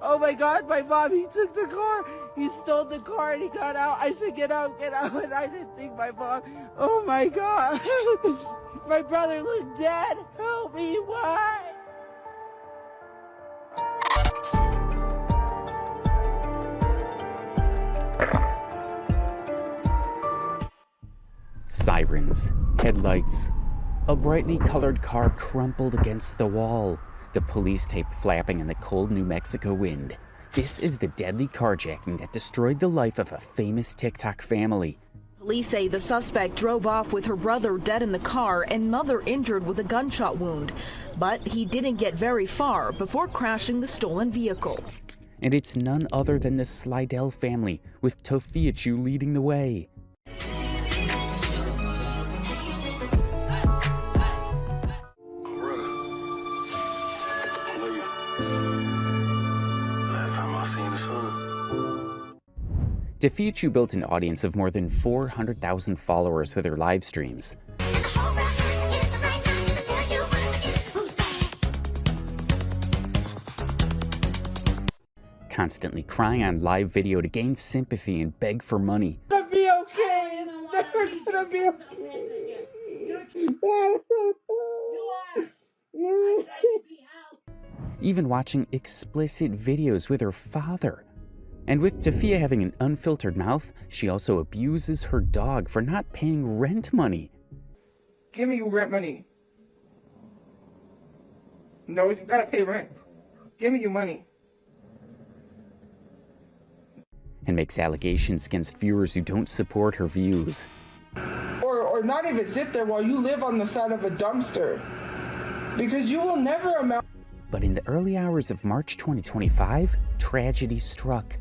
Oh my God, my mom, he took the car. He stole the car and he got out. I said, get out, get out. And I didn't think my mom, oh my God. My brother looked dead. Help me, why? Sirens, headlights. A brightly colored car crumpled against the wall, the police tape flapping in the cold New Mexico wind. This is the deadly carjacking that destroyed the life of a famous TikTok family. Police say the suspect drove off with her brother dead in the car and mother injured with a gunshot wound. But he didn't get very far before crashing the stolen vehicle. And it's none other than the Slidell family, with Tophiachu leading the way. Tophiachu built an audience of more than 400,000 followers with her live streams. Constantly crying on live video to gain sympathy and beg for money. It's gonna be okay. It's gonna be okay. Even watching explicit videos with her father. And with Tophia having an unfiltered mouth, she also abuses her dog for not paying rent money. Give me your rent money. No, you gotta pay rent. Give me your money. And makes allegations against viewers who don't support her views. Or not even sit there while you live on the side of a dumpster. Because you will never amount. But in the early hours of March 2025, tragedy struck.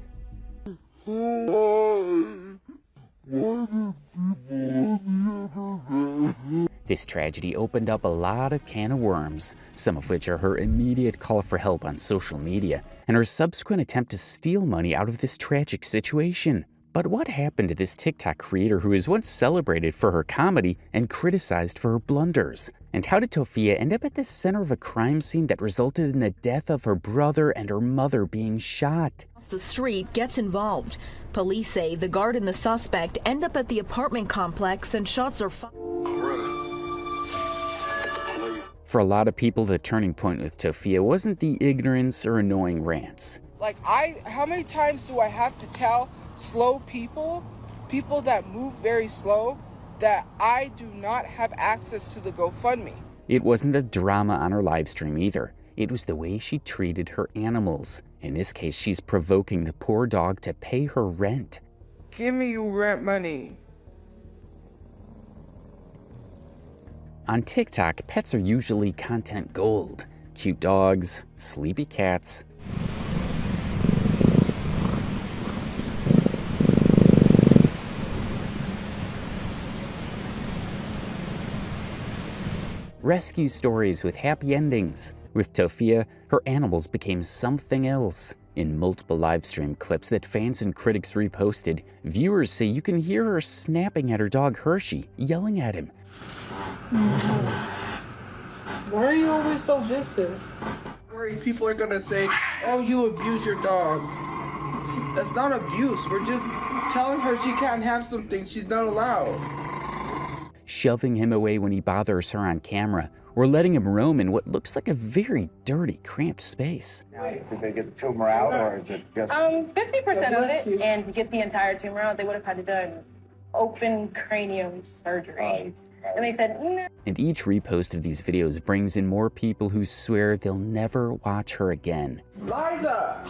This tragedy opened up a lot of can of worms, some of which are her immediate call for help on social media, and her subsequent attempt to steal money out of this tragic situation. But what happened to this TikTok creator who was once celebrated for her comedy and criticized for her blunders? And how did Tophia end up at the center of a crime scene that resulted in the death of her brother and her mother being shot? The street gets involved. Police say the guard and the suspect end up at the apartment complex and shots are fired. For a lot of people, the turning point with Tophia wasn't the ignorance or annoying rants. Like, how many times do I have to tell slow people that move very slow, that I do not have access to the GoFundMe? It wasn't the drama on her live stream either. It was the way she treated her animals. In this case, she's provoking the poor dog to pay her rent. Give me your rent money. On TikTok, pets are usually content gold. Cute dogs, sleepy cats. Rescue stories with happy endings. With Tophia, her animals became something else. In multiple live stream clips that fans and critics reposted, viewers say you can hear her snapping at her dog Hershey, yelling at him. Why are you always so vicious? Worried people are gonna say, oh, you abuse your dog. That's not abuse. We're just telling her she can't have something she's not allowed. Shoving him away when he bothers her on camera, or letting him roam in what looks like a very dirty, cramped space. Did they get the tumor out, or is it just... 50% of it, and to get the entire tumor out, they would have had to done open cranium surgery. And they said, no. And each repost of these videos brings in more people who swear they'll never watch her again. Liza!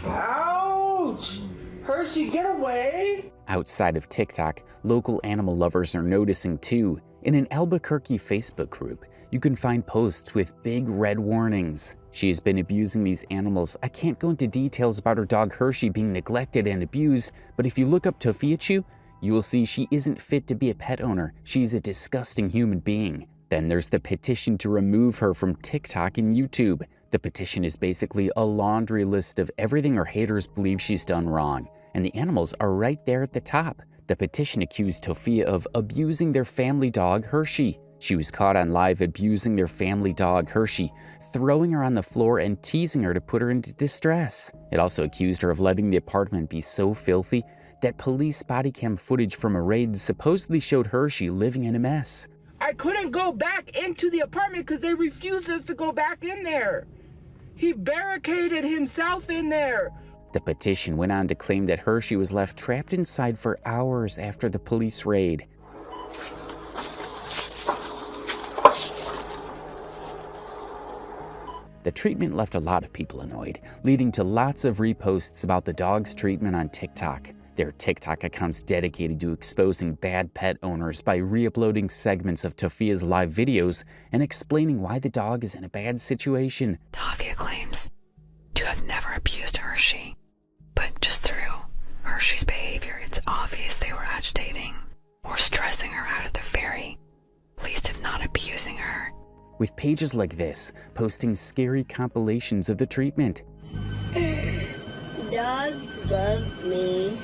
Ouch! Hershey, get away! Outside of TikTok, local animal lovers are noticing too. In an Albuquerque Facebook group, you can find posts with big red warnings. She has been abusing these animals. I can't go into details about her dog Hershey being neglected and abused, but if you look up Tophiachu, you will see she isn't fit to be a pet owner. She's a disgusting human being. Then there's the petition to remove her from TikTok and YouTube. The petition is basically a laundry list of everything her haters believe she's done wrong. And the animals are right there at the top. The petition accused Tophia of abusing their family dog, Hershey. She was caught on live abusing their family dog, Hershey, throwing her on the floor and teasing her to put her into distress. It also accused her of letting the apartment be so filthy that police body cam footage from a raid supposedly showed Hershey living in a mess. I couldn't go back into the apartment because they refused us to go back in there. He barricaded himself in there. The petition went on to claim that Hershey was left trapped inside for hours after the police raid. The treatment left a lot of people annoyed, leading to lots of reposts about the dog's treatment on TikTok. There are TikTok accounts dedicated to exposing bad pet owners by re-uploading segments of Tophia's live videos and explaining why the dog is in a bad situation. Tophia claims to have never abused Hershey, but just through Hershey's behavior, it's obvious they were agitating or stressing her out at the very least, if not abusing her. With pages like this posting scary compilations of the treatment. Dogs love me.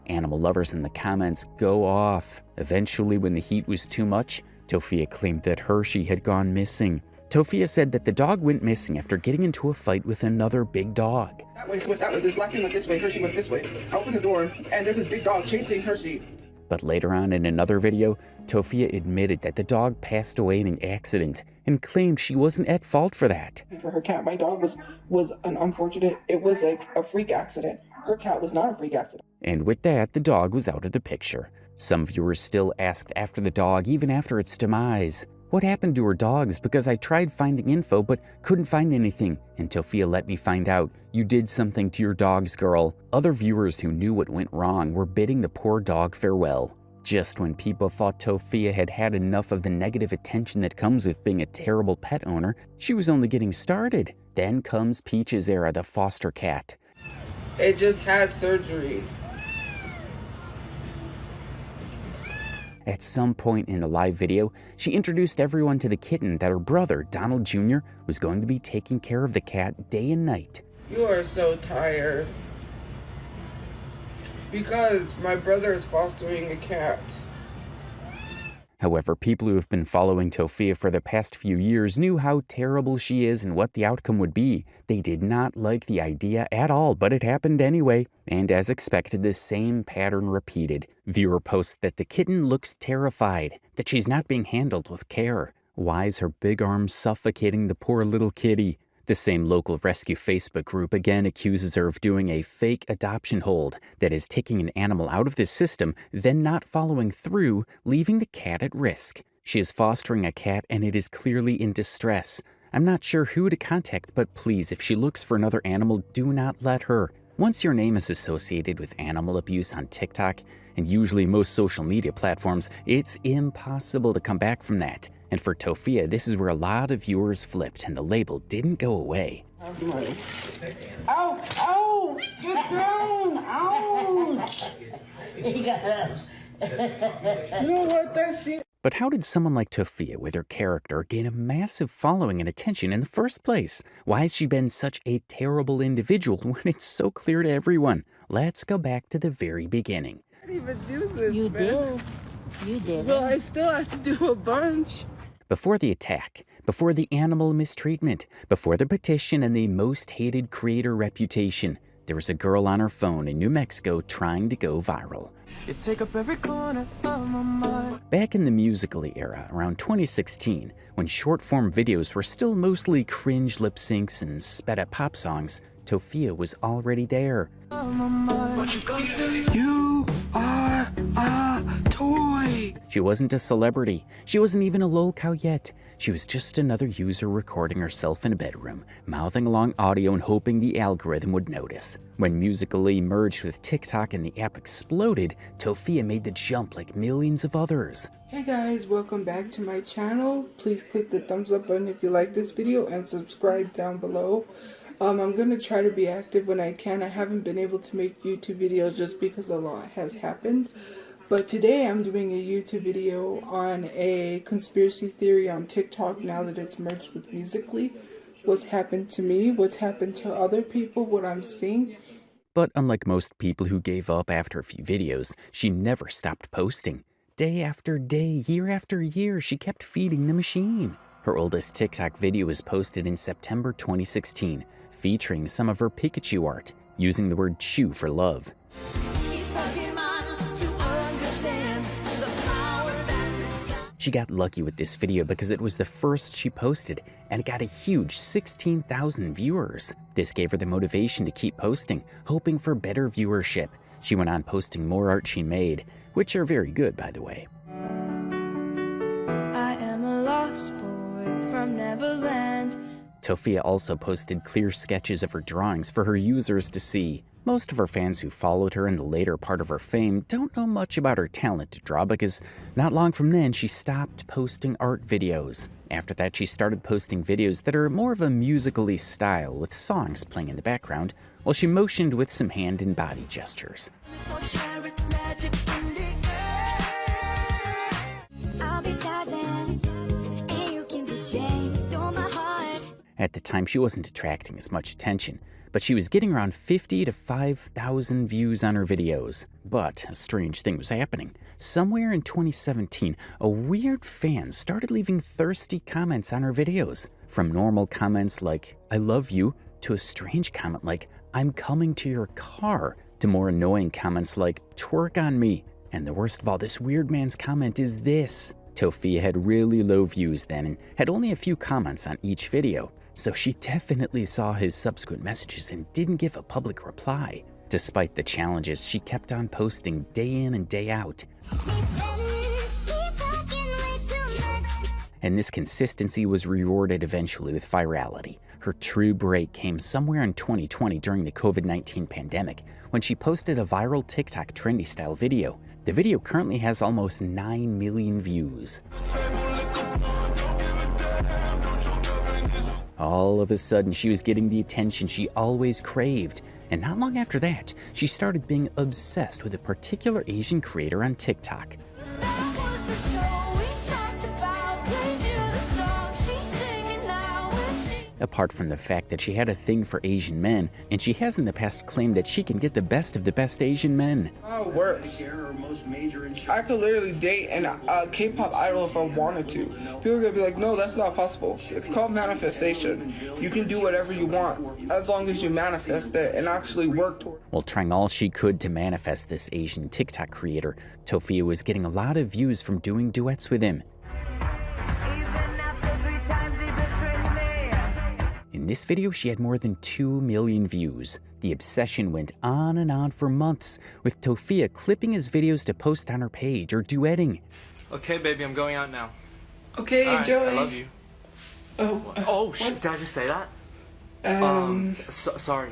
Animal lovers in the comments go off. Eventually, when the heat was too much, Tophia claimed that Hershey had gone missing. Tophia said that the dog went missing after getting into a fight with another big dog. That way, went that way. This black thing went this way. Hershey went this way. I opened the door, and there's this big dog chasing Hershey. But later on in another video, Tophia admitted that the dog passed away in an accident and claimed she wasn't at fault for that. For her cat, my dog was an unfortunate, it was like a freak accident. Her cat was not a freak accident. And with that, the dog was out of the picture. Some viewers still asked after the dog, even after its demise. What happened to her dogs? Because I tried finding info but couldn't find anything, and Tophia let me find out. You did something to your dogs, girl. Other viewers who knew what went wrong were bidding the poor dog farewell. Just when people thought Tophia had had enough of the negative attention that comes with being a terrible pet owner, she was only getting started. Then comes Peach's era, the foster cat. It just had surgery. At some point in the live video, she introduced everyone to the kitten that her brother, Donald Jr., was going to be taking care of the cat day and night. You are so tired. Because my brother is fostering a cat. However, people who have been following Tophia for the past few years knew how terrible she is and what the outcome would be. They did not like the idea at all, but it happened anyway. And as expected, the same pattern repeated. Viewer posts that the kitten looks terrified, that she's not being handled with care. Why is her big arm suffocating the poor little kitty? The same local rescue Facebook group again accuses her of doing a fake adoption hold, that is taking an animal out of the system, then not following through, leaving the cat at risk. She is fostering a cat and it is clearly in distress. I'm not sure who to contact, but please, if she looks for another animal, do not let her. Once your name is associated with animal abuse on TikTok, and usually most social media platforms, it's impossible to come back from that. And for Tophia, this is where a lot of viewers flipped and the label didn't go away. Ow! Ow! Get down! Ouch! He got up. You know what? That's it. But how did someone like Tophia with her character gain a massive following and attention in the first place? Why has she been such a terrible individual when it's so clear to everyone? Let's go back to the very beginning. I didn't even do this, You man. did. You did. Well, I still have to do a bunch. Before the attack, before the animal mistreatment, before the petition and the most hated creator reputation, there was a girl on her phone in New Mexico trying to go viral. You take up every corner of my mind. Back in the Musical.ly era, around 2016, when short-form videos were still mostly cringe lip syncs and sped-up pop songs, Tophia was already there. You are a toy. She wasn't a celebrity. She wasn't even a Lolcow yet. She was just another user recording herself in a bedroom, mouthing along audio and hoping the algorithm would notice. When Musical.ly merged with TikTok and the app exploded, Tophia made the jump like millions of others. Hey guys, welcome back to my channel. Please click the thumbs up button if you like this video and subscribe down below. I'm going to try to be active when I can. I haven't been able to make YouTube videos just because a lot has happened. But today I'm doing a YouTube video on a conspiracy theory on TikTok now that it's merged with Musical.ly. What's happened to me, what's happened to other people, what I'm seeing. But unlike most people who gave up after a few videos, she never stopped posting. Day after day, year after year, she kept feeding the machine. Her oldest TikTok video was posted in September 2016, featuring some of her Pikachu art, using the word chew for love. She got lucky with this video because it was the first she posted, and it got a huge 16,000 viewers. This gave her the motivation to keep posting, hoping for better viewership. She went on posting more art she made, which are very good, by the way. I am a lost boy from Neverland. Tophia also posted clear sketches of her drawings for her users to see. Most of her fans who followed her in the later part of her fame don't know much about her talent to draw because not long from then she stopped posting art videos. After that, she started posting videos that are more of a musical-y style with songs playing in the background while she motioned with some hand and body gestures. At the time, she wasn't attracting as much attention, but she was getting around 50 to 5,000 views on her videos. But a strange thing was happening. Somewhere in 2017, a weird fan started leaving thirsty comments on her videos. From normal comments like, "I love you," to a strange comment like, "I'm coming to your car," to more annoying comments like, "Twerk on me." And the worst of all, this weird man's comment is this. Tophia had really low views then and had only a few comments on each video. So she definitely saw his subsequent messages and didn't give a public reply. Despite the challenges, she kept on posting day in and day out. And this consistency was rewarded eventually with virality. Her true break came somewhere in 2020 during the COVID-19 pandemic when she posted a viral TikTok trendy style video. The video currently has almost 9 million views. All of a sudden, she was getting the attention she always craved. And not long after that, she started being obsessed with a particular Asian creator on TikTok. Apart from the fact that she had a thing for Asian men, and she has in the past claimed that she can get the best of the best Asian men. How it works. I could literally date a K-pop idol if I wanted to. People are gonna be like, no, that's not possible. It's called manifestation. You can do whatever you want as long as you manifest it and actually work toward it. While trying all she could to manifest this Asian TikTok creator, Tophia was getting a lot of views from doing duets with him. In this video, she had more than 2 million views. The obsession went on and on for months, with Tophia clipping his videos to post on her page or duetting. Okay, baby, I'm going out now. Okay, right, Joey. I love you. Shit, did I just say that?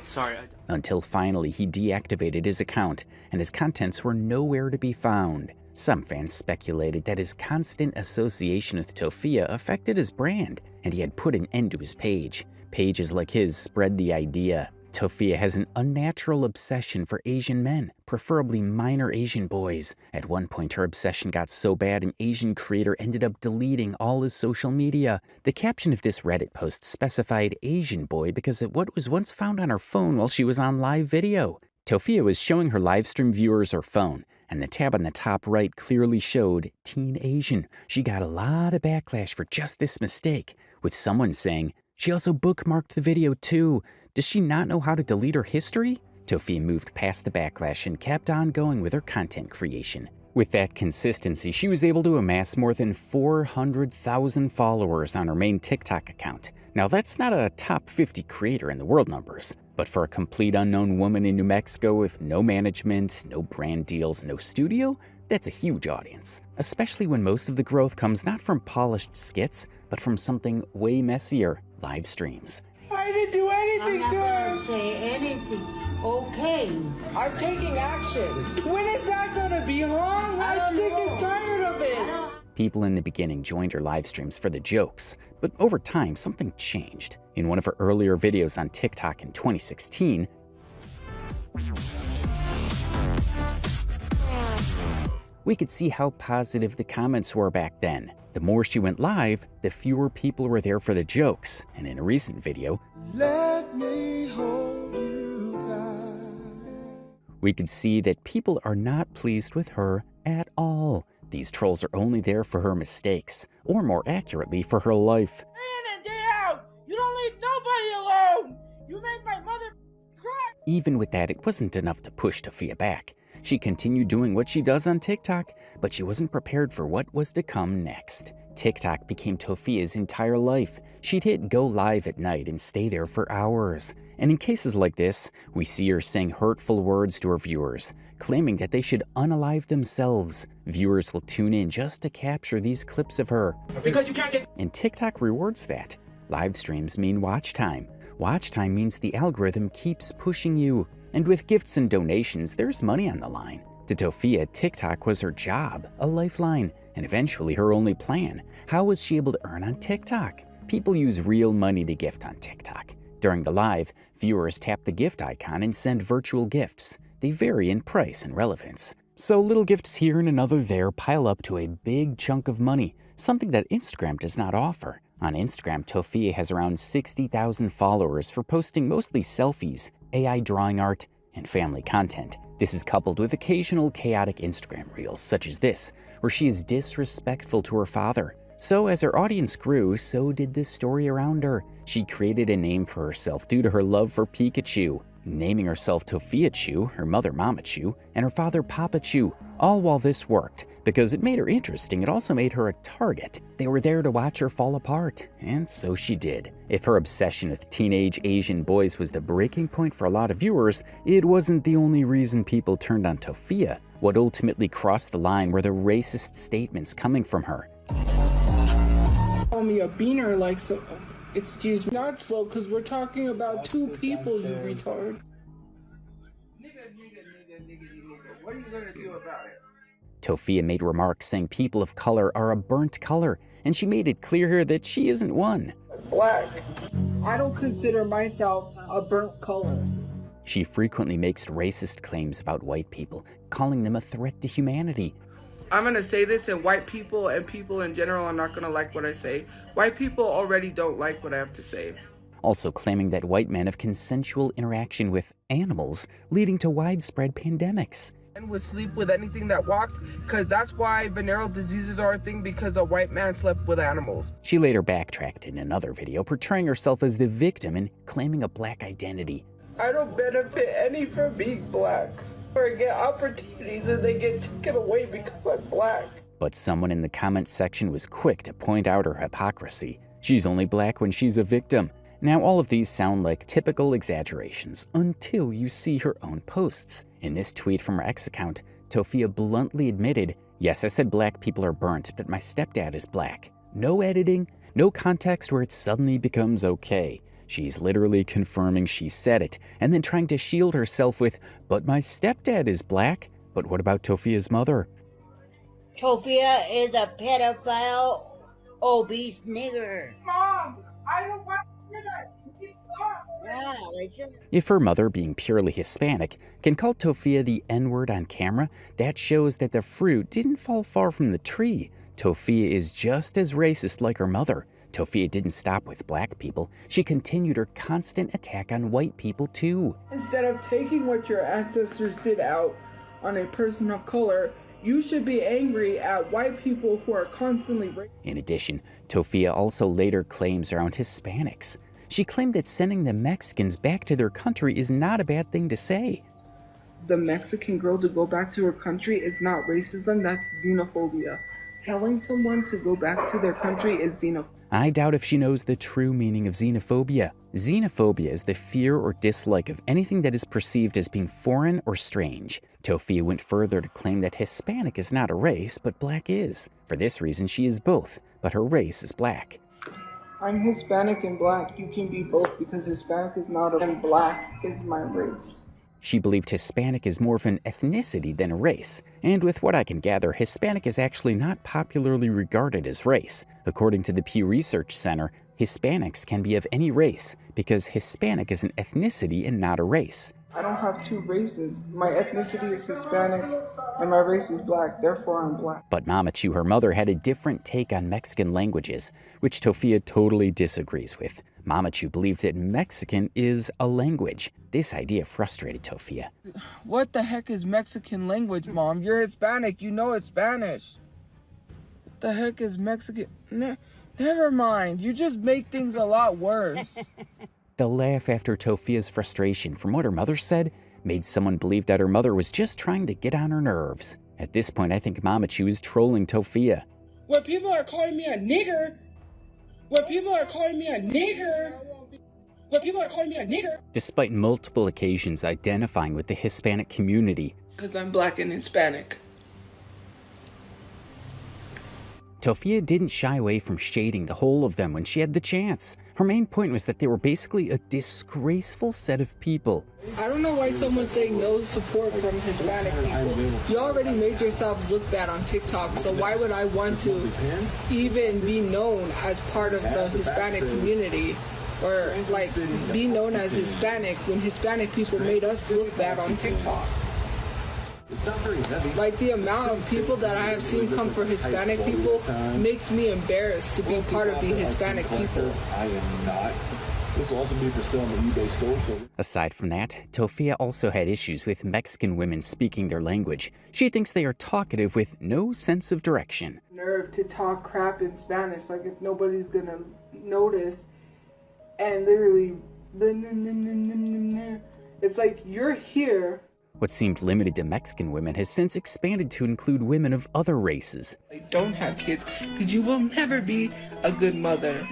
Sorry. Until finally, he deactivated his account, and his contents were nowhere to be found. Some fans speculated that his constant association with Tophia affected his brand, and he had put an end to his page. Pages like his spread the idea. Tophia has an unnatural obsession for Asian men, preferably minor Asian boys. At one point, her obsession got so bad an Asian creator ended up deleting all his social media. The caption of this Reddit post specified Asian boy because of what was once found on her phone while she was on live video. Tophia was showing her livestream viewers her phone, and the tab on the top right clearly showed Teen Asian. She got a lot of backlash for just this mistake, with someone saying, "She also bookmarked the video too. Does she not know how to delete her history?" Tophia moved past the backlash and kept on going with her content creation. With that consistency, she was able to amass more than 400,000 followers on her main TikTok account. Now that's not a top 50 creator in the world numbers, but for a complete unknown woman in New Mexico with no management, no brand deals, no studio, that's a huge audience, especially when most of the growth comes not from polished skits, but from something way messier, live streams. I didn't do anything to I'm not him. gonna say anything. Okay. I'm taking action. When is that gonna be, huh? I'm sick and tired of it. People in the beginning joined her live streams for the jokes, but over time something changed. In one of her earlier videos on TikTok in 2016, we could see how positive the comments were back then. The more she went live, the fewer people were there for the jokes. And in a recent video, Let me hold you tight. we could see that people are not pleased with her at all. These trolls are only there for her mistakes, or more accurately, for her life. Day in and day out, you don't leave nobody alone. You make my mother cry. Even with that, it wasn't enough to push Tophia back. She continued doing what she does on TikTok, but she wasn't prepared for what was to come next. TikTok became Tophia's entire life. She'd hit go live at night and stay there for hours. And in cases like this, we see her saying hurtful words to her viewers, claiming that they should unalive themselves. Viewers will tune in just to capture these clips of her. Because you can't get... And TikTok rewards that. Live streams mean watch time. Watch time means the algorithm keeps pushing you. And with gifts and donations, there's money on the line. To Tophia, TikTok was her job, a lifeline, and eventually her only plan. How was she able to earn on TikTok? People use real money to gift on TikTok. During the live, viewers tap the gift icon and send virtual gifts. They vary in price and relevance. So little gifts here and another there pile up to a big chunk of money, something that Instagram does not offer. On Instagram, Tophia has around 60,000 followers for posting mostly selfies, AI drawing art, and family content. This is coupled with occasional chaotic Instagram reels such as this, where she is disrespectful to her father. So as her audience grew, so did the story around her. She created a name for herself due to her love for Pikachu, naming herself Tophiachu, her mother Mamachu, and her father Papachu, all while this worked. Because it made her interesting, it also made her a target. They were there to watch her fall apart, and so she did. If her obsession with teenage Asian boys was the breaking point for a lot of viewers, it wasn't the only reason people turned on Tophia. What ultimately crossed the line were the racist statements coming from her. Call me a beaner like so. Excuse me. Not slow, because we're talking about two people, you retard. What are you gonna do about it? Tophia made remarks saying people of color are a burnt color, and she made it clear here that she isn't one. Black. I don't consider myself a burnt color. She frequently makes racist claims about white people, calling them a threat to humanity. I'm gonna say this, and white people and people in general are not gonna like what I say. White people already don't like what I have to say. Also claiming that white men have consensual interaction with animals, leading to widespread pandemics. And would sleep with anything that walks, because that's why venereal diseases are a thing, because a white man slept with animals. She later backtracked in another video, portraying herself as the victim and claiming a black identity. I don't benefit any from being black, or get opportunities and they get taken away because I'm black. But someone in the comment section was quick to point out her hypocrisy. She's only black when she's a victim. Now all of these sound like typical exaggerations until you see her own posts. In this tweet from her ex account, Tophia bluntly admitted, "Yes, I said black people are burnt, but my stepdad is black." No editing, no context where it suddenly becomes okay. She's literally confirming she said it, and then trying to shield herself with, "But my stepdad is black." But what about Tophia's mother? Tophia is a pedophile, obese nigger. Mom, I don't want to hear that. If her mother, being purely Hispanic, can call Tophia the N-word on camera, that shows that the fruit didn't fall far from the tree. Tophia is just as racist like her mother. Tophia didn't stop with black people. She continued her constant attack on white people too. Instead of taking what your ancestors did out on a person of color, you should be angry at white people who are constantly racist. In addition, Tophia also later claims around Hispanics. She claimed that sending the Mexicans back to their country is not a bad thing to say. The Mexican girl to go back to her country is not racism, that's xenophobia. Telling someone to go back to their country is xenophobia. I doubt if she knows the true meaning of xenophobia. Xenophobia is the fear or dislike of anything that is perceived as being foreign or strange. Tophia went further to claim that Hispanic is not a race, but black is. For this reason, she is both, but her race is black. I'm Hispanic and black. You can be both because Hispanic is not and black is my race. She believed Hispanic is more of an ethnicity than a race, and with what I can gather, Hispanic is actually not popularly regarded as race. According to the Pew Research Center, Hispanics can be of any race because Hispanic is an ethnicity and not a race. I don't have two races. My ethnicity is Hispanic and my race is black, therefore I'm black. But Tophiachu, her mother, had a different take on Mexican languages, which Tophia totally disagrees with. Tophiachu believed that Mexican is a language. This idea frustrated Tophia. What the heck is Mexican language, Mom? You're Hispanic, you know it's Spanish. What the heck is Mexican? Never mind, you just make things a lot worse. The laugh after Tophia's frustration from what her mother said made someone believe that her mother was just trying to get on her nerves. At this point, I think Tophiachu is trolling Tophia. When people are calling me a nigger, Despite multiple occasions identifying with the Hispanic community. Because I'm black and Hispanic. Tophia didn't shy away from shading the whole of them when she had the chance. Her main point was that they were basically a disgraceful set of people. I don't know why someone's saying no support from Hispanic people. You already made yourselves look bad on TikTok, so why would I want to even be known as part of the Hispanic community? Or, like, be known as Hispanic when Hispanic people made us look bad on TikTok? Like, the amount of people that I have seen come for Hispanic people makes me embarrassed to be part of the Hispanic people. I am not. This will also be for sale on the eBay store. Aside from that, Tophia also had issues with Mexican women speaking their language. She thinks they are talkative with no sense of direction. Nerve to talk crap in Spanish, like if nobody's gonna notice, and literally, it's like, you're here. What seemed limited to Mexican women has since expanded to include women of other races. I don't have kids because you will never be a good mother.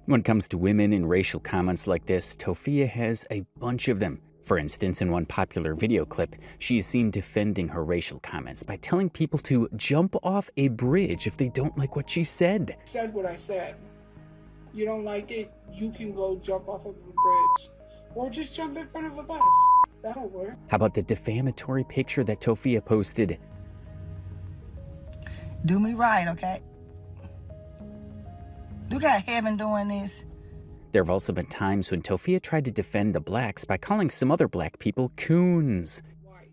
When it comes to women and racial comments like this, Tophia has a bunch of them. For instance, in one popular video clip, she is seen defending her racial comments by telling people to jump off a bridge if they don't like what she said. I said what I said. You don't like it, you can go jump off of a bridge. Or just jump in front of a bus. That'll work. How about the defamatory picture that Tophia posted? Do me right, okay? Look at heaven doing this. There have also been times when Tophia tried to defend the blacks by calling some other black people coons. White.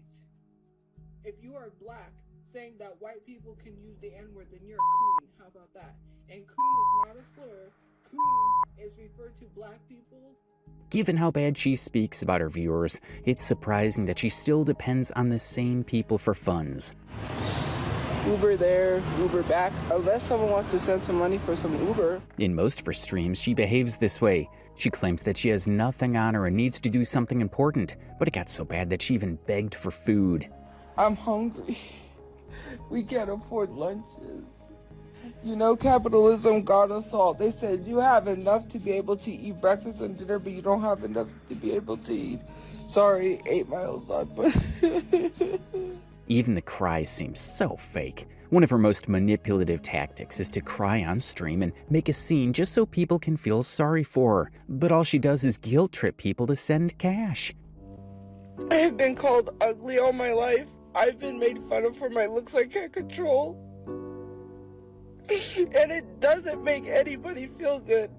If you are black, saying that white people can use the N-word, then you're a coon. How about that? And coon is not a slur. Coon is referred to black people. Given how bad she speaks about her viewers, it's surprising that she still depends on the same people for funds. Uber there, Uber back, unless someone wants to send some money for some Uber. In most of her streams, she behaves this way. She claims that she has nothing on her and needs to do something important, but it got so bad that she even begged for food. I'm hungry. We can't afford lunches. You know, capitalism got us all. They said you have enough to be able to eat breakfast and dinner, but you don't have enough to be able to eat. Sorry, 8 miles on, but... Even the cries seem so fake. One of her most manipulative tactics is to cry on stream and make a scene just so people can feel sorry for her. But all she does is guilt trip people to send cash. I have been called ugly all my life. I've been made fun of for my looks I can't control. And it doesn't make anybody feel good.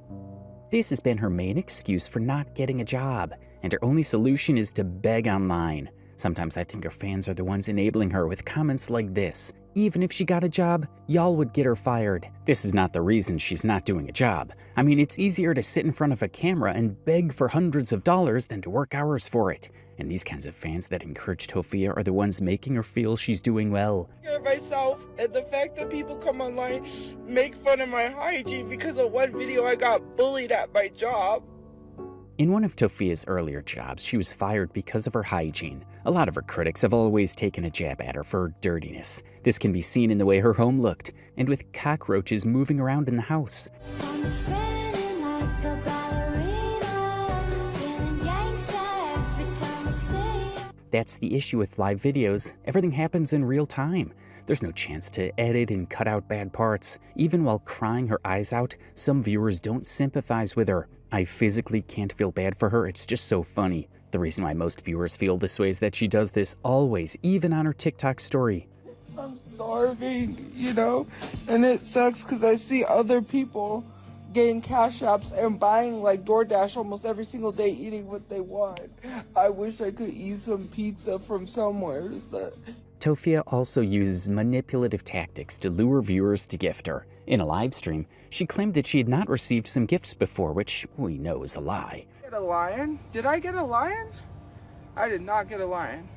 This has been her main excuse for not getting a job, and her only solution is to beg online. Sometimes I think her fans are the ones enabling her with comments like this. Even if she got a job, y'all would get her fired. This is not the reason she's not doing a job. I mean, it's easier to sit in front of a camera and beg for hundreds of dollars than to work hours for it. And these kinds of fans that encourage Tophia are the ones making her feel she's doing well. I hear myself, and the fact that people come online make fun of my hygiene because of one video I got bullied at my job. In one of Tophia's earlier jobs, she was fired because of her hygiene. A lot of her critics have always taken a jab at her for her dirtiness. This can be seen in the way her home looked, and with cockroaches moving around in the house. That's the issue with live videos. Everything happens in real time. There's no chance to edit and cut out bad parts. Even while crying her eyes out, some viewers don't sympathize with her. I physically can't feel bad for her, it's just so funny. The reason why most viewers feel this way is that she does this always, even on her TikTok story. I'm starving, you know, and it sucks because I see other people getting cash apps and buying like DoorDash almost every single day, eating what they want. I wish I could eat some pizza from somewhere. Tophia also uses manipulative tactics to lure viewers to gift her. In a live stream, she claimed that she had not received some gifts before, which we know is a lie. Get a lion? Did I get a lion? I did not get a lion.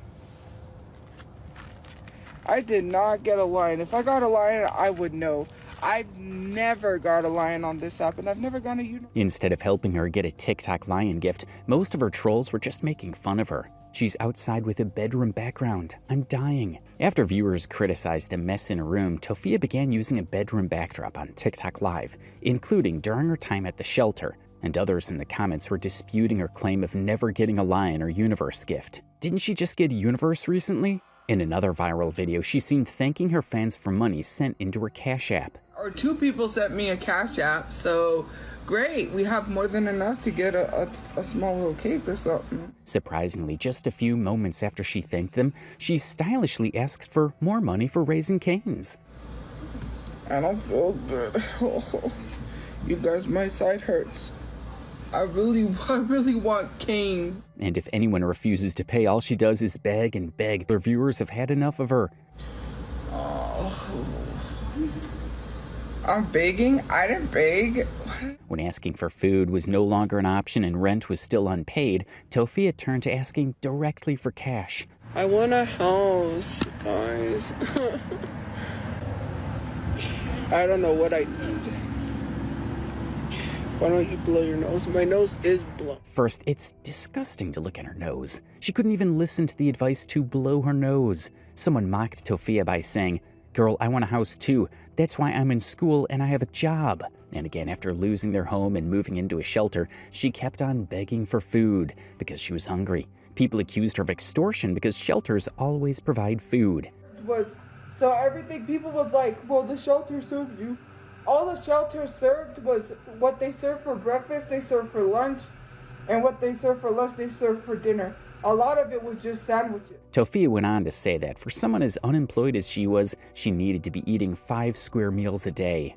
I did not get a lion. If I got a lion, I would know. I've never got a lion on this app, and I've never gotten a unicorn. Instead of helping her get a TikTok lion gift, most of her trolls were just making fun of her. She's outside with a bedroom background. I'm dying. After viewers criticized the mess in her room, Tophia began using a bedroom backdrop on TikTok Live, including during her time at the shelter, and others in the comments were disputing her claim of never getting a lion or universe gift. Didn't she just get a universe recently? In another viral video, she's seen thanking her fans for money sent into her Cash App. Or 2 people sent me a Cash App, so great, we have more than enough to get a small little cake or something. Surprisingly, just a few moments after she thanked them, she stylishly asked for more money for Raising Cane's. I don't feel good. You guys, my side hurts. I really want canes. And if anyone refuses to pay, all she does is beg and beg. Her viewers have had enough of her. I'm begging? I didn't beg. When asking for food was no longer an option and rent was still unpaid, Tophia turned to asking directly for cash. I want a house, guys. I don't know what I need. Why don't you blow your nose? My nose is blown. First, it's disgusting to look at her nose. She couldn't even listen to the advice to blow her nose. Someone mocked Tophia by saying, "Girl, I want a house too. That's why I'm in school and I have a job." And again, after losing their home and moving into a shelter, she kept on begging for food because she was hungry. People accused her of extortion because shelters always provide food. So everything, people was like, well, the shelter served you. All the shelter served was what they served for breakfast, they served for lunch, and what they served for lunch, they served for dinner. A lot of it was just sandwiches. Tophia went on to say that for someone as unemployed as she was, she needed to be eating 5 square meals a day.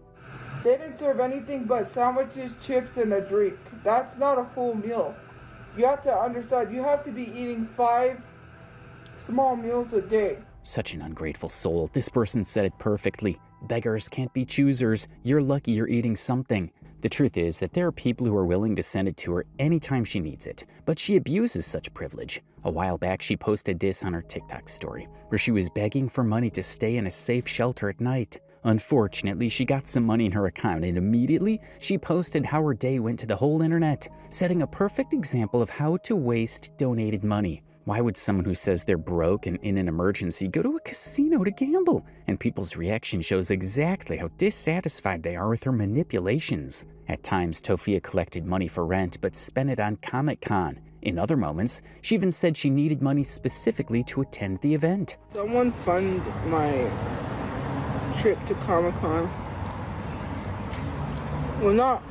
They didn't serve anything but sandwiches, chips, and a drink. That's not a full meal. You have to understand, you have to be eating 5 small meals a day. Such an ungrateful soul. This person said it perfectly. Beggars can't be choosers. You're lucky you're eating something. The truth is that there are people who are willing to send it to her anytime she needs it, but she abuses such privilege. A while back, she posted this on her TikTok story, where she was begging for money to stay in a safe shelter at night. Unfortunately, she got some money in her account, and immediately she posted how her day went to the whole internet, setting a perfect example of how to waste donated money. Why would someone who says they're broke and in an emergency go to a casino to gamble? And people's reaction shows exactly how dissatisfied they are with her manipulations. At times, Tophia collected money for rent but spent it on Comic-Con. In other moments, she even said she needed money specifically to attend the event. Someone fund my trip to Comic-Con. Well, not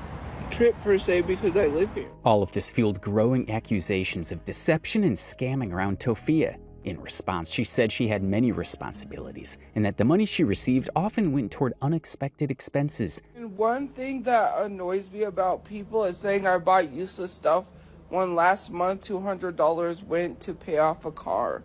trip per se, because I live here. All of this fueled growing accusations of deception and scamming around Tophia. In response, she said she had many responsibilities and that the money she received often went toward unexpected expenses. And one thing that annoys me about people is saying I buy useless stuff when last month $200 went to pay off a car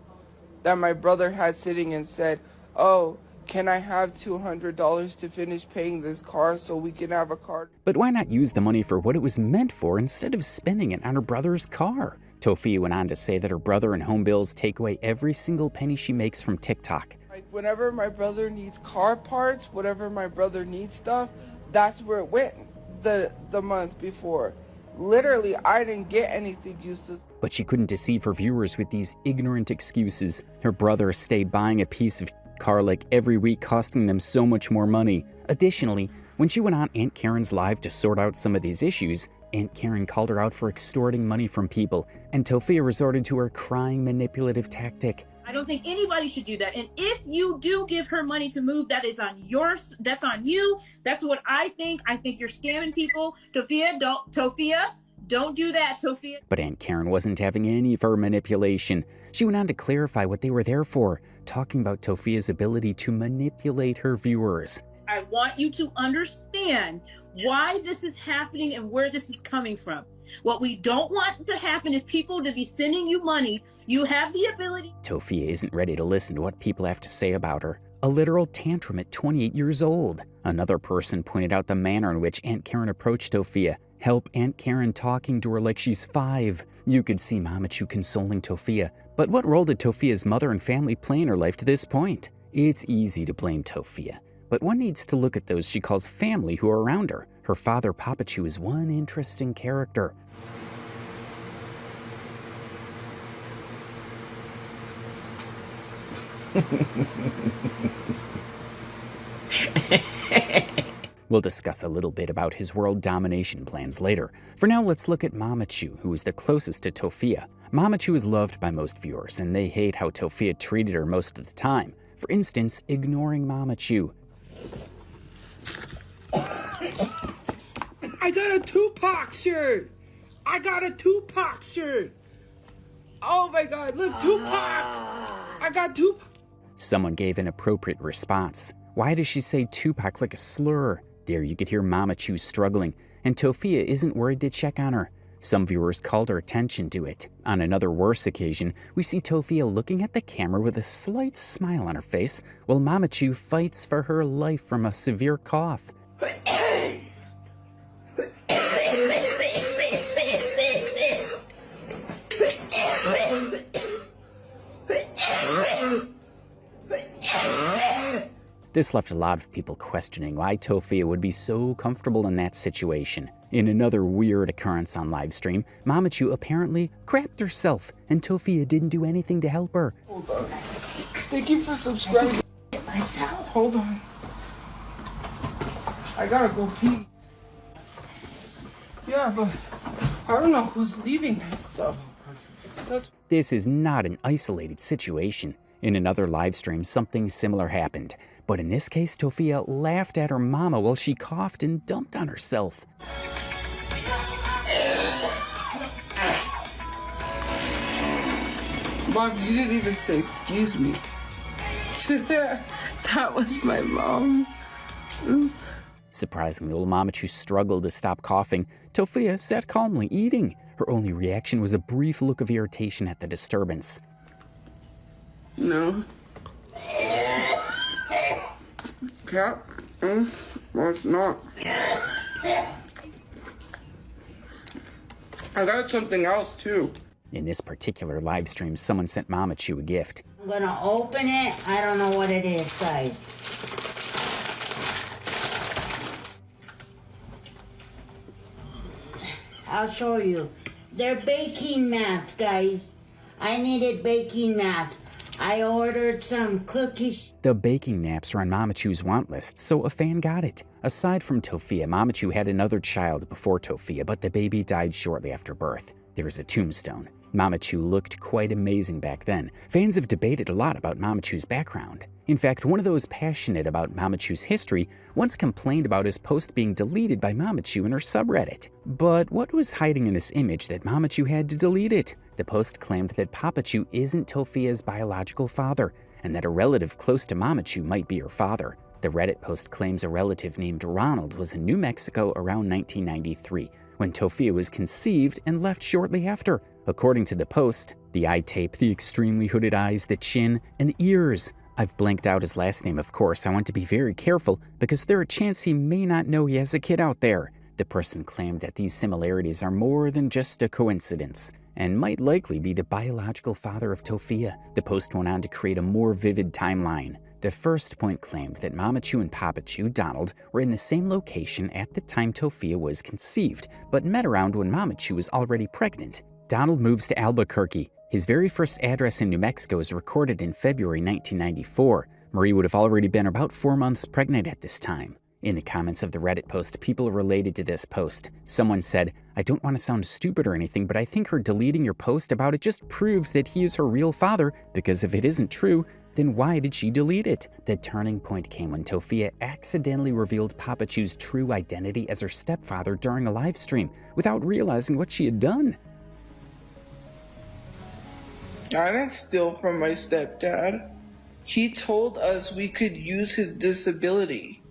that my brother had sitting and said, "Oh, can I have $200 to finish paying this car so we can have a car?" But why not use the money for what it was meant for instead of spending it on her brother's car? Tophia went on to say that her brother and home bills take away every single penny she makes from TikTok. Like whenever my brother needs car parts, whatever my brother needs stuff, that's where it went the month before. Literally, I didn't get anything useless. But she couldn't deceive her viewers with these ignorant excuses. Her brother stayed buying a piece of car like every week, costing them so much more money. Additionally, when she went on Aunt Karen's live to sort out some of these issues, Aunt Karen called her out for extorting money from people, and Tophia resorted to her crying manipulative tactic. I don't think anybody should do that. And if you do give her money to move, that's on you. That's what I think. I think you're scamming people. Tophia, don't do that, Tophia. But Aunt Karen wasn't having any of her manipulation. She went on to clarify what they were there for, talking about Tophia's ability to manipulate her viewers. I want you to understand why this is happening and where this is coming from. What we don't want to happen is people to be sending you money. You have the ability. Tophia isn't ready to listen to what people have to say about her. A literal tantrum at 28 years old. Another person pointed out the manner in which Aunt Karen approached Tophia. Help Aunt Karen talking to her like she's 5. You could see Mamachu consoling Tophia. But what role did Tophia's mother and family play in her life to this point? It's easy to blame Tophia, but one needs to look at those she calls family who are around her. Her father, Tophiachu, is one interesting character. We'll discuss a little bit about his world domination plans later. For now, let's look at Mamachu, who is the closest to Tophia. Mamachu is loved by most viewers, and they hate how Tophia treated her most of the time. For instance, ignoring Mamachu. I got a Tupac shirt! I got a Tupac shirt! Oh my god, look, Tupac! I got Tupac! Someone gave an appropriate response. Why does she say Tupac like a slur? There you could hear Mamachu struggling, and Tophia isn't worried to check on her. Some viewers called her attention to it. On another worse occasion, we see Tophia looking at the camera with a slight smile on her face, while Mamachu fights for her life from a severe cough. This left a lot of people questioning why Tophia would be so comfortable in that situation. In another weird occurrence on livestream, Mamachu apparently crapped herself, and Tophia didn't do anything to help her. Hold on. Thank you for subscribing. Myself. Hold on. I gotta go pee. Yeah, but I don't know who's leaving that stuff. This is not an isolated situation. In another livestream, something similar happened. But in this case, Tophia laughed at her mama while she coughed and dumped on herself. Mom, you didn't even say excuse me. That was my mom. Surprisingly, old Mamachu struggled to stop coughing. Tophia sat calmly, eating. Her only reaction was a brief look of irritation at the disturbance. No. Cat? Well, it's not. I got something else, too. In this particular live stream, someone sent Mamachu a gift. I'm gonna open it. I don't know what it is, guys. I'll show you. They're baking mats, guys. I needed baking mats. I ordered some cookies. The baking naps are on Mamachu's want list, so a fan got it. Aside from Tophia, Mamachu had another child before Tophia, but the baby died shortly after birth. There is a tombstone. Mamachu looked quite amazing back then. Fans have debated a lot about Mamachu's background. In fact, one of those passionate about Mamachu's history once complained about his post being deleted by Mamachu in her subreddit. But what was hiding in this image that Mamachu had to delete it? The post claimed that Tophiachu isn't Tophia's biological father, and that a relative close to Mamachu might be her father. The Reddit post claims a relative named Ronald was in New Mexico around 1993, when Tophia was conceived and left shortly after. According to the post, the eye tape, the extremely hooded eyes, the chin, and the ears. I've blanked out his last name, of course. I want to be very careful because there's a chance he may not know he has a kid out there. The person claimed that these similarities are more than just a coincidence and might likely be the biological father of Tophia. The post went on to create a more vivid timeline. The first point claimed that Mamachu and Tophiachu, Donald, were in the same location at the time Tophia was conceived, but met around when Mamachu was already pregnant. Donald moves to Albuquerque. His very first address in New Mexico is recorded in February 1994. Marie would have already been about 4 months pregnant at this time. In the comments of the Reddit post, people related to this post. Someone said, "I don't want to sound stupid or anything, but I think her deleting your post about it just proves that he is her real father, because if it isn't true, then why did she delete it?" The turning point came when Tophia accidentally revealed Tophiachu's true identity as her stepfather during a live stream, without realizing what she had done. I didn't steal from my stepdad. He told us we could use his disability.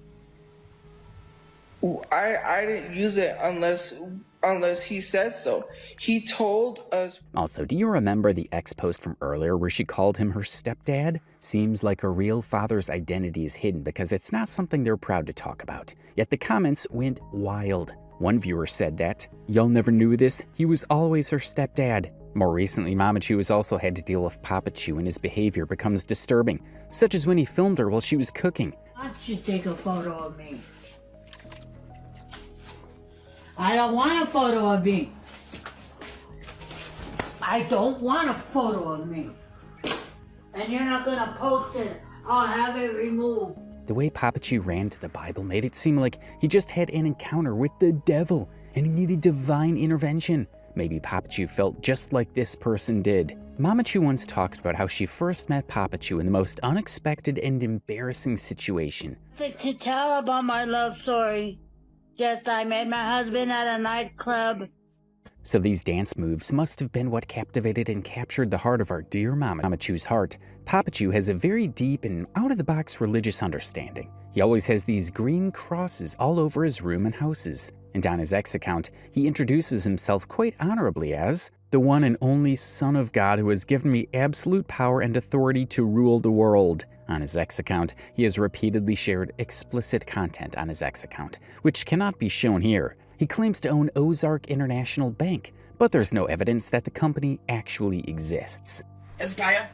I didn't use it unless he said so. He told us. Also, do you remember the ex post from earlier where she called him her stepdad? Seems like her real father's identity is hidden because it's not something they're proud to talk about. Yet the comments went wild. One viewer said that, "Y'all never knew this? He was always her stepdad." More recently, Mamachu has also had to deal with Papachu, and his behavior becomes disturbing, such as when he filmed her while she was cooking. Why don't you take a photo of me? I don't want a photo of me. I don't want a photo of me. And you're not gonna post it. I'll have it removed. The way Papachu ran to the Bible made it seem like he just had an encounter with the devil and he needed divine intervention. Maybe Papachu felt just like this person did. Mamachu once talked about how she first met Papachu in the most unexpected and embarrassing situation. To tell about my love story. Just I met my husband at a nightclub. So these dance moves must have been what captivated and captured the heart of our dear Mamachu's heart. Papachu has a very deep and out-of-the-box religious understanding. He always has these green crosses all over his room and houses. And on his X account, he introduces himself quite honorably as the one and only Son of God who has given me absolute power and authority to rule the world. On his X account, he has repeatedly shared explicit content on his X account, which cannot be shown here. He claims to own Ozark International Bank, but there's no evidence that the company actually exists. Ezekiah,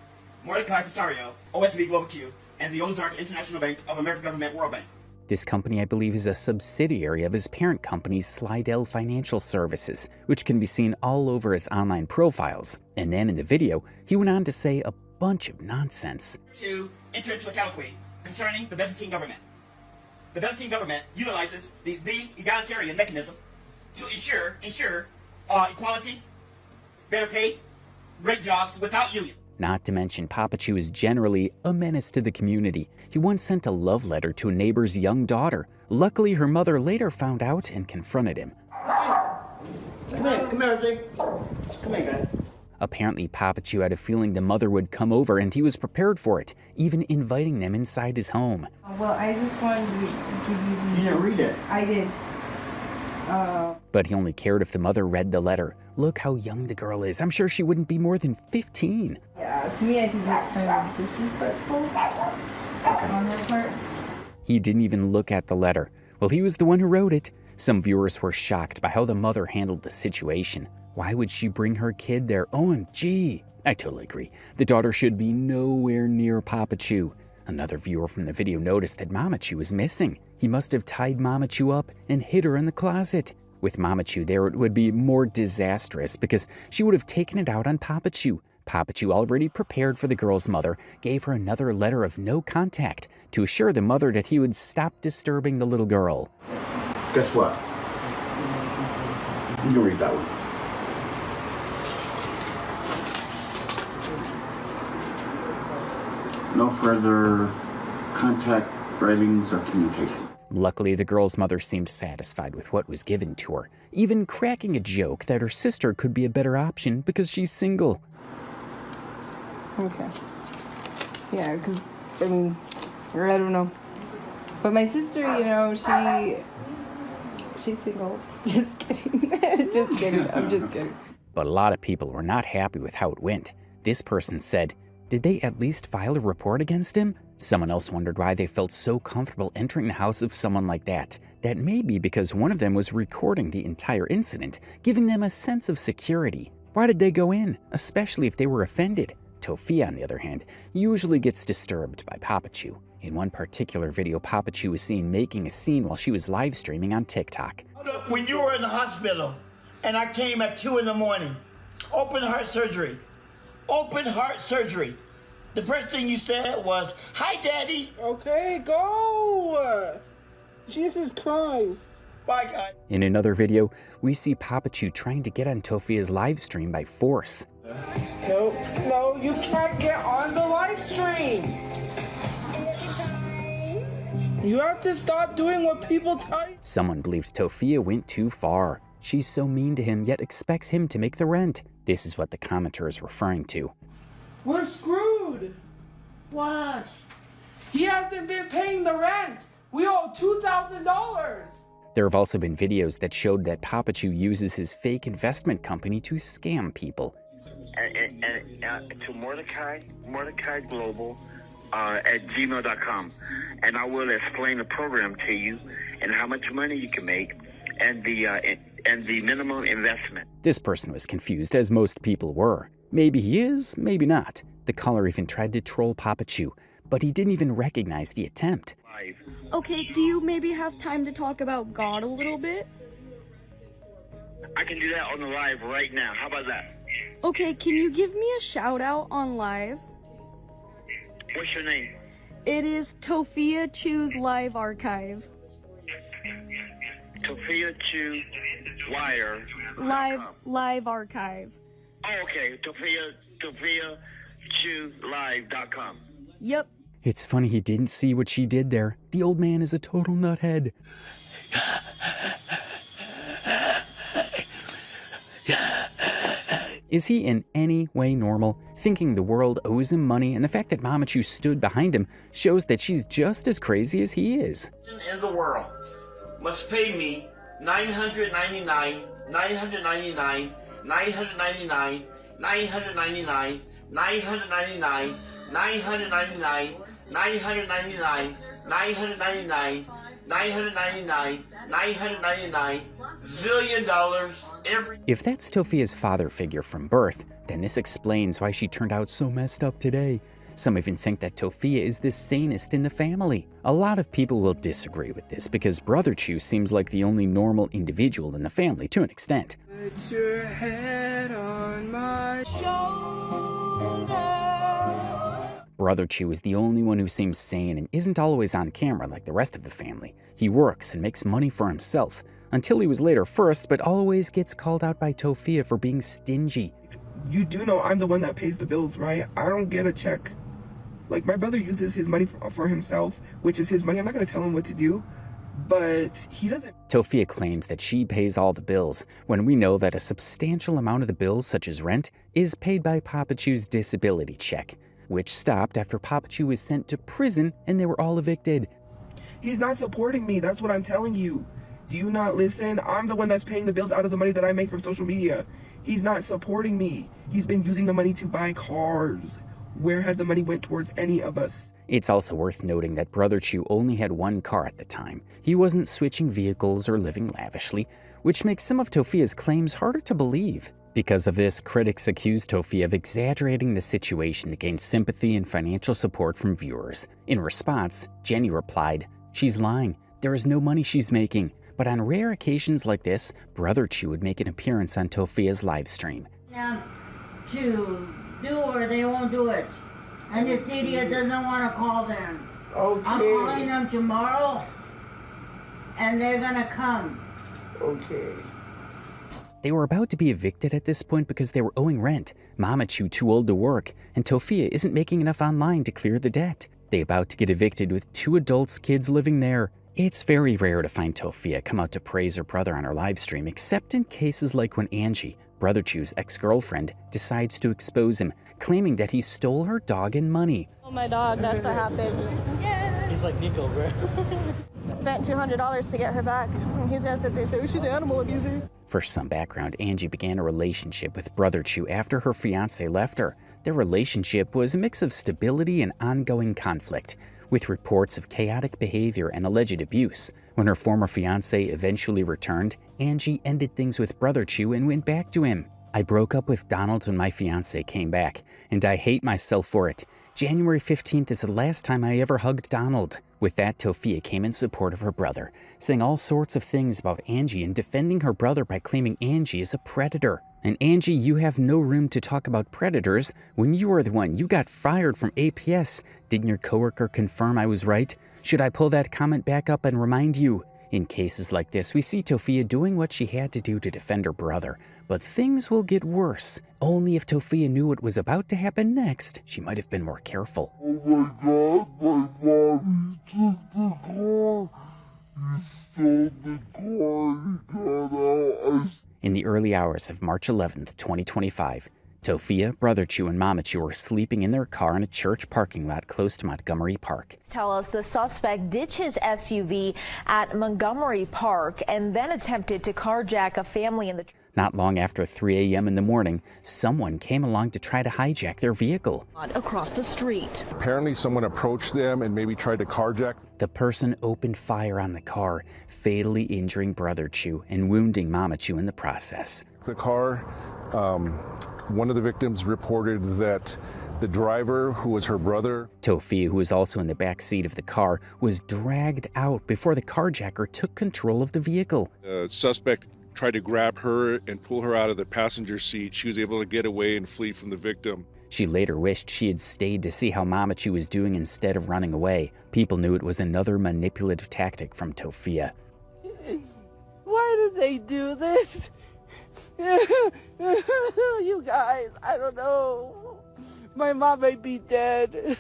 Mordecai Fasario, OSB Global Q, and the Ozark International Bank of American Government World Bank. This company, I believe, is a subsidiary of his parent company, Slidell Financial Services, which can be seen all over his online profiles. And then in the video, he went on to say a bunch of nonsense. To enter into a colloquy concerning the Byzantine government. The Byzantine government utilizes the egalitarian mechanism to ensure equality, better pay, great jobs without union. Not to mention, Papachu is generally a menace to the community. He once sent a love letter to a neighbor's young daughter. Luckily, her mother later found out and confronted him. Come here, Vic. Come here, guys. Apparently, Papachu had a feeling the mother would come over, and he was prepared for it, even inviting them inside his home. Well, I just wanted to give you... You didn't read it. I did. But he only cared if the mother read the letter. Look how young the girl is. I'm sure she wouldn't be more than 15. Yeah, to me, I think that's kind of disrespectful on her part. He didn't even look at the letter. Well, he was the one who wrote it. Some viewers were shocked by how the mother handled the situation. Why would she bring her kid there? OMG. I totally agree. The daughter should be nowhere near Papachu. Another viewer from the video noticed that Mamachu was missing. He must have tied Mamachu up and hid her in the closet. With Mamachu there, it would be more disastrous because she would have taken it out on Papachu. Papachu, already prepared for the girl's mother, gave her another letter of no contact to assure the mother that he would stop disturbing the little girl. Guess what? You can read that one. No further contact, writings, or communication. Luckily, the girl's mother seemed satisfied with what was given to her, even cracking a joke that her sister could be a better option because she's single. Okay. Yeah, because, I mean, or I don't know. But my sister, you know, she's single. Just kidding. Just kidding. I'm just kidding. But a lot of people were not happy with how it went. This person said, did they at least file a report against him? Someone else wondered why they felt so comfortable entering the house of someone like that. That may be because one of them was recording the entire incident, giving them a sense of security. Why did they go in, especially if they were offended? Tophia, on the other hand, usually gets disturbed by Papachu. In one particular video, Papachu was seen making a scene while she was live streaming on TikTok. When you were in the hospital and I came at 2 in the morning, open heart surgery. Open heart surgery. The first thing you said was, "Hi, Daddy." Okay, go. Jesus Christ. Bye, guys. In another video, we see Papachu trying to get on Tophia's live stream by force. No, you can't get on the live stream. You have to stop doing what people tell you. Someone believes Tophia went too far. She's so mean to him, yet expects him to make the rent. This is what the commenter is referring to. We're screwed. What? He hasn't been paying the rent. We owe $2,000. There have also been videos that showed that Tophiachu uses his fake investment company to scam people. And to Mordecai Global at gmail.com, and I will explain the program to you and how much money you can make and the minimum investment. This person was confused, as most people were. Maybe he is, maybe not. The caller even tried to troll Tophiachu, but he didn't even recognize the attempt. Okay, do you maybe have time to talk about God a little bit? I can do that on the live right now. How about that? Okay, can you give me a shout out on live? What's your name? It is Tophiachu's live archive. Tophiachu Wire. Live archive. Oh, okay. Tophiachulive.com. Yep. It's funny he didn't see what she did there. The old man is a total nuthead. Is he in any way normal? Thinking the world owes him money, and the fact that Tophiachu stood behind him shows that she's just as crazy as he is. In the world must pay me $999, $999, $999, $999, $999, $999, $999, $999, $999, $999, zillion dollars every. If that's Tophia's father figure from birth, then this explains why she turned out so messed up today. Some even think that Tophia is the sanest in the family. A lot of people will disagree with this because Brother Chu seems like the only normal individual in the family to an extent. Put your head on my shoulder. Brother Chu is the only one who seems sane and isn't always on camera like the rest of the family. He works and makes money for himself, until he was later first, but always gets called out by Tophia for being stingy. You do know I'm the one that pays the bills, right? I don't get a check. Like, my brother uses his money for himself, which is his money. I'm not going to tell him what to do, but he doesn't. Tophia claims that she pays all the bills, when we know that a substantial amount of the bills, such as rent, is paid by Tophiachu's disability check, which stopped after Tophiachu was sent to prison and they were all evicted. He's not supporting me, that's what I'm telling you. Do you not listen? I'm the one that's paying the bills out of the money that I make from social media. He's not supporting me. He's been using the money to buy cars. Where has the money went towards any of us? It's also worth noting that Brother Chu only had one car at the time. He wasn't switching vehicles or living lavishly, which makes some of Tophia's claims harder to believe. Because of this, critics accuse Tophia of exaggerating the situation to gain sympathy and financial support from viewers. In response, Jenny replied, "She's lying. There is no money she's making." But on rare occasions like this, Brother Chu would make an appearance on Tophia's live stream. Now, to do or they won't do it. And the city doesn't want to call them. Okay. I'm calling them tomorrow, and they're gonna come. Okay. They were about to be evicted at this point because they were owing rent. Tophiachu too old to work, and Tophia isn't making enough online to clear the debt. They about to get evicted with 2 adults' kids living there. It's very rare to find Tophia come out to praise her brother on her live stream, except in cases like when Angie, Brother Chu's ex-girlfriend, decides to expose him, claiming that he stole her dog and money. Oh, my dog, that's what happened. Yeah. He's like Nico, bro. Spent $200 to get her back. He's gonna sit there and say, "Oh, she's an animal abuser." For some background, Angie began a relationship with Brother Chu after her fiancé left her. Their relationship was a mix of stability and ongoing conflict, with reports of chaotic behavior and alleged abuse. When her former fiancé eventually returned, Angie ended things with Brother Chu and went back to him. "I broke up with Donald when my fiancé came back, and I hate myself for it. January 15th is the last time I ever hugged Donald." With that, Tophia came in support of her brother, saying all sorts of things about Angie and defending her brother by claiming Angie is a predator. And Angie, you have no room to talk about predators when you are the one you got fired from APS. Didn't your coworker confirm I was right? Should I pull that comment back up and remind you? In cases like this, we see Tophia doing what she had to do to defend her brother. But things will get worse. Only if Tophia knew what was about to happen next, she might have been more careful. Oh my God, my mom, he took the car. He stole the car, he got out. In the early hours of March 11th, 2025, Tophia, Brother Chu, and Mama Chu were sleeping in their car in a church parking lot close to Montgomery Park. Tell us the suspect ditched his SUV at Montgomery Park and then attempted to carjack a family in the... Not long after 3 a.m. in the morning, someone came along to try to hijack their vehicle. Across the street. Apparently someone approached them and maybe tried to carjack. The person opened fire on the car, fatally injuring Brother Chu and wounding Mama Chu in the process. The car, one of the victims reported that the driver, who was her brother, Tophia, who was also in the back seat of the car, was dragged out before the carjacker took control of the vehicle. The suspect tried to grab her and pull her out of the passenger seat. She was able to get away and flee from the victim. She later wished she had stayed to see how Mama Chu was doing instead of running away. People knew it was another manipulative tactic from Tophia. Why did they do this? You guys, I don't know. My mom may be dead.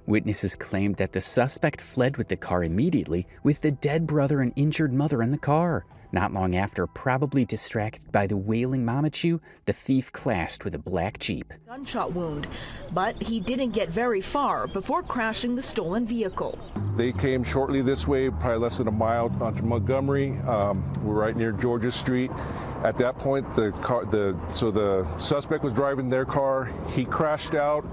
Witnesses claimed that the suspect fled with the car immediately, with the dead brother and injured mother in the car. Not long after, probably distracted by the wailing Mama Chu, the thief clashed with a black Jeep. Gunshot wound, but he didn't get very far before crashing the stolen vehicle. They came shortly this way, probably less than a mile onto Montgomery. We're right near Georgia Street. At that point, the suspect was driving their car. He crashed out.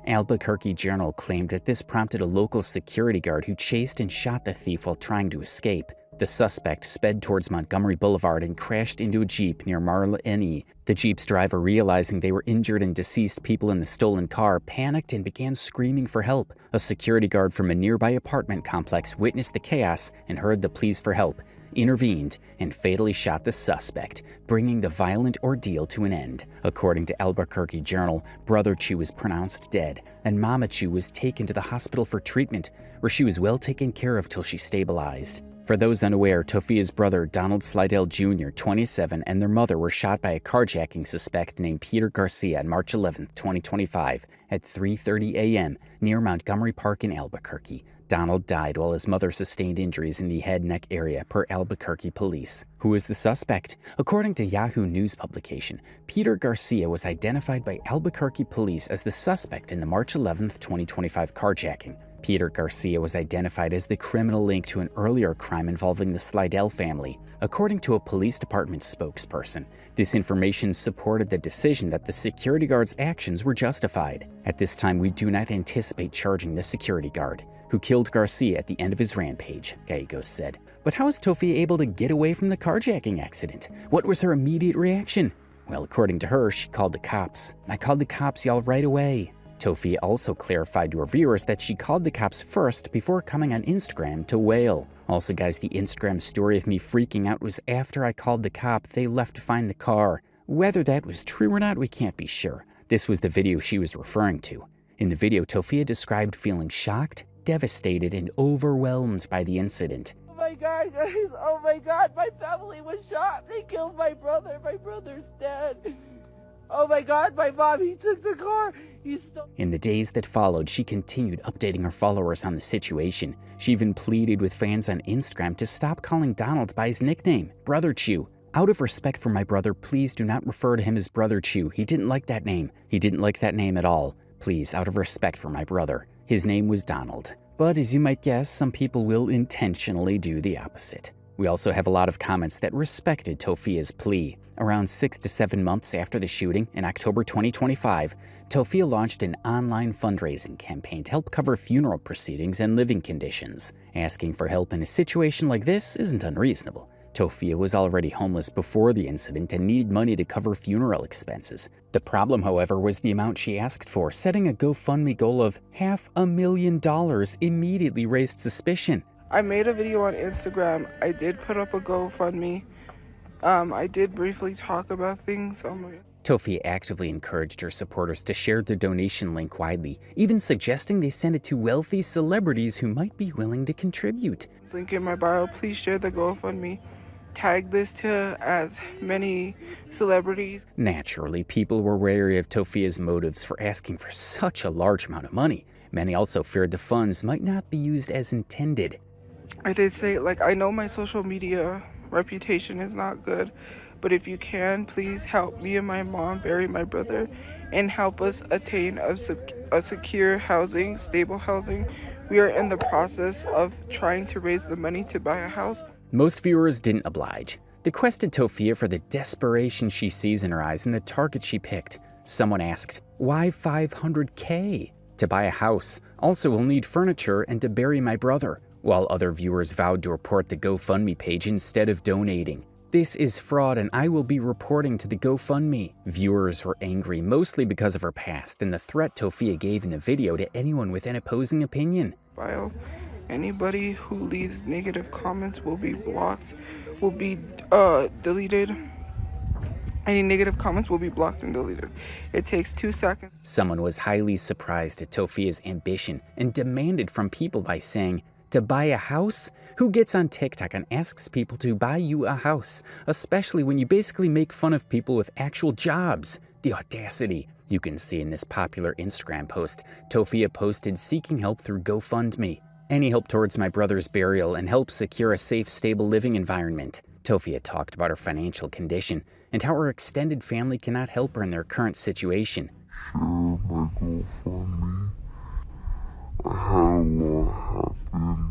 Albuquerque Journal claimed that this prompted a local security guard who chased and shot the thief while trying to escape. The suspect sped towards Montgomery Boulevard and crashed into a Jeep near Marla Eni. The Jeep's driver, realizing they were injured and deceased people in the stolen car, panicked and began screaming for help. A security guard from a nearby apartment complex witnessed the chaos and heard the pleas for help, intervened, and fatally shot the suspect, bringing the violent ordeal to an end. According to Albuquerque Journal, Brother Chu was pronounced dead, and Mama Chu was taken to the hospital for treatment, where she was well taken care of till she stabilized. For those unaware, Tophia's brother, Donald Slidell Jr., 27, and their mother were shot by a carjacking suspect named Peter Garcia on March 11, 2025, at 3:30 a.m. near Montgomery Park in Albuquerque. Donald died while his mother sustained injuries in the head-neck area, per Albuquerque police. Who is the suspect? According to Yahoo News publication, Peter Garcia was identified by Albuquerque police as the suspect in the March 11, 2025 carjacking. Peter Garcia was identified as the criminal link to an earlier crime involving the Slidell family. According to a police department spokesperson, this information supported the decision that the security guard's actions were justified. At this time, we do not anticipate charging the security guard, who killed Garcia at the end of his rampage, Gallegos said. But how was Tophia able to get away from the carjacking accident? What was her immediate reaction? Well, according to her, she called the cops. I called the cops, y'all, right away. Tophia also clarified to her viewers that she called the cops first before coming on Instagram to wail. Also, guys, the Instagram story of me freaking out was after I called the cop. They left to find the car. Whether that was true or not, we can't be sure. This was the video she was referring to. In the video, Tophia described feeling shocked, devastated, and overwhelmed by the incident. Oh my God, guys, oh my God, my family was shot. They killed my brother. My brother's dead. Oh my God, my mom, he took the car. In the days that followed, she continued updating her followers on the situation. She even pleaded with fans on Instagram to stop calling Donald by his nickname, Brother Chu. Out of respect for my brother, please do not refer to him as Brother Chu. He didn't like that name. He didn't like that name at all. Please, out of respect for my brother. His name was Donald. But as you might guess, some people will intentionally do the opposite. We also have a lot of comments that respected Tophia's plea. Around 6 to 7 months after the shooting, in October 2025, Tophia launched an online fundraising campaign to help cover funeral proceedings and living conditions. Asking for help in a situation like this isn't unreasonable. Tophia was already homeless before the incident and needed money to cover funeral expenses. The problem, however, was the amount she asked for. Setting a GoFundMe goal of $500,000 immediately raised suspicion. I made a video on Instagram. I did put up a GoFundMe. I did briefly talk about things. Tophia actively encouraged her supporters to share the donation link widely, even suggesting they send it to wealthy celebrities who might be willing to contribute. Link in my bio. Please share the GoFundMe. Tag this to as many celebrities. Naturally, people were wary of Tophia's motives for asking for such a large amount of money. Many also feared the funds might not be used as intended. I did say, I know my social media reputation is not good, but if you can, please help me and my mom bury my brother and help us attain a secure housing, stable housing. We are in the process of trying to raise the money to buy a house. Most viewers didn't oblige. They questioned Tophia for the desperation she sees in her eyes and the target she picked. Someone asked, why $500K? To buy a house. Also, we'll need furniture and to bury my brother. While other viewers vowed to report the GoFundMe page instead of donating. This is fraud and I will be reporting to the GoFundMe. Viewers were angry mostly because of her past and the threat Tophia gave in the video to anyone with an opposing opinion. Anybody who leaves negative comments will be blocked, will be deleted. Any negative comments will be blocked and deleted. It takes 2 seconds. Someone was highly surprised at Tophia's ambition and demanded from people by saying, to buy a house? Who gets on TikTok and asks people to buy you a house, especially when you basically make fun of people with actual jobs? The audacity. You can see in this popular Instagram post, Tophia posted seeking help through GoFundMe. Any help towards my brother's burial and help secure a safe, stable living environment. Tophia talked about her financial condition and how her extended family cannot help her in their current situation. Share my GoFundMe. I had a lot happen.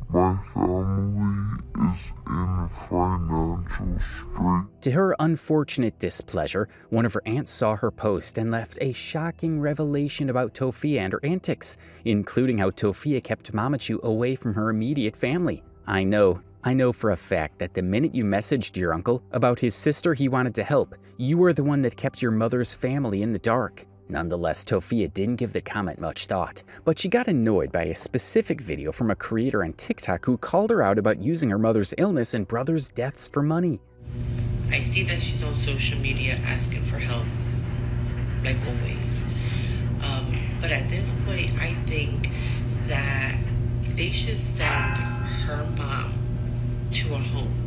My family is in financial strait. To her unfortunate displeasure, one of her aunts saw her post and left a shocking revelation about Tophia and her antics, including how Tophia kept Mamachu away from her immediate family. I know for a fact that the minute you messaged your uncle about his sister he wanted to help, you were the one that kept your mother's family in the dark. Nonetheless, Tophia didn't give the comment much thought, but she got annoyed by a specific video from a creator on TikTok who called her out about using her mother's illness and brother's deaths for money. I see that she's on social media asking for help, like always. But at this point, I think that they should send her mom to a home.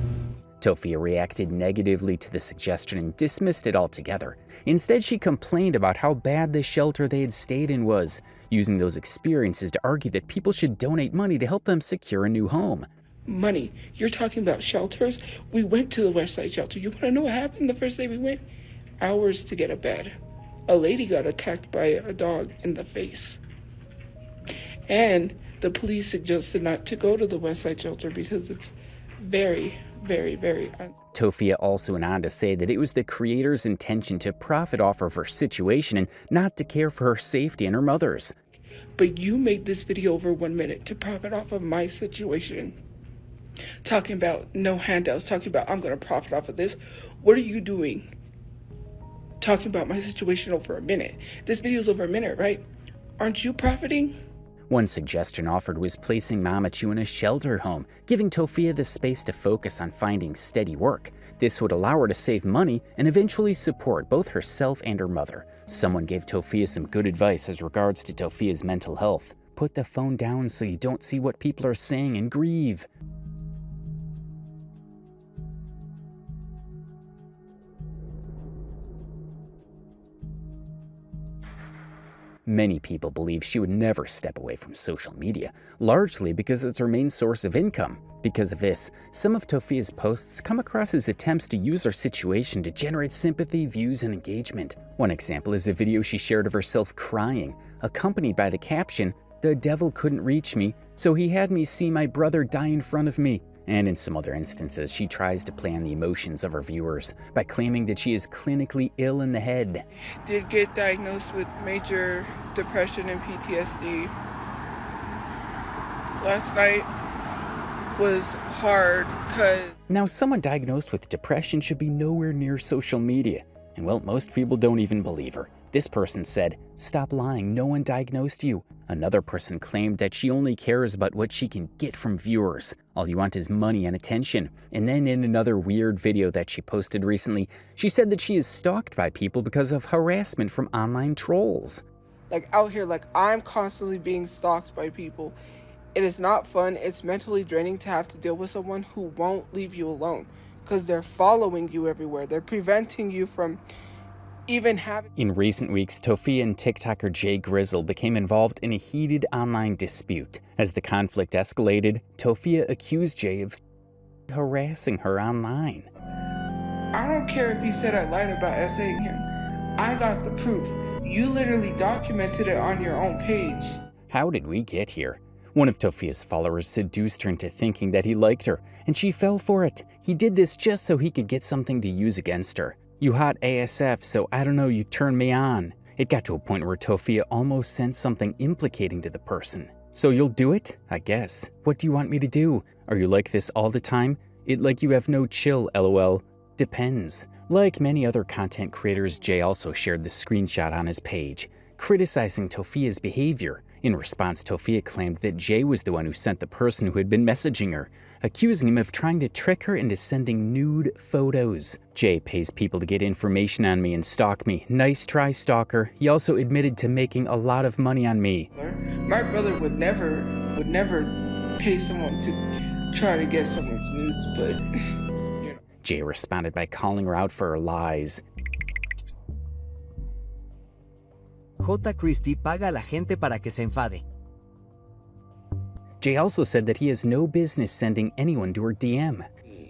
Tophia reacted negatively to the suggestion and dismissed it altogether. Instead, she complained about how bad the shelter they had stayed in was, using those experiences to argue that people should donate money to help them secure a new home. Money? You're talking about shelters? We went to the West Side shelter. You want to know what happened the first day we went? Hours to get a bed. A lady got attacked by a dog in the face. And the police suggested not to go to the West Side shelter because it's very Tophia also went on to say that it was the creator's intention to profit off of her situation and not to care for her safety and her mother's. But you made this video over 1 minute to profit off of my situation. Talking about no handouts, talking about I'm going to profit off of this. What are you doing? Talking about my situation over a minute. This video's over a minute, right? Aren't you profiting? One suggestion offered was placing Mamachu in a shelter home, giving Tophia the space to focus on finding steady work. This would allow her to save money and eventually support both herself and her mother. Someone gave Tophia some good advice as regards to Tophia's mental health. Put the phone down so you don't see what people are saying and grieve. Many people believe she would never step away from social media, largely because it's her main source of income. Because of this, some of Tophia's posts come across as attempts to use her situation to generate sympathy, views, and engagement. One example is a video she shared of herself crying, accompanied by the caption, "The devil couldn't reach me, so he had me see my brother die in front of me." And in some other instances, she tries to play on the emotions of her viewers by claiming that she is clinically ill in the head. Did get diagnosed with major depression and PTSD. Last night was hard because... Now, someone diagnosed with depression should be nowhere near social media. And well, most people don't even believe her. This person said, "Stop lying, no one diagnosed you." Another person claimed that she only cares about what she can get from viewers. All you want is money and attention. And then in another weird video that she posted recently, she said that she is stalked by people because of harassment from online trolls. Like out here, like I'm constantly being stalked by people. It is not fun. It's mentally draining to have to deal with someone who won't leave you alone because they're following you everywhere. They're preventing you from even having... In recent weeks, Tophia and TikToker Jay Grizzle became involved in a heated online dispute. As the conflict escalated, Tophia accused Jay of harassing her online. I don't care if he said I lied about SAing him. I got the proof. You literally documented it on your own page. How did we get here? One of Tophia's followers seduced her into thinking that he liked her, and she fell for it. He did this just so he could get something to use against her. You hot ASF, so I don't know, you turned me on. It got to a point where Tophia almost sent something implicating to the person. So you'll do it? I guess. What do you want me to do? Are you like this all the time? It like you have no chill, lol. Depends. Like many other content creators, Jay also shared the screenshot on his page, criticizing Tophia's behavior. In response, Tophia claimed that Jay was the one who sent the person who had been messaging her, accusing him of trying to trick her into sending nude photos. Jay pays people to get information on me and stalk me. Nice try, stalker. He also admitted to making a lot of money on me. My brother would never pay someone to try to get someone's nudes, but... Jay responded by calling her out for her lies. J. Christie paga a la gente para que se enfade. Jay also said that he has no business sending anyone to her DM.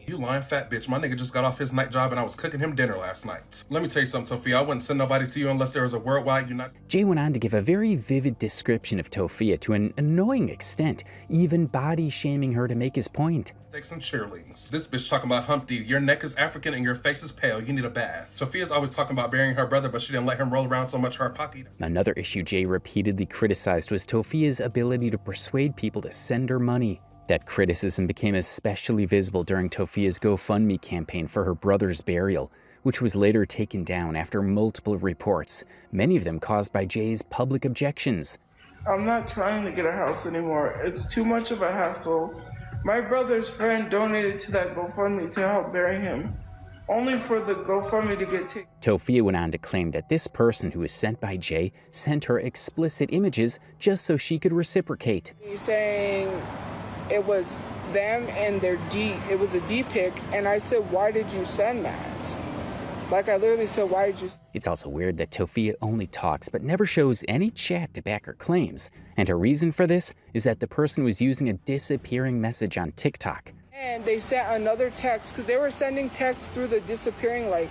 You lying fat bitch. My nigga just got off his night job and I was cooking him dinner last night. Let me tell you something, Tophia. I wouldn't send nobody to you unless there was a worldwide unite. Jay went on to give a very vivid description of Tophia to an annoying extent, even body-shaming her to make his point. Steaks and cheerleadings. This bitch talking about Humpty. Your neck is African and your face is pale. You need a bath. Tophia's always talking about burying her brother, but she didn't let him roll around so much her pocket. Another issue Jay repeatedly criticized was Tophia's ability to persuade people to send her money. That criticism became especially visible during Tophia's GoFundMe campaign for her brother's burial, which was later taken down after multiple reports, many of them caused by Jay's public objections. I'm not trying to get a house anymore. It's too much of a hassle. My brother's friend donated to that GoFundMe to help bury him, only for the GoFundMe to get taken. Tophia went on to claim that this person who was sent by Jay sent her explicit images just so she could reciprocate. He's saying it was them and their it was a D pic, and I said, why did you send that? Like, I literally said, why did you? It's also weird that Tophia only talks but never shows any chat to back her claims. And her reason for this is that the person was using a disappearing message on TikTok. And they sent another text, because they were sending texts through the disappearing, like,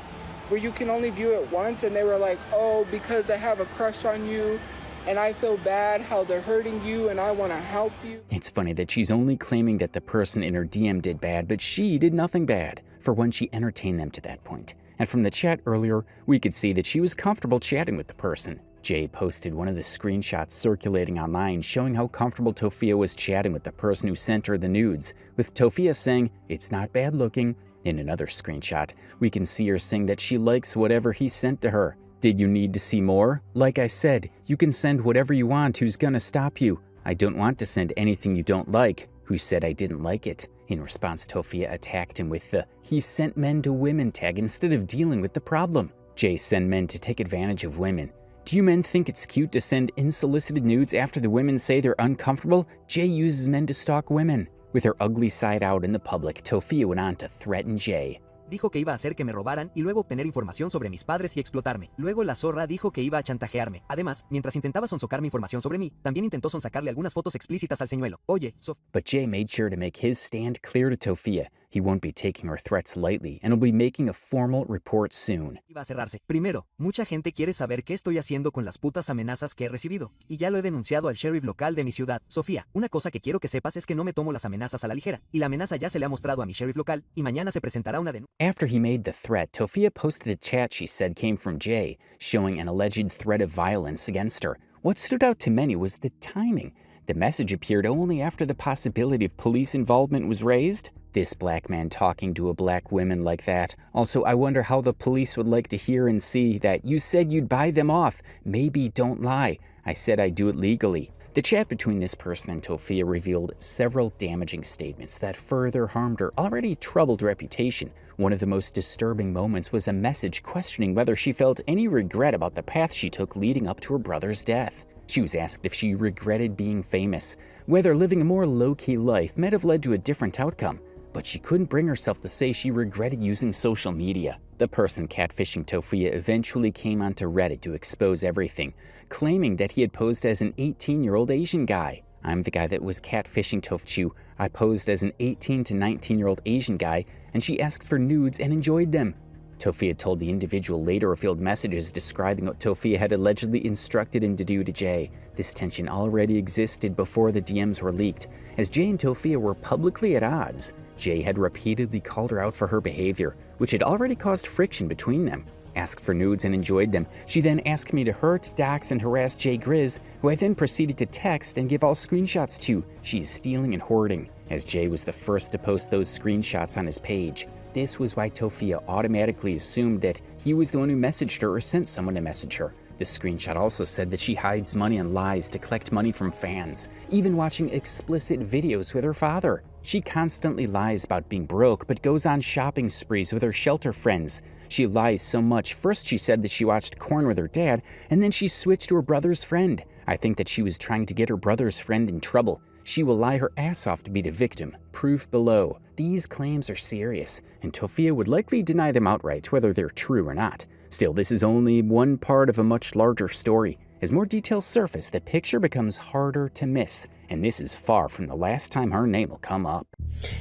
where you can only view it once, and they were like, oh, because I have a crush on you, and I feel bad how they're hurting you, and I want to help you. It's funny that she's only claiming that the person in her DM did bad, but she did nothing bad. For one, she entertained them to that point. And from the chat earlier, we could see that she was comfortable chatting with the person. Jay posted one of the screenshots circulating online showing how comfortable Tophia was chatting with the person who sent her the nudes, with Tophia saying, "It's not bad looking." In another screenshot, we can see her saying that she likes whatever he sent to her. Did you need to see more? Like I said, you can send whatever you want. Who's gonna stop you? I don't want to send anything you don't like. Who said I didn't like it? In response, Tophia attacked him with the "he sent men to women" tag instead of dealing with the problem. Jay sent men to take advantage of women. Do you men think it's cute to send unsolicited nudes after the women say they're uncomfortable? Jay uses men to stalk women. With her ugly side out in the public, Tophia went on to threaten Jay. Dijo que iba a hacer que me robaran y luego obtener información sobre mis padres y explotarme. Luego la zorra dijo que iba a chantajearme. Además, mientras intentaba sonsacarme información sobre mí, también intentó sonsacarle algunas fotos explícitas al señuelo. Oye, But Jay made sure to make his stand clear to Tophia. He won't be taking her threats lightly and will be making a formal report soon. Iba a cerrarse. Primero, mucha gente quiere saber qué estoy haciendo con las putas amenazas que he recibido. Y ya lo he denunciado al sheriff local de mi ciudad. Sofía, una cosa que quiero que sepas es que no me tomo las amenazas a la ligera. Y la amenaza ya se le ha mostrado a mi sheriff local y mañana se presentará una denuncia. After he made the threat, Tophia posted a chat she said came from Jay, showing an alleged threat of violence against her. What stood out to many was the timing. The message appeared only after the possibility of police involvement was raised. This black man talking to a black woman like that. Also, I wonder how the police would like to hear and see that you said you'd buy them off. Maybe don't lie. I said I'd do it legally. The chat between this person and Tophia revealed several damaging statements that further harmed her already troubled reputation. One of the most disturbing moments was a message questioning whether she felt any regret about the path she took leading up to her brother's death. She was asked if she regretted being famous, whether living a more low-key life might have led to a different outcome, but she couldn't bring herself to say she regretted using social media. The person catfishing Tophia eventually came onto Reddit to expose everything, claiming that he had posed as an 18-year-old Asian guy. I'm the guy that was catfishing Tophiachu. I posed as an 18 to 19-year-old Asian guy, and she asked for nudes and enjoyed them. Tophia told the individual later revealed messages describing what Tophia had allegedly instructed him to do to Jay. This tension already existed before the DMs were leaked. As Jay and Tophia were publicly at odds, Jay had repeatedly called her out for her behavior, which had already caused friction between them. Asked for nudes and enjoyed them. She then asked me to hurt, dox, and harass Jay Grizz, who I then proceeded to text and give all screenshots to. She is stealing and hoarding, as Jay was the first to post those screenshots on his page. This was why Tophia automatically assumed that he was the one who messaged her or sent someone to message her. This screenshot also said that she hides money and lies to collect money from fans, even watching explicit videos with her father. She constantly lies about being broke, but goes on shopping sprees with her shelter friends. She lies so much. First she said that she watched Korn with her dad, and then she switched to her brother's friend. I think that she was trying to get her brother's friend in trouble. She will lie her ass off to be the victim. Proof below. These claims are serious, and Tophia would likely deny them outright, whether they're true or not. Still, this is only one part of a much larger story. As more details surface, the picture becomes harder to miss, and this is far from the last time her name will come up.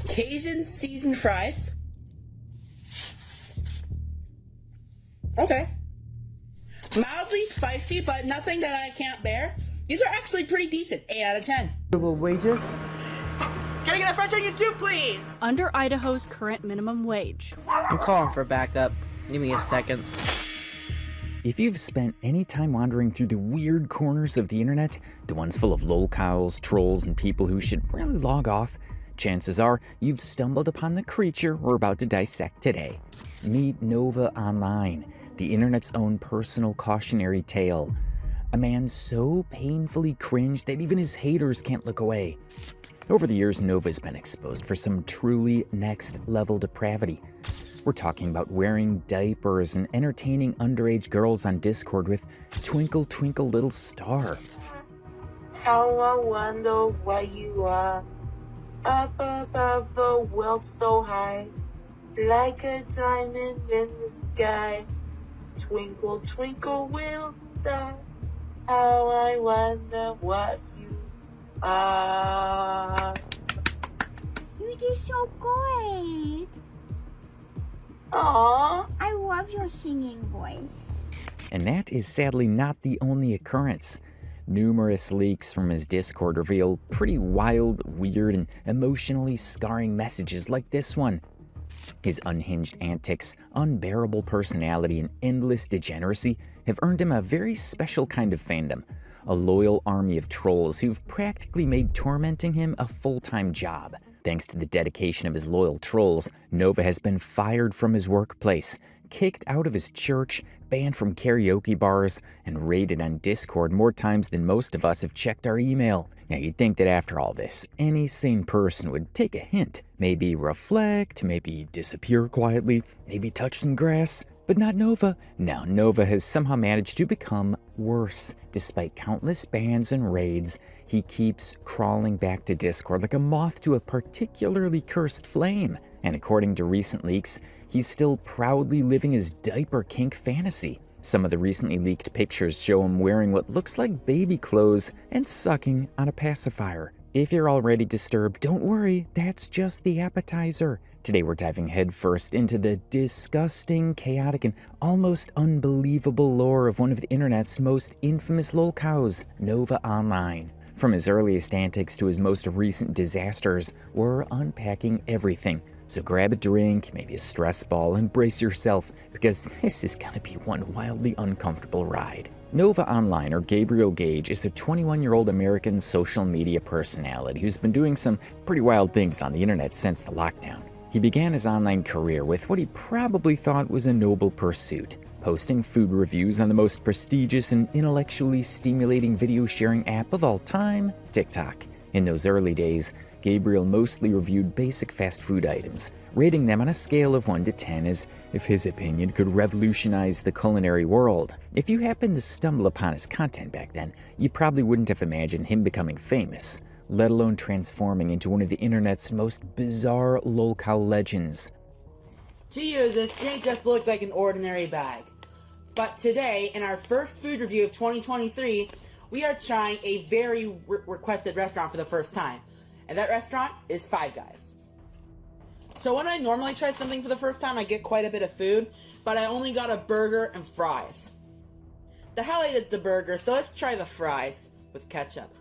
Cajun seasoned fries. Okay. Mildly spicy, but nothing that I can't bear. These are actually pretty decent. 8 out of 10. Wages? Can I get a French onion soup, please? Under Idaho's current minimum wage. I'm calling for backup. Give me a second. If you've spent any time wandering through the weird corners of the internet, the ones full of lolcows, trolls, and people who should really log off, chances are you've stumbled upon the creature we're about to dissect today. Meet Nova Online, the internet's own personal cautionary tale. A man so painfully cringe that even his haters can't look away. Over the years, Nova's been exposed for some truly next-level depravity. We're talking about wearing diapers and entertaining underage girls on Discord with Twinkle Twinkle Little Star. How I wonder where you are, up above the world so high, like a diamond in the sky. Twinkle, twinkle, little star, how I wonder what you are. You did so good. Aww. I love your singing voice. And that is sadly not the only occurrence. Numerous leaks from his Discord reveal pretty wild, weird, and emotionally scarring messages like this one. His unhinged antics, unbearable personality, and endless degeneracy have earned him a very special kind of fandom. A loyal army of trolls who've practically made tormenting him a full-time job. Thanks to the dedication of his loyal trolls, Nova has been fired from his workplace, kicked out of his church, banned from karaoke bars, and raided on Discord more times than most of us have checked our email. Now, you'd think that after all this, any sane person would take a hint, maybe reflect, maybe disappear quietly, maybe touch some grass, but not Nova. Now, Nova has somehow managed to become worse. Despite countless bans and raids, he keeps crawling back to Discord like a moth to a particularly cursed flame. And according to recent leaks, he's still proudly living his diaper kink fantasy. Some of the recently leaked pictures show him wearing what looks like baby clothes and sucking on a pacifier. If you're already disturbed, don't worry, that's just the appetizer. Today we're diving headfirst into the disgusting, chaotic, and almost unbelievable lore of one of the internet's most infamous lolcows, Nova Online. From his earliest antics to his most recent disasters, we're unpacking everything. So grab a drink, maybe a stress ball, and brace yourself, because this is gonna be one wildly uncomfortable ride. Nova Online, or Gabriel Gage, is a 21-year-old American social media personality who's been doing some pretty wild things on the internet since the lockdown. He began his online career with what he probably thought was a noble pursuit, posting food reviews on the most prestigious and intellectually stimulating video sharing app of all time, TikTok. In those early days, Gabriel mostly reviewed basic fast food items, rating them on a scale of 1 to 10 as if his opinion could revolutionize the culinary world. If you happened to stumble upon his content back then, you probably wouldn't have imagined him becoming famous, let alone transforming into one of the internet's most bizarre lolcow legends. To you, this may just look like an ordinary bag. But today, in our first food review of 2023, we are trying a very requested restaurant for the first time. And that restaurant is Five Guys. So when I normally try something for the first time, I get quite a bit of food, but I only got a burger and fries. The highlight is the burger, so let's try the fries with ketchup.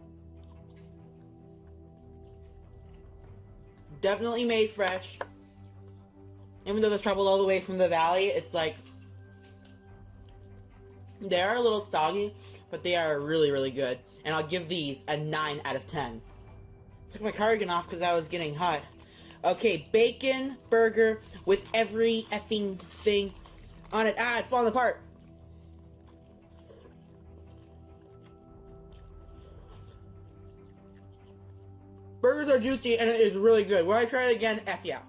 Definitely made fresh. Even though this traveled all the way from the valley, it's like, they are a little soggy, but they are really, really good. And I'll give these a 9 out of 10. Took my cardigan off because I was getting hot. Okay, bacon burger with every effing thing on it. Ah, it's falling apart. Burgers are juicy and it is really good. Will I try it again? F yeah.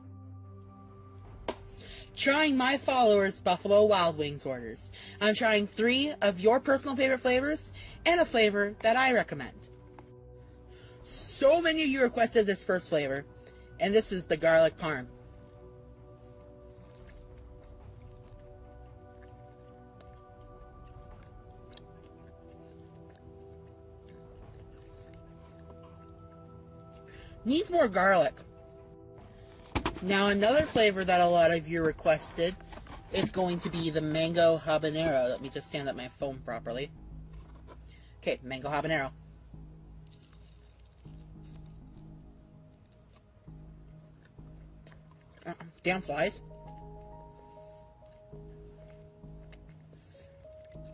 Trying my followers' Buffalo Wild Wings orders. I'm trying 3 of your personal favorite flavors and a flavor that I recommend. So many of you requested this first flavor, and this is the garlic parm. Needs more garlic. Now another flavor that a lot of you requested is going to be the mango habanero. Let me just stand up my phone properly. Okay, mango habanero. Damn flies.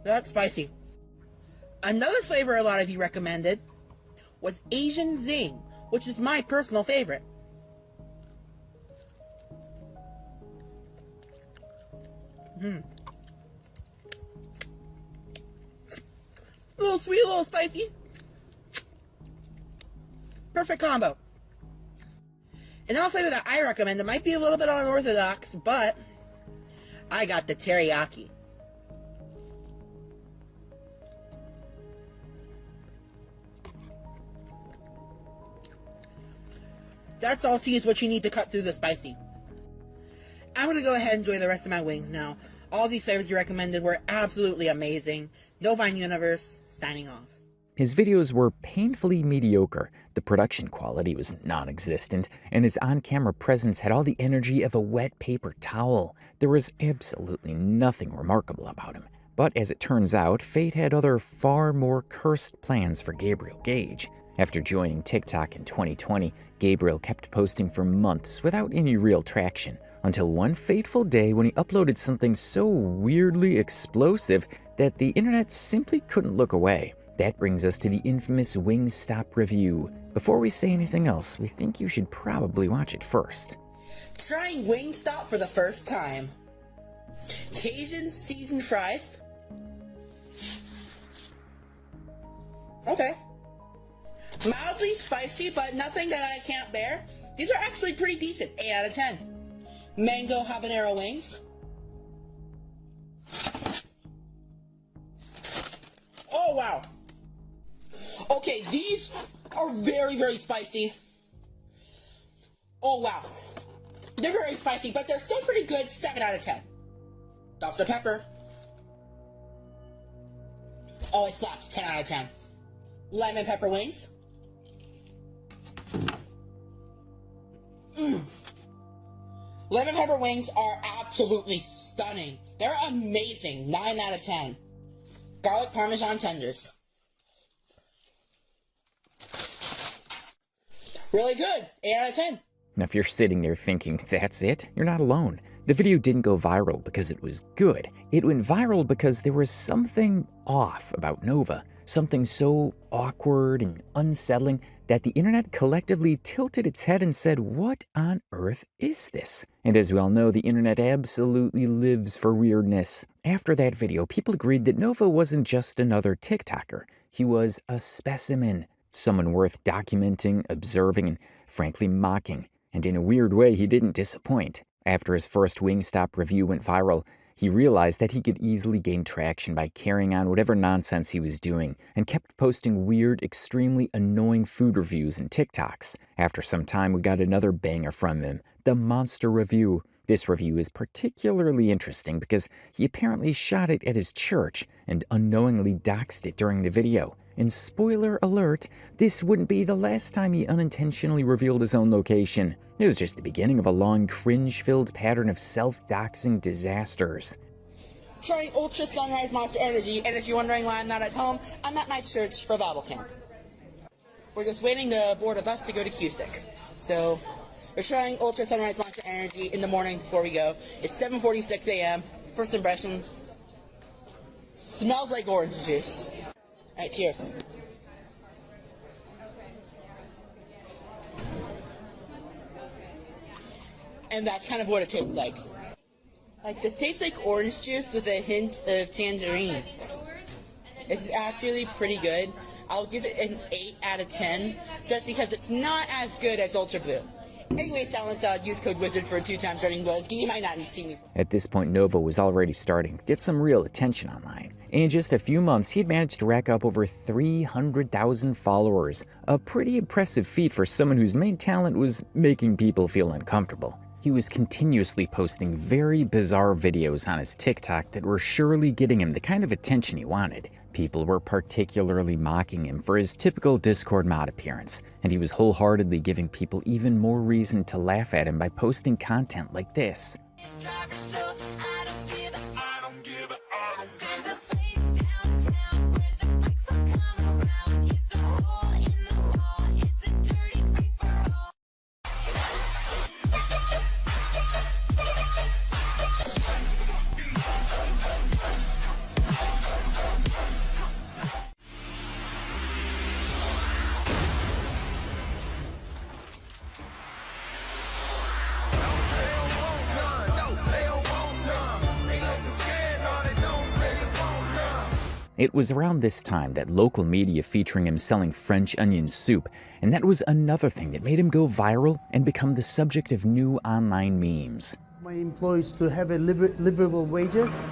That's spicy. Another flavor a lot of you recommended was Asian Zing, which is my personal favorite. A little sweet, a little spicy. Perfect combo. Another flavor that I recommend, it might be a little bit unorthodox, but I got the teriyaki. That salty is what you need to cut through the spicy. I'm going to go ahead and enjoy the rest of my wings now. All these flavors you recommended were absolutely amazing. Novine Universe, signing off. His videos were painfully mediocre, the production quality was non-existent, and his on-camera presence had all the energy of a wet paper towel. There was absolutely nothing remarkable about him. But as it turns out, fate had other far more cursed plans for Gabriel Gage. After joining TikTok in 2020, Gabriel kept posting for months without any real traction, until one fateful day when he uploaded something so weirdly explosive that the internet simply couldn't look away. That brings us to the infamous Wingstop review. Before we say anything else, we think you should probably watch it first. Trying Wingstop for the first time. Cajun seasoned fries. Okay. Mildly spicy, but nothing that I can't bear. These are actually pretty decent. 8 out of 10. Mango habanero wings. Oh, wow. Okay, these are very, very spicy. Oh, wow. They're very spicy, but they're still pretty good. 7 out of 10. Dr. Pepper. Oh, it slaps. 10 out of 10. Lemon pepper wings. Lemon pepper wings are absolutely stunning. They're amazing. 9 out of 10. Garlic Parmesan tenders. Really good. 8 out of 10. Now, if you're sitting there thinking, that's it, you're not alone. The video didn't go viral because it was good. It went viral because there was something off about Nova. Something so awkward and unsettling that the internet collectively tilted its head and said, what on earth is this? And as we all know, the internet absolutely lives for weirdness. After that video, people agreed that Nova wasn't just another TikToker. He was a specimen. Someone worth documenting, observing, and frankly mocking. And in a weird way, he didn't disappoint. After his first Wingstop review went viral, he realized that he could easily gain traction by carrying on whatever nonsense he was doing, and kept posting weird, extremely annoying food reviews and TikToks. After some time, we got another banger from him, the Monster Review. This review is particularly interesting because he apparently shot it at his church and unknowingly doxed it during the video. And spoiler alert, this wouldn't be the last time he unintentionally revealed his own location. It was just the beginning of a long, cringe-filled pattern of self-doxing disasters. Trying Ultra Sunrise Monster Energy, and if you're wondering why I'm not at home, I'm at my church for Bible camp. We're just waiting to board a bus to go to Cusick. So, we're trying Ultra Sunrise Monster Energy in the morning before we go. It's 7:46 a.m. First impressions. Smells like orange juice. Alright, cheers. And that's kind of what it tastes like. Like, this tastes like orange juice with a hint of tangerines. It's actually pretty good. I'll give it an 8 out of 10, just because it's not as good as Ultra Blue. Anyways, download use code WIZARD for 2 times running blows. You might not see me. At this point, Nova was already starting to get some real attention online. In just a few months, he had managed to rack up over 300,000 followers, a pretty impressive feat for someone whose main talent was making people feel uncomfortable. He was continuously posting very bizarre videos on his TikTok that were surely getting him the kind of attention he wanted. People were particularly mocking him for his typical Discord mod appearance, and he was wholeheartedly giving people even more reason to laugh at him by posting content like this. It was around this time that local media featuring him selling French onion soup, and that was another thing that made him go viral and become the subject of new online memes. My employees to have a livable wages.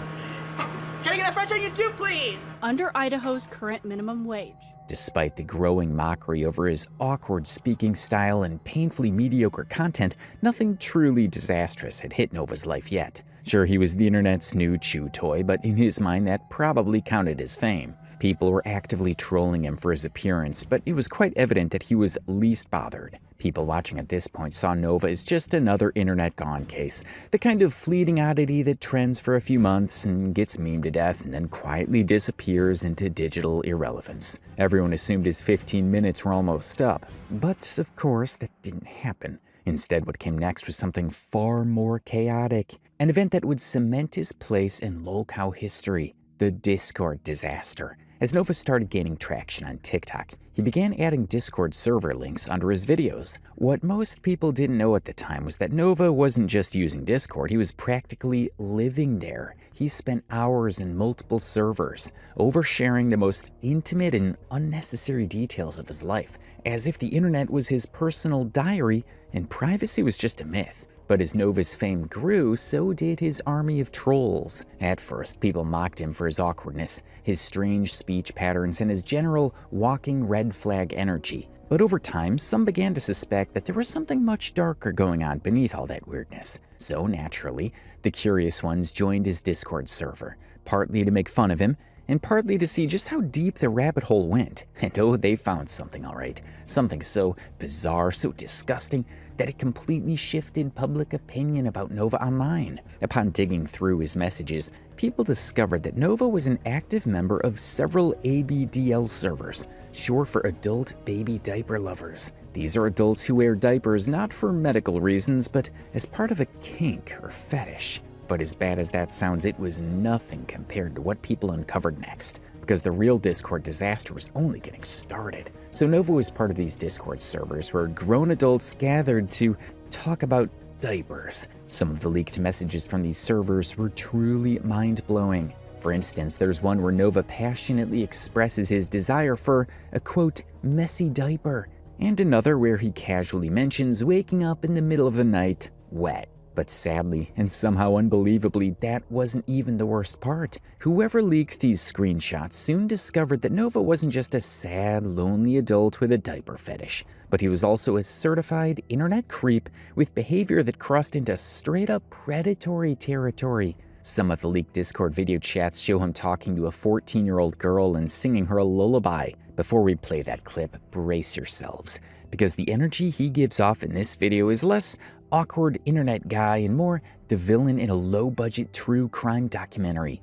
Can I get a French onion soup, please? Under Idaho's current minimum wage. Despite the growing mockery over his awkward speaking style and painfully mediocre content, nothing truly disastrous had hit Nova's life yet. Sure, he was the internet's new chew toy, but in his mind that probably counted as fame. People were actively trolling him for his appearance, but it was quite evident that he was least bothered. People watching at this point saw Nova as just another internet gone case, the kind of fleeting oddity that trends for a few months and gets memed to death and then quietly disappears into digital irrelevance. Everyone assumed his 15 minutes were almost up, but of course that didn't happen. Instead, what came next was something far more chaotic, an event that would cement his place in Lolcow history, the Discord disaster. As Nova started gaining traction on TikTok, he began adding Discord server links under his videos. What most people didn't know at the time was that Nova wasn't just using Discord, he was practically living there. He spent hours in multiple servers, oversharing the most intimate and unnecessary details of his life, as if the internet was his personal diary and privacy was just a myth. But as Nova's fame grew, so did his army of trolls. At first, people mocked him for his awkwardness, his strange speech patterns, and his general walking red flag energy. But over time, some began to suspect that there was something much darker going on beneath all that weirdness. So naturally, the curious ones joined his Discord server, partly to make fun of him, and partly to see just how deep the rabbit hole went. And oh, they found something all right. Something so bizarre, so disgusting, that it completely shifted public opinion about Nova online. Upon digging through his messages, people discovered that Nova was an active member of several ABDL servers, short for Adult Baby Diaper Lovers. These are adults who wear diapers not for medical reasons, but as part of a kink or fetish. But as bad as that sounds, it was nothing compared to what people uncovered next, because the real Discord disaster was only getting started. So Nova was part of these Discord servers where grown adults gathered to talk about diapers. Some of the leaked messages from these servers were truly mind-blowing. For instance, there's one where Nova passionately expresses his desire for a, quote, messy diaper, and another where he casually mentions waking up in the middle of the night wet. But sadly, and somehow unbelievably, that wasn't even the worst part. Whoever leaked these screenshots soon discovered that Nova wasn't just a sad, lonely adult with a diaper fetish, but he was also a certified internet creep with behavior that crossed into straight-up predatory territory. Some of the leaked Discord video chats show him talking to a 14-year-old girl and singing her a lullaby. Before we play that clip, brace yourselves, because the energy he gives off in this video is less awkward internet guy and more the villain in a low-budget true crime documentary.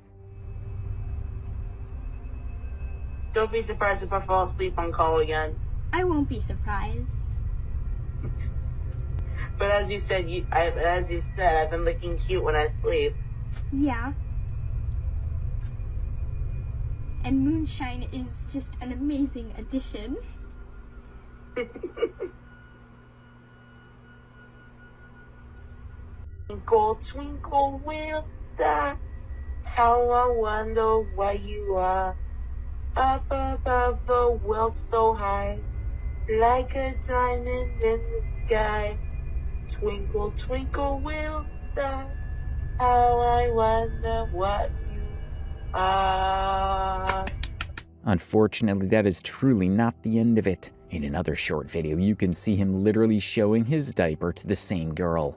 Don't be surprised if I fall asleep on call again. I won't be surprised. But as you said, I've been looking cute when I sleep. Yeah. And Moonshine is just an amazing addition. Twinkle, twinkle, little star, how I wonder why you are up above the world so high, like a diamond in the sky. Twinkle, twinkle, little star, how I wonder what you are. Unfortunately, that is truly not the end of it. In another short video, you can see him literally showing his diaper to the same girl.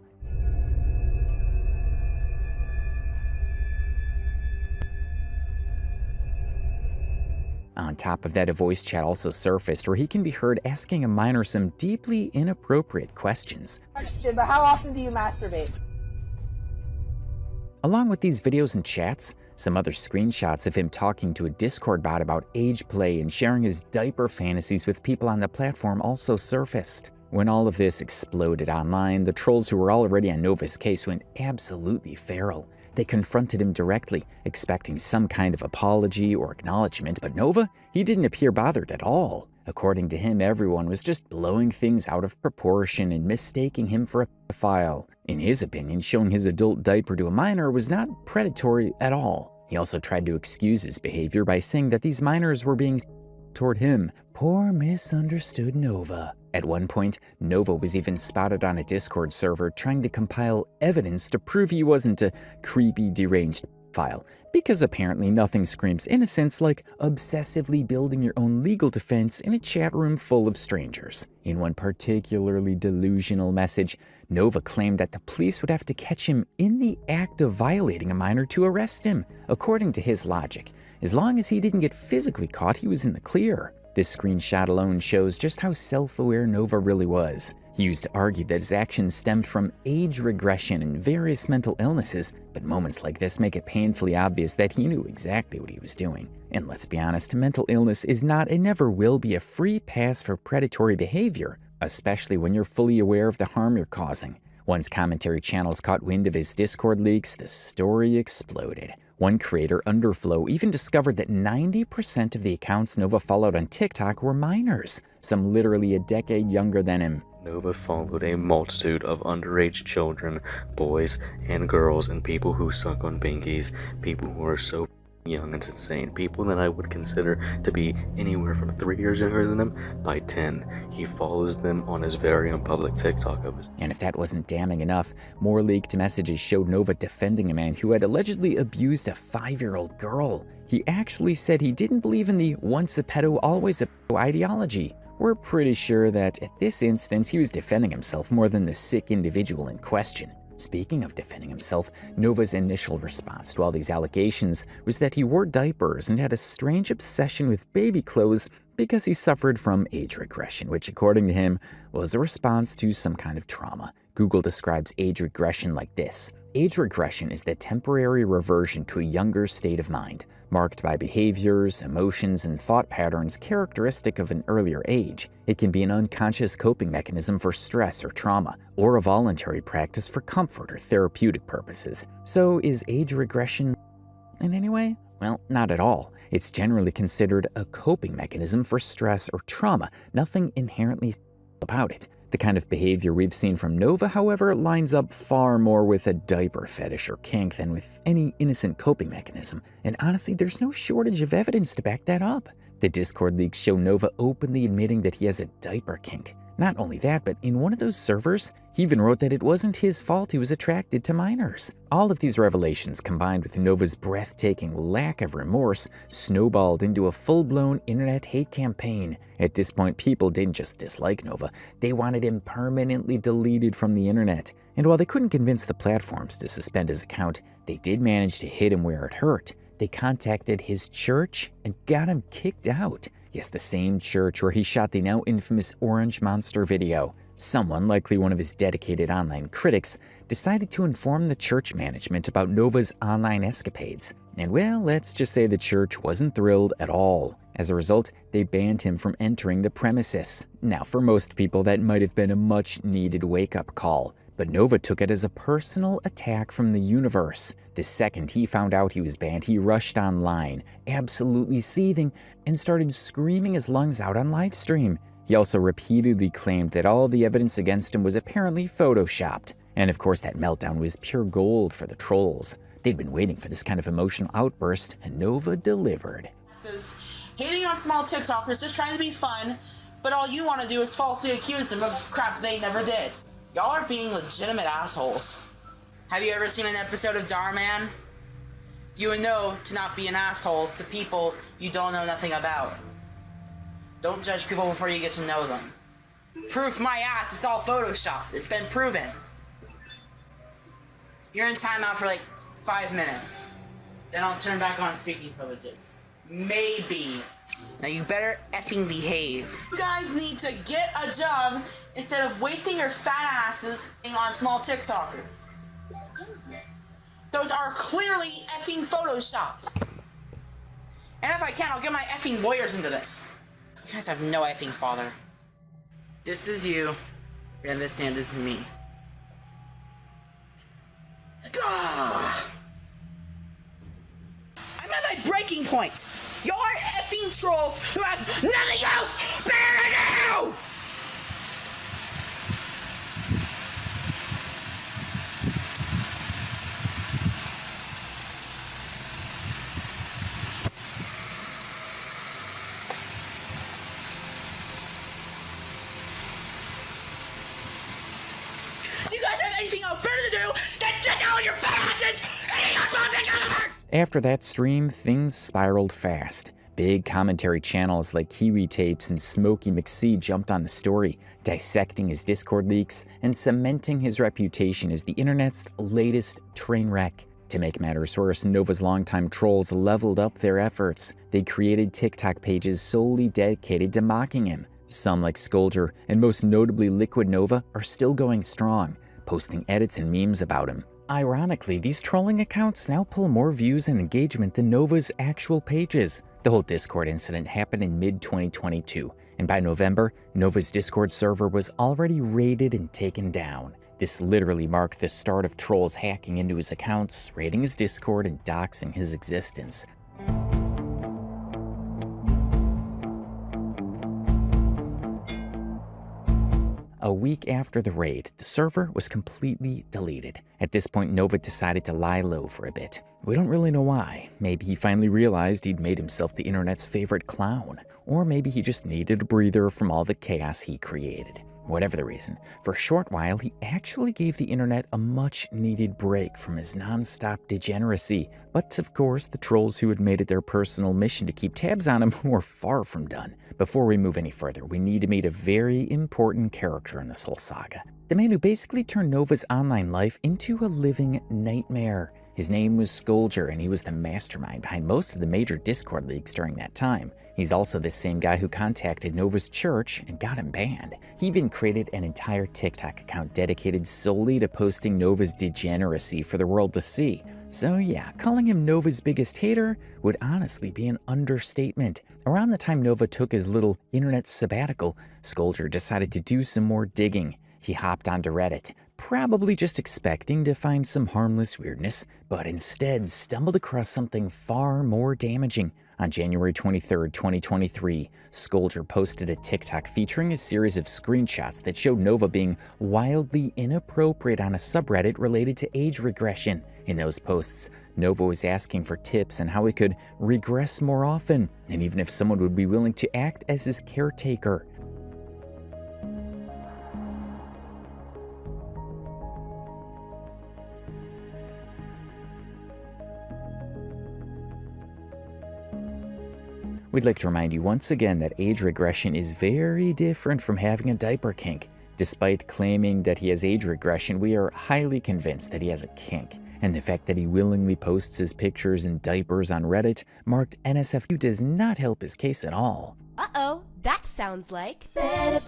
On top of that, a voice chat also surfaced where he can be heard asking a minor some deeply inappropriate questions. Question, but how often do you masturbate? Along with these videos and chats, some other screenshots of him talking to a Discord bot about age play and sharing his diaper fantasies with people on the platform also surfaced. When all of this exploded online, the trolls who were already on Nova's case went absolutely feral. They confronted him directly, expecting some kind of apology or acknowledgement, but Nova, he didn't appear bothered at all. According to him, everyone was just blowing things out of proportion and mistaking him for a pedophile. In his opinion, showing his adult diaper to a minor was not predatory at all. He also tried to excuse his behavior by saying that these minors were being toward him. Poor misunderstood Nova. At one point, Nova was even spotted on a Discord server trying to compile evidence to prove he wasn't a creepy, deranged pedophile, because apparently nothing screams innocence like obsessively building your own legal defense in a chat room full of strangers. In one particularly delusional message, Nova claimed that the police would have to catch him in the act of violating a minor to arrest him. According to his logic, as long as he didn't get physically caught, he was in the clear. This screenshot alone shows just how self-aware Nova really was. He used to argue that his actions stemmed from age regression and various mental illnesses, but moments like this make it painfully obvious that he knew exactly what he was doing. And let's be honest, mental illness is not and never will be a free pass for predatory behavior, especially when you're fully aware of the harm you're causing. Once commentary channels caught wind of his Discord leaks, the story exploded. One creator, Underflow, even discovered that 90% of the accounts Nova followed on TikTok were minors, some literally a decade younger than him. Nova followed a multitude of underage children, boys and girls, and people who suck on binkies, people who are so young and insane, people that I would consider to be anywhere from 3 years younger than him by 10. He follows them on his very own public TikTok of his. And if that wasn't damning enough, more leaked messages showed Nova defending a man who had allegedly abused a 5-year-old girl. He actually said he didn't believe in the once a pedo, always a pedo ideology. We're pretty sure that at this instance he was defending himself more than the sick individual in question. Speaking of defending himself, Nova's initial response to all these allegations was that he wore diapers and had a strange obsession with baby clothes because he suffered from age regression, which according to him was a response to some kind of trauma. Google describes age regression like this. Age regression is the temporary reversion to a younger state of mind, marked by behaviors, emotions, and thought patterns characteristic of an earlier age. It can be an unconscious coping mechanism for stress or trauma, or a voluntary practice for comfort or therapeutic purposes. So is age regression in any way? Well, not at all. It's generally considered a coping mechanism for stress or trauma, nothing inherently about it. The kind of behavior we've seen from Nova, however, lines up far more with a diaper fetish or kink than with any innocent coping mechanism. And honestly, there's no shortage of evidence to back that up. The Discord leaks show Nova openly admitting that he has a diaper kink. Not only that, but in one of those servers, he even wrote that it wasn't his fault he was attracted to minors. All of these revelations, combined with Nova's breathtaking lack of remorse, snowballed into a full-blown internet hate campaign. At this point, people didn't just dislike Nova, they wanted him permanently deleted from the internet. And while they couldn't convince the platforms to suspend his account, they did manage to hit him where it hurt. They contacted his church and got him kicked out. Yes, the same church where he shot the now infamous Orange Monster video. Someone, likely one of his dedicated online critics, decided to inform the church management about Nova's online escapades. And well, let's just say the church wasn't thrilled at all. As a result, they banned him from entering the premises. Now, for most people, that might have been a much-needed wake-up call. But Nova took it as a personal attack from the universe. The second he found out he was banned, he rushed online, absolutely seething, and started screaming his lungs out on livestream. He also repeatedly claimed that all the evidence against him was apparently photoshopped. And of course, that meltdown was pure gold for the trolls. They'd been waiting for this kind of emotional outburst, and Nova delivered. Hating on small TikTokers, just trying to be fun, but all you want to do is falsely accuse them of crap they never did. Y'all are being legitimate assholes. Have you ever seen an episode of Darman? You would know to not be an asshole to people you don't know nothing about. Don't judge people before you get to know them. Proof my ass, it's all photoshopped. It's been proven. You're in timeout for like 5 minutes. Then I'll turn back on speaking privileges. Maybe. Now you better effing behave. You guys need to get a job instead of wasting your fat asses on small TikTokers. Those are clearly effing photoshopped. And if I can, I'll get my effing lawyers into this. You guys have no effing father. This is you, and this hand is me. Gah! I'm at my breaking point. Y'all are effing trolls who have nothing else better to do! You guys have anything else better to do than check out your fat asses and your content universe! After that stream, things spiraled fast. Big commentary channels like Kiwi Tapes and Smokey McSee jumped on the story, dissecting his Discord leaks and cementing his reputation as the internet's latest train wreck. To make matters worse, Nova's longtime trolls leveled up their efforts. They created TikTok pages solely dedicated to mocking him. Some, like Skolger and most notably Liquid Nova, are still going strong, posting edits and memes about him. Ironically, these trolling accounts now pull more views and engagement than Nova's actual pages. The whole Discord incident happened in mid-2022, and by November, Nova's Discord server was already raided and taken down. This literally marked the start of trolls hacking into his accounts, raiding his Discord, and doxing his existence. A week after the raid, the server was completely deleted. At this point, Nova decided to lie low for a bit. We don't really know why. Maybe he finally realized he'd made himself the internet's favorite clown. Or maybe he just needed a breather from all the chaos he created. Whatever the reason, for a short while, he actually gave the internet a much-needed break from his non-stop degeneracy. But of course, the trolls who had made it their personal mission to keep tabs on him were far from done. Before we move any further, we need to meet a very important character in this whole saga. The man who basically turned Nova's online life into a living nightmare. His name was Skolger, and he was the mastermind behind most of the major Discord leaks during that time. He's also the same guy who contacted Nova's church and got him banned. He even created an entire TikTok account dedicated solely to posting Nova's degeneracy for the world to see. So yeah, calling him Nova's biggest hater would honestly be an understatement. Around the time Nova took his little internet sabbatical, Skolger decided to do some more digging. He hopped onto Reddit, probably just expecting to find some harmless weirdness, but instead stumbled across something far more damaging. On January 23, 2023, Skolger posted a TikTok featuring a series of screenshots that showed Nova being wildly inappropriate on a subreddit related to age regression. In those posts, Nova was asking for tips on how he could regress more often, and even if someone would be willing to act as his caretaker. We'd like to remind you once again that age regression is very different from having a diaper kink. Despite claiming that he has age regression, we are highly convinced that he has a kink. And the fact that he willingly posts his pictures in diapers on Reddit marked NSFW does not help his case at all. Uh-oh, that sounds like pedophilia.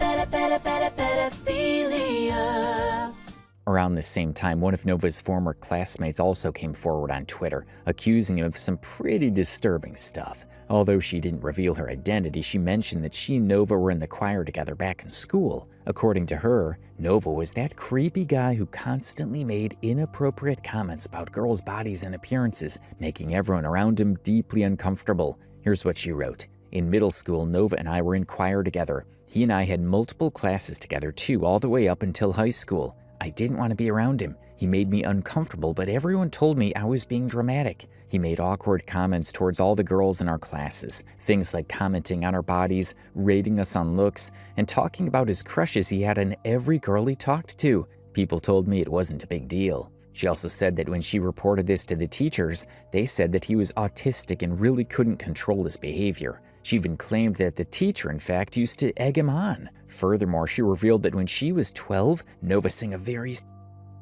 Around the same time, one of Nova's former classmates also came forward on Twitter, accusing him of some pretty disturbing stuff. Although she didn't reveal her identity, she mentioned that she and Nova were in the choir together back in school. According to her, Nova was that creepy guy who constantly made inappropriate comments about girls' bodies and appearances, making everyone around him deeply uncomfortable. Here's what she wrote. In middle school, Nova and I were in choir together. He and I had multiple classes together too, all the way up until high school. I didn't want to be around him. He made me uncomfortable, but everyone told me I was being dramatic. He made awkward comments towards all the girls in our classes. Things like commenting on our bodies, rating us on looks, and talking about his crushes he had on every girl he talked to. People told me it wasn't a big deal. She also said that when she reported this to the teachers, they said that he was autistic and really couldn't control his behavior. She even claimed that the teacher, in fact, used to egg him on. Furthermore, she revealed that when she was 12, Nova sang a very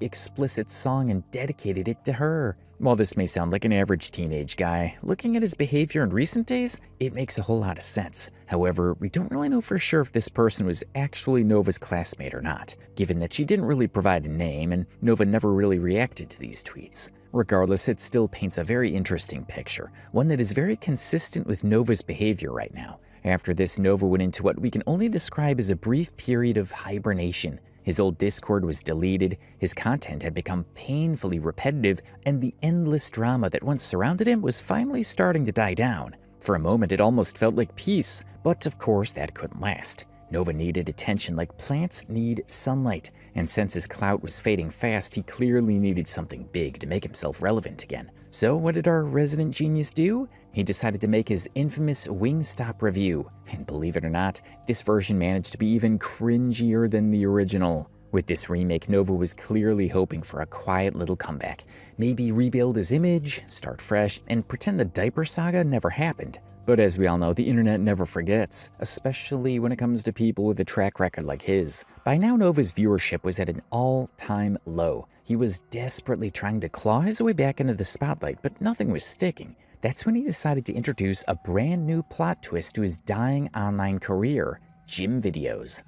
explicit song and dedicated it to her. While this may sound like an average teenage guy, looking at his behavior in recent days, it makes a whole lot of sense. However, we don't really know for sure if this person was actually Nova's classmate or not, given that she didn't really provide a name and Nova never really reacted to these tweets. Regardless, it still paints a very interesting picture, one that is very consistent with Nova's behavior right now. After this, Nova went into what we can only describe as a brief period of hibernation. His old Discord was deleted, his content had become painfully repetitive, and the endless drama that once surrounded him was finally starting to die down. For a moment, it almost felt like peace, but of course that couldn't last. Nova needed attention like plants need sunlight, and since his clout was fading fast, he clearly needed something big to make himself relevant again. So what did our resident genius do? He decided to make his infamous Wingstop review, and believe it or not, this version managed to be even cringier than the original. With this remake, Nova was clearly hoping for a quiet little comeback. Maybe rebuild his image, start fresh, and pretend the diaper saga never happened. But as we all know, the internet never forgets, especially when it comes to people with a track record like his. By now, Nova's viewership was at an all-time low. He was desperately trying to claw his way back into the spotlight, but nothing was sticking. That's when he decided to introduce a brand new plot twist to his dying online career: gym videos.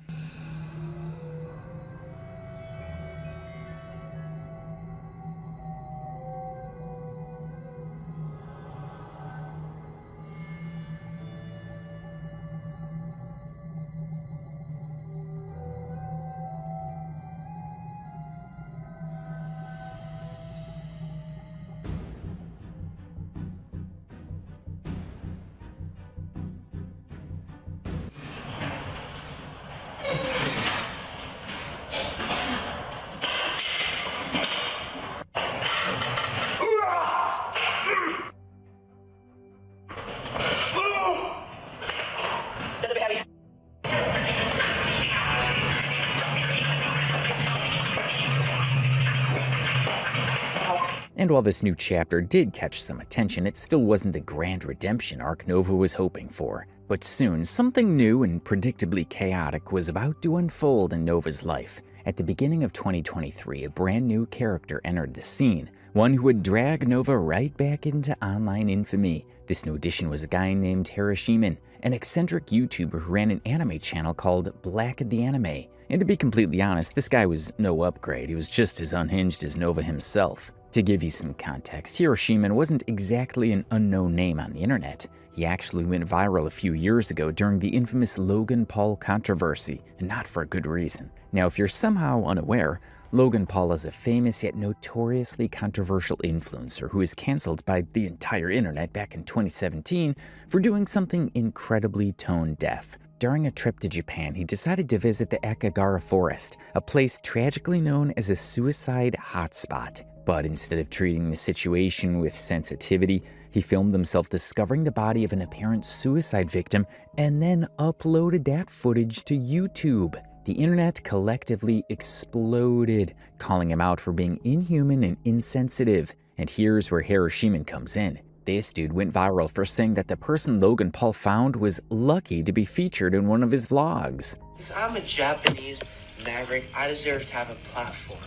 And while this new chapter did catch some attention, it still wasn't the grand redemption arc Nova was hoping for. But soon, something new and predictably chaotic was about to unfold in Nova's life. At the beginning of 2023, a brand new character entered the scene, one who would drag Nova right back into online infamy. This new addition was a guy named Hiroshima, an eccentric YouTuber who ran an anime channel called Black the Anime. And to be completely honest, this guy was no upgrade. He was just as unhinged as Nova himself. To give you some context, Hiroshima wasn't exactly an unknown name on the internet. He actually went viral a few years ago during the infamous Logan Paul controversy, and not for a good reason. Now, if you're somehow unaware, Logan Paul is a famous yet notoriously controversial influencer who was canceled by the entire internet back in 2017 for doing something incredibly tone-deaf. During a trip to Japan, he decided to visit the Akagara forest, a place tragically known as a suicide hotspot. But instead of treating the situation with sensitivity, he filmed himself discovering the body of an apparent suicide victim and then uploaded that footage to YouTube. The internet collectively exploded, calling him out for being inhuman and insensitive. And here's where Hiroshima comes in. This dude went viral for saying that the person Logan Paul found was lucky to be featured in one of his vlogs. I'm a Japanese maverick. I deserve to have a platform.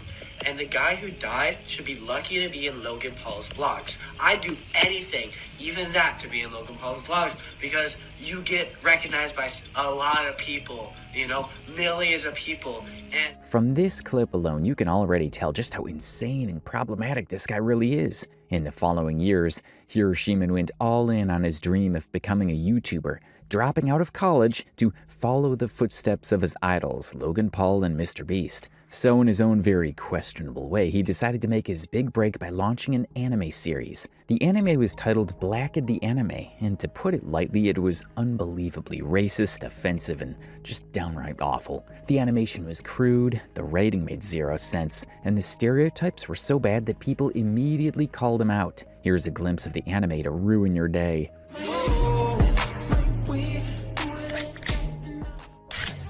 And the guy who died should be lucky to be in Logan Paul's vlogs. I'd do anything, even that, to be in Logan Paul's vlogs, because you get recognized by a lot of people, you know, millions of people. And from this clip alone, you can already tell just how insane and problematic this guy really is. In the following years, Hiroshima went all in on his dream of becoming a YouTuber, dropping out of college to follow the footsteps of his idols, Logan Paul and Mr. Beast. So in his own very questionable way, he decided to make his big break by launching an anime series. The anime was titled Blacked the Anime, and to put it lightly, it was unbelievably racist, offensive, and just downright awful. The animation was crude, the writing made zero sense, and the stereotypes were so bad that people immediately called him out. Here's a glimpse of the anime to ruin your day.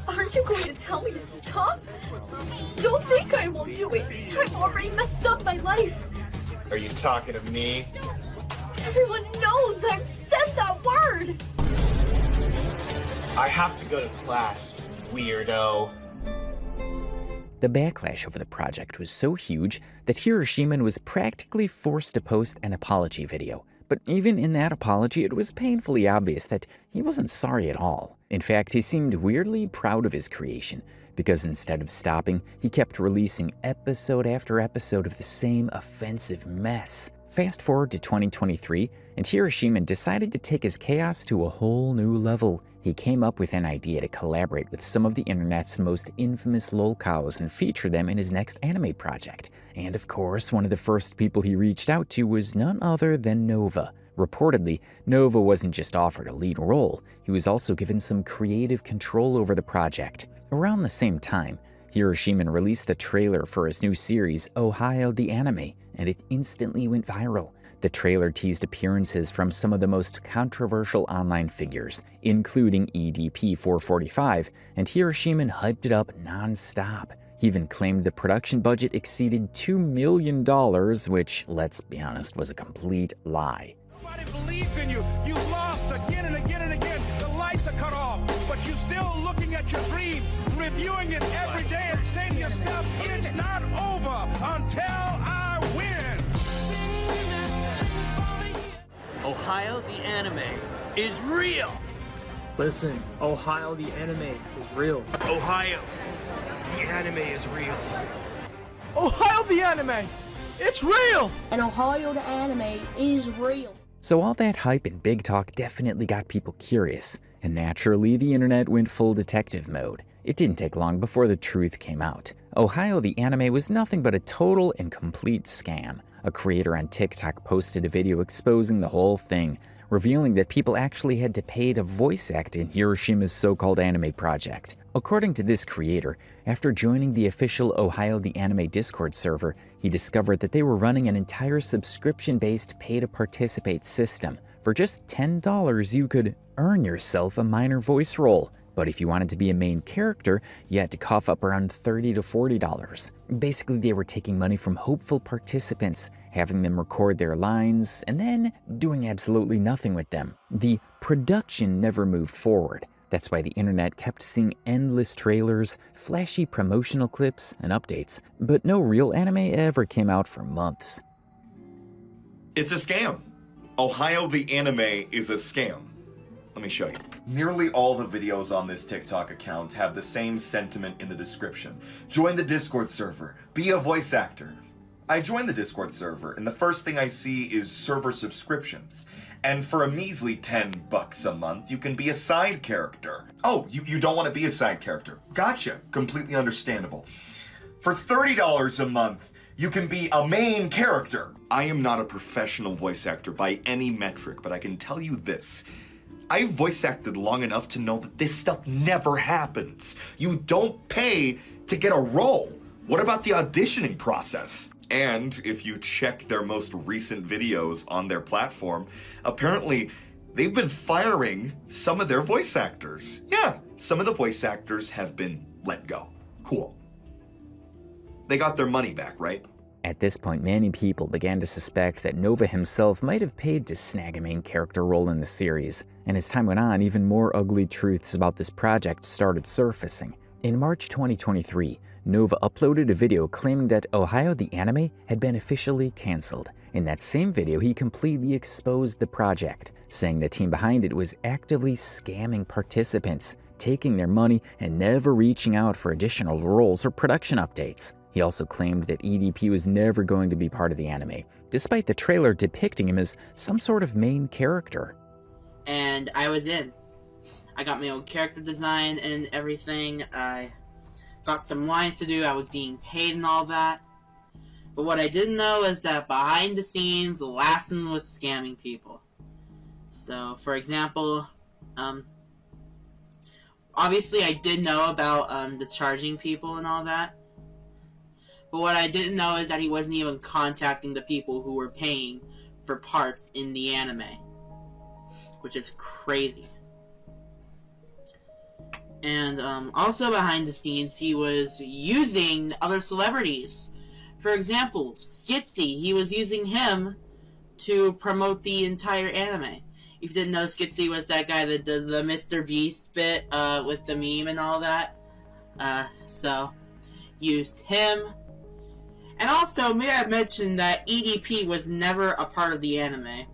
Aren't you going to tell me to stop? Don't think I won't do it. I've already messed up my life. are you talking to me? Everyone knows I've said that word. I have to go to class, weirdo. The backlash over the project was so huge that Hiroshima was practically forced to post an apology video. But even in that apology, it was painfully obvious that he wasn't sorry at all. In fact, he seemed weirdly proud of his creation, because instead of stopping, he kept releasing episode after episode of the same offensive mess. Fast forward to 2023, and Hiroshima decided to take his chaos to a whole new level. He came up with an idea to collaborate with some of the internet's most infamous Lolcows and feature them in his next anime project. And of course, one of the first people he reached out to was none other than Nova. Reportedly, Nova wasn't just offered a lead role, he was also given some creative control over the project. Around the same time, Hiroshima released the trailer for his new series, Ohio the Anime, and it instantly went viral. The trailer teased appearances from some of the most controversial online figures, including EDP-445, and Hiroshima hyped it up non-stop. He even claimed the production budget exceeded $2 million, which, let's be honest, was a complete lie. Nobody believes in you. You've lost again and again and again. The lights are cut off, but you're still looking at your dream, reviewing it every day and saying to yourself, it's not over until I win. Ohio the Anime is real. Listen, Ohio the Anime is real. Ohio the Anime is real. Ohio the Anime, it's real. And Ohio the Anime is real. So all that hype and big talk definitely got people curious, and naturally the internet went full detective mode. It didn't take long before the truth came out. Ohio the Anime was nothing but a total and complete scam. A creator on TikTok posted a video exposing the whole thing, revealing that people actually had to pay to voice act in Hiroshima's so-called anime project. According to this creator, after joining the official Ohio the Anime Discord server, he discovered that they were running an entire subscription-based pay-to-participate system. For just $10, you could earn yourself a minor voice role. But if you wanted to be a main character, you had to cough up around $30 to $40. Basically, they were taking money from hopeful participants, having them record their lines, and then doing absolutely nothing with them. The production never moved forward. That's why the internet kept seeing endless trailers, flashy promotional clips, and updates. But no real anime ever came out for months. It's a scam. Ohio the Anime is a scam. Let me show you. Nearly all the videos on this TikTok account have the same sentiment in the description. Join the Discord server. Be a voice actor. I joined the Discord server, and the first thing I see is server subscriptions. And for a measly $10 a month, you can be a side character. Oh, you don't want to be a side character. Gotcha. Completely understandable. For $30 a month, you can be a main character. I am not a professional voice actor by any metric, but I can tell you this. I've voice acted long enough to know that this stuff never happens. You don't pay to get a role. What about the auditioning process? And if you check their most recent videos on their platform, apparently they've been firing some of their voice actors. Yeah, some of the voice actors have been let go. Cool. They got their money back, right? At this point, many people began to suspect that Nova himself might have paid to snag a main character role in the series, and as time went on, even more ugly truths about this project started surfacing. In March 2023, Nova uploaded a video claiming that Ohio the Anime had been officially cancelled. In that same video, he completely exposed the project, saying the team behind it was actively scamming participants, taking their money, and never reaching out for additional roles or production updates. He also claimed that EDP was never going to be part of the anime, despite the trailer depicting him as some sort of main character. And I was in. I got my own character design and everything. I got some lines to do. I was being paid and all that. But what I didn't know is that behind the scenes, Lassen was scamming people. So, for example, obviously I did know about the charging people and all that. But what I didn't know is that he wasn't even contacting the people who were paying for parts in the anime. Which is crazy. And also behind the scenes, he was using other celebrities. For example, Skitsy, he was using him to promote the entire anime. If you didn't know, Skitsy was that guy that does the Mr. Beast bit with the meme and all that. So, used him. And also, may I mention that EDP was never a part of the anime.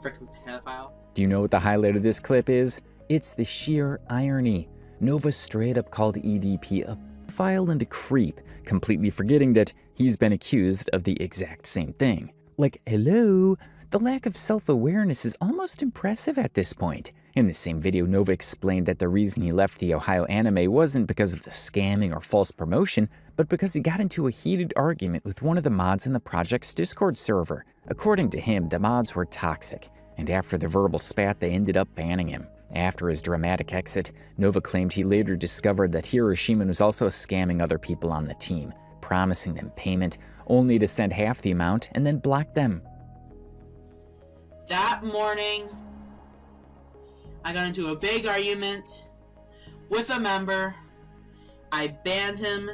Frickin' pedophile. Do you know what the highlight of this clip is? It's the sheer irony. Nova straight up called EDP a pedophile and a creep, completely forgetting that he's been accused of the exact same thing. Like, hello? The lack of self-awareness is almost impressive at this point. In the same video, Nova explained that the reason he left the Ohio anime wasn't because of the scamming or false promotion, but because he got into a heated argument with one of the mods in the project's Discord server. According to him, the mods were toxic, and after the verbal spat, they ended up banning him. After his dramatic exit, Nova claimed he later discovered that Hiroshima was also scamming other people on the team, promising them payment, only to send half the amount and then block them. That morning, I got into a big argument with a member. I banned him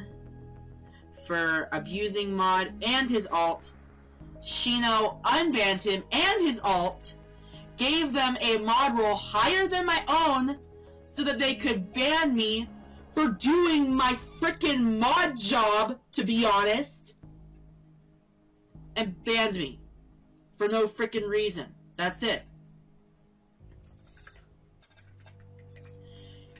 for abusing mod and his alt. Shino unbanned him and his alt, gave them a mod role higher than my own so that they could ban me for doing my frickin' mod job, to be honest, and banned me for no frickin' reason. That's it.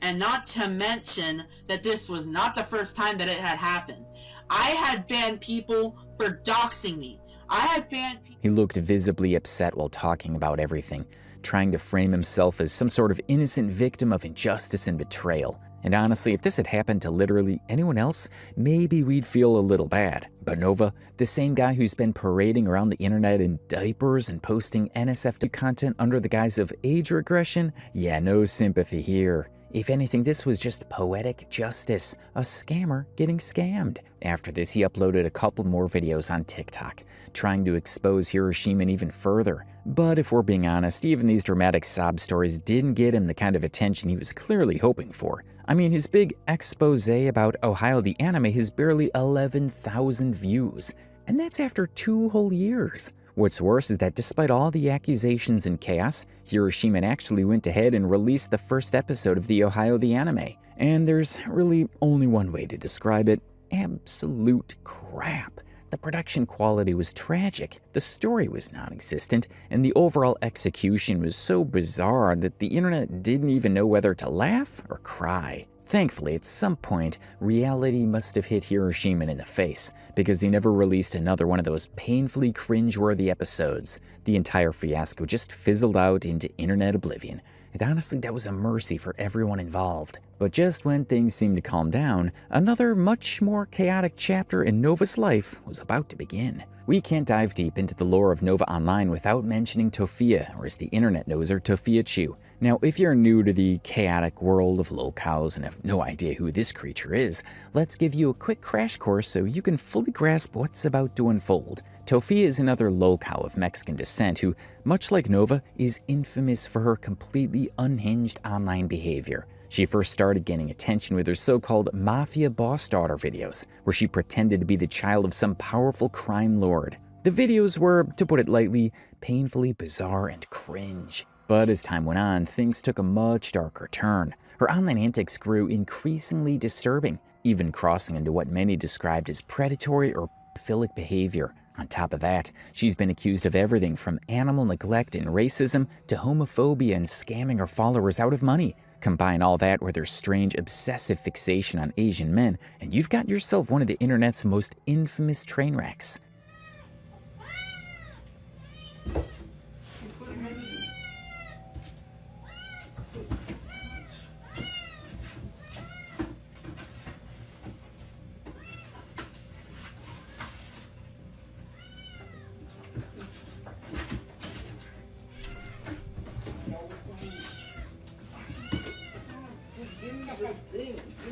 And not to mention that this was not the first time that it had happened. I had banned people for doxing me. I had banned people. He looked visibly upset while talking about everything, trying to frame himself as some sort of innocent victim of injustice and betrayal. And honestly, if this had happened to literally anyone else, maybe we'd feel a little bad. But Nova, the same guy who's been parading around the internet in diapers and posting NSFW content under the guise of age regression, yeah, no sympathy here. If anything, this was just poetic justice, a scammer getting scammed. After this, he uploaded a couple more videos on TikTok, trying to expose Hiroshima even further. But if we're being honest, even these dramatic sob stories didn't get him the kind of attention he was clearly hoping for. I mean, his big expose about Ohio the Anime has barely 11,000 views, and that's after 2 whole years. What's worse is that despite all the accusations and chaos, Hiroshima actually went ahead and released the first episode of the Ohio the Anime. And there's really only one way to describe it: absolute crap. The production quality was tragic, the story was non-existent, and the overall execution was so bizarre that the internet didn't even know whether to laugh or cry. Thankfully, at some point, reality must have hit Hiroshima in the face, because he never released another one of those painfully cringeworthy episodes. The entire fiasco just fizzled out into internet oblivion. And honestly, that was a mercy for everyone involved. But just when things seemed to calm down, another much more chaotic chapter in Nova's life was about to begin. We can't dive deep into the lore of Nova Online without mentioning Tophia, or as the internet knows her, Tophiachu. Now, if you're new to the chaotic world of Lolcows and have no idea who this creature is, let's give you a quick crash course so you can fully grasp what's about to unfold. Tophia is another Lolcow of Mexican descent who, much like Nova, is infamous for her completely unhinged online behavior. She first started gaining attention with her so-called mafia boss daughter videos, where she pretended to be the child of some powerful crime lord. The videos were, to put it lightly, painfully bizarre and cringe. But as time went on, things took a much darker turn. Her online antics grew increasingly disturbing, even crossing into what many described as predatory or pedophilic behavior. On top of that, she's been accused of everything from animal neglect and racism to homophobia and scamming her followers out of money. Combine all that with her strange obsessive fixation on Asian men, and you've got yourself one of the internet's most infamous train wrecks.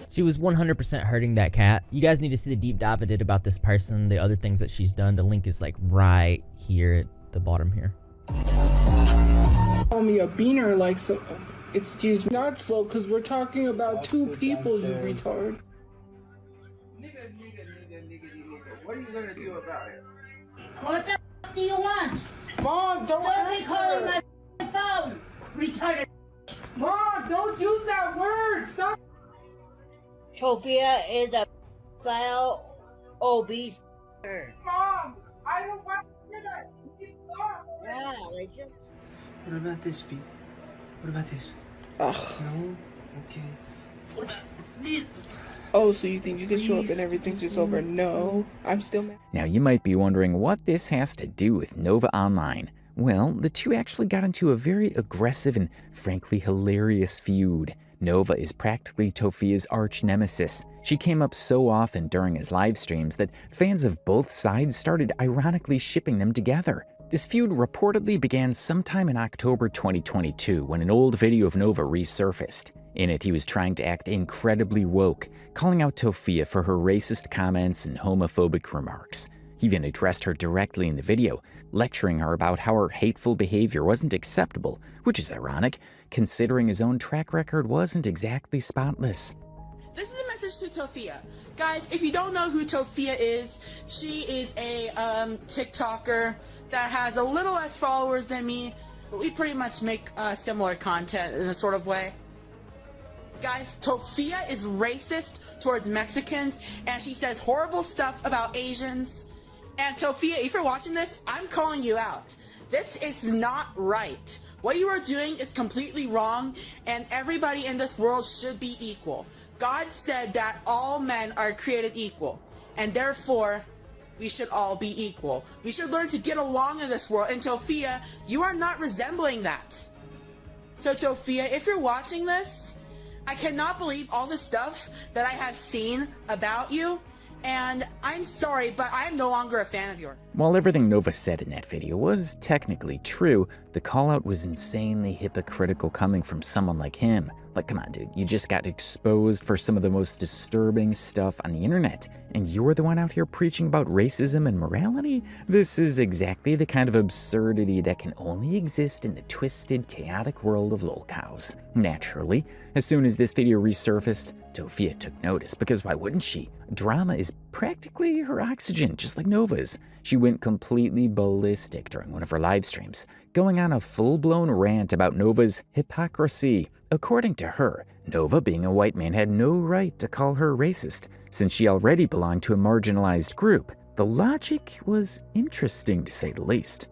She was 100% hurting that cat. You guys need to see the deep dive I did about this person, the other things that she's done. The link is like right here at the bottom here. Call me a beaner, like, so, excuse me. Not slow, because we're talking about two people, you retard. Nigga. What are you gonna do about it? What the f do you want? Mom, don't be calling my phone, retarded. Mom, don't use that word. Stop. Tophia is a foul, obese. Mom, I don't want to hear that. Please stop. Yeah, Rachel. What about this, Pete? What about this? Ugh. No? Okay. What about this? Oh, so you think you can show up and everything's just over? No, I'm still mad. Now you might be wondering what this has to do with Nova Online. Well, the two actually got into a very aggressive and frankly hilarious feud. Nova is practically Tophia's arch nemesis. She came up so often during his live streams that fans of both sides started ironically shipping them together. This feud reportedly began sometime in October 2022 when an old video of Nova resurfaced. In it, he was trying to act incredibly woke, calling out Tophia for her racist comments and homophobic remarks. He even addressed her directly in the video, lecturing her about how her hateful behavior wasn't acceptable, which is ironic, considering his own track record wasn't exactly spotless. This is a message to Tophia. Guys, if you don't know who Tophia is, she is a TikToker that has a little less followers than me, but we pretty much make similar content in a sort of way. Guys, Tophia is racist towards Mexicans, and she says horrible stuff about Asians. And Tophia, if you're watching this, I'm calling you out. This is not right. What you are doing is completely wrong, and everybody in this world should be equal. God said that all men are created equal, and therefore, we should all be equal. We should learn to get along in this world, and Tophia, you are not resembling that. So Tophia, if you're watching this, I cannot believe all the stuff that I have seen about you, and I'm sorry, but I'm no longer a fan of yours. While everything Nova said in that video was technically true, the call-out was insanely hypocritical coming from someone like him. Like, come on, dude, you just got exposed for some of the most disturbing stuff on the internet, and you're the one out here preaching about racism and morality? This is exactly the kind of absurdity that can only exist in the twisted, chaotic world of Lolcows. Naturally, as soon as this video resurfaced, Tophia took notice, because why wouldn't she? Drama is practically her oxygen, just like Nova's. She went completely ballistic during one of her live streams, going on a full-blown rant about Nova's hypocrisy. According to her, Nova, being a white man, had no right to call her racist, since she already belonged to a marginalized group. The logic was interesting, to say the least.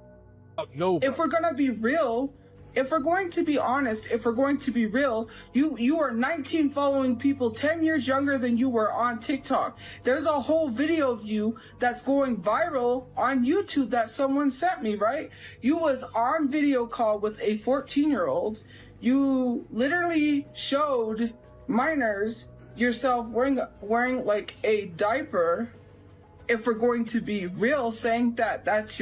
If we're gonna be real, if we're going to be honest, if we're going to be real, you are 19 following people 10 years younger than you were on TikTok. There's a whole video of you that's going viral on YouTube that someone sent me, right? You was on video call with a 14-year-old. You literally showed minors yourself wearing like a diaper. If we're going to be real, saying that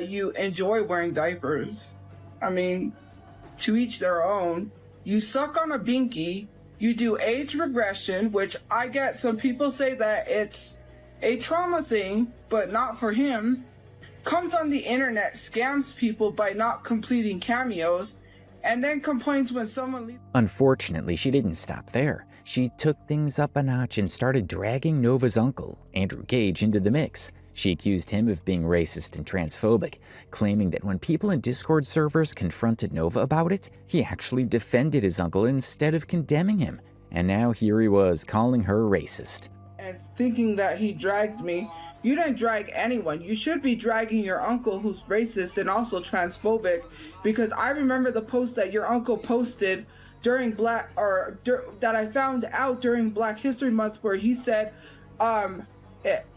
you enjoy wearing diapers. I mean, to each their own. You suck on a binky. You do age regression, which I get some people say that it's a trauma thing, but not for him. Comes on the internet, scams people by not completing cameos, and then complains when someone leaves. Unfortunately, she didn't stop there. She took things up a notch and started dragging Nova's uncle, Andrew Gage, into the mix. She accused him of being racist and transphobic, claiming that when people in Discord servers confronted Nova about it, he actually defended his uncle instead of condemning him. And now here he was calling her racist. And thinking that he dragged me. You didn't drag anyone. You should be dragging your uncle who's racist and also transphobic, because I remember the post that your uncle posted during that I found out during Black History Month, where he said,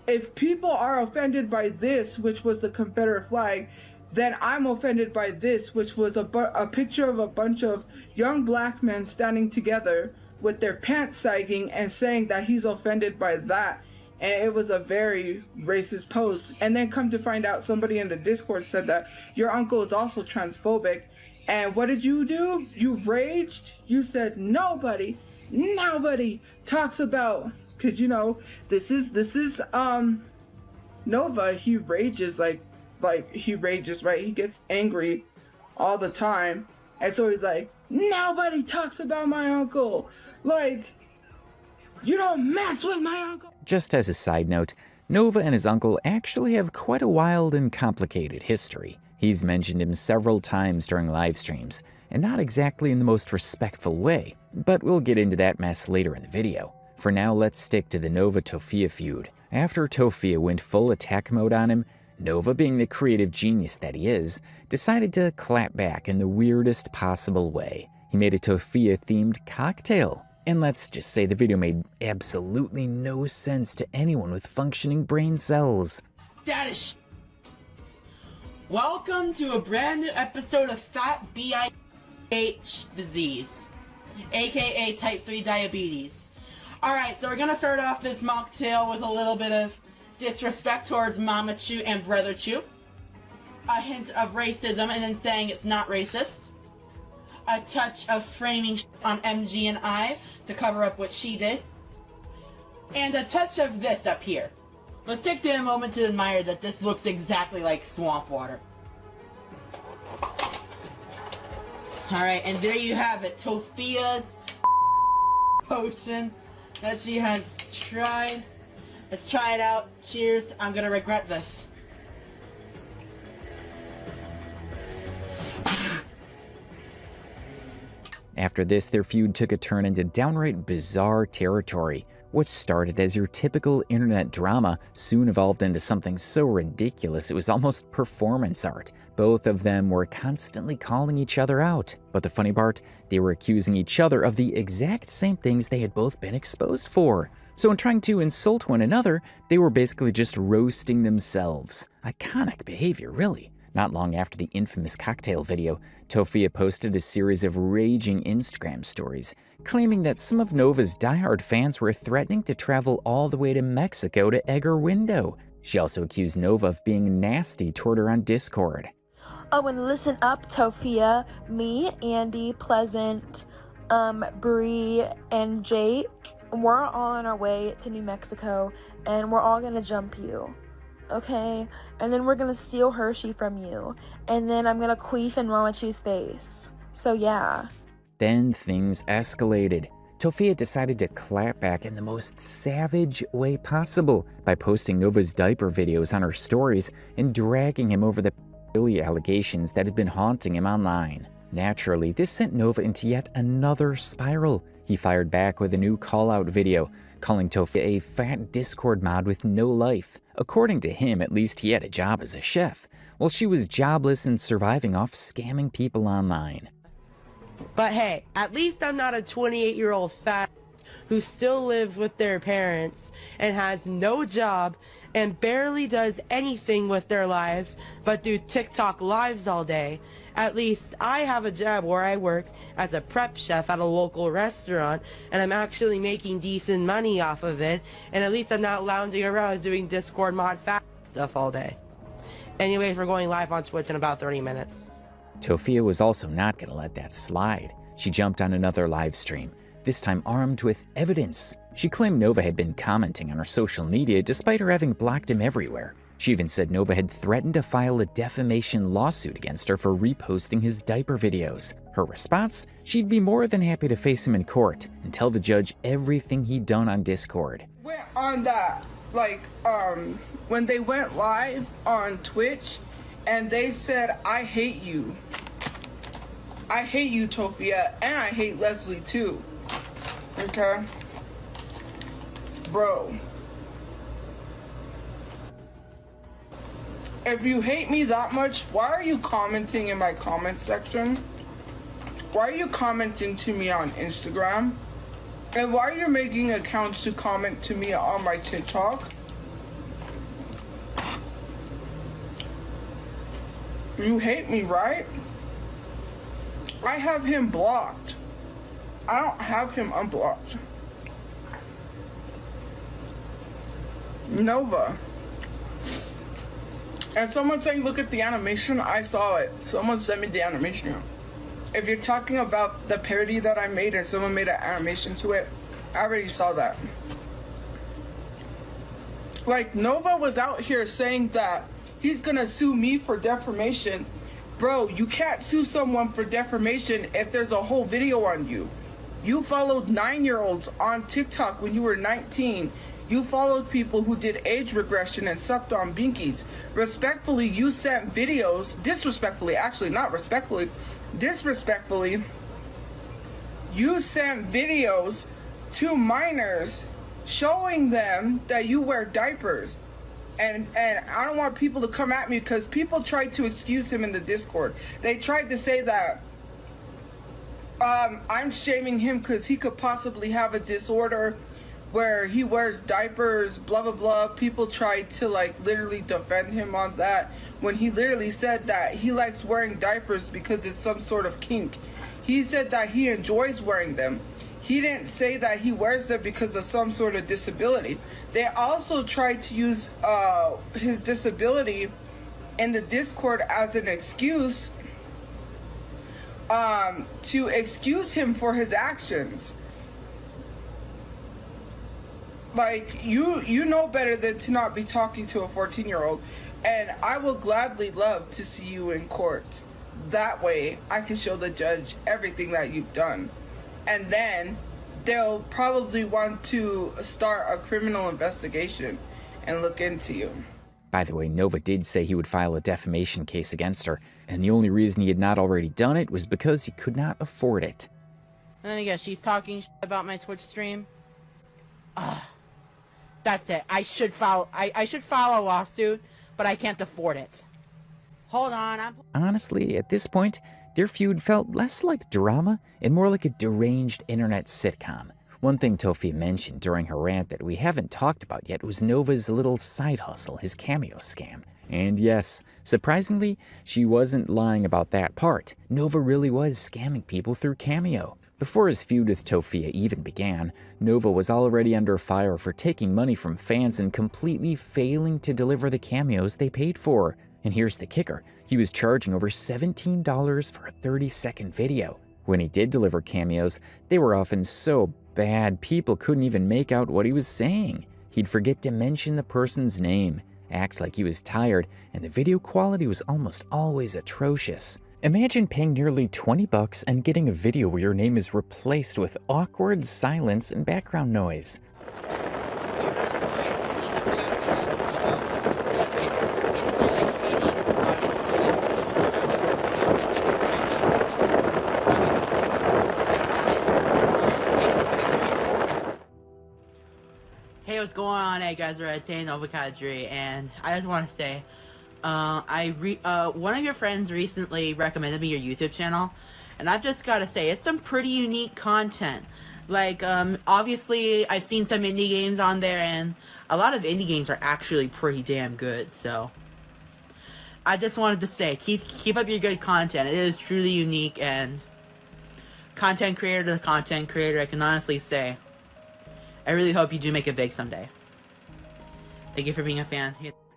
if people are offended by this, which was the Confederate flag, then I'm offended by this, which was a picture of a bunch of young black men standing together with their pants sagging and saying that he's offended by that. And it was a very racist post. And then come to find out, somebody in the Discord said that your uncle is also transphobic. And what did you do? You raged. You said nobody talks about, because you know this is Nova. He rages like he rages, right? He gets angry all the time, and so he's like, nobody talks about my uncle. Like, you don't mess with my uncle. Just as a side note, Nova and his uncle actually have quite a wild and complicated history. He's mentioned him several times during live streams, and not exactly in the most respectful way, but we'll get into that mess later in the video. For now, let's stick to the Nova-Tophia feud. After Tophia went full attack mode on him, Nova, being the creative genius that he is, decided to clap back in the weirdest possible way. He made a Tophia-themed cocktail. And let's just say the video made absolutely no sense to anyone with functioning brain cells. That is Welcome to a brand new episode of Fat BIH disease, aka type 3 diabetes. Alright, so we're gonna start off this mocktail with a little bit of disrespect towards Mama Chu and Brother Chu, a hint of racism and then saying it's not racist, a touch of framing on MG and I to cover up what she did, and a touch of this up here. Let's take a moment to admire that this looks exactly like swamp water. Alright, and there you have it, Tophia's potion that she has tried. Let's try it out. Cheers. I'm gonna regret this. After this, their feud took a turn into downright bizarre territory. What started as your typical internet drama soon evolved into something so ridiculous it was almost performance art. Both of them were constantly calling each other out. But the funny part, they were accusing each other of the exact same things they had both been exposed for. So in trying to insult one another, they were basically just roasting themselves. Iconic behavior, really. Not long after the infamous cocktail video, Tophia posted a series of raging Instagram stories, claiming that some of Nova's diehard fans were threatening to travel all the way to Mexico to egg her window. She also accused Nova of being nasty toward her on Discord. Oh, and listen up, Tophia. Me, Andy, Pleasant, Bree, and Jake, we're all on our way to New Mexico, and we're all gonna jump you. Okay, and then we're gonna steal Hershey from you, and then I'm gonna queef in Mama Chu's face. So yeah. Then things escalated. Tophia decided to clap back in the most savage way possible by posting Nova's diaper videos on her stories and dragging him over the silly allegations that had been haunting him online. Naturally, this sent Nova into yet another spiral. He fired back with a new call-out video, calling Tophia a fat Discord mod with no life. According to him, at least he had a job as a chef, while she was jobless and surviving off scamming people online. But hey, at least I'm not a 28-year-old fat who still lives with their parents and has no job and barely does anything with their lives but do TikTok lives all day. At least I have a job where I work as a prep chef at a local restaurant, and I'm actually making decent money off of it, and at least I'm not lounging around doing Discord mod fat stuff all day. Anyways, we're going live on Twitch in about 30 minutes. Tophia was also not going to let that slide. She jumped on another live stream, this time armed with evidence. She claimed Nova had been commenting on her social media despite her having blocked him everywhere. She even said Nova had threatened to file a defamation lawsuit against her for reposting his diaper videos. Her response? She'd be more than happy to face him in court and tell the judge everything he'd done on Discord. Went on that, when they went live on Twitch and they said, I hate you. I hate you, Tophia, and I hate Leslie too. Okay? Bro. If you hate me that much, why are you commenting in my comment section? Why are you commenting to me on Instagram? And why are you making accounts to comment to me on my TikTok? You hate me, right? I have him blocked. I don't have him unblocked. Nova. And someone saying, look at the animation, I saw it. Someone sent me the animation. If you're talking about the parody that I made and someone made an animation to it, I already saw that. Like, Nova was out here saying that he's gonna sue me for defamation. Bro, you can't sue someone for defamation if there's a whole video on you. You followed 9-year-olds on TikTok when you were 19. You followed people who did age regression and sucked on binkies. Respectfully, you sent videos, disrespectfully, actually not respectfully, disrespectfully, you sent videos to minors showing them that you wear diapers. And I don't want people to come at me because people tried to excuse him in the Discord. They tried to say that I'm shaming him because he could possibly have a disorder where he wears diapers, blah, blah, blah. People tried to, literally defend him on that when he literally said that he likes wearing diapers because it's some sort of kink. He said that he enjoys wearing them. He didn't say that he wears them because of some sort of disability. They also tried to use his disability in the Discord as an excuse to excuse him for his actions. Like, you know better than to not be talking to a 14-year-old. And I will gladly love to see you in court. That way, I can show the judge everything that you've done. And then they'll probably want to start a criminal investigation and look into you. By the way, Nova did say he would file a defamation case against her, and the only reason he had not already done it was because he could not afford it. Let me guess, she's talking about my Twitch stream? That's it. I should file a lawsuit, but I can't afford it. Hold on, Honestly, at this point, their feud felt less like drama and more like a deranged internet sitcom. One thing Tophia mentioned during her rant that we haven't talked about yet was Nova's little side hustle, his Cameo scam. And yes, surprisingly, she wasn't lying about that part. Nova really was scamming people through Cameo. Before his feud with Tophia even began, Nova was already under fire for taking money from fans and completely failing to deliver the cameos they paid for. And here's the kicker, he was charging over $17 for a 30-second video. When he did deliver cameos, they were often so bad people couldn't even make out what he was saying. He'd forget to mention the person's name, act like he was tired, and the video quality was almost always atrocious. Imagine paying nearly $20 and getting a video where your name is replaced with awkward silence and background noise. Hey, what's going on? Hey guys, we're at Tophiachu, and I just want to say, one of your friends recently recommended me your YouTube channel, and I've just got to say, it's some pretty unique content. Like, obviously, I've seen some indie games on there, and a lot of indie games are actually pretty damn good, so I just wanted to say, keep up your good content. It is truly unique, and content creator to content creator, I can honestly say, I really hope you do make it big someday. Thank you for being a fan.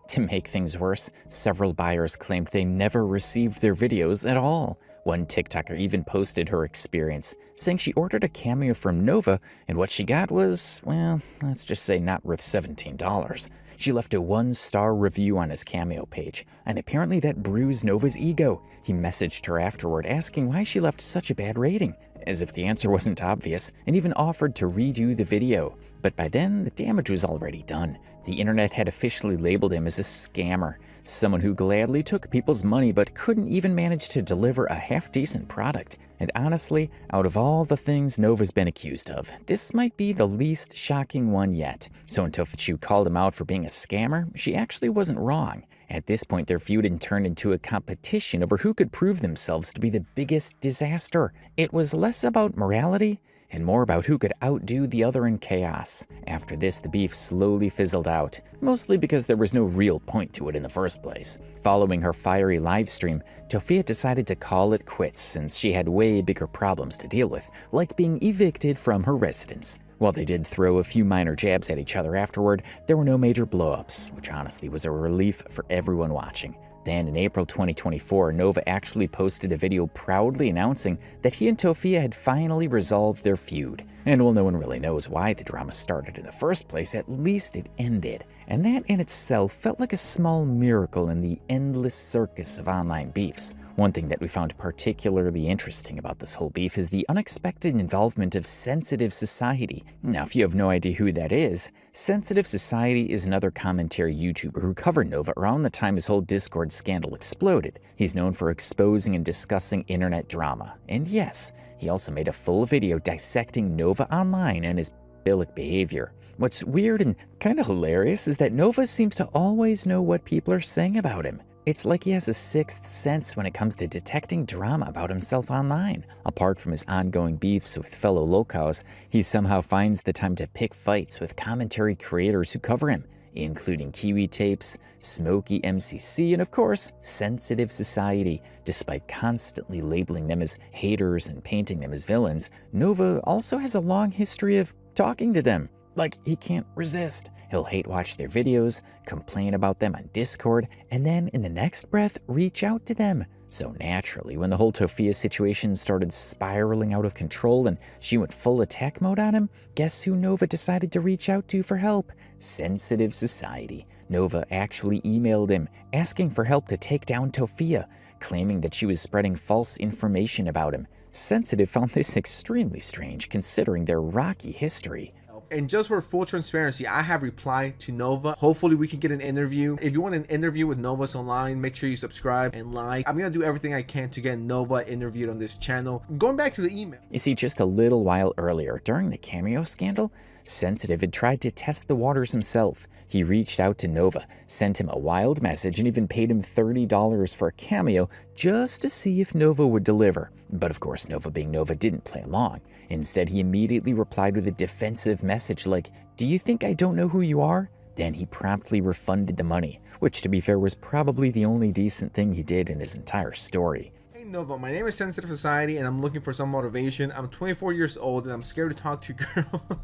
To make things worse, several buyers claimed they never received their videos at all. One TikToker even posted her experience, saying she ordered a cameo from Nova, and what she got was, well, let's just say not worth $17. She left a 1-star review on his cameo page, and apparently that bruised Nova's ego. He messaged her afterward asking why she left such a bad rating, as if the answer wasn't obvious, and even offered to redo the video. But by then, the damage was already done. The internet had officially labeled him as a scammer, someone who gladly took people's money but couldn't even manage to deliver a half-decent product. And honestly, out of all the things Nova's been accused of, this might be the least shocking one yet. So when Tophiachu called him out for being a scammer, she actually wasn't wrong. At this point, their feud had turned into a competition over who could prove themselves to be the biggest disaster. It was less about morality and more about who could outdo the other in chaos. After this, the beef slowly fizzled out, mostly because there was no real point to it in the first place. Following her fiery livestream, Tophia decided to call it quits since she had way bigger problems to deal with, like being evicted from her residence. While they did throw a few minor jabs at each other afterward, there were no major blow-ups, which honestly was a relief for everyone watching. Then in April 2024, Nova actually posted a video proudly announcing that he and Tophia had finally resolved their feud. And while no one really knows why the drama started in the first place, at least it ended. And that in itself felt like a small miracle in the endless circus of online beefs. One thing that we found particularly interesting about this whole beef is the unexpected involvement of Sensitive Society. Now, if you have no idea who that is, Sensitive Society is another commentary YouTuber who covered Nova around the time his whole Discord scandal exploded. He's known for exposing and discussing internet drama. And yes, he also made a full video dissecting Nova online and his pedophilic behavior. What's weird and kind of hilarious is that Nova seems to always know what people are saying about him. It's like he has a sixth sense when it comes to detecting drama about himself online. Apart from his ongoing beefs with fellow Lolcows, he somehow finds the time to pick fights with commentary creators who cover him, including Kiwi Tapes, Smokey MCC, and of course, Sensitive Society. Despite constantly labeling them as haters and painting them as villains, Nova also has a long history of talking to them. Like, he can't resist. He'll hate watch their videos, complain about them on Discord, and then in the next breath, reach out to them. So naturally, when the whole Tophia situation started spiraling out of control and she went full attack mode on him, guess who Nova decided to reach out to for help? Sensitive Society. Nova actually emailed him, asking for help to take down Tophia, claiming that she was spreading false information about him. Sensitive found this extremely strange, considering their rocky history. And just for full transparency, I have replied to Nova. Hopefully we can get an interview. If you want an interview with Nova's online, make sure you subscribe and like. I'm gonna do everything I can to get Nova interviewed on this channel. Going back to the email. You see, just a little while earlier, during the cameo scandal, Sensitive had tried to test the waters himself. He reached out to Nova, sent him a wild message, and even paid him $30 for a cameo just to see if Nova would deliver. But of course, Nova being Nova didn't play along. Instead, he immediately replied with a defensive message like, "Do you think I don't know who you are?" Then he promptly refunded the money, which to be fair was probably the only decent thing he did in his entire story. Hey Nova, my name is Sensitive Society and I'm looking for some motivation. I'm 24 years old and I'm scared to talk to girls.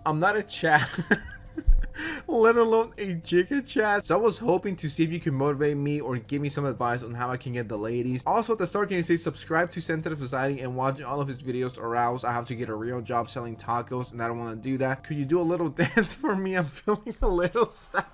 I'm not a chat. Let alone a jigga chat. So I was hoping to see if you could motivate me or give me some advice on how I can get the ladies. Also at the start, can you say subscribe to Sensitive Society and watching all of his videos, or else I have to get a real job selling tacos and I don't want to do that. Could you do a little dance for me? I'm feeling a little sad.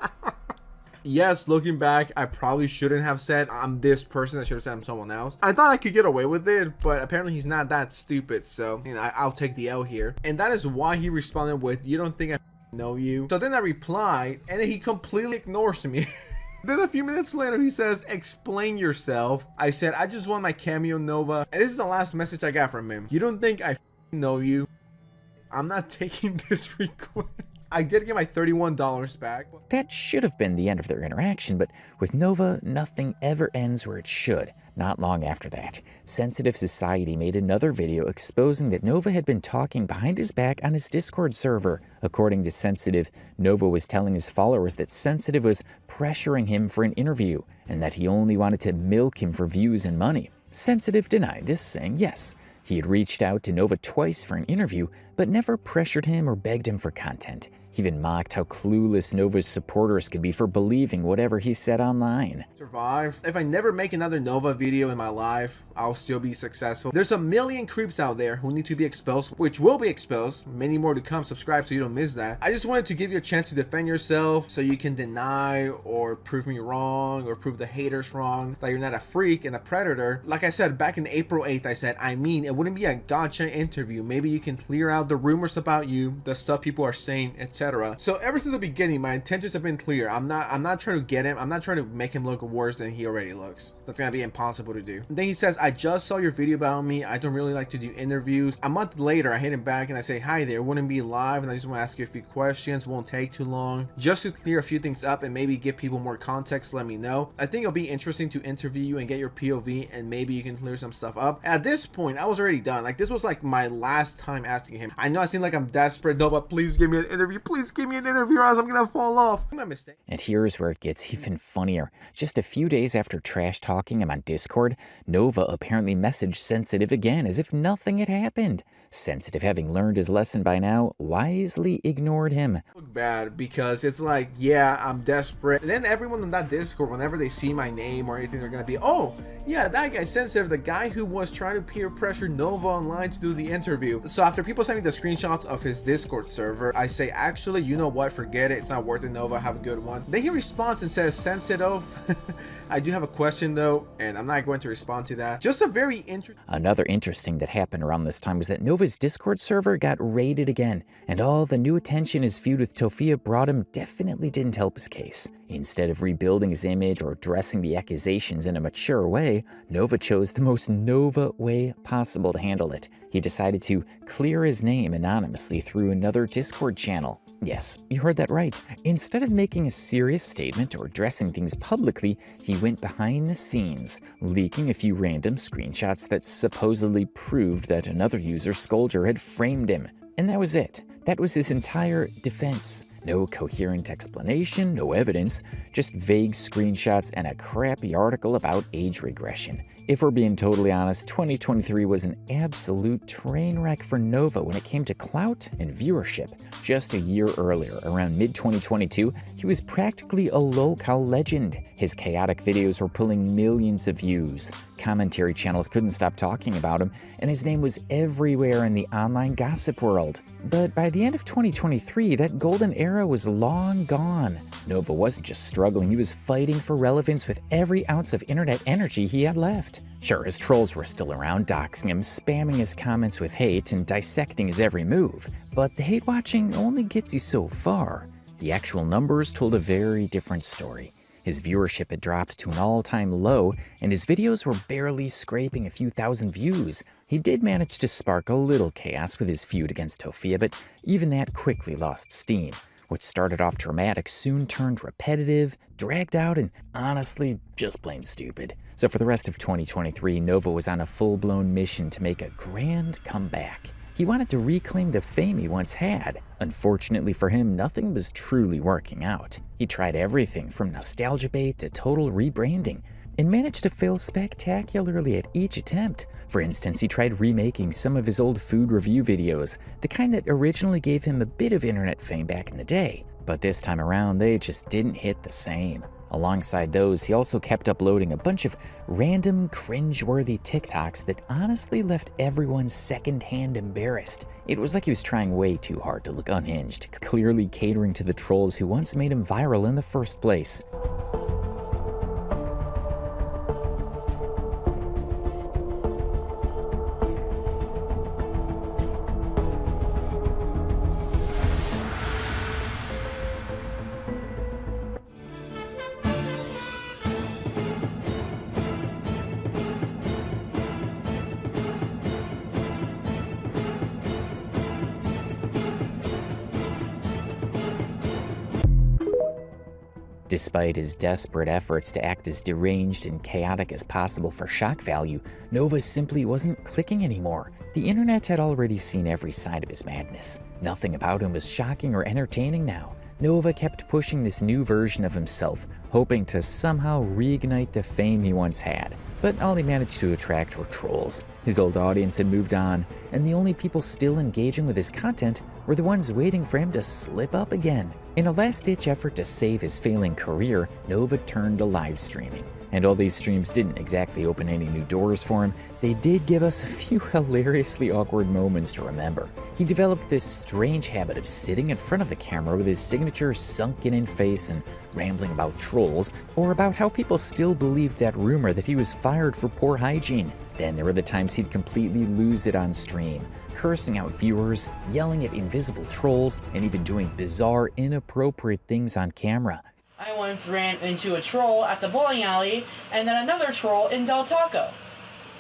Yes, looking back, I probably shouldn't have said I'm this person. I should have said I'm someone else. I thought I could get away with it, but apparently he's not that stupid. So, you know, I'll take the L here. And that is why he responded with, "You don't think I know you?" So then I replied, and then he completely ignores me. Then a few minutes later, he says, "Explain yourself." I said, "I just want my cameo, Nova." And this is the last message I got from him. "You don't think I know you? I'm not taking this request." I did get my $31 back. That should have been the end of their interaction, but with Nova, nothing ever ends where it should. Not long after that, Sensitive Society made another video exposing that Nova had been talking behind his back on his Discord server. According to Sensitive, Nova was telling his followers that Sensitive was pressuring him for an interview, and that he only wanted to milk him for views and money. Sensitive denied this, saying yes, he had reached out to Nova twice for an interview, but never pressured him or begged him for content. He even mocked how clueless Nova's supporters could be for believing whatever he said online. Survive. If I never make another Nova video in my life, I'll still be successful. There's a million creeps out there who need to be exposed, which will be exposed. Many more to come. Subscribe so you don't miss that. I just wanted to give you a chance to defend yourself so you can deny or prove me wrong or prove the haters wrong, that you're not a freak and a predator. Like I said, back in April 8th, I said, I mean, it wouldn't be a gotcha interview. Maybe you can clear out the rumors about you, the stuff people are saying, etc. So ever since the beginning, my intentions have been clear. I'm not trying to get him. I'm not trying to make him look worse than he already looks. That's gonna be impossible to do. And then he says, I just saw your video about me. I don't really like to do interviews. A month later, I hit him back and I say, hi there, wouldn't be live, and I just want to ask you a few questions. Won't take too long. Just to clear a few things up and maybe give people more context, let me know. I think it'll be interesting to interview you and get your POV, and maybe you can clear some stuff up. At this point, I was already done. Like, this was like my last time asking him. I know I seem like I'm desperate. No, but please give me an interview. Please give me an interview or else I'm gonna fall off. My mistake. And here's where it gets even funnier. Just a few days after trash talking him on Discord, Nova apparently messaged Sensitive again as if nothing had happened. Sensitive, having learned his lesson by now, wisely ignored him. Look bad because it's like, yeah, I'm desperate. And then everyone on that Discord, whenever they see my name or anything, they're gonna be, oh, yeah, that guy Sensitive, the guy who was trying to peer pressure Nova online to do the interview. So after people sending the screenshots of his Discord server, I say, actually, you know what, forget it, it's not worth it, Nova, have a good one. Then he responds and says, Sensitive, I do have a question though, and I'm not going to respond to that. Just a very interesting. Another interesting that happened around this time was that Nova's Discord server got raided again, and all the new attention his feud with Tophia brought him definitely didn't help his case. Instead of rebuilding his image or addressing the accusations in a mature way, Nova chose the most Nova way possible to handle it. He decided to clear his name anonymously through another Discord channel. Yes, you heard that right. Instead of making a serious statement or addressing things publicly, he went behind the scenes, leaking a few random screenshots that supposedly proved that another user, Scoldger, had framed him. And that was it. That was his entire defense. No coherent explanation, no evidence, just vague screenshots and a crappy article about age regression. If we're being totally honest, 2023 was an absolute train wreck for Nova when it came to clout and viewership. Just a year earlier, around mid-2022, he was practically a Lolcow legend. His chaotic videos were pulling millions of views. Commentary channels couldn't stop talking about him, and his name was everywhere in the online gossip world. But by the end of 2023, that golden era was long gone. Nova wasn't just struggling, he was fighting for relevance with every ounce of internet energy he had left. Sure, his trolls were still around, doxing him, spamming his comments with hate, and dissecting his every move. But the hate watching only gets you so far. The actual numbers told a very different story. His viewership had dropped to an all-time low, and his videos were barely scraping a few thousand views. He did manage to spark a little chaos with his feud against Tophia, but even that quickly lost steam. What started off dramatic soon turned repetitive, dragged out, and honestly, just plain stupid. So for the rest of 2023, Nova was on a full-blown mission to make a grand comeback. He wanted to reclaim the fame he once had. Unfortunately for him, nothing was truly working out. He tried everything from nostalgia bait to total rebranding, and managed to fail spectacularly at each attempt. For instance, he tried remaking some of his old food review videos, the kind that originally gave him a bit of internet fame back in the day. But this time around, they just didn't hit the same. Alongside those, he also kept uploading a bunch of random, cringe-worthy TikToks that honestly left everyone second-hand embarrassed. It was like he was trying way too hard to look unhinged, clearly catering to the trolls who once made him viral in the first place. Despite his desperate efforts to act as deranged and chaotic as possible for shock value, Nova simply wasn't clicking anymore. The internet had already seen every side of his madness. Nothing about him was shocking or entertaining now. Nova kept pushing this new version of himself, hoping to somehow reignite the fame he once had. But all he managed to attract were trolls. His old audience had moved on, and the only people still engaging with his content were the ones waiting for him to slip up again. In a last-ditch effort to save his failing career, Nova turned to live streaming. And all these streams didn't exactly open any new doors for him, they did give us a few hilariously awkward moments to remember. He developed this strange habit of sitting in front of the camera with his signature sunken-in face and rambling about trolls, or about how people still believed that rumor that he was fired for poor hygiene. Then there were the times he'd completely lose it on stream, cursing out viewers, yelling at invisible trolls, and even doing bizarre, inappropriate things on camera. I once ran into a troll at the bowling alley, and then another troll in Del Taco.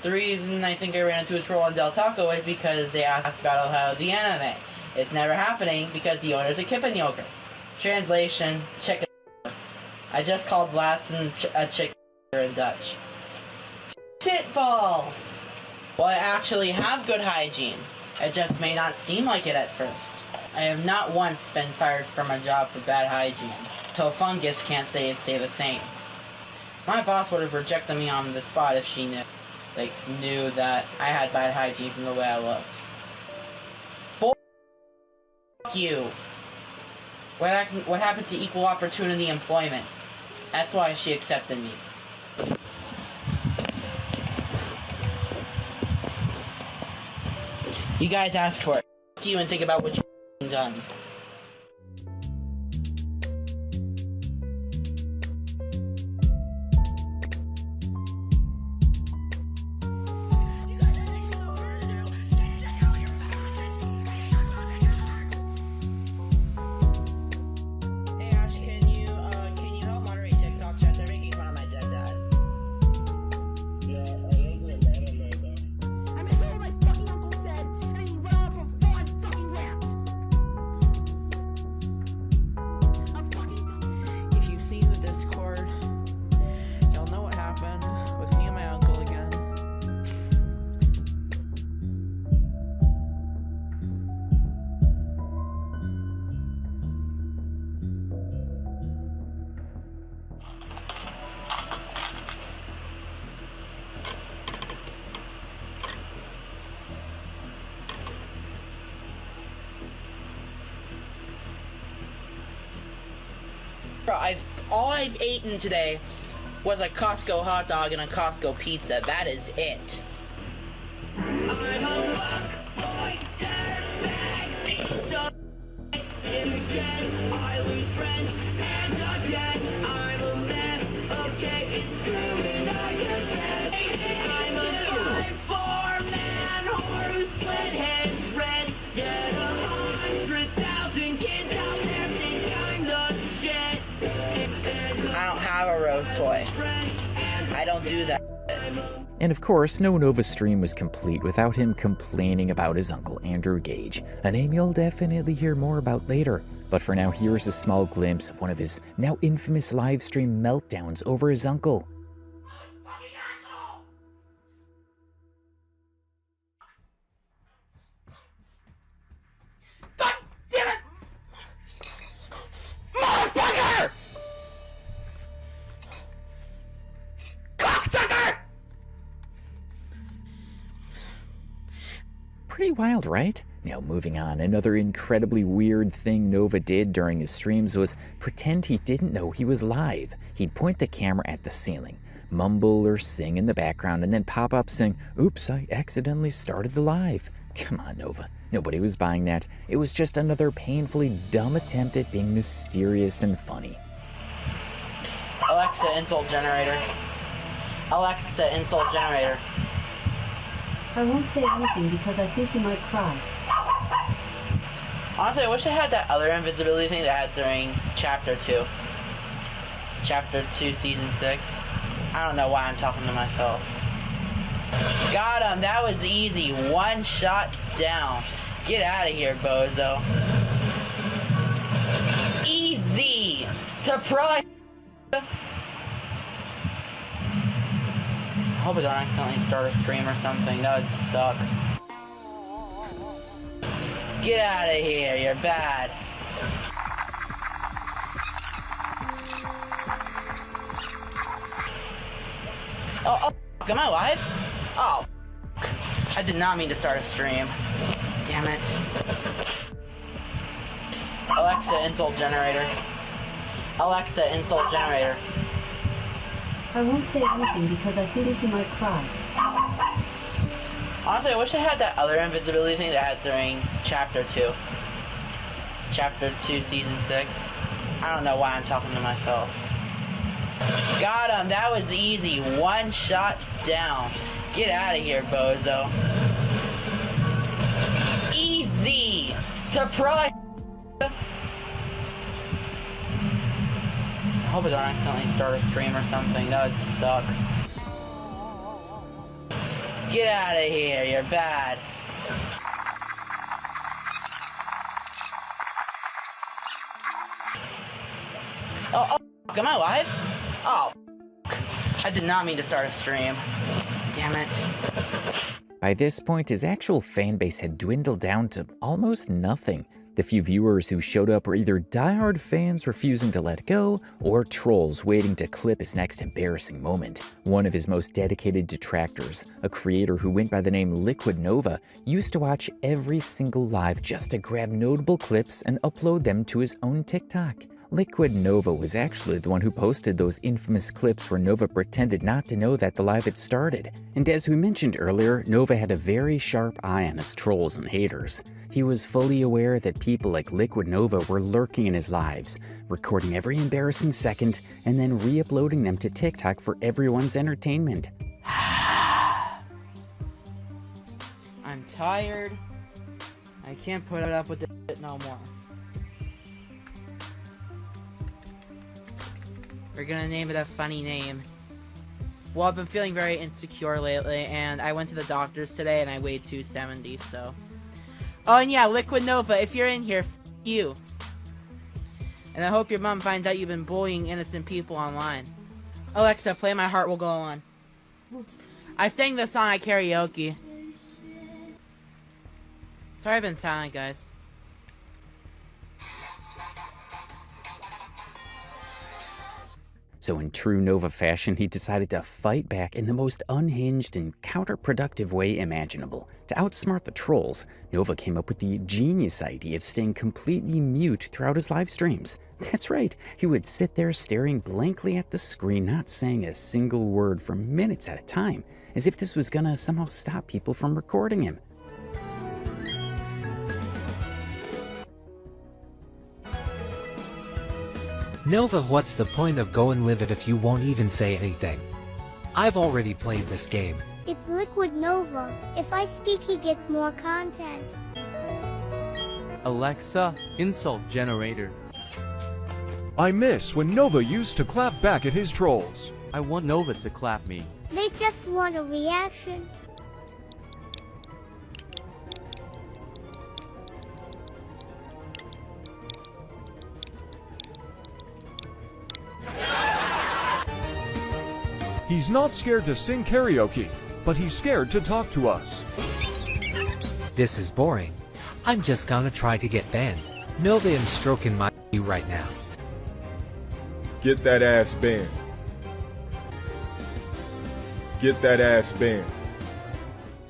The reason I think I ran into a troll in Del Taco is because they asked about how the anime. It's never happening because the owner's a kippen yogurt. Translation, chicken. I just called blasting a chicken in Dutch. Shitballs! Well, I actually have good hygiene. It just may not seem like it at first. I have not once been fired from a job for bad hygiene. Tofungus can't stay the same. My boss would have rejected me on the spot if she knew that I had bad hygiene from the way I looked. F*** you. What happened to equal opportunity employment? That's why she accepted me. You guys asked for it. F*** you and think about what you've done. All I've eaten today was a Costco hot dog and a Costco pizza. That is it. I'm a fuckboy, dirtbag, piece of again. I lose friends and again. I'm a mess. Okay, it's true and I confess. I'm a 5'4" man whore who slit his wrist. Get 100,000 kids out there think I'm the shit. I don't have a rose toy. I don't do that. And of course, no Nova stream was complete without him complaining about his uncle Andrew Gage, a name you'll definitely hear more about later. But for now, here's a small glimpse of one of his now infamous live stream meltdowns over his uncle. God damn it! Motherfucker! Cocksucker! Pretty wild, right? Now moving on, another incredibly weird thing Nova did during his streams was pretend he didn't know he was live. He'd point the camera at the ceiling, mumble or sing in the background, and then pop up saying, "Oops, I accidentally started the live." Come on, Nova. Nobody was buying that. It was just another painfully dumb attempt at being mysterious and funny. Alexa, insult generator. Alexa, insult generator. I won't say anything because I think you might cry. Honestly, I wish I had that other invisibility thing that I had during Chapter 2. Chapter 2, Season 6. I don't know why I'm talking to myself. Got him! That was easy. One shot down. Get out of here, bozo. Easy! Surprise! I hope I don't accidentally start a stream or something. That would suck. Get out of here, you're bad. Oh, am I live? Oh, I did not mean to start a stream. Damn it. Alexa, insult generator. Alexa, insult generator. I won't say anything because I figured you might cry. Honestly, I wish I had that other invisibility thing that I had during Chapter 2. Chapter 2, Season 6. I don't know why I'm talking to myself. Got him! That was easy. One shot down. Get out of here, bozo. Easy! Surprise! I hope I don't accidentally start a stream or something. That would suck. Get out of here, you're bad. Oh, am I live? Oh, I did not mean to start a stream. Damn it. By this point, his actual fan base had dwindled down to almost nothing. The few viewers who showed up were either diehard fans refusing to let go, or trolls waiting to clip his next embarrassing moment. One of his most dedicated detractors, a creator who went by the name Liquid Nova, used to watch every single live just to grab notable clips and upload them to his own TikTok. Liquid Nova was actually the one who posted those infamous clips where Nova pretended not to know that the live had started. And as we mentioned earlier, Nova had a very sharp eye on his trolls and haters. He was fully aware that people like Liquid Nova were lurking in his lives, recording every embarrassing second and then re-uploading them to TikTok for everyone's entertainment. I'm tired. I can't put up with this shit no more. We're gonna name it a funny name. Well, I've been feeling very insecure lately, and I went to the doctor's today, and I weighed 270, so... Oh, and yeah, Liquid Nova, if you're in here, f*** you. And I hope your mom finds out you've been bullying innocent people online. Alexa, play My Heart Will Go On. I sang this song at karaoke. Sorry I've been silent, guys. So in true Nova fashion, he decided to fight back in the most unhinged and counterproductive way imaginable. To outsmart the trolls, Nova came up with the genius idea of staying completely mute throughout his live streams. That's right, he would sit there staring blankly at the screen, not saying a single word for minutes at a time, as if this was gonna somehow stop people from recording him. Nova, what's the point of go and live if you won't even say anything? I've already played this game. It's Liquid Nova. If I speak, he gets more content. Alexa, insult generator. I miss when Nova used to clap back at his trolls. I want Nova to clap me. They just want a reaction. He's not scared to sing karaoke, but he's scared to talk to us. This is boring. I'm just gonna try to get banned. Nova, I'm stroking my right now. Get that ass banned. Get that ass banned.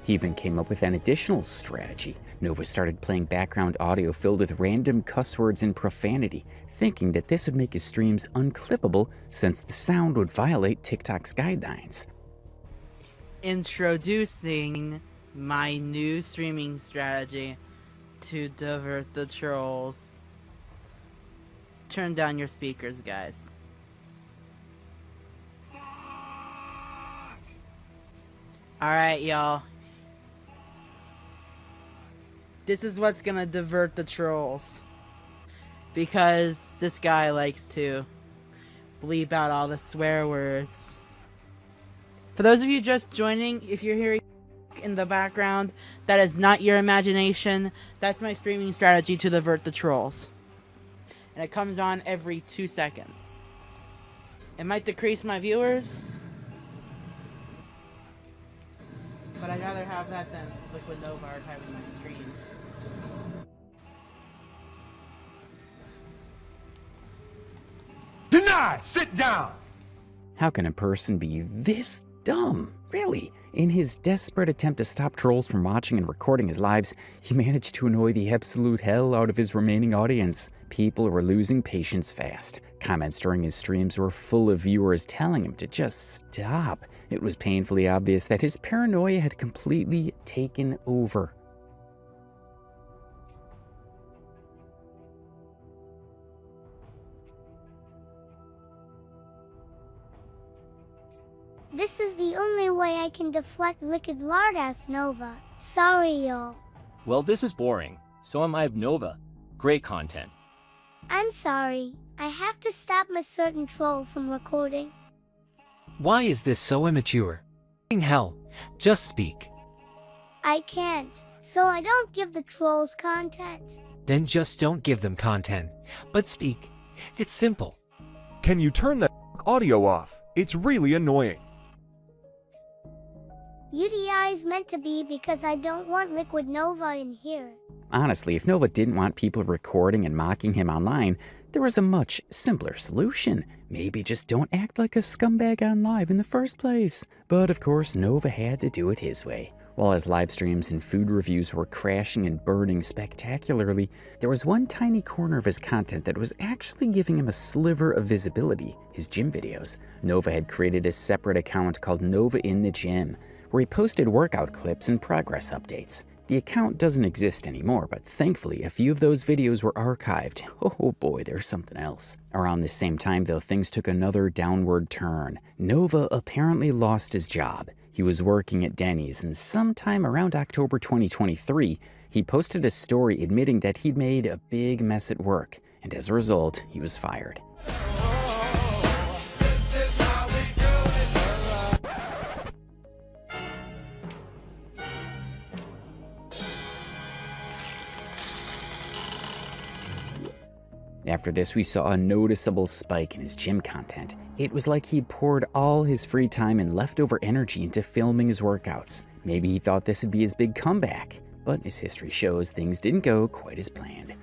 He even came up with an additional strategy. Nova started playing background audio filled with random cuss words and profanity, thinking that this would make his streams unclippable since the sound would violate TikTok's guidelines. Introducing my new streaming strategy to divert the trolls. Turn down your speakers, guys. Alright, y'all. This is what's gonna divert the trolls. Because this guy likes to bleep out all the swear words. For those of you just joining, if you're hearing in the background, that is not your imagination. That's my streaming strategy to divert the trolls. And it comes on every 2 seconds. It might decrease my viewers, but I'd rather have that than Liquid Nova archiving my streams. Denied! Sit down! How can a person be this dumb, really. In his desperate attempt to stop trolls from watching and recording his lives, he managed to annoy the absolute hell out of his remaining audience. People were losing patience fast. Comments during his streams were full of viewers telling him to just stop. It was painfully obvious that his paranoia had completely taken over. This is the only way I can deflect liquid lard-ass Nova. Sorry, y'all. Well, this is boring. So am I of Nova. Great content. I'm sorry. I have to stop a certain troll from recording. Why is this so immature? Hell, just speak. I can't, so I don't give the trolls content. Then just don't give them content, but speak. It's simple. Can you turn that audio off? It's really annoying. UDI is meant to be because I don't want Liquid Nova in here. Honestly, if Nova didn't want people recording and mocking him online, there was a much simpler solution. Maybe just don't act like a scumbag on live in the first place. But of course, Nova had to do it his way. While his live streams and food reviews were crashing and burning spectacularly, there was one tiny corner of his content that was actually giving him a sliver of visibility: his gym videos. Nova had created a separate account called Nova in the Gym, where he posted workout clips and progress updates. The account doesn't exist anymore, but thankfully a few of those videos were archived. Oh boy, there's something else. Around the same time though, things took another downward turn. Nova apparently lost his job. He was working at Denny's, and sometime around October 2023, he posted a story admitting that he'd made a big mess at work, and as a result, he was fired. After this, we saw a noticeable spike in his gym content. It was like he poured all his free time and leftover energy into filming his workouts. Maybe he thought this would be his big comeback, but as history shows, things didn't go quite as planned.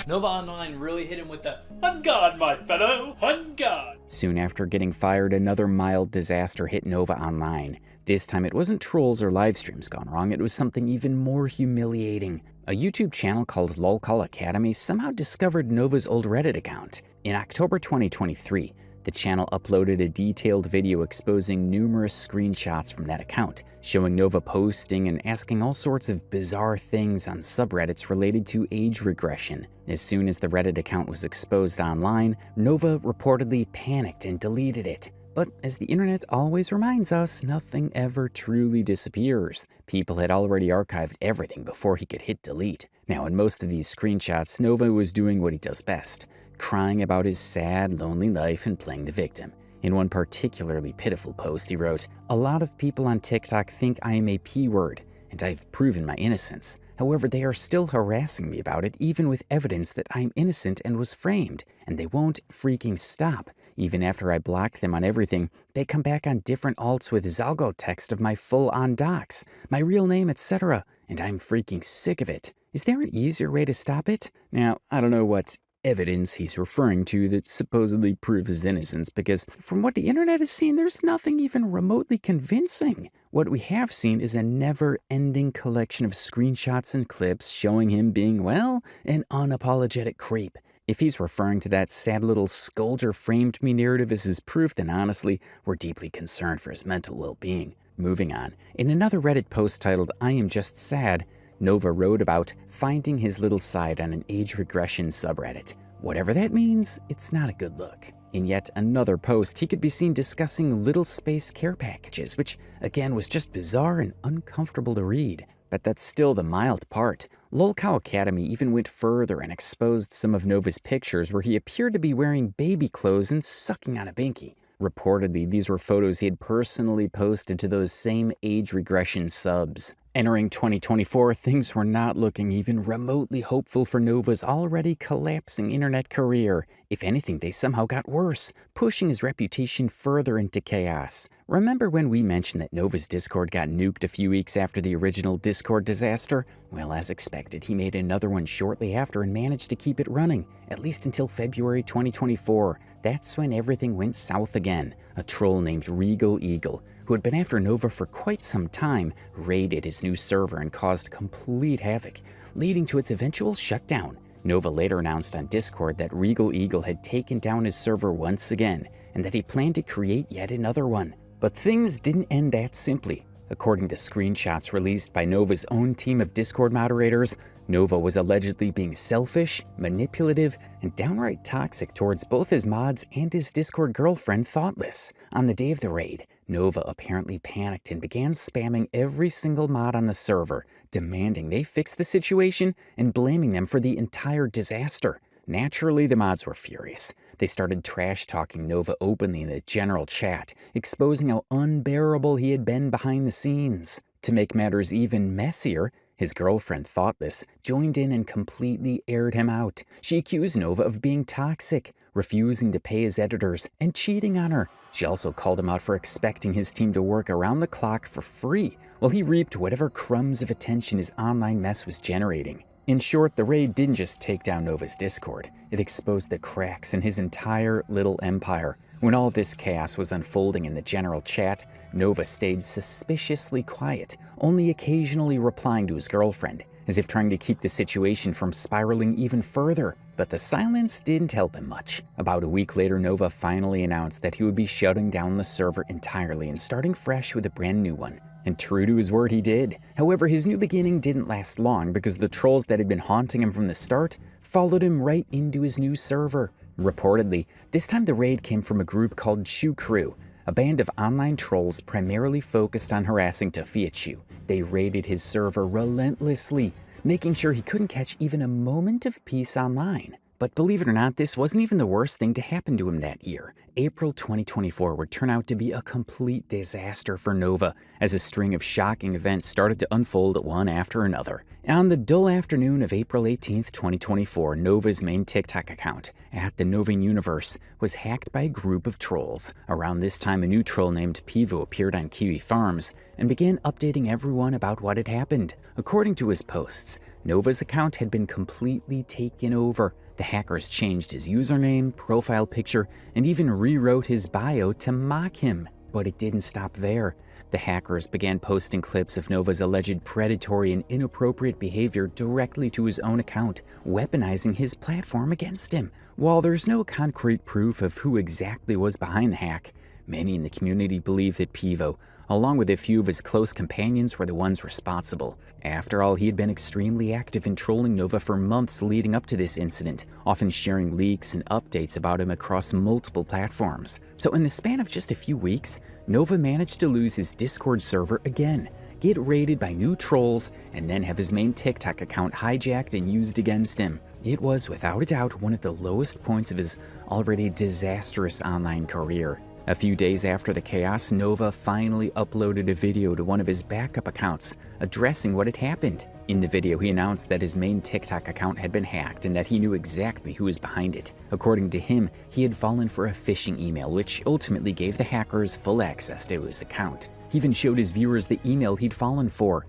Nova Online really hit him with the "On guard, my fellow, on guard." Soon after getting fired, another mild disaster hit Nova Online. This time it wasn't trolls or live streams gone wrong, it was something even more humiliating. A YouTube channel called Lolcows Academy somehow discovered Nova's old Reddit account. In October 2023, the channel uploaded a detailed video exposing numerous screenshots from that account, showing Nova posting and asking all sorts of bizarre things on subreddits related to age regression. As soon as the Reddit account was exposed online, Nova reportedly panicked and deleted it. But as the internet always reminds us, nothing ever truly disappears. People had already archived everything before he could hit delete. Now, in most of these screenshots, Nova was doing what he does best: crying about his sad, lonely life and playing the victim. In one particularly pitiful post, he wrote, "A lot of people on TikTok think I am a P-word, and I've proven my innocence. However, they are still harassing me about it, even with evidence that I'm innocent and was framed, and they won't freaking stop. Even after I blocked them on everything, they come back on different alts with Zalgo text of my full-on docs, my real name, etc., and I'm freaking sick of it. Is there an easier way to stop it?" Now, I don't know what evidence he's referring to that supposedly proves his innocence, because from what the internet has seen, there's nothing even remotely convincing. What we have seen is a never-ending collection of screenshots and clips showing him being, well, an unapologetic creep. If he's referring to that sad little Scoldger framed me narrative as his proof, then honestly, we're deeply concerned for his mental well-being. Moving on, in another Reddit post titled "I Am Just Sad," Nova wrote about finding his little side on an age regression subreddit. Whatever that means, it's not a good look. In yet another post, he could be seen discussing little space care packages, which again was just bizarre and uncomfortable to read. But that's still the mild part. Lolcows Academy even went further and exposed some of Nova's pictures where he appeared to be wearing baby clothes and sucking on a binky. Reportedly, these were photos he had personally posted to those same age regression subs. Entering 2024, things were not looking even remotely hopeful for Nova's already collapsing internet career. If anything, they somehow got worse, pushing his reputation further into chaos. Remember when we mentioned that Nova's Discord got nuked a few weeks after the original Discord disaster? Well, as expected, he made another one shortly after and managed to keep it running, at least until February 2024. That's when everything went south again. A troll named Regal Eagle, who had been after Nova for quite some time, raided his new server and caused complete havoc, leading to its eventual shutdown. Nova later announced on Discord that Regal Eagle had taken down his server once again, and that he planned to create yet another one. But things didn't end that simply. According to screenshots released by Nova's own team of Discord moderators, Nova was allegedly being selfish, manipulative, and downright toxic towards both his mods and his Discord girlfriend, Thoughtless. On the day of the raid, Nova apparently panicked and began spamming every single mod on the server, demanding they fix the situation and blaming them for the entire disaster. Naturally, the mods were furious. They started trash-talking Nova openly in the general chat, exposing how unbearable he had been behind the scenes. To make matters even messier, his girlfriend, Thoughtless, joined in and completely aired him out. She accused Nova of being toxic, refusing to pay his editors, and cheating on her. She also called him out for expecting his team to work around the clock for free, while he reaped whatever crumbs of attention his online mess was generating. In short, the raid didn't just take down Nova's Discord, it exposed the cracks in his entire little empire. When all this chaos was unfolding in the general chat, Nova stayed suspiciously quiet, only occasionally replying to his girlfriend, as if trying to keep the situation from spiraling even further. But the silence didn't help him much. About a week later, Nova finally announced that he would be shutting down the server entirely and starting fresh with a brand new one. And true to his word, he did. However, his new beginning didn't last long because the trolls that had been haunting him from the start followed him right into his new server. Reportedly, this time the raid came from a group called Chu Crew, a band of online trolls primarily focused on harassing Tophiachu. They raided his server relentlessly, making sure he couldn't catch even a moment of peace online. But believe it or not, this wasn't even the worst thing to happen to him that year. April 2024 would turn out to be a complete disaster for Nova, as a string of shocking events started to unfold one after another. On the dull afternoon of April 18th, 2024, Nova's main TikTok account, @TheNovaUniverse, was hacked by a group of trolls. Around this time, a new troll named Pivo appeared on Kiwi Farms and began updating everyone about what had happened. According to his posts, Nova's account had been completely taken over. The hackers changed his username, profile picture, and even rewrote his bio to mock him. But it didn't stop there. The hackers began posting clips of Nova's alleged predatory and inappropriate behavior directly to his own account, weaponizing his platform against him. While there's no concrete proof of who exactly was behind the hack, many in the community believe that Pivo, along with a few of his close companions, were the ones responsible. After all, he had been extremely active in trolling Nova for months leading up to this incident, often sharing leaks and updates about him across multiple platforms. So in the span of just a few weeks, Nova managed to lose his Discord server again, get raided by new trolls, and then have his main TikTok account hijacked and used against him. It was, without a doubt, one of the lowest points of his already disastrous online career. A few days after the chaos, Nova finally uploaded a video to one of his backup accounts, addressing what had happened. In the video, he announced that his main TikTok account had been hacked and that he knew exactly who was behind it. According to him, he had fallen for a phishing email, which ultimately gave the hackers full access to his account. He even showed his viewers the email he'd fallen for.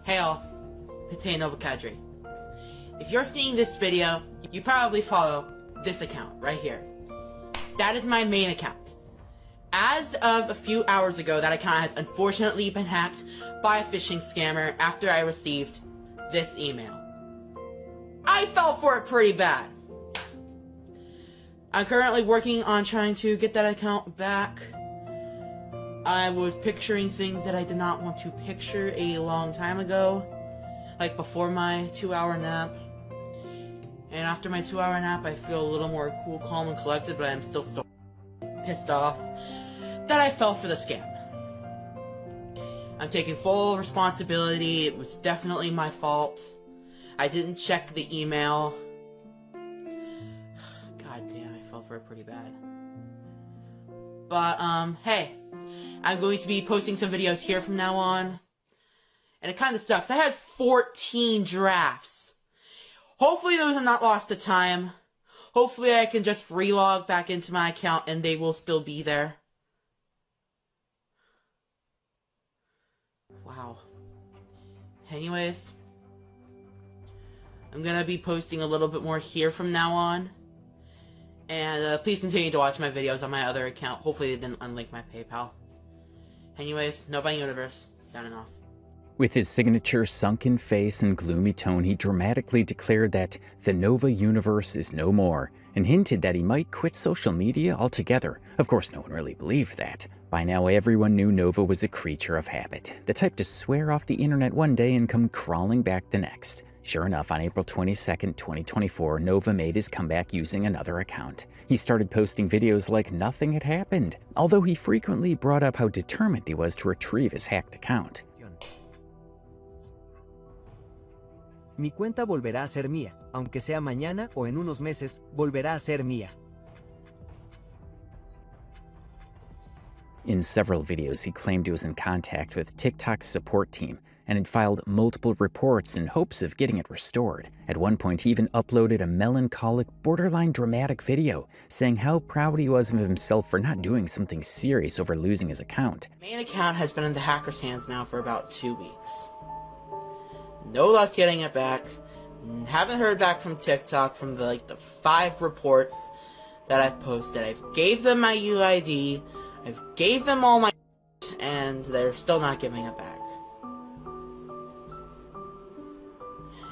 Hey all, Pate Nova Kadri. If you're seeing this video, you probably follow this account right here. That is my main account. As of a few hours ago, that account has unfortunately been hacked by a phishing scammer after I received this email. I fell for it pretty bad. I'm currently working on trying to get that account back. I was picturing things that I did not want to picture a long time ago, like before my 2-hour nap. And after my 2-hour nap, I feel a little more cool, calm, and collected, but I'm still so pissed off that I fell for the scam. I'm taking full responsibility. It was definitely my fault. I didn't check the email. God damn, I fell for it pretty bad. But, hey, I'm going to be posting some videos here from now on. And it kind of sucks. I had 14 drafts. Hopefully those are not lost to time. Hopefully I can just relog back into my account and they will still be there. Wow. Anyways, I'm gonna be posting a little bit more here from now on. And please continue to watch my videos on my other account. Hopefully they didn't unlink my PayPal. Anyways, Nova Universe, signing off. With his signature sunken face and gloomy tone, he dramatically declared that the Nova universe is no more, and hinted that he might quit social media altogether. Of course, no one really believed that. By now, everyone knew Nova was a creature of habit, the type to swear off the internet one day and come crawling back the next. Sure enough, on April 22nd, 2024, Nova made his comeback using another account. He started posting videos like nothing had happened, although he frequently brought up how determined he was to retrieve his hacked account. Mi cuenta volverá a ser mía, aunque sea mañana o en unos meses, volverá a ser mía. In several videos, he claimed he was in contact with TikTok's support team and had filed multiple reports in hopes of getting it restored. At one point, he even uploaded a melancholic, borderline dramatic video saying how proud he was of himself for not doing something serious over losing his account. My main account has been in the hackers' hands now for about 2 weeks. No luck getting it back. Haven't heard back from TikTok from the 5 reports that I've posted. I've gave them my UID, I've gave them all my and they're still not giving it back.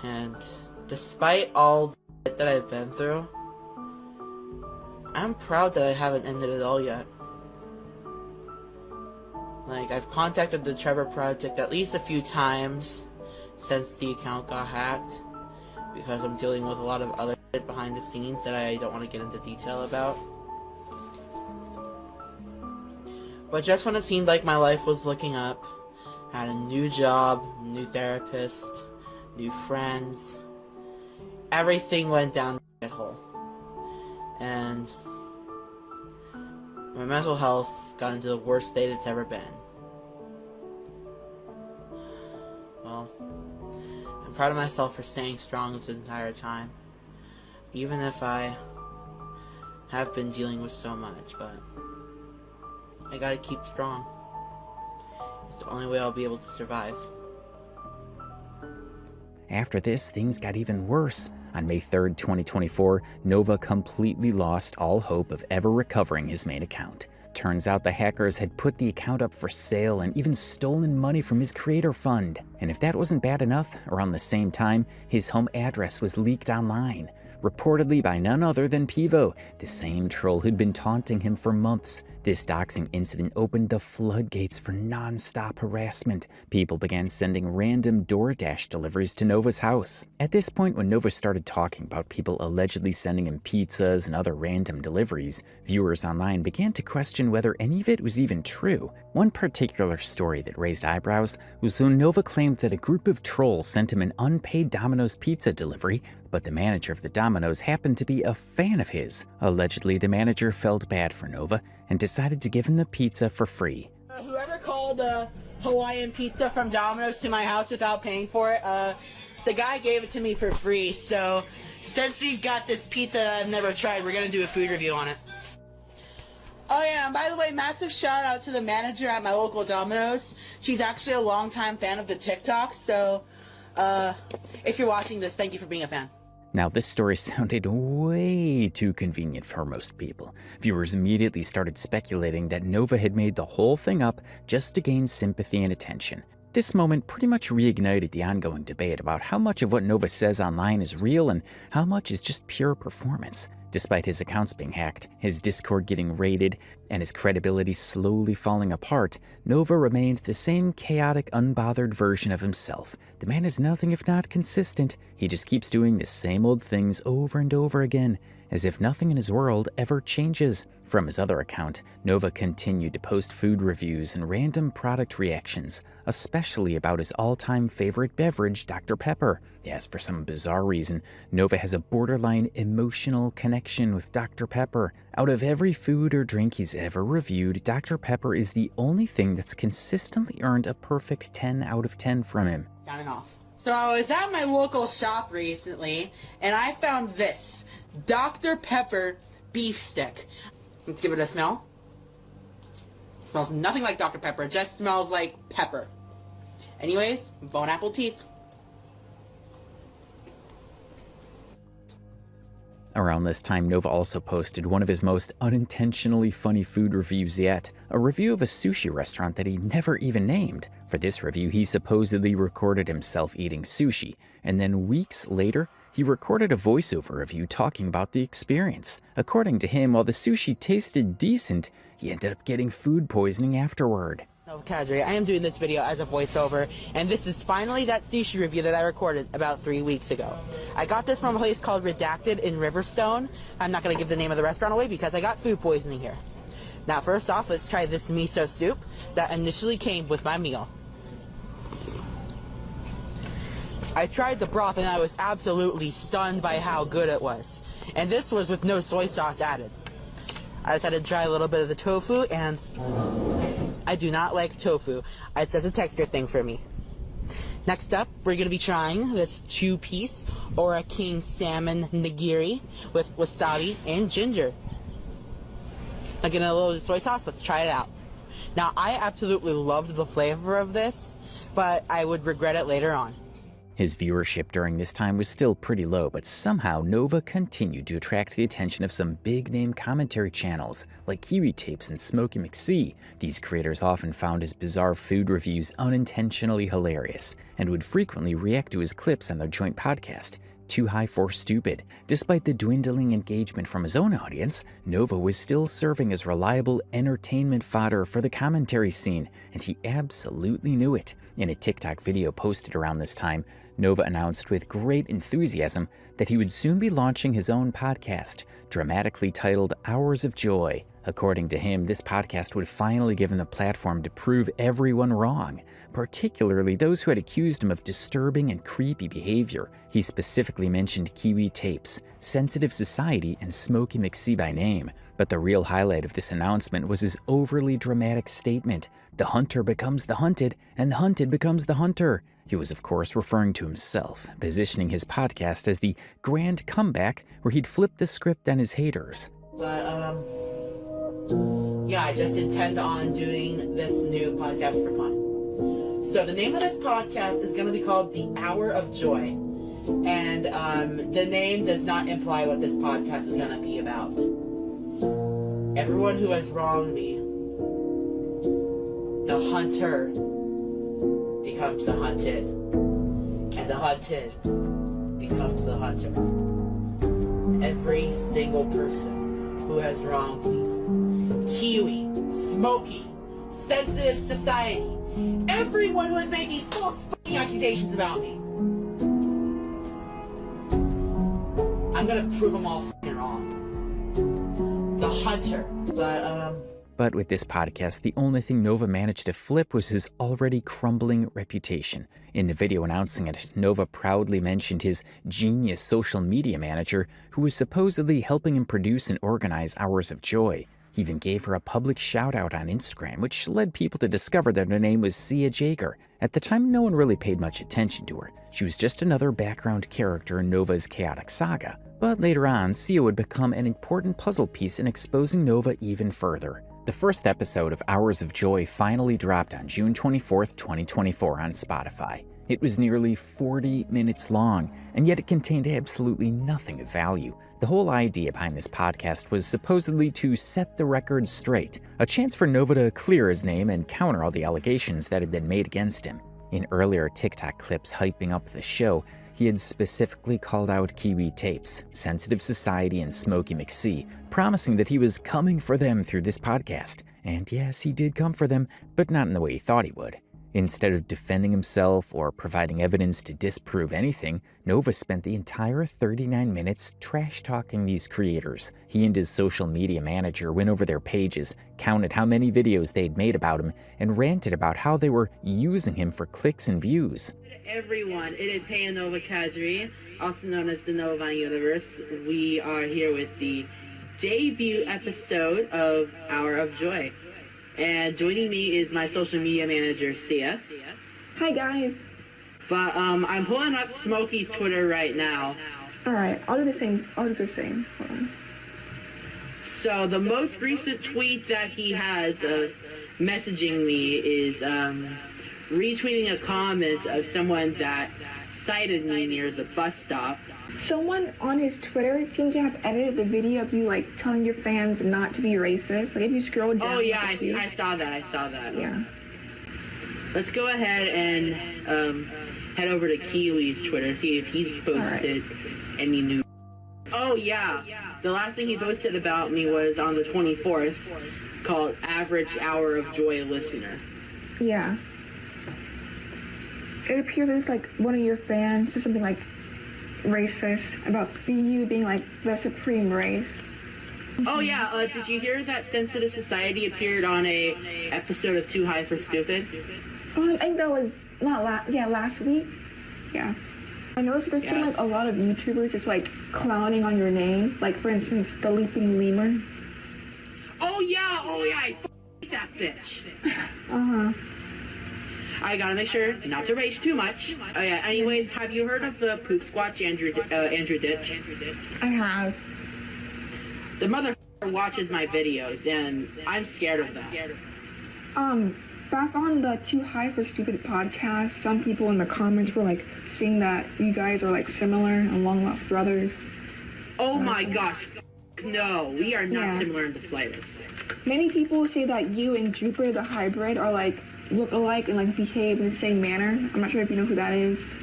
And despite all the that I've been through, I'm proud that I haven't ended it all yet. Like, I've contacted the Trevor Project at least a few times since the account got hacked, because I'm dealing with a lot of other shit behind the scenes that I don't want to get into detail about. But just when it seemed like my life was looking up, I had a new job, new therapist, new friends, everything went down the hole. And my mental health got into the worst state it's ever been. Well, I'm proud of myself for staying strong this entire time, even if I have been dealing with so much, but I gotta keep strong. It's the only way I'll be able to survive. After this, things got even worse. On May 3rd, 2024, Nova completely lost all hope of ever recovering his main account. Turns out the hackers had put the account up for sale and even stolen money from his creator fund. And if that wasn't bad enough, around the same time, his home address was leaked online, reportedly by none other than Pivo, the same troll who'd been taunting him for months. This doxing incident opened the floodgates for non-stop harassment. People began sending random DoorDash deliveries to Nova's house. At this point, when Nova started talking about people allegedly sending him pizzas and other random deliveries, viewers online began to question whether any of it was even true. One particular story that raised eyebrows was when Nova claimed that a group of trolls sent him an unpaid Domino's pizza delivery, but the manager of the Domino's happened to be a fan of his. Allegedly, the manager felt bad for Nova and decided to give him the pizza for free. Whoever called Hawaiian pizza from Domino's to my house without paying for it, the guy gave it to me for free, so since we've got this pizza that I've never tried, we're gonna do a food review on it. Oh yeah, and by the way, massive shout out to the manager at my local Domino's. She's actually a longtime fan of the TikTok, so if you're watching this, thank you for being a fan. Now, this story sounded way too convenient for most people. Viewers immediately started speculating that Nova had made the whole thing up just to gain sympathy and attention. This moment pretty much reignited the ongoing debate about how much of what Nova says online is real and how much is just pure performance. Despite his accounts being hacked, his Discord getting raided, and his credibility slowly falling apart, Nova remained the same chaotic, unbothered version of himself. The man is nothing if not consistent. He just keeps doing the same old things over and over again. as if nothing in his world ever changes. From his other account, Nova continued to post food reviews and random product reactions, especially about his all-time favorite beverage, Dr. Pepper. Yes, for some bizarre reason, Nova has a borderline emotional connection with Dr. Pepper. Out of every food or drink he's ever reviewed, Dr. Pepper is the only thing that's consistently earned a perfect 10 out of 10 from him. Signing off. So I was at my local shop recently, and I found this Dr. Pepper beef stick. Let's give it a smell. It smells nothing like Dr. Pepper. It just smells like pepper. Anyways, bone apple teeth. Around this time, Nova also posted one of his most unintentionally funny food reviews yet, a review of a sushi restaurant that he never even named. For this review, he supposedly recorded himself eating sushi, and then weeks later, he recorded a voiceover review talking about the experience. According to him, while the sushi tasted decent, he ended up getting food poisoning afterward. No, Kadri, I am doing this video as a voiceover, and this is finally that sushi review that I recorded about 3 weeks ago. I got this from a place called Redacted in Riverstone. I'm not going to give the name of the restaurant away because I got food poisoning here. Now, first off, let's try this miso soup that initially came with my meal. I tried the broth and I was absolutely stunned by how good it was. And this was with no soy sauce added. I decided to try a little bit of the tofu, and I do not like tofu. It's just a texture thing for me. Next up, we're going to be trying this 2-piece Ora King salmon nigiri with wasabi and ginger. Now, getting a little soy sauce, let's try it out. Now, I absolutely loved the flavor of this, but I would regret it later on. His viewership during this time was still pretty low, but somehow Nova continued to attract the attention of some big-name commentary channels like Kiwi Tapes and Smokey McSee. These creators often found his bizarre food reviews unintentionally hilarious and would frequently react to his clips on their joint podcast, Too High for Stupid. Despite the dwindling engagement from his own audience, Nova was still serving as reliable entertainment fodder for the commentary scene, and he absolutely knew it. In a TikTok video posted around this time, Nova announced with great enthusiasm that he would soon be launching his own podcast, dramatically titled Hours of Joy. According to him, this podcast would finally give him the platform to prove everyone wrong, particularly those who had accused him of disturbing and creepy behavior. He specifically mentioned Kiwi Tapes, Sensitive Society, and Smokey McSee by name. But the real highlight of this announcement was his overly dramatic statement, "The hunter becomes the hunted, and the hunted becomes the hunter." He was, of course, referring to himself, positioning his podcast as the grand comeback where he'd flip the script on his haters. But, yeah, I just intend on doing this new podcast for fun. So the name of this podcast is going to be called The Hour of Joy. And the name does not imply what this podcast is going to be about. Everyone who has wronged me, the hunter becomes the hunted, and the hunted becomes the hunter. Every single person who has wronged me, Kiwi, Smokey, Sensitive Society, everyone who has made these false fucking accusations about me, I'm gonna prove them all fucking wrong. The hunter. But with this podcast, the only thing Nova managed to flip was his already crumbling reputation. In the video announcing it, Nova proudly mentioned his genius social media manager who was supposedly helping him produce and organize Hours of Joy. He even gave her a public shout-out on Instagram, which led people to discover that her name was Sia Jager. At the time, no one really paid much attention to her. She was just another background character in Nova's chaotic saga. But later on, Sia would become an important puzzle piece in exposing Nova even further. The first episode of Hours of Joy finally dropped on June 24th, 2024 on Spotify. It was nearly 40 minutes long, and yet it contained absolutely nothing of value. The whole idea behind this podcast was supposedly to set the record straight, a chance for Nova to clear his name and counter all the allegations that had been made against him. In earlier TikTok clips hyping up the show, he had specifically called out Kiwi Tapes, Sensitive Society, and Smokey McSee, promising that he was coming for them through this podcast. And yes, he did come for them, but not in the way he thought he would. Instead of defending himself or providing evidence to disprove anything, Nova spent the entire 39 minutes trash-talking these creators. He and his social media manager went over their pages, counted how many videos they'd made about him, and ranted about how they were using him for clicks and views. Everyone, it is Hey Nova Kadri, also known as the Nova Universe. We are here with the debut episode of Hour of Joy. And joining me is my social media manager, Sia. Hi, guys. But I'm pulling up Smokey's Twitter right now. All right, I'll do the same. Hold on. So the most recent tweet that he has messaging me is retweeting a comment of someone that cited me near the bus stop. Someone on his Twitter seemed to have edited the video of you, like, telling your fans not to be racist. Like, if you scroll down... Oh, yeah, I saw that. Yeah. Let's go ahead and head over to Kiwi's Twitter, see if he's posted any new... Oh, yeah. The last thing he posted about me was on the 24th, called Average Hour of Joy Listener. Yeah. It appears as, like, one of your fans said something like... racist about you being like the supreme race. Oh yeah, did you hear that Sensitive Society appeared on a episode of Too High for Stupid? I think that was last week. Yeah. I noticed there's been like a lot of YouTubers just like clowning on your name. Like for instance, the Leaping Lemur. Oh yeah, I f***ed that bitch. I gotta make sure not to rage too much. Oh yeah. Anyways, have you heard of the Poop Squatch Andrew Ditch? I have. The motherfucker watches my videos, and I'm scared of that. Back on the Too High for Stupid podcast, some people in the comments were like saying that you guys are like similar and long lost brothers. Oh my gosh, no, we are not similar in the slightest. Many people say that you and Jupiter the hybrid are like look alike and like behave in the same manner. I'm not sure if you know who that is.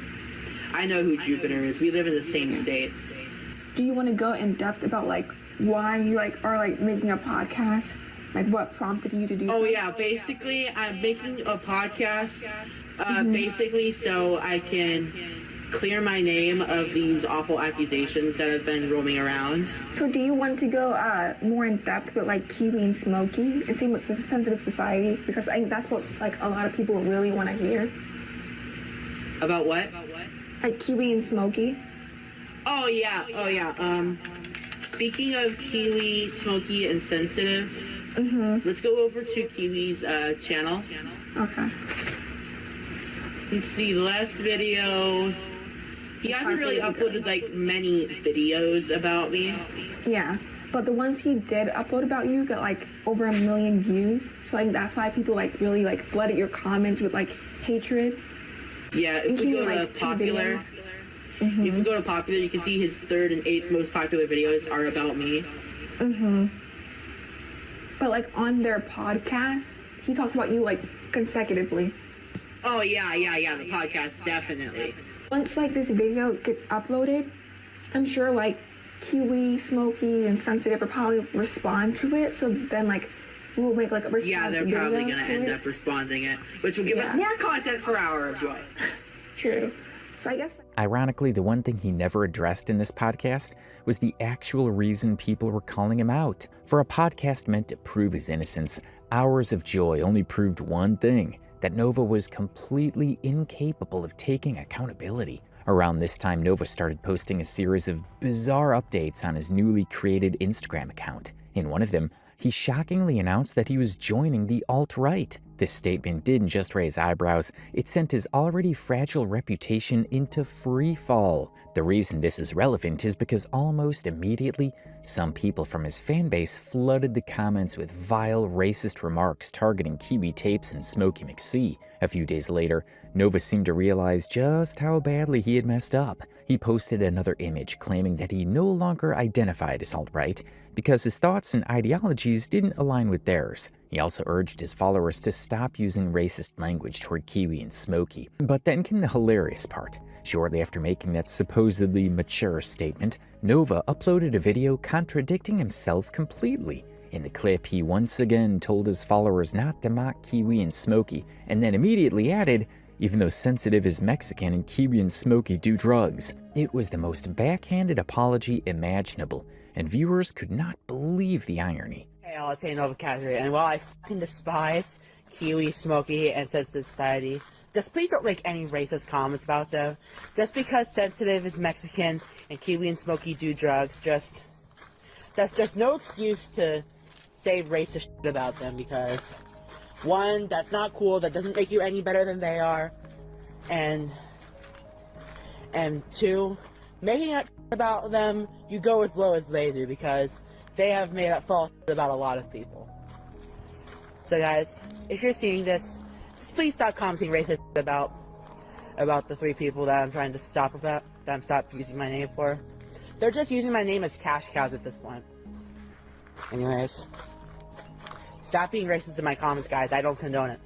I know who Jupiter is. We live in the same state. Do you want to go in depth about like why you like are like making a podcast? Like what prompted you to do? Oh yeah, basically I'm making a podcast basically so I can clear my name of these awful accusations that have been roaming around. So do you want to go more in depth with like Kiwi and Smokey and see what's the Sensitive Society? Because I think that's what like a lot of people really want to hear. About what? Like Kiwi and Smokey. Oh yeah. Speaking of Kiwi, Smokey, and Sensitive, let's go over to Kiwi's channel. Okay. Let's see, the last video... He hasn't really uploaded, like, many videos about me. Yeah, but the ones he did upload about you got, like, over 1 million views. So, like, that's why people, like, really, like, flooded your comments with, like, hatred. Yeah, if we go to Popular... If you go to Popular, you can see his 3rd and 8th most popular videos are about me. But, like, on their podcast, he talks about you, like, consecutively. Oh, yeah, the podcast, definitely. Once, like, this video gets uploaded, I'm sure, like, Kiwi, Smokey, and Sensitive will probably respond to it, so then, like, we'll make, like, a response. Yeah, they're probably gonna end up responding it, which will give us more content for Hour of Joy. True. So I guess... Ironically, the one thing he never addressed in this podcast was the actual reason people were calling him out. For a podcast meant to prove his innocence, Hours of Joy only proved one thing: that Nova was completely incapable of taking accountability. Around this time, Nova started posting a series of bizarre updates on his newly created Instagram account. In one of them, he shockingly announced that he was joining the alt-right. This statement didn't just raise eyebrows, it sent his already fragile reputation into free fall. The reason this is relevant is because almost immediately, some people from his fanbase flooded the comments with vile, racist remarks targeting Kiwi Tapes and Smokey McSee. A few days later, Nova seemed to realize just how badly he had messed up. He posted another image claiming that he no longer identified as alt-right because his thoughts and ideologies didn't align with theirs. He also urged his followers to stop using racist language toward Kiwi and Smokey. But then came the hilarious part. Shortly after making that supposedly mature statement, Nova uploaded a video contradicting himself completely. In the clip, he once again told his followers not to mock Kiwi and Smokey, and then immediately added, even though Sensitive is Mexican and Kiwi and Smokey do drugs. It was the most backhanded apology imaginable, and viewers could not believe the irony. Hey, I'll say Nova Casually, and while I fucking despise Kiwi, Smokey, and Sensitive Society, just please don't make any racist comments about them. Just because Sensitive is Mexican and Kiwi and Smokey do drugs, that's just no excuse to say racist shit about them, because one, that's not cool, that doesn't make you any better than they are, and two, making that shit about them, you go as low as they do, because they have made that false shit about a lot of people. So guys, if you're seeing this, just please stop commenting racist shit about the three people that I'm trying to stop using my name for. They're just using my name as cash cows at this point. Anyways, stop being racist in my comments, guys. I don't condone it.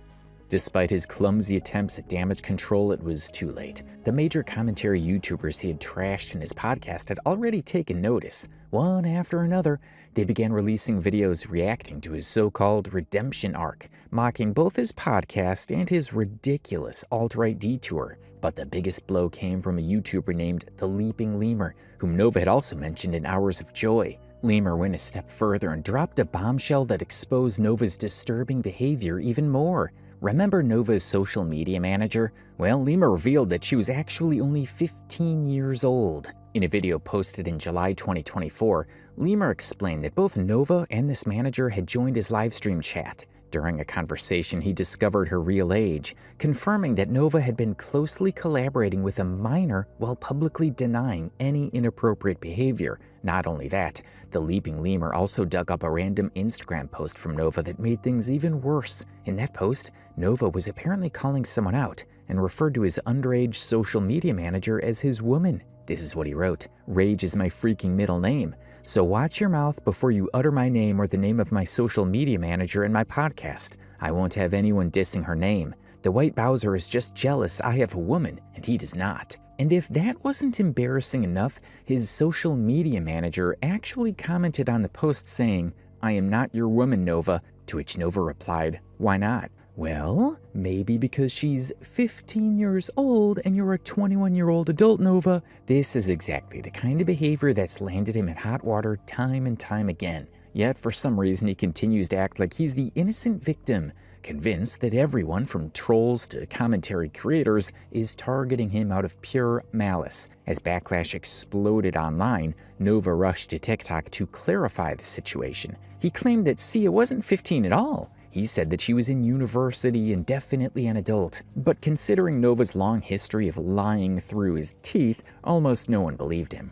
Despite his clumsy attempts at damage control, it was too late. The major commentary YouTubers he had trashed in his podcast had already taken notice. One after another, they began releasing videos reacting to his so-called redemption arc, mocking both his podcast and his ridiculous alt-right detour. But the biggest blow came from a YouTuber named The Leaping Lemur, whom Nova had also mentioned in Hours of Joy. Lemur went a step further and dropped a bombshell that exposed Nova's disturbing behavior even more. Remember Nova's social media manager? Well, Lemur revealed that she was actually only 15 years old. In a video posted in July 2024, Lemur explained that both Nova and this manager had joined his livestream chat. During a conversation, he discovered her real age, confirming that Nova had been closely collaborating with a minor while publicly denying any inappropriate behavior. Not only that, the Leaping Lemur also dug up a random Instagram post from Nova that made things even worse. In that post, Nova was apparently calling someone out and referred to his underage social media manager as his woman. This is what he wrote: "Rage is my freaking middle name. So watch your mouth before you utter my name or the name of my social media manager in my podcast. I won't have anyone dissing her name. The white Bowser is just jealous I have a woman, and he does not." And if that wasn't embarrassing enough, his social media manager actually commented on the post saying, "I am not your woman, Nova," to which Nova replied, "Why not?" Well, maybe because she's 15 years old and you're a 21-year-old adult, Nova. This is exactly the kind of behavior that's landed him in hot water time and time again. Yet for some reason he continues to act like he's the innocent victim, convinced that everyone from trolls to commentary creators is targeting him out of pure malice. As backlash exploded online, Nova rushed to TikTok to clarify the situation. He claimed that Sia wasn't 15 at all. He said that she was in university and definitely an adult. But considering Nova's long history of lying through his teeth, almost no one believed him.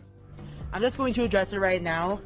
I'm just going to address it right now.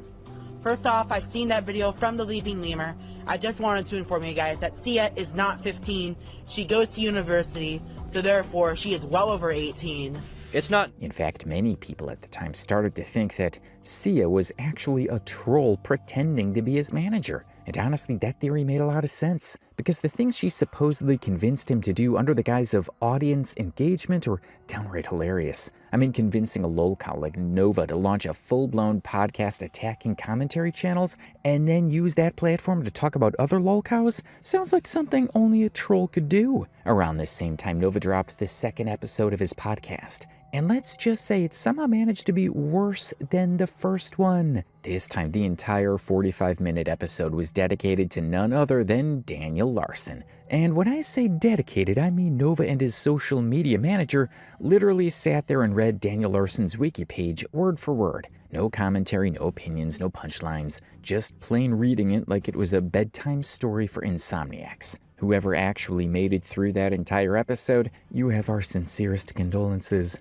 First off, I've seen that video from the Leaping Lemur. I just wanted to inform you guys that Sia is not 15. She goes to university, so therefore she is well over 18. It's not. In fact, many people at the time started to think that Sia was actually a troll pretending to be his manager. And honestly, that theory made a lot of sense, because the things she supposedly convinced him to do under the guise of audience engagement are downright hilarious. I mean, convincing a lolcow like Nova to launch a full-blown podcast attacking commentary channels and then use that platform to talk about other lolcows sounds like something only a troll could do. Around this same time, Nova dropped the second episode of his podcast. And let's just say it somehow managed to be worse than the first one. This time, the entire 45-minute episode was dedicated to none other than Daniel Larson. And when I say dedicated, I mean Nova and his social media manager literally sat there and read Daniel Larson's wiki page word for word. No commentary, no opinions, no punchlines, just plain reading it like it was a bedtime story for insomniacs. Whoever actually made it through that entire episode, you have our sincerest condolences.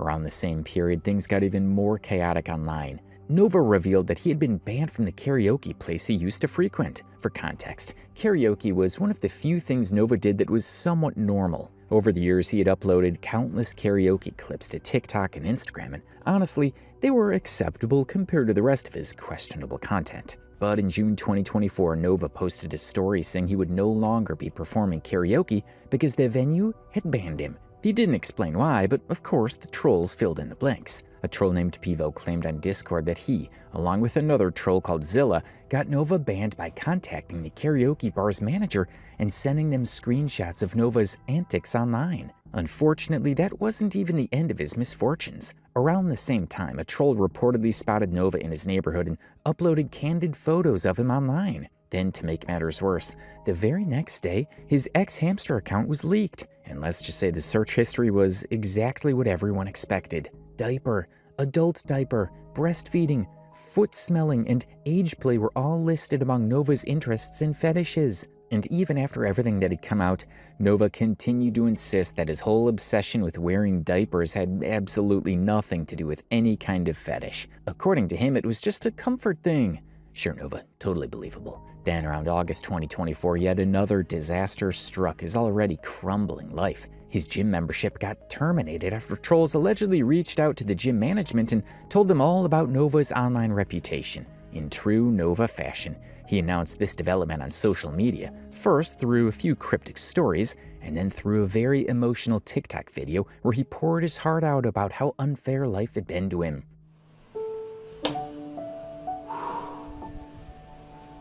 Around the same period, things got even more chaotic online. Nova revealed that he had been banned from the karaoke place he used to frequent. For context, karaoke was one of the few things Nova did that was somewhat normal. Over the years, he had uploaded countless karaoke clips to TikTok and Instagram, and honestly, they were acceptable compared to the rest of his questionable content. But in June 2024, Nova posted a story saying he would no longer be performing karaoke because the venue had banned him. He didn't explain why, but of course the trolls filled in the blanks. A troll named Pivo claimed on Discord that he, along with another troll called Zilla, got Nova banned by contacting the karaoke bar's manager and sending them screenshots of Nova's antics online. Unfortunately, that wasn't even the end of his misfortunes. Around the same time, a troll reportedly spotted Nova in his neighborhood and uploaded candid photos of him online. Then, to make matters worse, the very next day, his ex-hamster account was leaked. And let's just say the search history was exactly what everyone expected. Diaper, adult diaper, breastfeeding, foot smelling, and age play were all listed among Nova's interests and fetishes. And even after everything that had come out, Nova continued to insist that his whole obsession with wearing diapers had absolutely nothing to do with any kind of fetish. According to him, it was just a comfort thing. Sure, Nova, totally believable. Then around August 2024, yet another disaster struck his already crumbling life. His gym membership got terminated after trolls allegedly reached out to the gym management and told them all about Nova's online reputation. In true Nova fashion, he announced this development on social media, first through a few cryptic stories, and then through a very emotional TikTok video where he poured his heart out about how unfair life had been to him.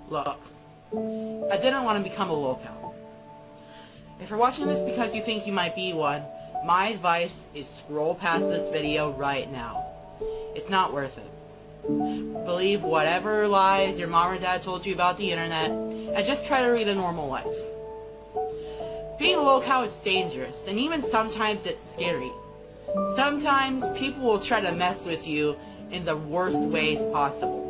Look, I didn't want to become a lolcow. If you're watching this because you think you might be one, my advice is scroll past this video right now. It's not worth it. Believe whatever lies your mom or dad told you about the internet, and just try to lead a normal life. Being a lolcow is dangerous, and even sometimes it's scary. Sometimes people will try to mess with you in the worst ways possible.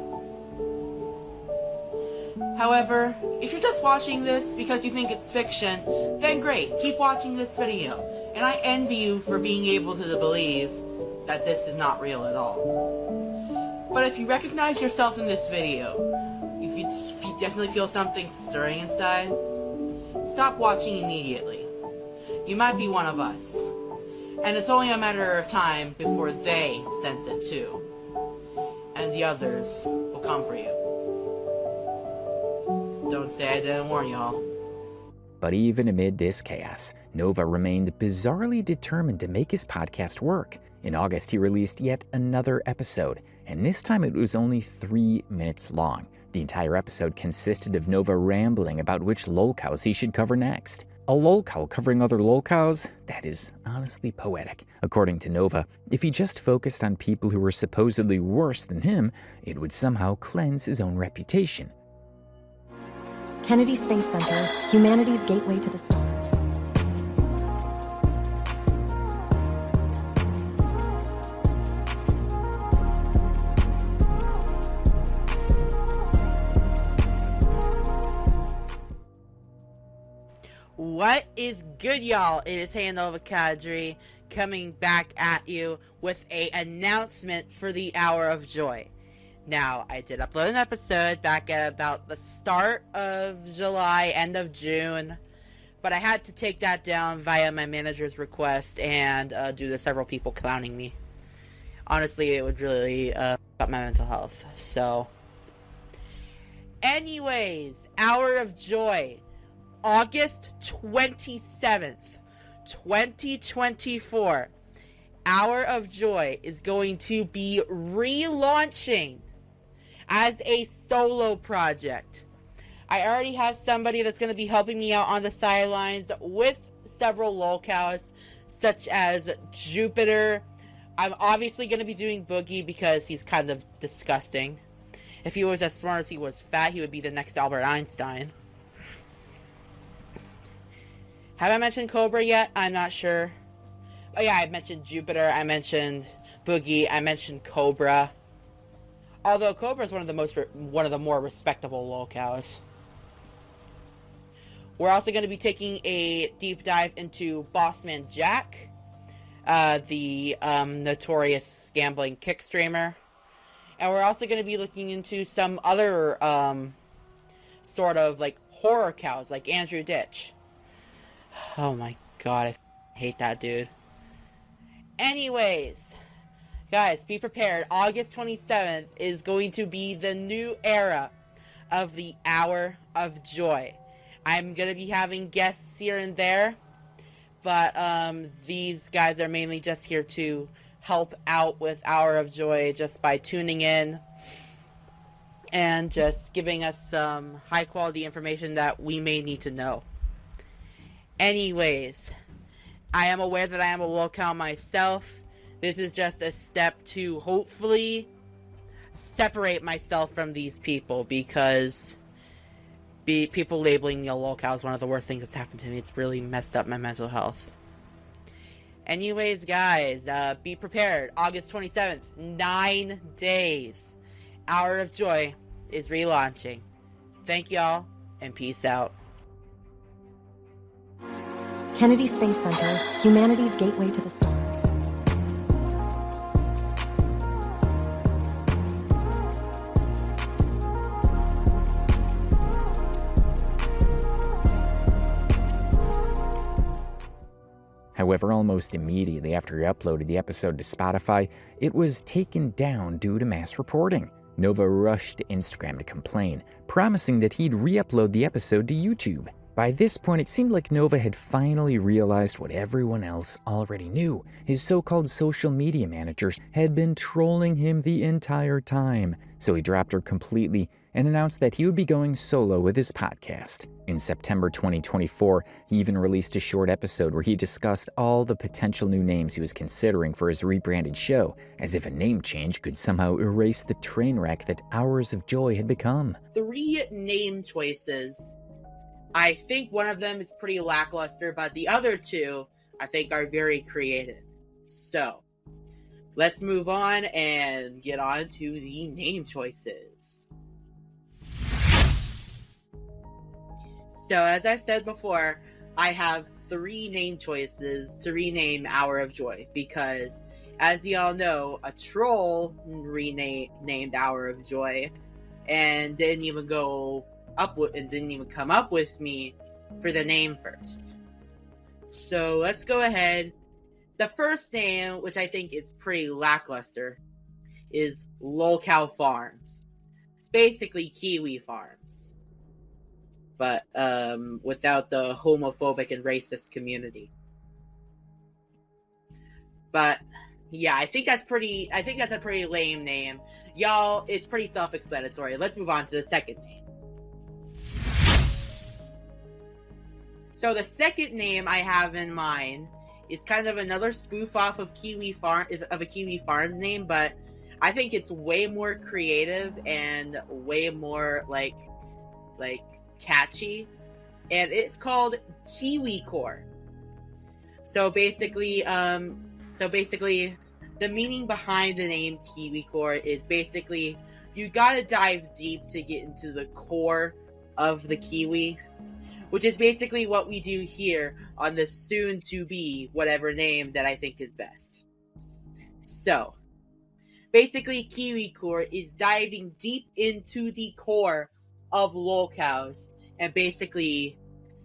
However, if you're just watching this because you think it's fiction, then great, keep watching this video, and I envy you for being able to believe that this is not real at all. But if you recognize yourself in this video, if you definitely feel something stirring inside, stop watching immediately. You might be one of us, and it's only a matter of time before they sense it too, and the others will come for you. Don't say I didn't warn y'all. But even amid this chaos, Nova remained bizarrely determined to make his podcast work. In August, he released yet another episode, and this time it was only 3 minutes long. The entire episode consisted of Nova rambling about which lolcows he should cover next. A lolcow covering other lolcows? That is honestly poetic. According to Nova, if he just focused on people who were supposedly worse than him, it would somehow cleanse his own reputation. Kennedy Space Center, humanity's gateway to the stars. What is good, y'all? It is Nova Kadri coming back at you with an announcement for the Hour of Joy. Now, I did upload an episode back at about the start of July, end of June, but I had to take that down via my manager's request and due to several people clowning me. Honestly, it would really up my mental health. So, anyways, Hour of Joy, August 27th, 2024. Hour of Joy is going to be relaunching as a solo project. I already have somebody that's going to be helping me out on the sidelines with several lolcows, such as Jupiter. I'm obviously going to be doing Boogie because he's kind of disgusting. If he was as smart as he was fat, he would be the next Albert Einstein. Have I mentioned Cobra yet? I'm not sure. Oh yeah, I mentioned Jupiter, I mentioned Boogie, I mentioned Cobra. Although Cobra is one of the more respectable lolcows. We're also going to be taking a deep dive into Bossman Jack, the notorious gambling kick streamer. And we're also going to be looking into some other sort of like horror cows, like Andrew Ditch. Oh my god, I hate that dude. Anyways, guys, be prepared. August 27th is going to be the new era of the Hour of Joy. I'm going to be having guests here and there, but these guys are mainly just here to help out with Hour of Joy just by tuning in and just giving us some high quality information that we may need to know. Anyways, I am aware that I am a lolcow myself. This is just a step to hopefully separate myself from these people, because people labeling me a lolcow is one of the worst things that's happened to me. It's really messed up my mental health. Anyways, guys, be prepared. August 27th, 9 days. Hour of Joy is relaunching. Thank y'all, and peace out. Kennedy Space Center, humanity's gateway to the stars. However, almost immediately after he uploaded the episode to Spotify, it was taken down due to mass reporting. Nova rushed to Instagram to complain, promising that he'd re-upload the episode to YouTube. By this point, it seemed like Nova had finally realized what everyone else already knew. His so-called social media managers had been trolling him the entire time, so he dropped her completely and announced that he would be going solo with his podcast. In September 2024, he even released a short episode where he discussed all the potential new names he was considering for his rebranded show, as if a name change could somehow erase the train wreck that Hours of Joy had become. 3 name choices. I think one of them is pretty lackluster, but the other 2, I think, are very creative. So, let's move on and get on to the name choices. So, as I said before, I have 3 name choices to rename Hour of Joy, because, as y'all know, a troll renamed Hour of Joy and didn't even come up with me for the name first. So let's go ahead. The first name, which I think is pretty lackluster, is Lolcow Farms. It's basically Kiwi Farms, but without the homophobic and racist community. But yeah, I think that's a pretty lame name. Y'all, it's pretty self-explanatory. Let's move on to the second name. So the second name I have in mind is kind of another spoof off of a Kiwi Farms name, but I think it's way more creative and way more like catchy, and it's called Kiwi Core. So basically, the meaning behind the name Kiwi Core is basically you gotta dive deep to get into the core of the kiwi, which is basically what we do here on the soon-to-be whatever name that I think is best. So, basically, Kiwi Core is diving deep into the core of Lolcows and basically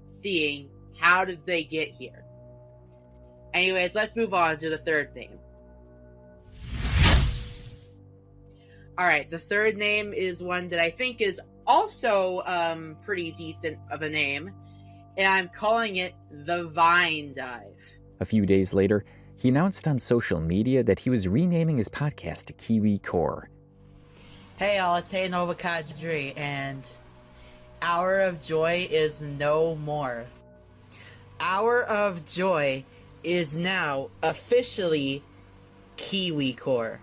seeing how did they get here. Anyways, let's move on to the third name. Alright, the third name is one that I think is also pretty decent of a name, and I'm calling it the Vine Dive. A few days later, he announced on social media that he was renaming his podcast to Kiwi Core. Hey y'all, it's Hey Nova Kadri, and Hour of Joy is no more. Hour of Joy is now officially Kiwi Core.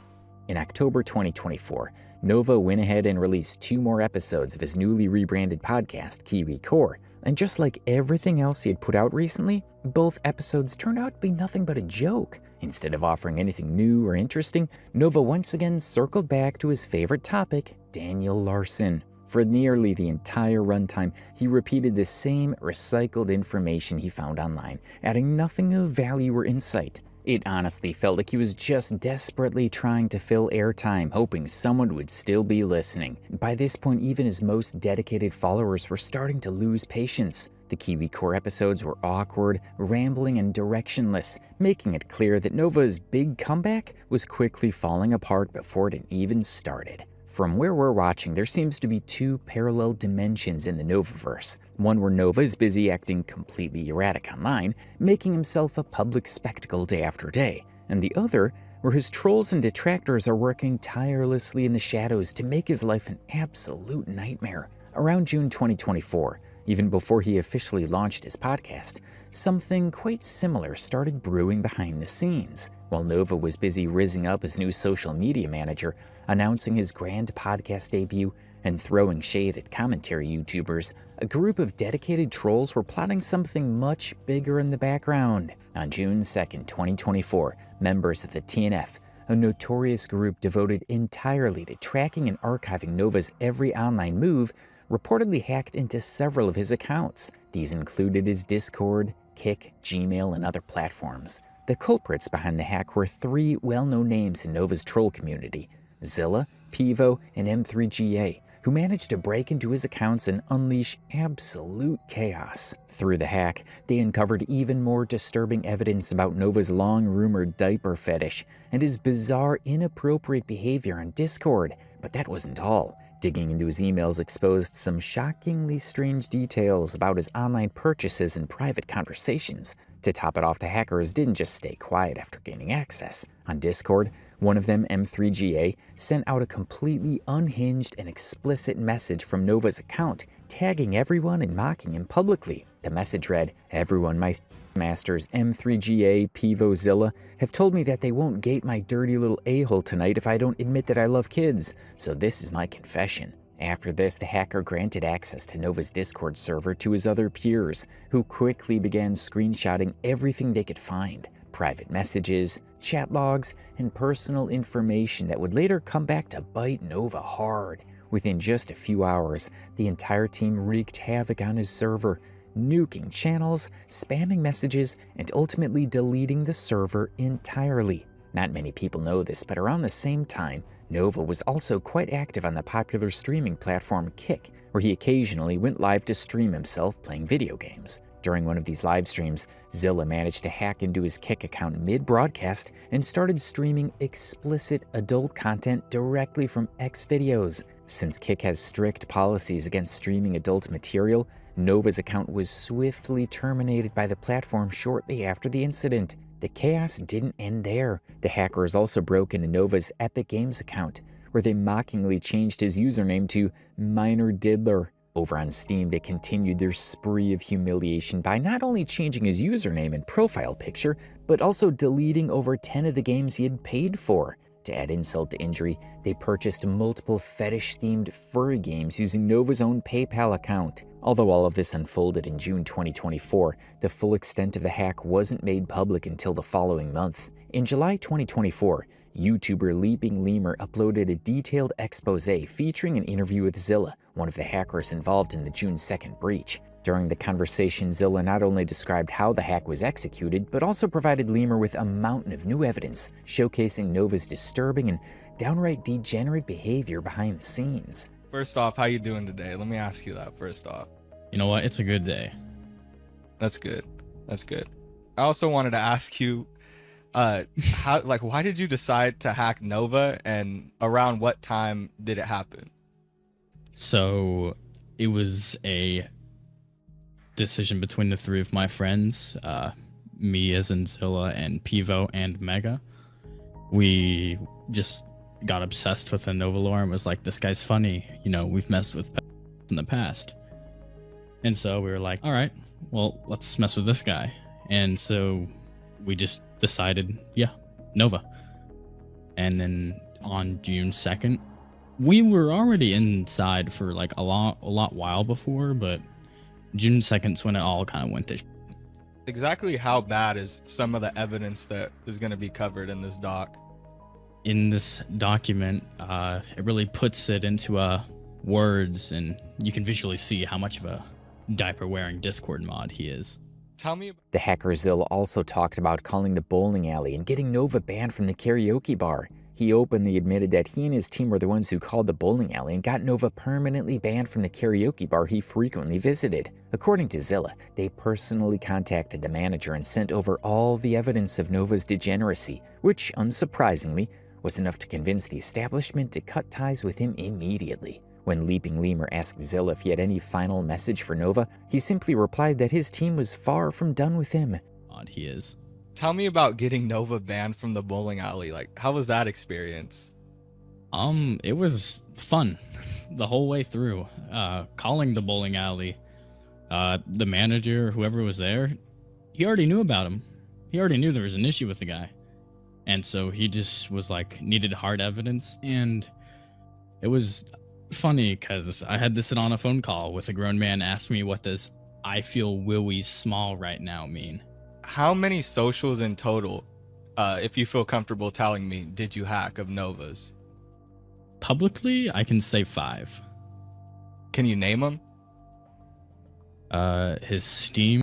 In October 2024, Nova went ahead and released 2 more episodes of his newly rebranded podcast, Kiwi Core. And just like everything else he had put out recently, both episodes turned out to be nothing but a joke. Instead of offering anything new or interesting, Nova once again circled back to his favorite topic, Daniel Larson. For nearly the entire runtime, he repeated the same recycled information he found online, adding nothing of value or insight. It honestly felt like he was just desperately trying to fill airtime, hoping someone would still be listening. By this point, even his most dedicated followers were starting to lose patience. The Kiwi Core episodes were awkward, rambling, and directionless, making it clear that Nova's big comeback was quickly falling apart before it even started. From where we're watching, there seems to be two parallel dimensions in the Novaverse. One where Nova is busy acting completely erratic online, making himself a public spectacle day after day, and the other where his trolls and detractors are working tirelessly in the shadows to make his life an absolute nightmare. Around June 2024, even before he officially launched his podcast, something quite similar started brewing behind the scenes. While Nova was busy rizzing up his new social media manager, announcing his grand podcast debut, and throwing shade at commentary YouTubers, a group of dedicated trolls were plotting something much bigger in the background. On June 2nd, 2024, members of the TNF, a notorious group devoted entirely to tracking and archiving Nova's every online move, reportedly hacked into several of his accounts. These included his Discord, Kick, Gmail, and other platforms. The culprits behind the hack were three well-known names in Nova's troll community: Zilla, Pivo, and M3GA, who managed to break into his accounts and unleash absolute chaos. Through the hack, they uncovered even more disturbing evidence about Nova's long-rumored diaper fetish and his bizarre, inappropriate behavior on Discord. But that wasn't all. Digging into his emails exposed some shockingly strange details about his online purchases and private conversations. To top it off, the hackers didn't just stay quiet after gaining access. On Discord, one of them, M3GA, sent out a completely unhinged and explicit message from Nova's account, tagging everyone and mocking him publicly. The message read, "Everyone, my masters, M3GA, Pivo, Zilla, have told me that they won't gate my dirty little a-hole tonight if I don't admit that I love kids, so this is my confession." After this, the hacker granted access to Nova's Discord server to his other peers, who quickly began screenshotting everything they could find: private messages, chat logs, and personal information that would later come back to bite Nova hard. Within just a few hours, the entire team wreaked havoc on his server, nuking channels, spamming messages, and ultimately deleting the server entirely. Not many people know this, but around the same time, Nova was also quite active on the popular streaming platform Kick, where he occasionally went live to stream himself playing video games. During one of these live streams, Zilla managed to hack into his Kick account mid-broadcast and started streaming explicit adult content directly from X videos. Since Kick has strict policies against streaming adult material, Nova's account was swiftly terminated by the platform shortly after the incident. The chaos didn't end there. The hackers also broke into Nova's Epic Games account, where they mockingly changed his username to Minor Diddler. Over on Steam, they continued their spree of humiliation by not only changing his username and profile picture, but also deleting over 10 of the games he had paid for. To add insult to injury, they purchased multiple fetish-themed furry games using Nova's own PayPal account. Although all of this unfolded in June 2024, the full extent of the hack wasn't made public until the following month. In July 2024, YouTuber Leaping Lemur uploaded a detailed expose featuring an interview with Zilla, one of the hackers involved in the June 2nd breach. During the conversation, Zilla not only described how the hack was executed, but also provided Lemur with a mountain of new evidence, showcasing Nova's disturbing and downright degenerate behavior behind the scenes. First off, how you doing today? Let me ask you that first off. You know what? It's a good day. That's good. That's good. I also wanted to ask you, why did you decide to hack Nova, and around what time did it happen? So it was a decision between the three of my friends, me as in Zilla and Pivo and Mega. We just got obsessed with the Nova lore and was like, this guy's funny. You know, we've messed with in the past. And so we were like, all right, well, let's mess with this guy. And so we just decided, yeah, Nova. And then on June 2nd, we were already inside for like a lot while before, but June 2nd is when it all kind of went to shit. Exactly how bad is some of the evidence that is going to be covered in this doc? In this document, it really puts it into words, and you can visually see how much of a diaper-wearing Discord mod he is. Tell me. The hacker Zilla also talked about calling the bowling alley and getting Nova banned from the karaoke bar. He openly admitted that he and his team were the ones who called the bowling alley and got Nova permanently banned from the karaoke bar he frequently visited. According to Zilla, they personally contacted the manager and sent over all the evidence of Nova's degeneracy, which, unsurprisingly, was enough to convince the establishment to cut ties with him immediately. When Leaping Lemur asked Zilla if he had any final message for Nova, he simply replied that his team was far from done with him. Odd he is. Tell me about getting Nova banned from the bowling alley. Like, how was that experience? It was fun the whole way through. Calling the bowling alley, the manager, whoever was there, he already knew about him. He already knew there was an issue with the guy. And so he just was like, needed hard evidence. And it was funny because I had to sit on a phone call with a grown man ask me, what does "I feel willy small right now" mean? How many socials in total, if you feel comfortable telling me, did you hack of Nova's? Publicly, I can say 5. Can you name them? His Steam.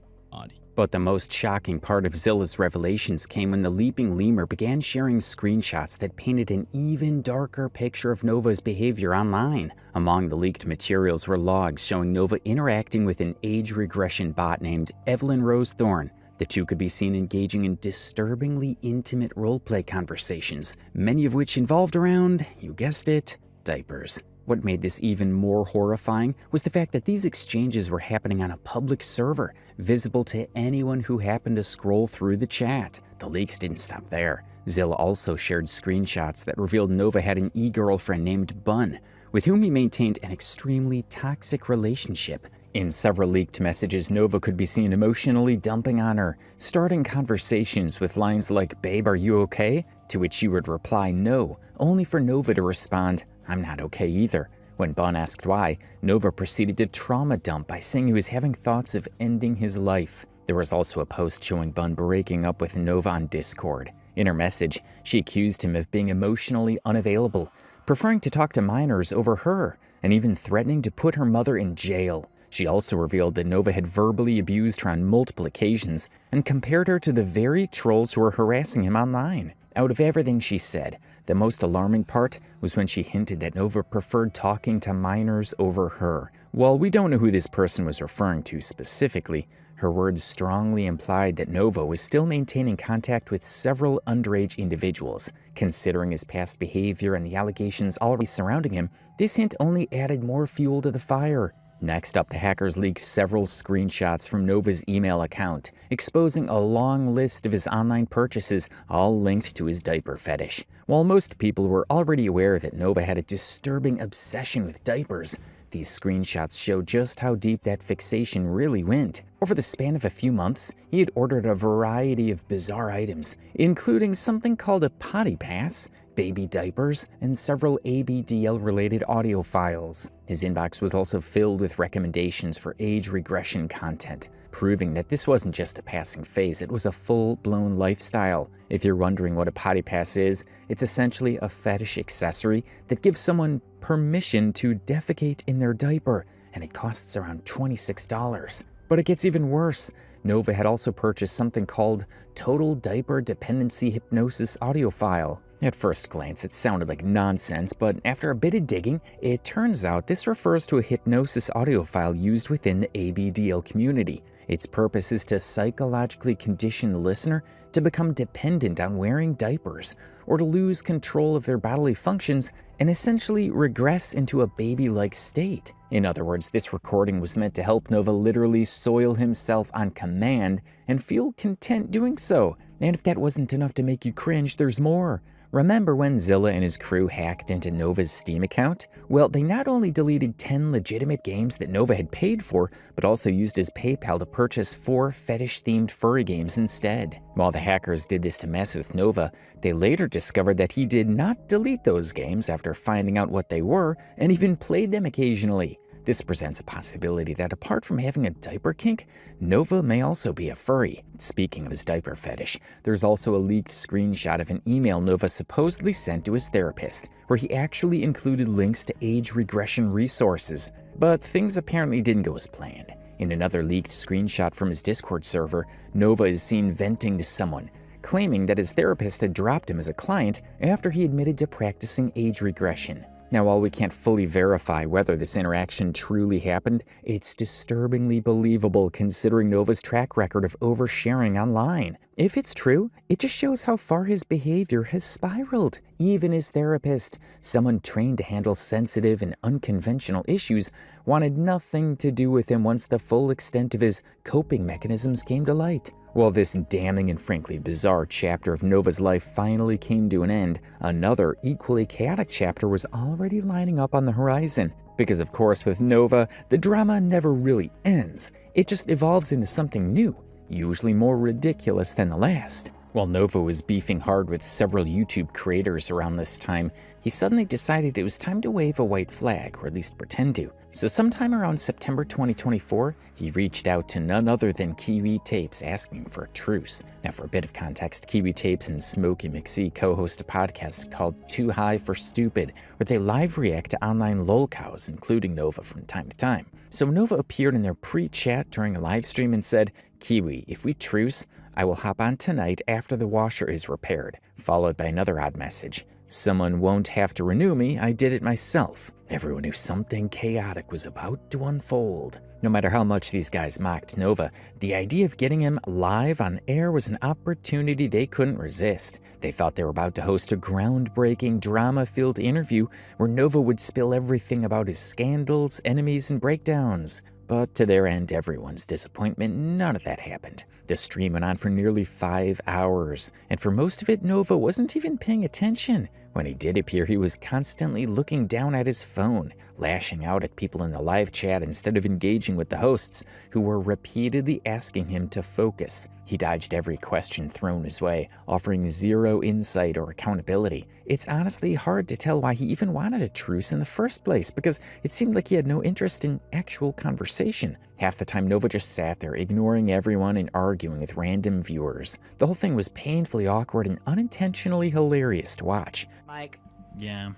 But the most shocking part of Zilla's revelations came when the Leaping Lemur began sharing screenshots that painted an even darker picture of Nova's behavior online. Among the leaked materials were logs showing Nova interacting with an age regression bot named Evelyn Rose Thorne. The two could be seen engaging in disturbingly intimate roleplay conversations, many of which involved around, you guessed it, diapers. What made this even more horrifying was the fact that these exchanges were happening on a public server, visible to anyone who happened to scroll through the chat. The leaks didn't stop there. Zilla also shared screenshots that revealed Nova had an e-girlfriend named Bun, with whom he maintained an extremely toxic relationship. In several leaked messages, Nova could be seen emotionally dumping on her, starting conversations with lines like, "Babe, are you okay?" To which she would reply no, only for Nova to respond, "I'm not okay either." When Bun asked why, Nova proceeded to trauma dump by saying he was having thoughts of ending his life. There was also a post showing Bun breaking up with Nova on Discord. In her message, she accused him of being emotionally unavailable, preferring to talk to minors over her, and even threatening to put her mother in jail. She also revealed that Nova had verbally abused her on multiple occasions and compared her to the very trolls who were harassing him online. Out of everything she said, the most alarming part was when she hinted that Nova preferred talking to minors over her. While we don't know who this person was referring to specifically, her words strongly implied that Nova was still maintaining contact with several underage individuals. Considering his past behavior and the allegations already surrounding him, this hint only added more fuel to the fire. Next up, the hackers leaked several screenshots from Nova's email account, exposing a long list of his online purchases, all linked to his diaper fetish. While most people were already aware that Nova had a disturbing obsession with diapers, these screenshots show just how deep that fixation really went. Over the span of a few months, he had ordered a variety of bizarre items, including something called a potty pass, baby diapers, and several ABDL-related audio files. His inbox was also filled with recommendations for age regression content, proving that this wasn't just a passing phase, it was a full-blown lifestyle. If you're wondering what a potty pass is, it's essentially a fetish accessory that gives someone permission to defecate in their diaper, and it costs around $26. But it gets even worse. Nova had also purchased something called Total Diaper Dependency Hypnosis Audio File. At first glance, it sounded like nonsense, but after a bit of digging, it turns out this refers to a hypnosis audio file used within the ABDL community. Its purpose is to psychologically condition the listener to become dependent on wearing diapers, or to lose control of their bodily functions and essentially regress into a baby-like state. In other words, this recording was meant to help Nova literally soil himself on command and feel content doing so. And if that wasn't enough to make you cringe, there's more. Remember when Zilla and his crew hacked into Nova's Steam account? Well, they not only deleted 10 legitimate games that Nova had paid for, but also used his PayPal to purchase 4 fetish-themed furry games instead. While the hackers did this to mess with Nova, they later discovered that he did not delete those games after finding out what they were, and even played them occasionally. This presents a possibility that apart from having a diaper kink, Nova may also be a furry. Speaking of his diaper fetish, there's also a leaked screenshot of an email Nova supposedly sent to his therapist, where he actually included links to age regression resources. But things apparently didn't go as planned. In another leaked screenshot from his Discord server, Nova is seen venting to someone, claiming that his therapist had dropped him as a client after he admitted to practicing age regression. Now, while we can't fully verify whether this interaction truly happened, it's disturbingly believable considering Nova's track record of oversharing online. If it's true, it just shows how far his behavior has spiraled. Even his therapist, someone trained to handle sensitive and unconventional issues, wanted nothing to do with him once the full extent of his coping mechanisms came to light. While this damning and frankly bizarre chapter of Nova's life finally came to an end, another equally chaotic chapter was already lining up on the horizon. Because of course with Nova, the drama never really ends. It just evolves into something new, usually more ridiculous than the last. While Nova was beefing hard with several YouTube creators around this time, he suddenly decided it was time to wave a white flag, or at least pretend to. So sometime around September 2024, he reached out to none other than Kiwi Tapes asking for a truce. Now for a bit of context, Kiwi Tapes and Smokey McSee co-host a podcast called Too High for Stupid, where they live react to online Lolcows, including Nova from time to time. So Nova appeared in their pre-chat during a live stream and said, "Kiwi, if we truce, I will hop on tonight after the washer is repaired," followed by another odd message. "Someone won't have to renew me, I did it myself." Everyone knew something chaotic was about to unfold. No matter how much these guys mocked Nova, the idea of getting him live on air was an opportunity they couldn't resist. They thought they were about to host a groundbreaking, drama-filled interview where Nova would spill everything about his scandals, enemies, and breakdowns. But to their end, everyone's disappointment, none of that happened. The stream went on for nearly 5 hours, and for most of it, Nova wasn't even paying attention. When he did appear, he was constantly looking down at his phone, lashing out at people in the live chat instead of engaging with the hosts, who were repeatedly asking him to focus. He dodged every question thrown his way, offering zero insight or accountability. It's honestly hard to tell why he even wanted a truce in the first place, because it seemed like he had no interest in actual conversation. Half the time, Nova just sat there, ignoring everyone and arguing with random viewers. The whole thing was painfully awkward and unintentionally hilarious to watch. Mike. Yeah.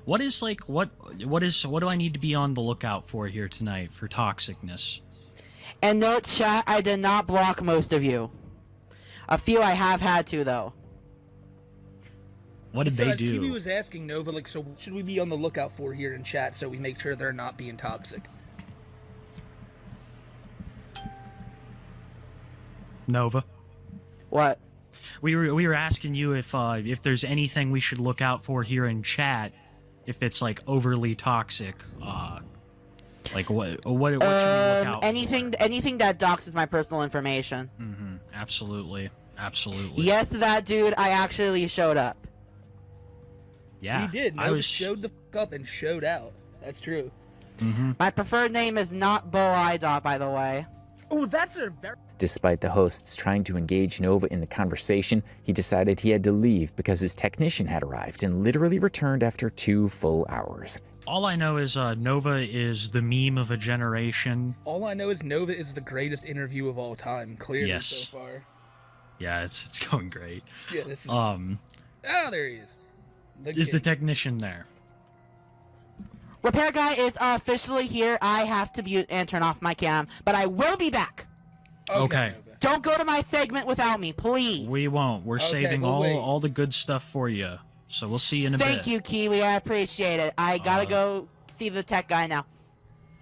What do I need to be on the lookout for here tonight for toxicness? And note, chat, I did not block most of you. A few I have had to, though. What did so they as do? Kiwi was asking Nova, like, so what should we be on the lookout for here in chat so we make sure they're not being toxic? Nova. What? We were asking you if there's anything we should look out for here in chat, if it's like overly toxic. Like what should we look out anything that doxes my personal information. Mm-hmm. Absolutely. Yes, that dude, I actually showed up. Yeah. He did. Nova showed the fuck up and showed out. That's true. Mm-hmm. My preferred name is not Bo Idot, by the way. Oh, that's a very... Despite the hosts trying to engage Nova in the conversation, he decided he had to leave because his technician had arrived and literally returned after 2 full hours. All I know is Nova is the meme of a generation. All I know is Nova is the greatest interview of all time, clearly so far. Yeah, it's going great. Yeah, this is... there he is. The technician there? Repair guy is officially here. I have to mute and turn off my cam, but I will be back. Okay. Don't go to my segment without me, please. We won't. We're saving all the good stuff for you. So we'll see you in a bit. Thank you, Kiwi. I appreciate it. I gotta go see the tech guy now.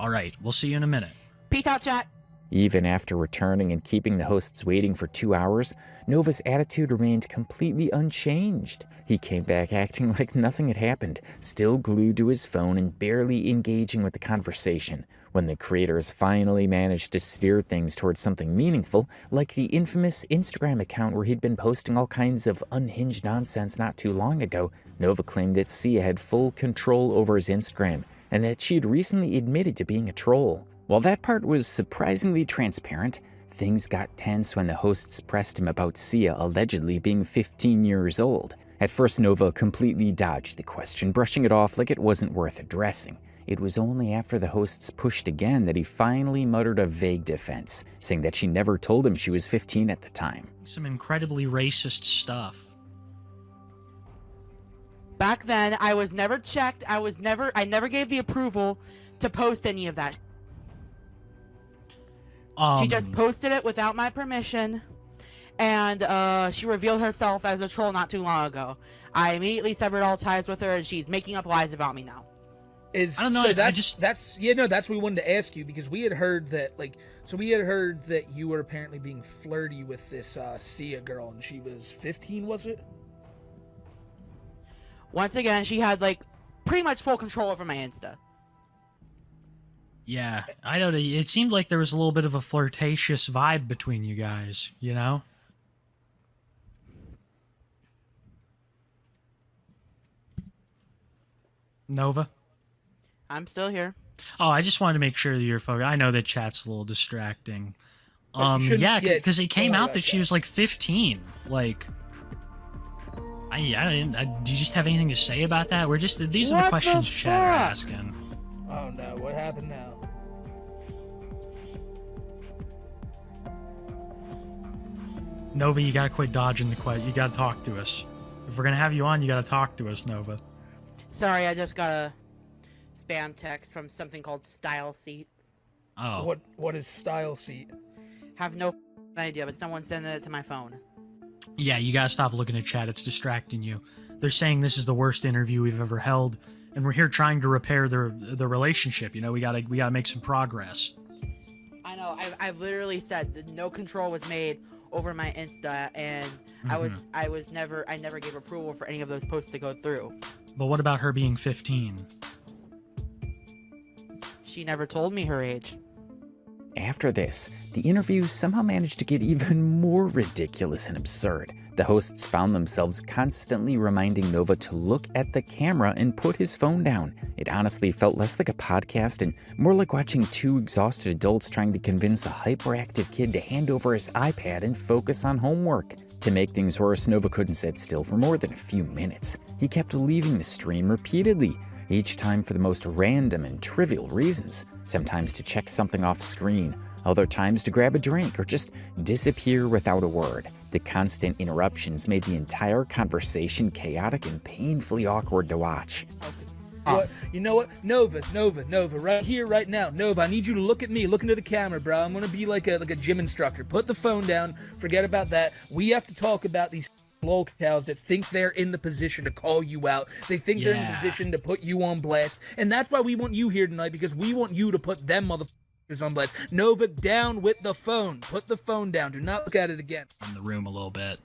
All right. We'll see you in a minute. Peace out, chat. Even after returning and keeping the hosts waiting for 2 hours, Nova's attitude remained completely unchanged. He came back acting like nothing had happened, still glued to his phone and barely engaging with the conversation. When the creators finally managed to steer things towards something meaningful, like the infamous Instagram account where he'd been posting all kinds of unhinged nonsense not too long ago, Nova claimed that Sia had full control over his Instagram, and that she'd recently admitted to being a troll. While that part was surprisingly transparent, things got tense when the hosts pressed him about Sia allegedly being 15 years old. At first, Nova completely dodged the question, brushing it off like it wasn't worth addressing. It was only after the hosts pushed again that he finally muttered a vague defense, saying that she never told him she was 15 at the time. Some incredibly racist stuff. Back then, I was never checked. I never gave the approval to post any of that. She just posted it without my permission, and she revealed herself as a troll not too long ago. I immediately severed all ties with her, and she's making up lies about me now. I don't know. So that's what we wanted to ask you, because we had heard that you were apparently being flirty with this Sia girl, and she was 15, was it? Once again, she had like pretty much full control over my Insta. Yeah, I don't know. It seemed like there was a little bit of a flirtatious vibe between you guys, you know? Nova? I'm still here. Oh, I just wanted to make sure that you're focused. I know that chat's a little distracting. Yeah, because it came out that she was like 15. Like, do you just have anything to say about that? These are the questions chat are asking. Oh no, what happened now? Nova, you gotta quit dodging the question. You gotta talk to us. If we're gonna have you on, you gotta talk to us, Nova. Sorry, I just got a spam text from something called Style Seat. Oh. What is Style Seat? Have no idea, but someone sent it to my phone. Yeah, you gotta stop looking at chat. It's distracting you. They're saying this is the worst interview we've ever held, and we're here trying to repair the relationship. You know, we gotta make some progress. I know. I've literally said that no control was made over my Insta, and I never gave approval for any of those posts to go through. But what about her being 15? She never told me her age. After this, the interview somehow managed to get even more ridiculous and absurd. The hosts found themselves constantly reminding Nova to look at the camera and put his phone down. It honestly felt less like a podcast and more like watching two exhausted adults trying to convince a hyperactive kid to hand over his iPad and focus on homework. To make things worse, Nova couldn't sit still for more than a few minutes. He kept leaving the stream repeatedly, each time for the most random and trivial reasons. Sometimes to check something off screen, other times to grab a drink or just disappear without a word. The constant interruptions made the entire conversation chaotic and painfully awkward to watch. What? You know what? Nova, right here, right now. Nova, I need you to look at me. Look into the camera, bro. I'm gonna be like a gym instructor. Put the phone down. Forget about that. We have to talk about these Lolcows that think they're in the position to call you out. They think they're in the position to put you on blast. And that's why we want you here tonight, because we want you to put them motherfuckers on blast. Nova, down with the phone. Put the phone down. Do not look at it again. In the room a little bit.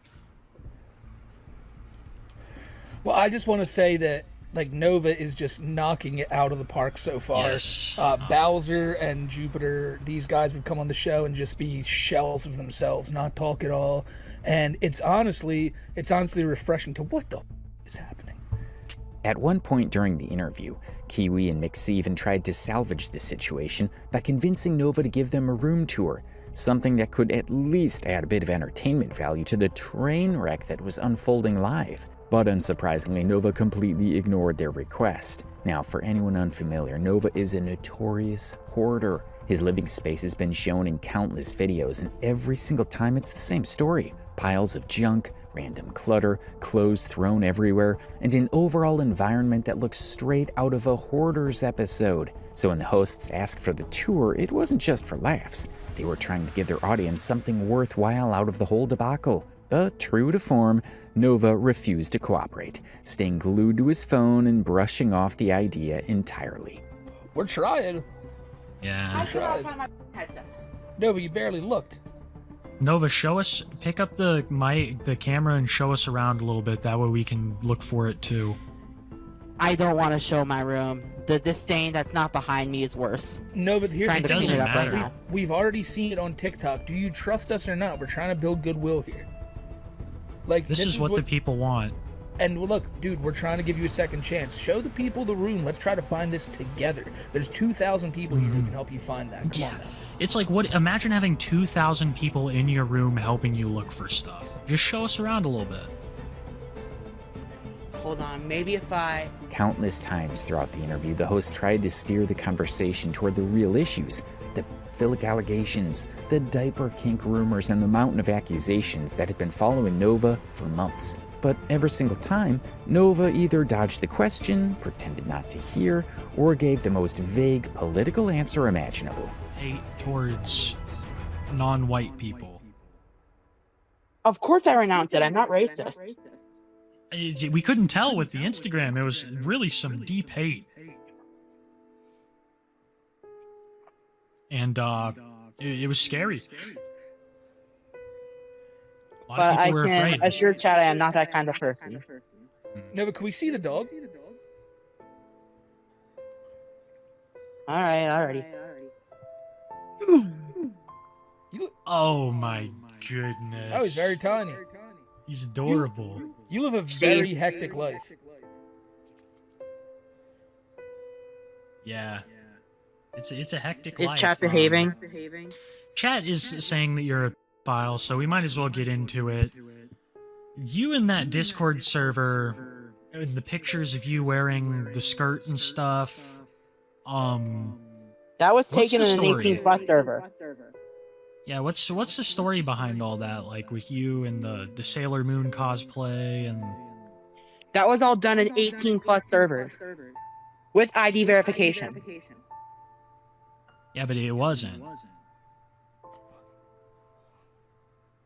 Well, I just want to say that, like, Nova is just knocking it out of the park so far. Yes. Bowser and Jupiter, these guys would come on the show and just be shells of themselves, not talk at all. And it's honestly refreshing to what the is happening. At one point during the interview, Kiwi and Mixie even tried to salvage the situation by convincing Nova to give them a room tour, something that could at least add a bit of entertainment value to the train wreck that was unfolding live. But unsurprisingly, Nova completely ignored their request. Now, for anyone unfamiliar, Nova is a notorious hoarder. His living space has been shown in countless videos, and every single time it's the same story. Piles of junk, random clutter, clothes thrown everywhere, and an overall environment that looks straight out of a Hoarders episode. So when the hosts asked for the tour, it wasn't just for laughs. They were trying to give their audience something worthwhile out of the whole debacle. But true to form, Nova refused to cooperate, staying glued to his phone and brushing off the idea entirely. We're trying. Yeah. I cannot find my headset. Nova, you barely looked. Nova, pick up the camera and show us around a little bit. That way we can look for it too. I don't want to show my room. The disdain that's not behind me is worse. No, but here's trying the to thing. clean it up right now. We've already seen it on TikTok. Do you trust us or not? We're trying to build goodwill here. Like this is what the people want. And look, dude, we're trying to give you a second chance. Show the people the room. Let's try to find this together. There's 2,000 people here who can help you find that. Come on now. It's like, imagine having 2,000 people in your room helping you look for stuff. Just show us around a little bit. Hold on, maybe if I... Countless times throughout the interview, the host tried to steer the conversation toward the real issues, the pedophilic allegations, the diaper kink rumors, and the mountain of accusations that had been following Nova for months. But every single time, Nova either dodged the question, pretended not to hear, or gave the most vague political answer imaginable. Hate towards non-white people. Of course I renounced it. I'm not racist. We couldn't tell with the Instagram. It was really some deep hate. And it was scary. A lot But of I people were can afraid. assure Chad I am not that kind of person. No, but can we see the dog? Alright, alrighty. Oh my goodness. Oh, he's very tiny. He's adorable. You live a very hectic life. Yeah. It's a hectic Is life. Chat behaving? Chat is saying that you're a file, so we might as well get into it. You in that Discord server, and the pictures of you wearing the skirt and stuff, that was what's taken the in an story? 18 plus server. Yeah, what's the story behind all that? Like with you and the Sailor Moon cosplay and That was all done in 18 plus servers. With ID verification. yeah, but it wasn't.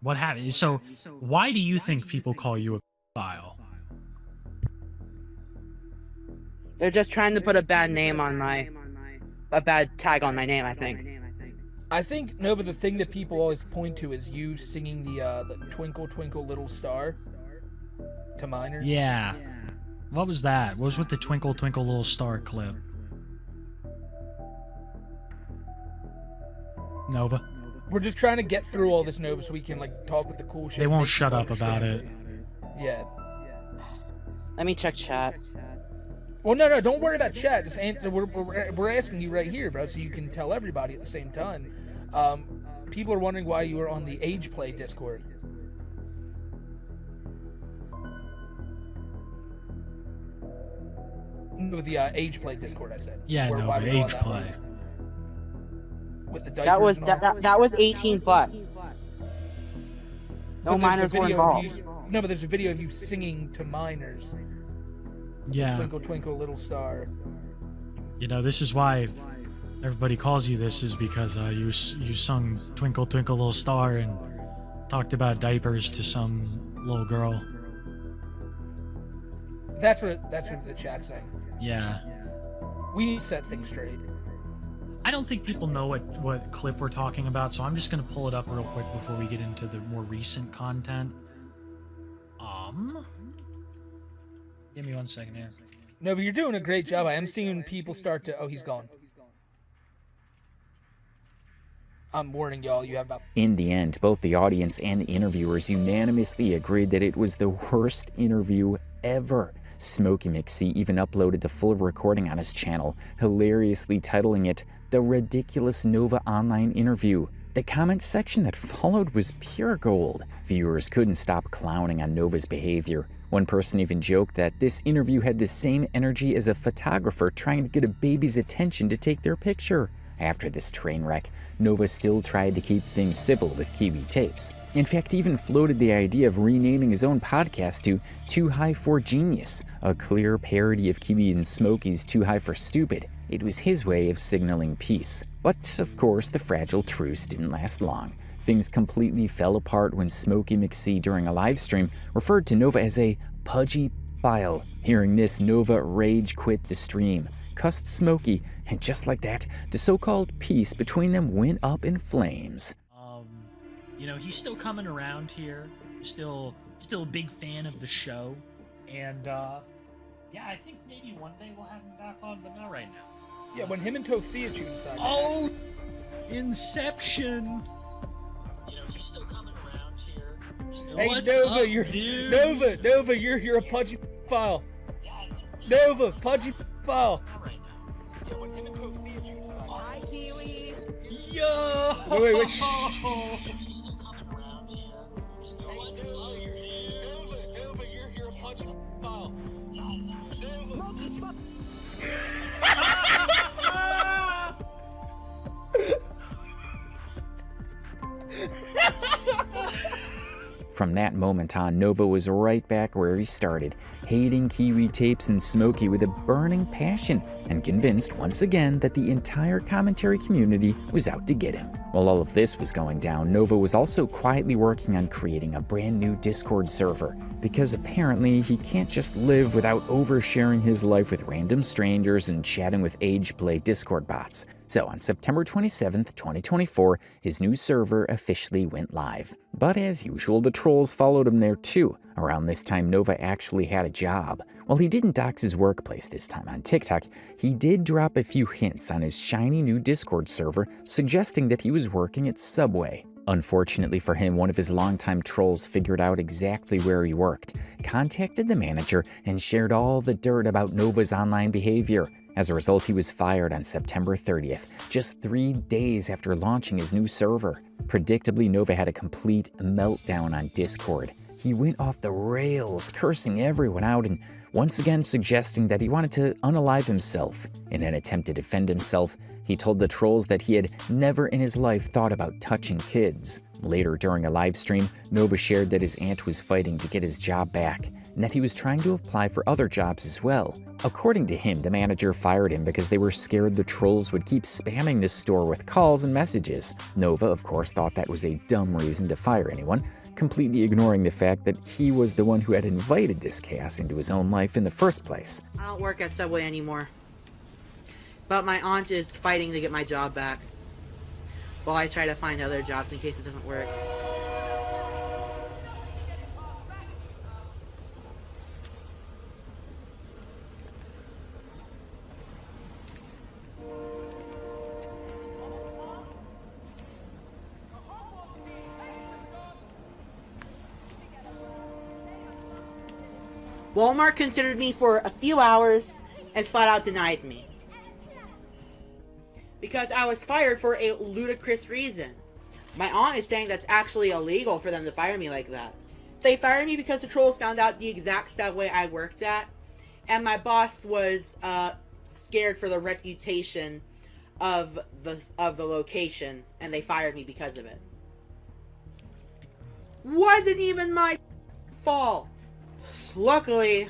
What happened? So, why do you think people call you a file? They're just trying to put a bad name on a bad tag on my name, I think. I think, Nova, the thing that people always point to is you singing the Twinkle Twinkle Little Star to minors. Yeah. What was that? What was with the Twinkle Twinkle Little Star clip? Nova? We're just trying to get through all this, Nova, so we can like talk with the cool shit. They won't make shut people up about it. understand. Yeah. Let me check chat. Well, no, don't worry about chat. Just answer. We're asking you right here, bro, so you can tell everybody at the same time. People are wondering why you were on the Age Play Discord. No, the Age Play Discord, I said. Yeah, Where- no, why but we were on Age that Play. one. With the diapers That was and all that was 18 plus. No But there's a minors were video of involved. no, but there's a video of you singing to minors. Yeah. Twinkle Twinkle Little Star. You know, this is why everybody calls you this, is because you sung Twinkle Twinkle Little Star and talked about diapers to some little girl. That's what the chat's saying. Yeah. We need to set things straight. I don't think people know what clip we're talking about, so I'm just gonna pull it up real quick before we get into the more recent content. Give me 1 second here. No, but you're doing a great job. I am seeing people start to... Oh, he's gone. I'm warning y'all, you have about... In the end, both the audience and the interviewers unanimously agreed that it was the worst interview ever. Smokey McSee even uploaded the full recording on his channel, hilariously titling it The Ridiculous Nova Online Interview. The comment section that followed was pure gold. Viewers couldn't stop clowning on Nova's behavior. One person even joked that this interview had the same energy as a photographer trying to get a baby's attention to take their picture. After this train wreck, Nova still tried to keep things civil with Kiwi Tapes. In fact, even floated the idea of renaming his own podcast to Too High for Genius, a clear parody of Kiwi and Smokey's Too High for Stupid. It was his way of signaling peace. But, of course, the fragile truce didn't last long. Things completely fell apart when Smokey McSee, during a live stream, referred to Nova as a pudgy file. Hearing this, Nova rage quit the stream, cussed Smokey, and just like that, the so-called peace between them went up in flames. You know, he's still coming around here, still a big fan of the show, and yeah, I think maybe one day we'll have him back on, but not right now. Yeah, when him and Tophiachu decide. Oh, Inception! You know, he's still coming around here. Hey, What's Nova, up, you're dude? Nova, you're a pudgy file. Nova, pudgy file. Yeah, when him and Tophiachu decide. Hi, Kiwi. Yo! Wait, shh. Nova, you're a pudgy file. From that moment on, Nova was right back where he started, hating Kiwi tapes and Smokey with a burning passion, and convinced once again that the entire commentary community was out to get him. While all of this was going down, Nova was also quietly working on creating a brand new Discord server, because apparently he can't just live without oversharing his life with random strangers and chatting with age-play Discord bots. So on September 27th, 2024, his new server officially went live. But as usual, the trolls followed him there too. Around this time, Nova actually had a job. While he didn't dox his workplace this time on TikTok, he did drop a few hints on his shiny new Discord server, suggesting that he was working at Subway. Unfortunately for him, one of his longtime trolls figured out exactly where he worked, contacted the manager, and shared all the dirt about Nova's online behavior. As a result, he was fired on September 30th, just 3 days after launching his new server. Predictably, Nova had a complete meltdown on Discord. He went off the rails, cursing everyone out and once again suggesting that he wanted to unalive himself. In an attempt to defend himself, he told the trolls that he had never in his life thought about touching kids. Later, during a live stream, Nova shared that his aunt was fighting to get his job back, and that he was trying to apply for other jobs as well. According to him, the manager fired him because they were scared the trolls would keep spamming the store with calls and messages. Nova, of course, thought that was a dumb reason to fire anyone, completely ignoring the fact that he was the one who had invited this chaos into his own life in the first place. I don't work at Subway anymore, but my aunt is fighting to get my job back while I try to find other jobs in case it doesn't work. Walmart considered me for a few hours and flat out denied me, because I was fired for a ludicrous reason. My aunt is saying that's actually illegal for them to fire me like that. They fired me because the trolls found out the exact Subway I worked at, and my boss was scared for the reputation of the location, and they fired me because of it. Wasn't even my fault. Luckily,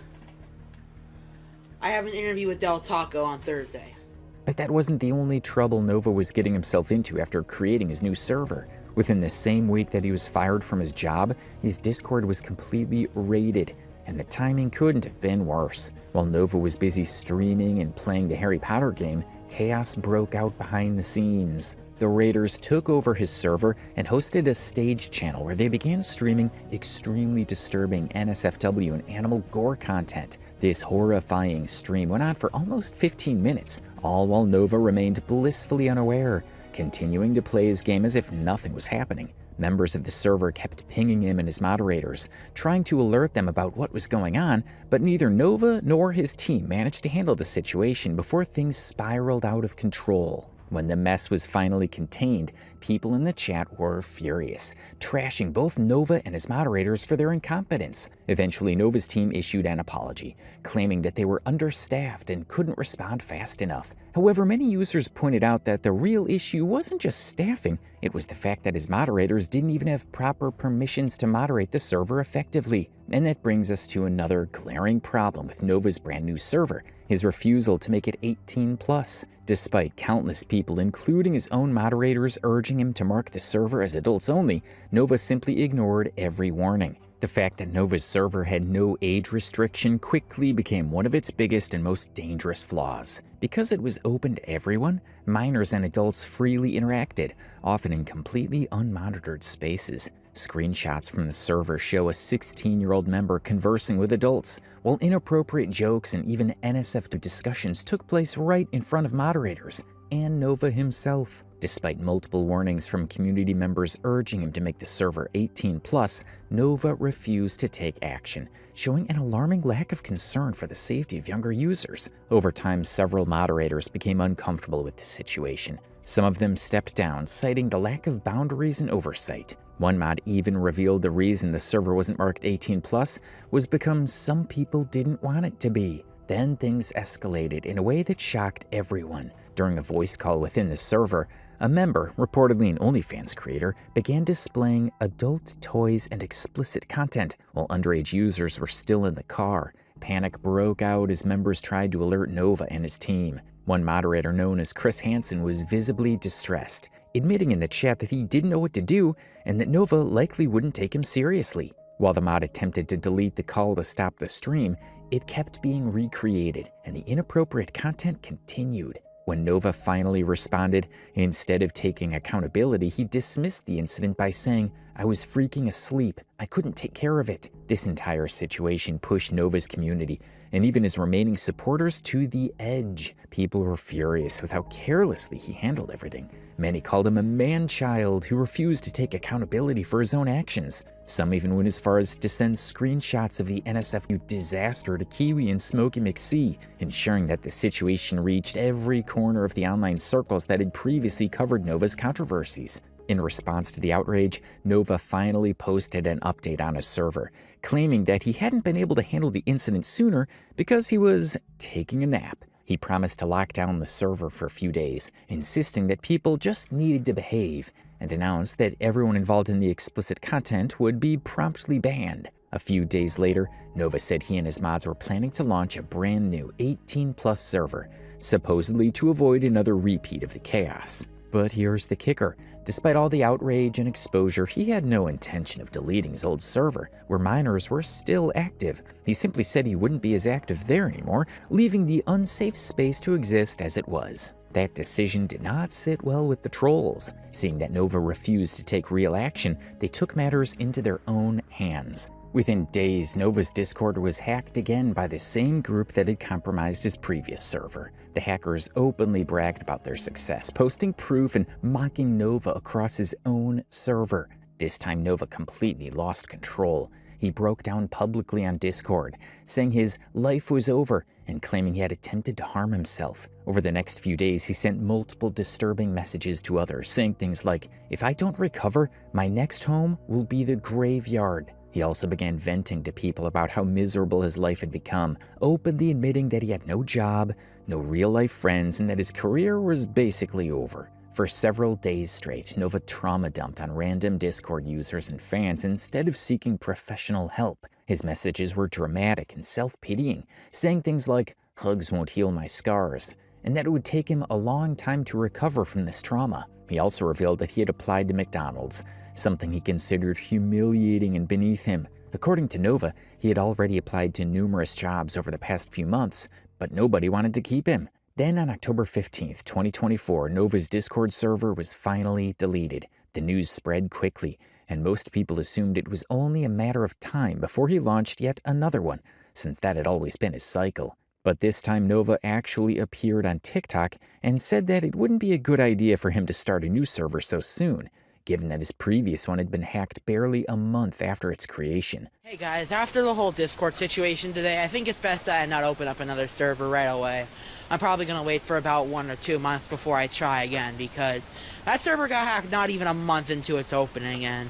I have an interview with Del Taco on Thursday. But that wasn't the only trouble Nova was getting himself into after creating his new server. Within the same week that he was fired from his job, his Discord was completely raided, and the timing couldn't have been worse. While Nova was busy streaming and playing the Harry Potter game, chaos broke out behind the scenes. The raiders took over his server and hosted a stage channel where they began streaming extremely disturbing NSFW and animal gore content. This horrifying stream went on for almost 15 minutes, all while Nova remained blissfully unaware, continuing to play his game as if nothing was happening. Members of the server kept pinging him and his moderators, trying to alert them about what was going on, but neither Nova nor his team managed to handle the situation before things spiraled out of control. When the mess was finally contained, people in the chat were furious, trashing both Nova and his moderators for their incompetence. Eventually, Nova's team issued an apology, claiming that they were understaffed and couldn't respond fast enough. However, many users pointed out that the real issue wasn't just staffing, it was the fact that his moderators didn't even have proper permissions to moderate the server effectively. And that brings us to another glaring problem with Nova's brand new server, his refusal to make it 18+. Despite countless people, including his own moderators, urging him to mark the server as adults only, Nova simply ignored every warning. The fact that Nova's server had no age restriction quickly became one of its biggest and most dangerous flaws. Because it was open to everyone, minors and adults freely interacted, often in completely unmonitored spaces. Screenshots from the server show a 16-year-old member conversing with adults, while inappropriate jokes and even NSF discussions took place right in front of moderators and Nova himself. Despite multiple warnings from community members urging him to make the server 18+, Nova refused to take action, showing an alarming lack of concern for the safety of younger users. Over time, several moderators became uncomfortable with the situation. Some of them stepped down, citing the lack of boundaries and oversight. One mod even revealed the reason the server wasn't marked 18+ was because some people didn't want it to be. Then things escalated in a way that shocked everyone. During a voice call within the server, a member, reportedly an OnlyFans creator, began displaying adult toys and explicit content while underage users were still in the car. Panic broke out as members tried to alert Nova and his team. One moderator known as Chris Hansen was visibly distressed, admitting in the chat that he didn't know what to do and that Nova likely wouldn't take him seriously. While the mod attempted to delete the call to stop the stream, it kept being recreated and the inappropriate content continued. When Nova finally responded, instead of taking accountability, he dismissed the incident by saying, "I was freaking asleep. I couldn't take care of it." This entire situation pushed Nova's community and even his remaining supporters to the edge. People were furious with how carelessly he handled everything. Many called him a man-child who refused to take accountability for his own actions. Some even went as far as to send screenshots of the NSFW disaster to Kiwi and Smokey McSee, ensuring that the situation reached every corner of the online circles that had previously covered Nova's controversies. In response to the outrage, Nova finally posted an update on his server, claiming that he hadn't been able to handle the incident sooner because he was taking a nap. He promised to lock down the server for a few days, insisting that people just needed to behave, and announced that everyone involved in the explicit content would be promptly banned. A few days later, Nova said he and his mods were planning to launch a brand new 18+ server, supposedly to avoid another repeat of the chaos. But here's the kicker. Despite all the outrage and exposure, he had no intention of deleting his old server, where miners were still active. He simply said he wouldn't be as active there anymore, leaving the unsafe space to exist as it was. That decision did not sit well with the trolls. Seeing that Nova refused to take real action, they took matters into their own hands. Within days, Nova's Discord was hacked again by the same group that had compromised his previous server. The hackers openly bragged about their success, posting proof and mocking Nova across his own server. This time, Nova completely lost control. He broke down publicly on Discord, saying his life was over and claiming he had attempted to harm himself. Over the next few days, he sent multiple disturbing messages to others, saying things like, "If I don't recover, my next home will be the graveyard." He also began venting to people about how miserable his life had become, openly admitting that he had no job, no real-life friends, and that his career was basically over. For several days straight, Nova trauma dumped on random Discord users and fans instead of seeking professional help. His messages were dramatic and self-pitying, saying things like, "Hugs won't heal my scars," and that it would take him a long time to recover from this trauma. He also revealed that he had applied to McDonald's, something he considered humiliating and beneath him. According to Nova, he had already applied to numerous jobs over the past few months, but nobody wanted to keep him. Then on October 15th, 2024, Nova's Discord server was finally deleted. The news spread quickly, and most people assumed it was only a matter of time before he launched yet another one, since that had always been his cycle. But this time Nova actually appeared on TikTok and said that it wouldn't be a good idea for him to start a new server so soon, given that his previous one had been hacked barely a month after its creation. Hey guys, after the whole Discord situation today, I think it's best that I not open up another server right away. I'm probably going to wait for about 1 or 2 months before I try again, because that server got hacked not even a month into its opening, and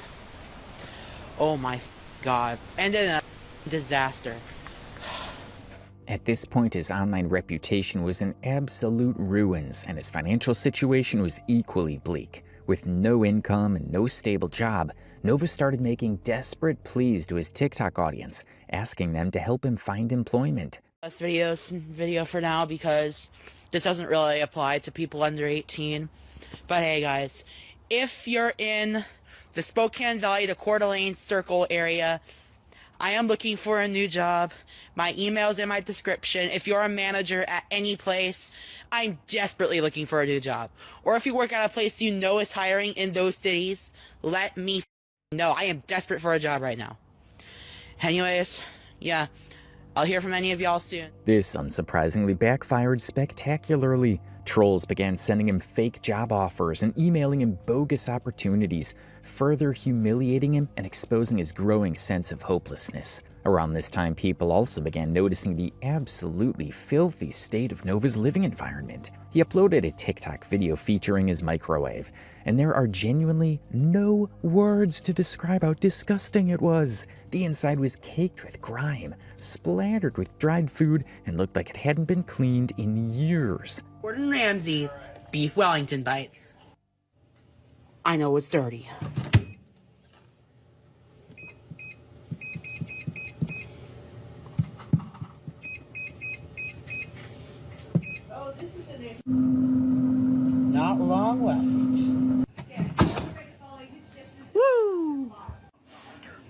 oh my god, ended in a disaster. At this point, his online reputation was in absolute ruins, and his financial situation was equally bleak. With no income and no stable job, Nova started making desperate pleas to his TikTok audience, asking them to help him find employment. This video for now, because this doesn't really apply to people under 18. But hey guys, if you're in the Spokane Valley to Coeur d'Alene Circle area, I am looking for a new job. My email's in my description. If you're a manager at any place, I'm desperately looking for a new job. Or if you work at a place you know is hiring in those cities, let me know. I am desperate for a job right now. Anyways, yeah, I'll hear from any of y'all soon. This unsurprisingly backfired spectacularly. Trolls began sending him fake job offers and emailing him bogus opportunities, further humiliating him and exposing his growing sense of hopelessness. Around this time, people also began noticing the absolutely filthy state of Nova's living environment. He uploaded a TikTok video featuring his microwave, and there are genuinely no words to describe how disgusting it was. The inside was caked with grime, splattered with dried food, and looked like it hadn't been cleaned in years. Gordon Ramsay's Beef Wellington Bites. I know it's dirty. Not long left. Woo!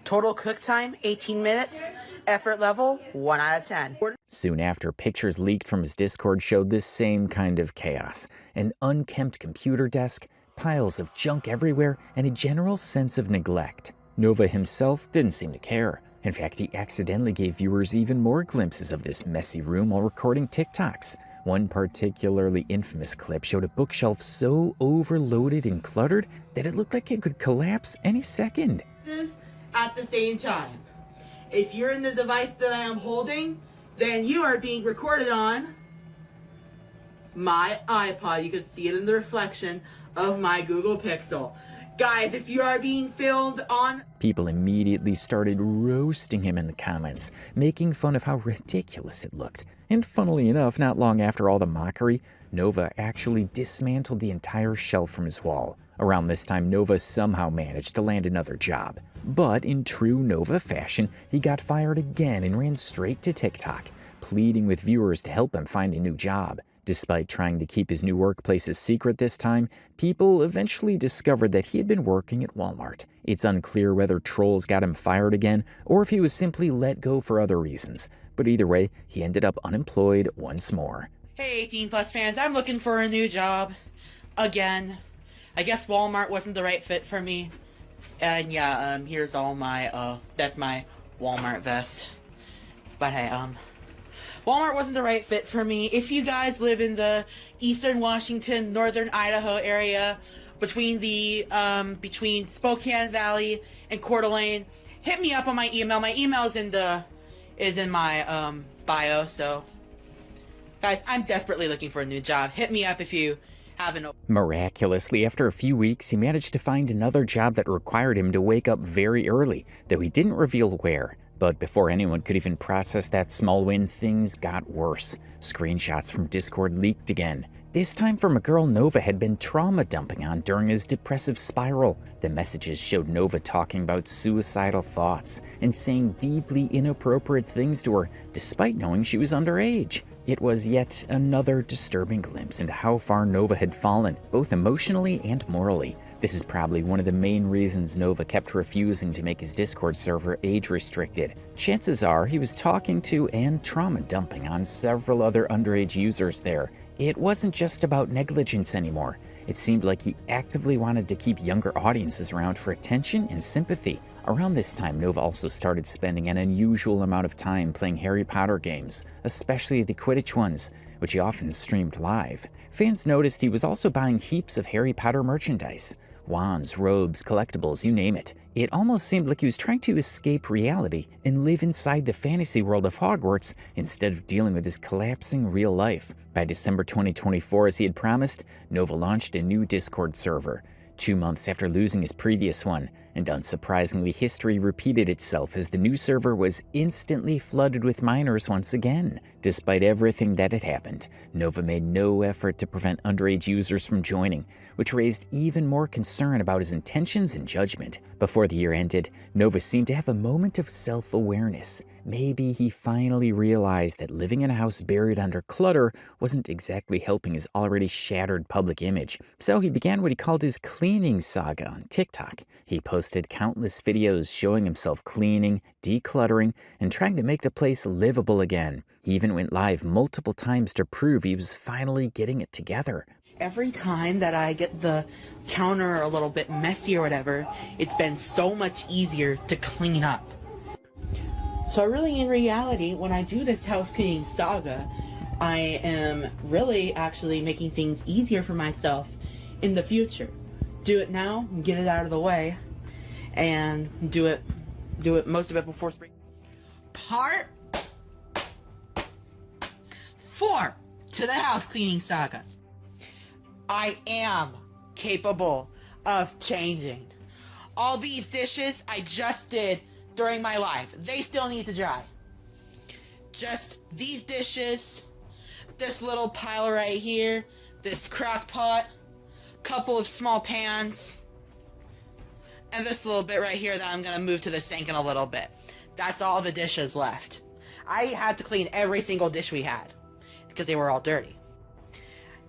Total cook time, 18 minutes. Effort level, 1 out of 10. Soon after, pictures leaked from his Discord showed this same kind of chaos. An unkempt computer desk, piles of junk everywhere, and a general sense of neglect. Nova himself didn't seem to care. In fact, he accidentally gave viewers even more glimpses of this messy room while recording TikToks. One particularly infamous clip showed a bookshelf so overloaded and cluttered that it looked like it could collapse any second. At the same time. If you're in the device that I am holding, then you are being recorded on my iPod. You can see it in the reflection of my Google Pixel. Guys, if you are being filmed on... People immediately started roasting him in the comments, making fun of how ridiculous it looked. And funnily enough, not long after all the mockery, Nova actually dismantled the entire shelf from his wall. Around this time, Nova somehow managed to land another job. But in true Nova fashion, he got fired again and ran straight to TikTok, pleading with viewers to help him find a new job. Despite trying to keep his new workplace a secret this time, people eventually discovered that he had been working at Walmart. It's unclear whether trolls got him fired again or if he was simply let go for other reasons. But either way, he ended up unemployed once more. Hey 18 plus fans, I'm looking for a new job. Again. I guess Walmart wasn't the right fit for me. And yeah, here's all my, that's my Walmart vest. But hey, Walmart wasn't the right fit for me. If you guys live in the eastern Washington, northern Idaho area, between the, between Spokane Valley and Coeur d'Alene, hit me up on my email. My email is in my, bio, so. Guys, I'm desperately looking for a new job. Hit me up if you haven't. Miraculously, after a few weeks, he managed to find another job that required him to wake up very early, though he didn't reveal where. But before anyone could even process that small win, things got worse. Screenshots from Discord leaked again. This time from a girl Nova had been trauma dumping on during his depressive spiral. The messages showed Nova talking about suicidal thoughts and saying deeply inappropriate things to her, despite knowing she was underage. It was yet another disturbing glimpse into how far Nova had fallen, both emotionally and morally. This is probably one of the main reasons Nova kept refusing to make his Discord server age-restricted. Chances are he was talking to and trauma dumping on several other underage users there. It wasn't just about negligence anymore. It seemed like he actively wanted to keep younger audiences around for attention and sympathy. Around this time, Nova also started spending an unusual amount of time playing Harry Potter games, especially the Quidditch ones, which he often streamed live. Fans noticed he was also buying heaps of Harry Potter merchandise. Wands, robes, collectibles, you name it. It almost seemed like he was trying to escape reality and live inside the fantasy world of Hogwarts instead of dealing with his collapsing real life. By December 2024, as he had promised, Nova launched a new Discord server. 2 months after losing his previous one, and unsurprisingly, history repeated itself as the new server was instantly flooded with minors once again. Despite everything that had happened, Nova made no effort to prevent underage users from joining, which raised even more concern about his intentions and judgment. Before the year ended, Nova seemed to have a moment of self-awareness. Maybe he finally realized that living in a house buried under clutter wasn't exactly helping his already shattered public image. So he began what he called his cleaning saga on TikTok. He posted countless videos showing himself cleaning, decluttering, and trying to make the place livable again. He even went live multiple times to prove he was finally getting it together. Every time that I get the counter a little bit messy or whatever, it's been so much easier to clean up. So really, in reality, when I do this house cleaning saga, I am really actually making things easier for myself in the future. Do it now, get it out of the way, and do it most of it before spring. Part 4 to the house cleaning saga. I am capable of changing. All these dishes I just did during my life, they still need to dry. Just these dishes, this little pile right here, this crock pot, couple of small pans, And this little bit right here that I'm gonna move to the sink in a little bit. That's all the dishes left. I had to clean every single dish we had because they were all dirty.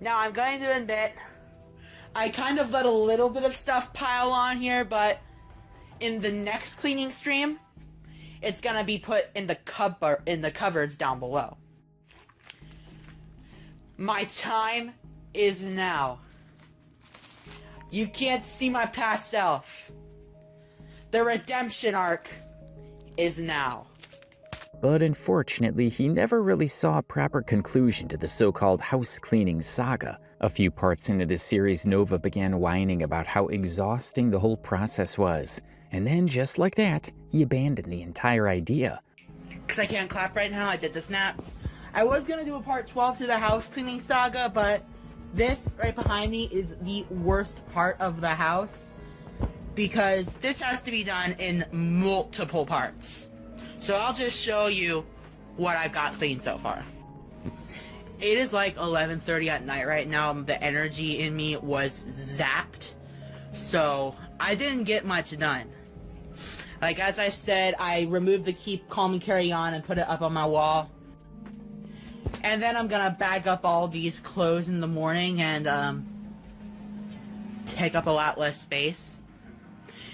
Now I'm going to admit, I kind of let a little bit of stuff pile on here, but in the next cleaning stream, it's gonna be put in the cupboards down below. My time is now. You can't see my past self. The redemption arc is now. But unfortunately, he never really saw a proper conclusion to the so-called house cleaning saga. A few parts into the series, Nova began whining about how exhausting the whole process was. And then, just like that, he abandoned the entire idea. Because I can't clap right now, I did the snap. I was going to do a part 12 to the house cleaning saga, but this right behind me is the worst part of the house. Because this has to be done in multiple parts. So I'll just show you what I've got clean so far. It is like 11:30 at night right now. The energy in me was zapped. So I didn't get much done. Like as I said, I removed the keep calm and carry on and put it up on my wall. And then I'm gonna bag up all these clothes in the morning and take up a lot less space.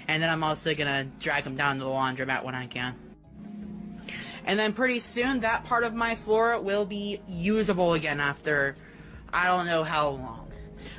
And then I'm also gonna drag them down to the laundromat when I can. And then pretty soon that part of my floor will be usable again after I don't know how long.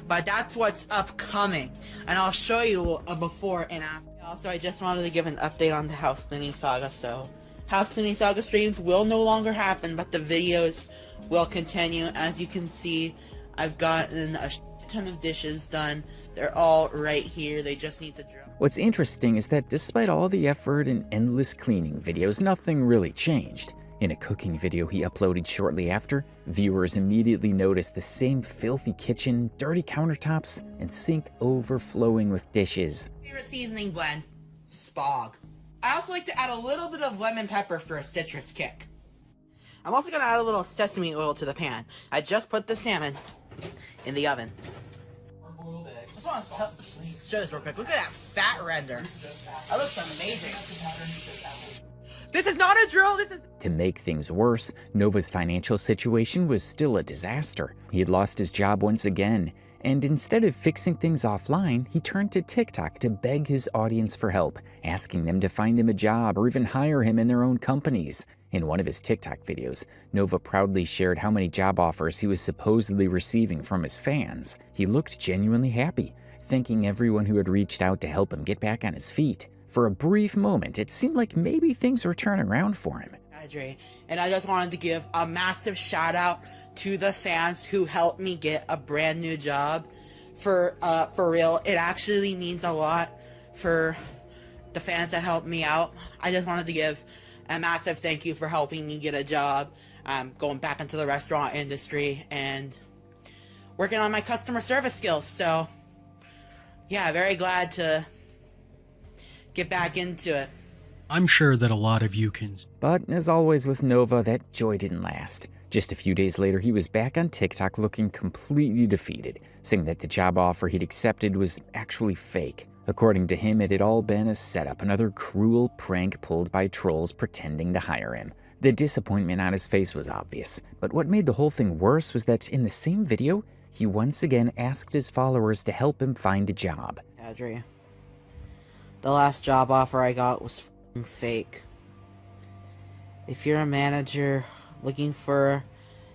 But that's what's upcoming. And I'll show you a before and after. Also, I just wanted to give an update on the house cleaning saga. So, house cleaning saga streams will no longer happen, but the videos will continue. As you can see, I've gotten a ton of dishes done. They're all right here. They just need to dry. What's interesting is that despite all the effort and endless cleaning videos, nothing really changed. In a cooking video he uploaded shortly after, viewers immediately noticed the same filthy kitchen, dirty countertops, and sink overflowing with dishes. Favorite seasoning blend, Spog. I also like to add a little bit of lemon pepper for a citrus kick. I'm also going to add a little sesame oil to the pan. I just put the salmon in the oven. I just want to show this real quick. Look at that fat render. That looks amazing. This is not a drill. This is... To make things worse, Nova's financial situation was still a disaster. He had lost his job once again, and instead of fixing things offline, he turned to TikTok to beg his audience for help, asking them to find him a job or even hire him in their own companies. In one of his TikTok videos, Nova proudly shared how many job offers he was supposedly receiving from his fans. He looked genuinely happy, thanking everyone who had reached out to help him get back on his feet. For a brief moment, it seemed like maybe things were turning around for him. And I just wanted to give a massive shout out to the fans who helped me get a brand new job. For real, it actually means a lot for the fans that helped me out. I just wanted to give a massive thank you for helping me get a job, going back into the restaurant industry and working on my customer service skills. So yeah, very glad to get back into it. I'm sure that a lot of you can. But as always with Nova, that joy didn't last. Just a few days later, he was back on TikTok looking completely defeated, saying that the job offer he'd accepted was actually fake. According to him, it had all been a setup, another cruel prank pulled by trolls pretending to hire him. The disappointment on his face was obvious, but what made the whole thing worse was that in the same video, he once again asked his followers to help him find a job. Adri, the last job offer I got was fake. If you're a manager looking for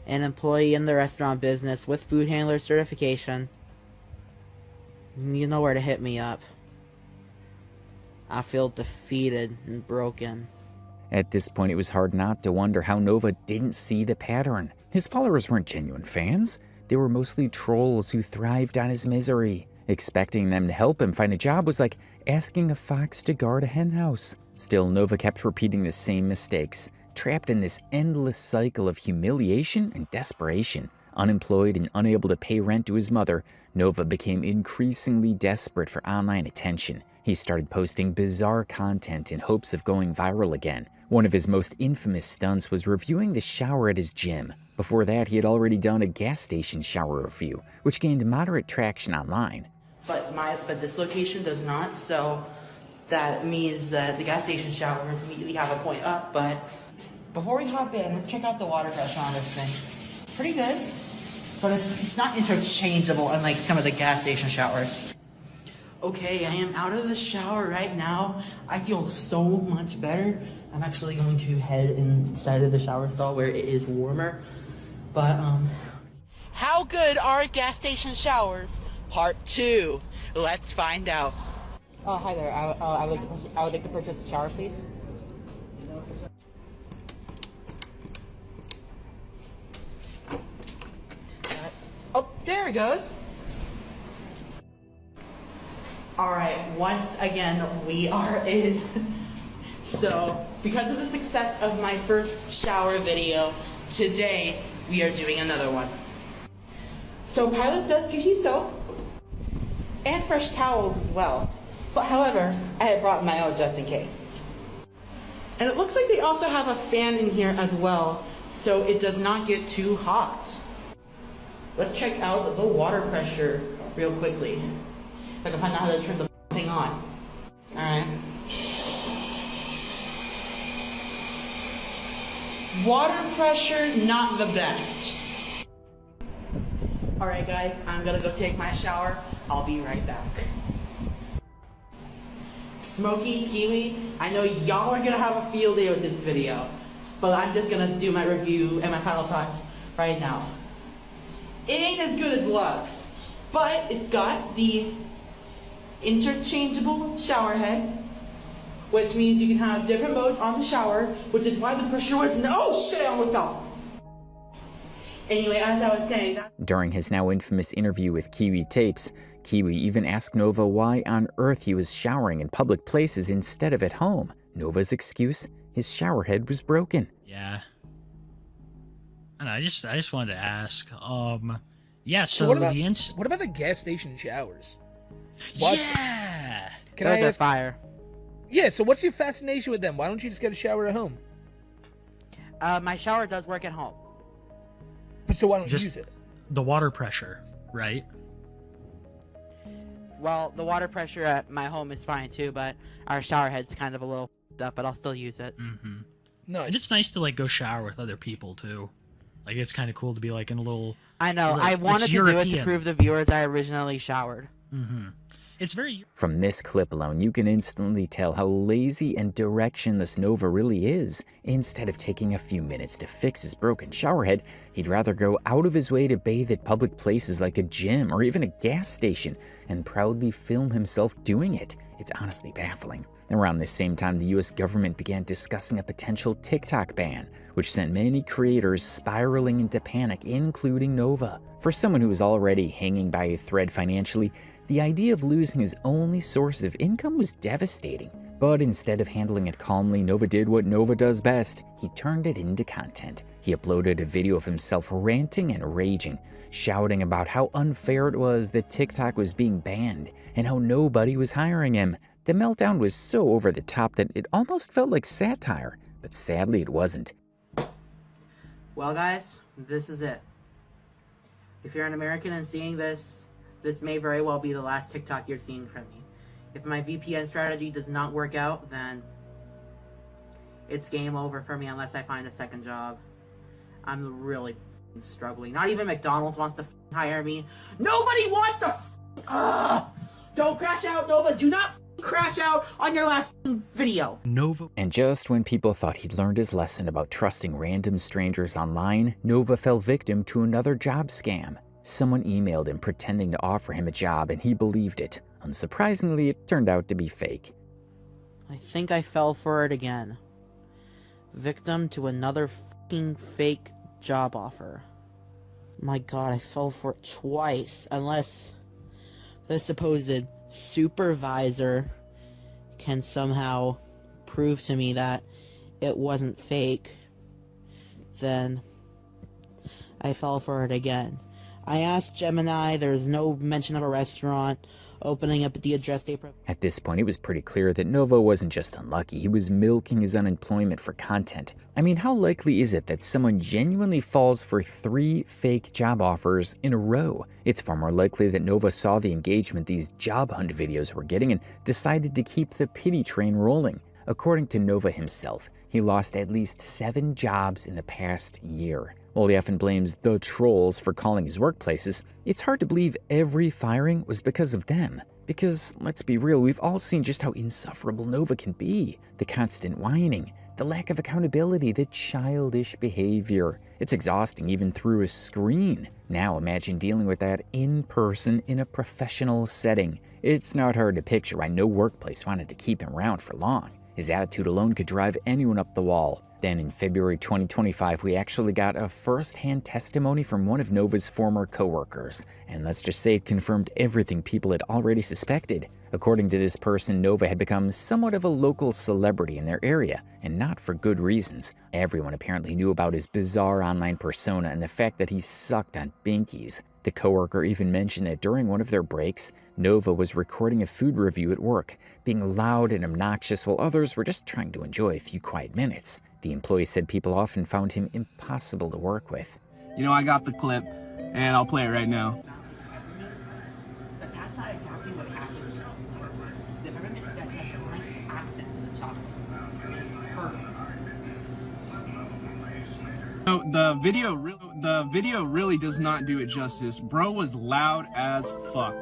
an employee in the restaurant business with food handler certification, you know where to hit me up. I feel defeated and broken. At this point, it was hard not to wonder how Nova didn't see the pattern. His followers weren't genuine fans. They were mostly trolls who thrived on his misery. Expecting them to help him find a job was like asking a fox to guard a henhouse. Still, Nova kept repeating the same mistakes, trapped in this endless cycle of humiliation and desperation. Unemployed and unable to pay rent to his mother, Nova became increasingly desperate for online attention. He started posting bizarre content in hopes of going viral again. One of his most infamous stunts was reviewing the shower at his gym. Before that, he had already done a gas station shower review, which gained moderate traction online. But this location does not, so that means that the gas station showers immediately have a point up, but before we hop in, let's check out the water pressure on this thing. Pretty good, but it's not interchangeable unlike some of the gas station showers. Okay, I am out of the shower right now. I feel so much better. I'm actually going to head inside of the shower stall where it is warmer. But, how good are gas station showers? Part 2. Let's find out. Hi there. I would like to purchase a shower, please. Oh, there it goes. Alright, once again, we are in. So, because of the success of my first shower video, today we are doing another one. So Pilot does give you soap and fresh towels as well. But however, I had brought my own just in case. And it looks like they also have a fan in here as well, so it does not get too hot. Let's check out the water pressure real quickly. If I can find out how to turn the thing on. Alright. Water pressure, not the best. Alright guys, I'm gonna go take my shower. I'll be right back. Smokey, Kiwi, I know y'all are gonna have a field day with this video, but I'm just gonna do my review and my final thoughts right now. It ain't as good as Lux, but it's got the interchangeable shower head, which means you can have different modes on the shower, which is why the pressure was oh shit, I almost fell. Anyway, as I was saying, During his now infamous interview with Kiwi Tapes, Kiwi even asked Nova why on earth he was showering in public places instead of at home. Nova's excuse? His shower head was broken. Yeah. And I just wanted to ask, yeah, so what about the gas station showers? Yeah! Can Those I are ask, fire. Yeah, so what's your fascination with them? Why don't you just get a shower at home? My shower does work at home. But so why don't Just you use it? the water pressure, right? Well, the water pressure at my home is fine too, but our shower head's kind of a little up, but I'll still use it. Mm-hmm. No, and it's nice to like go shower with other people too. Like it's kind of cool to be like in a little. I know. Like, I wanted to do it to prove the viewers I originally showered. Mm-hmm. It's very. From this clip alone, you can instantly tell how lazy and directionless Nova really is. Instead of taking a few minutes to fix his broken showerhead, he'd rather go out of his way to bathe at public places like a gym or even a gas station and proudly film himself doing it. It's honestly baffling. Around this same time, the US government began discussing a potential TikTok ban, which sent many creators spiraling into panic, including Nova. For someone who was already hanging by a thread financially, the idea of losing his only source of income was devastating. But instead of handling it calmly, Nova did what Nova does best. He turned it into content. He uploaded a video of himself ranting and raging, shouting about how unfair it was that TikTok was being banned and how nobody was hiring him. The meltdown was so over the top that it almost felt like satire, but sadly it wasn't. Well guys, this is it. If you're an American and seeing this, this may very well be the last TikTok you're seeing from me. If my VPN strategy does not work out, then it's game over for me unless I find a second job. I'm really struggling. Not even McDonald's wants to hire me. Nobody wants to. Don't crash out, Nova. Do not crash out on your last video. Nova. And just when people thought he'd learned his lesson about trusting random strangers online, Nova fell victim to another job scam. Someone emailed him pretending to offer him a job and he believed it. Unsurprisingly, it turned out to be fake. I think I fell for it again. Victim to another fucking fake job offer. My god, I fell for it twice. Unless the supposed supervisor can somehow prove to me that it wasn't fake, then I fell for it again. I asked Gemini, there's no mention of a restaurant opening up the address date. At this point, it was pretty clear that Nova wasn't just unlucky, he was milking his unemployment for content. I mean, how likely is it that someone genuinely falls for 3 fake job offers in a row? It's far more likely that Nova saw the engagement these job hunt videos were getting and decided to keep the pity train rolling. According to Nova himself, he lost at least 7 jobs in the past year. While he often blames the trolls for calling his workplaces, it's hard to believe every firing was because of them. Because, let's be real, we've all seen just how insufferable Nova can be. The constant whining, the lack of accountability, the childish behavior. It's exhausting even through a screen. Now imagine dealing with that in person in a professional setting. It's not hard to picture why no workplace wanted to keep him around for long. His attitude alone could drive anyone up the wall. Then in February 2025, we actually got a first-hand testimony from one of Nova's former coworkers. And let's just say it confirmed everything people had already suspected. According to this person, Nova had become somewhat of a local celebrity in their area, and not for good reasons. Everyone apparently knew about his bizarre online persona and the fact that he sucked on binkies. The coworker even mentioned that during one of their breaks, Nova was recording a food review at work, being loud and obnoxious while others were just trying to enjoy a few quiet minutes. The employee said people often found him impossible to work with. You know, I got the clip, and I'll play it right now. But that's not exactly what happened. The government does have a nice accent to the top. It's perfect. So the video really does not do it justice. Bro was loud as fuck.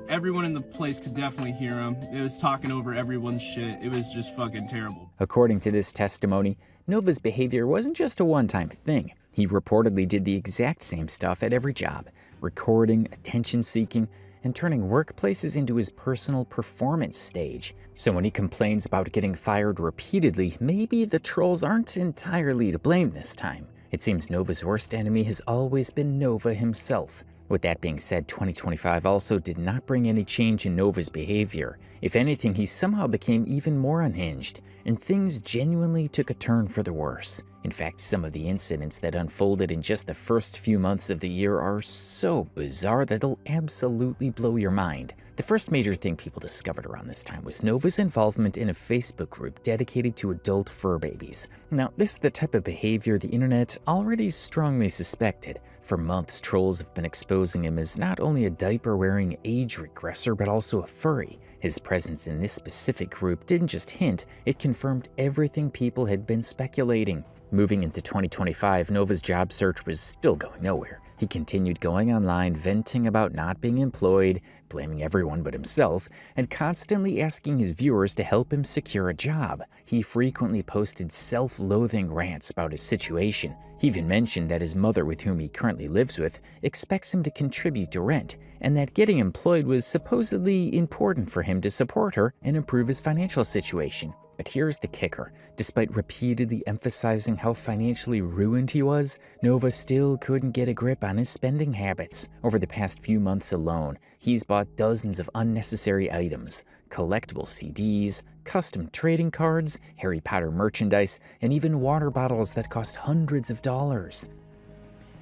Everyone in the place could definitely hear him. It was talking over everyone's shit. It was just fucking terrible. According to this testimony, Nova's behavior wasn't just a one-time thing. He reportedly did the exact same stuff at every job, recording, attention-seeking, and turning workplaces into his personal performance stage. So when he complains about getting fired repeatedly, maybe the trolls aren't entirely to blame this time. It seems Nova's worst enemy has always been Nova himself. With that being said, 2025 also did not bring any change in Nova's behavior. If anything, he somehow became even more unhinged, and things genuinely took a turn for the worse. In fact, some of the incidents that unfolded in just the first few months of the year are so bizarre that they'll absolutely blow your mind. The first major thing people discovered around this time was Nova's involvement in a Facebook group dedicated to adult fur babies. Now, this is the type of behavior the internet already strongly suspected. For months, trolls have been exposing him as not only a diaper-wearing age regressor, but also a furry. His presence in this specific group didn't just hint, it confirmed everything people had been speculating. Moving into 2025, Nova's job search was still going nowhere. He continued going online, venting about not being employed, blaming everyone but himself, and constantly asking his viewers to help him secure a job. He frequently posted self-loathing rants about his situation. He even mentioned that his mother, with whom he currently lives with, expects him to contribute to rent, and that getting employed was supposedly important for him to support her and improve his financial situation. But here's the kicker. Despite repeatedly emphasizing how financially ruined he was, Nova still couldn't get a grip on his spending habits. Over the past few months alone, he's bought dozens of unnecessary items, collectible CDs, custom trading cards, Harry Potter merchandise, and even water bottles that cost hundreds of dollars.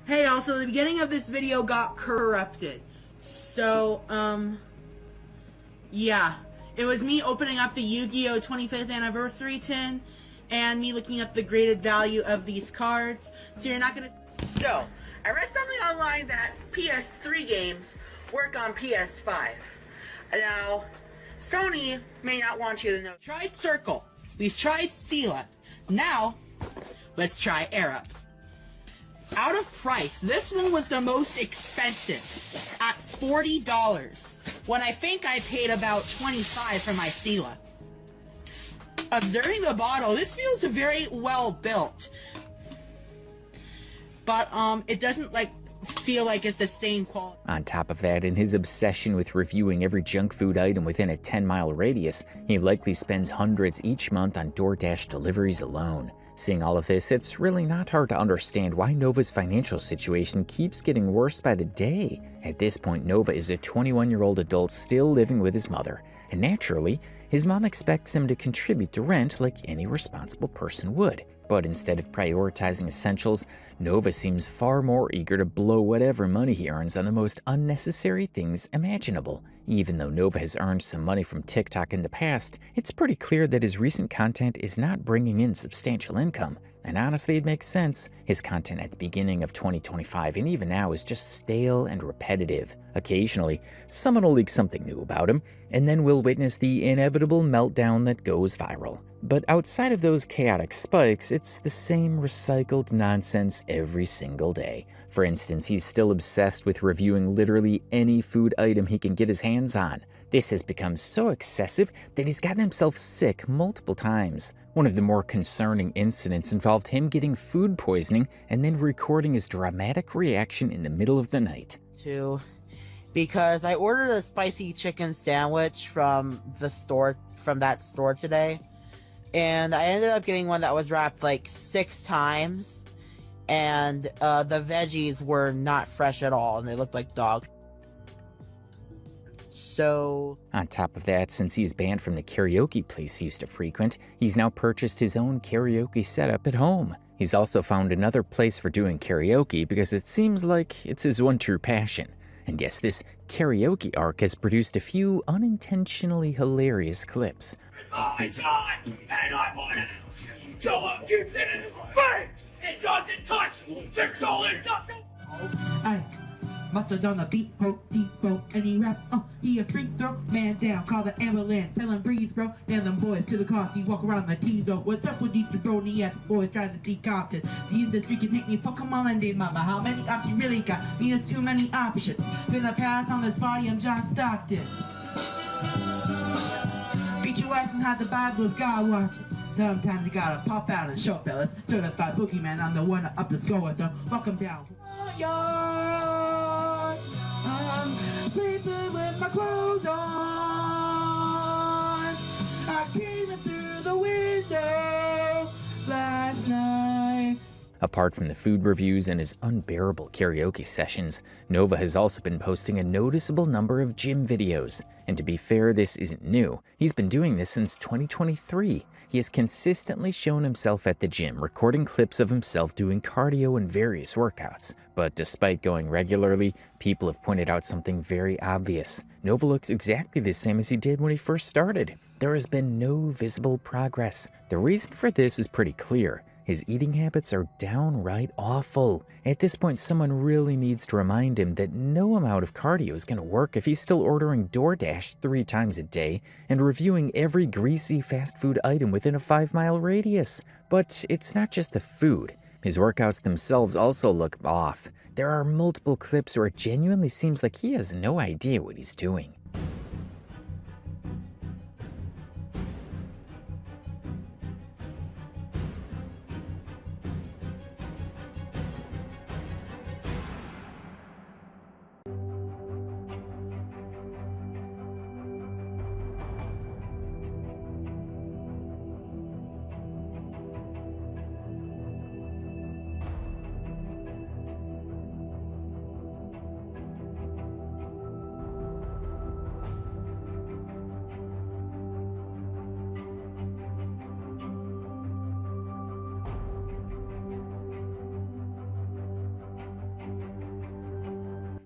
Hey, also, the beginning of this video got corrupted. So, yeah. It was me opening up the Yu-Gi-Oh! 25th Anniversary tin, and me looking up the graded value of these cards. So you're not gonna... So, I read something online that PS3 games work on PS5. Now, Sony may not want you to know. We've tried Circle. We've tried Sela. Now, let's try Arab. Out of price, this one was the most expensive at $40, when I think I paid about $25 for my Sela. Observing the bottle, this feels very well built, but it doesn't feel like it's the same quality. On top of that, in his obsession with reviewing every junk food item within a 10-mile radius, he likely spends hundreds each month on DoorDash deliveries alone. Seeing all of this, it's really not hard to understand why Nova's financial situation keeps getting worse by the day. At this point, Nova is a 21-year-old adult still living with his mother, and naturally, his mom expects him to contribute to rent like any responsible person would. But instead of prioritizing essentials, Nova seems far more eager to blow whatever money he earns on the most unnecessary things imaginable. Even though Nova has earned some money from TikTok in the past, it's pretty clear that his recent content is not bringing in substantial income. And honestly, it makes sense. His content at the beginning of 2025 and even now is just stale and repetitive. Occasionally, someone will leak something new about him, and then we'll witness the inevitable meltdown that goes viral. But outside of those chaotic spikes, it's the same recycled nonsense every single day. For instance, he's still obsessed with reviewing literally any food item he can get his hands on. This has become so excessive that he's gotten himself sick multiple times. One of the more concerning incidents involved him getting food poisoning and then recording his dramatic reaction in the middle of the night. Because I ordered a spicy chicken sandwich from that store today, and I ended up getting one that was wrapped like 6 times, and the veggies were not fresh at all, and they looked like dog. So, on top of that, since he is banned from the karaoke place he used to frequent, he's now purchased his own karaoke setup at home. He's also found another place for doing karaoke because it seems like it's his one true passion. And yes, this karaoke arc has produced a few unintentionally hilarious clips. My time, and I want to you don't give it away. It doesn't touch me. Just don't let it must have done a beat, ho, deep, ho, and he rap, he a free throw, man down, call the ambulance, tell him breathe, bro, damn them boys to the car, see walk around the T-zone, what's up with these jabroni ass boys trying to see Compton, the industry can hate me, fuck them all and they mama, how many options you really got, me there's too many options, finna pass on this body, I'm John Stockton, beat your ass and have the Bible of God watching. Sometimes you gotta pop out and show fellas. Certified boogeyman, I'm the one to up the score with them. Fuck them down. I'm sleeping with my clothes on. I came in through the window last night. Apart from the food reviews and his unbearable karaoke sessions, Nova has also been posting a noticeable number of gym videos. And to be fair, this isn't new. He's been doing this since 2023. He has consistently shown himself at the gym, recording clips of himself doing cardio and various workouts. But despite going regularly, people have pointed out something very obvious. Nova looks exactly the same as he did when he first started. There has been no visible progress. The reason for this is pretty clear. His eating habits are downright awful. At this point, someone really needs to remind him that no amount of cardio is going to work if he's still ordering DoorDash 3 times a day and reviewing every greasy fast food item within a 5-mile radius. But it's not just the food. His workouts themselves also look off. There are multiple clips where it genuinely seems like he has no idea what he's doing.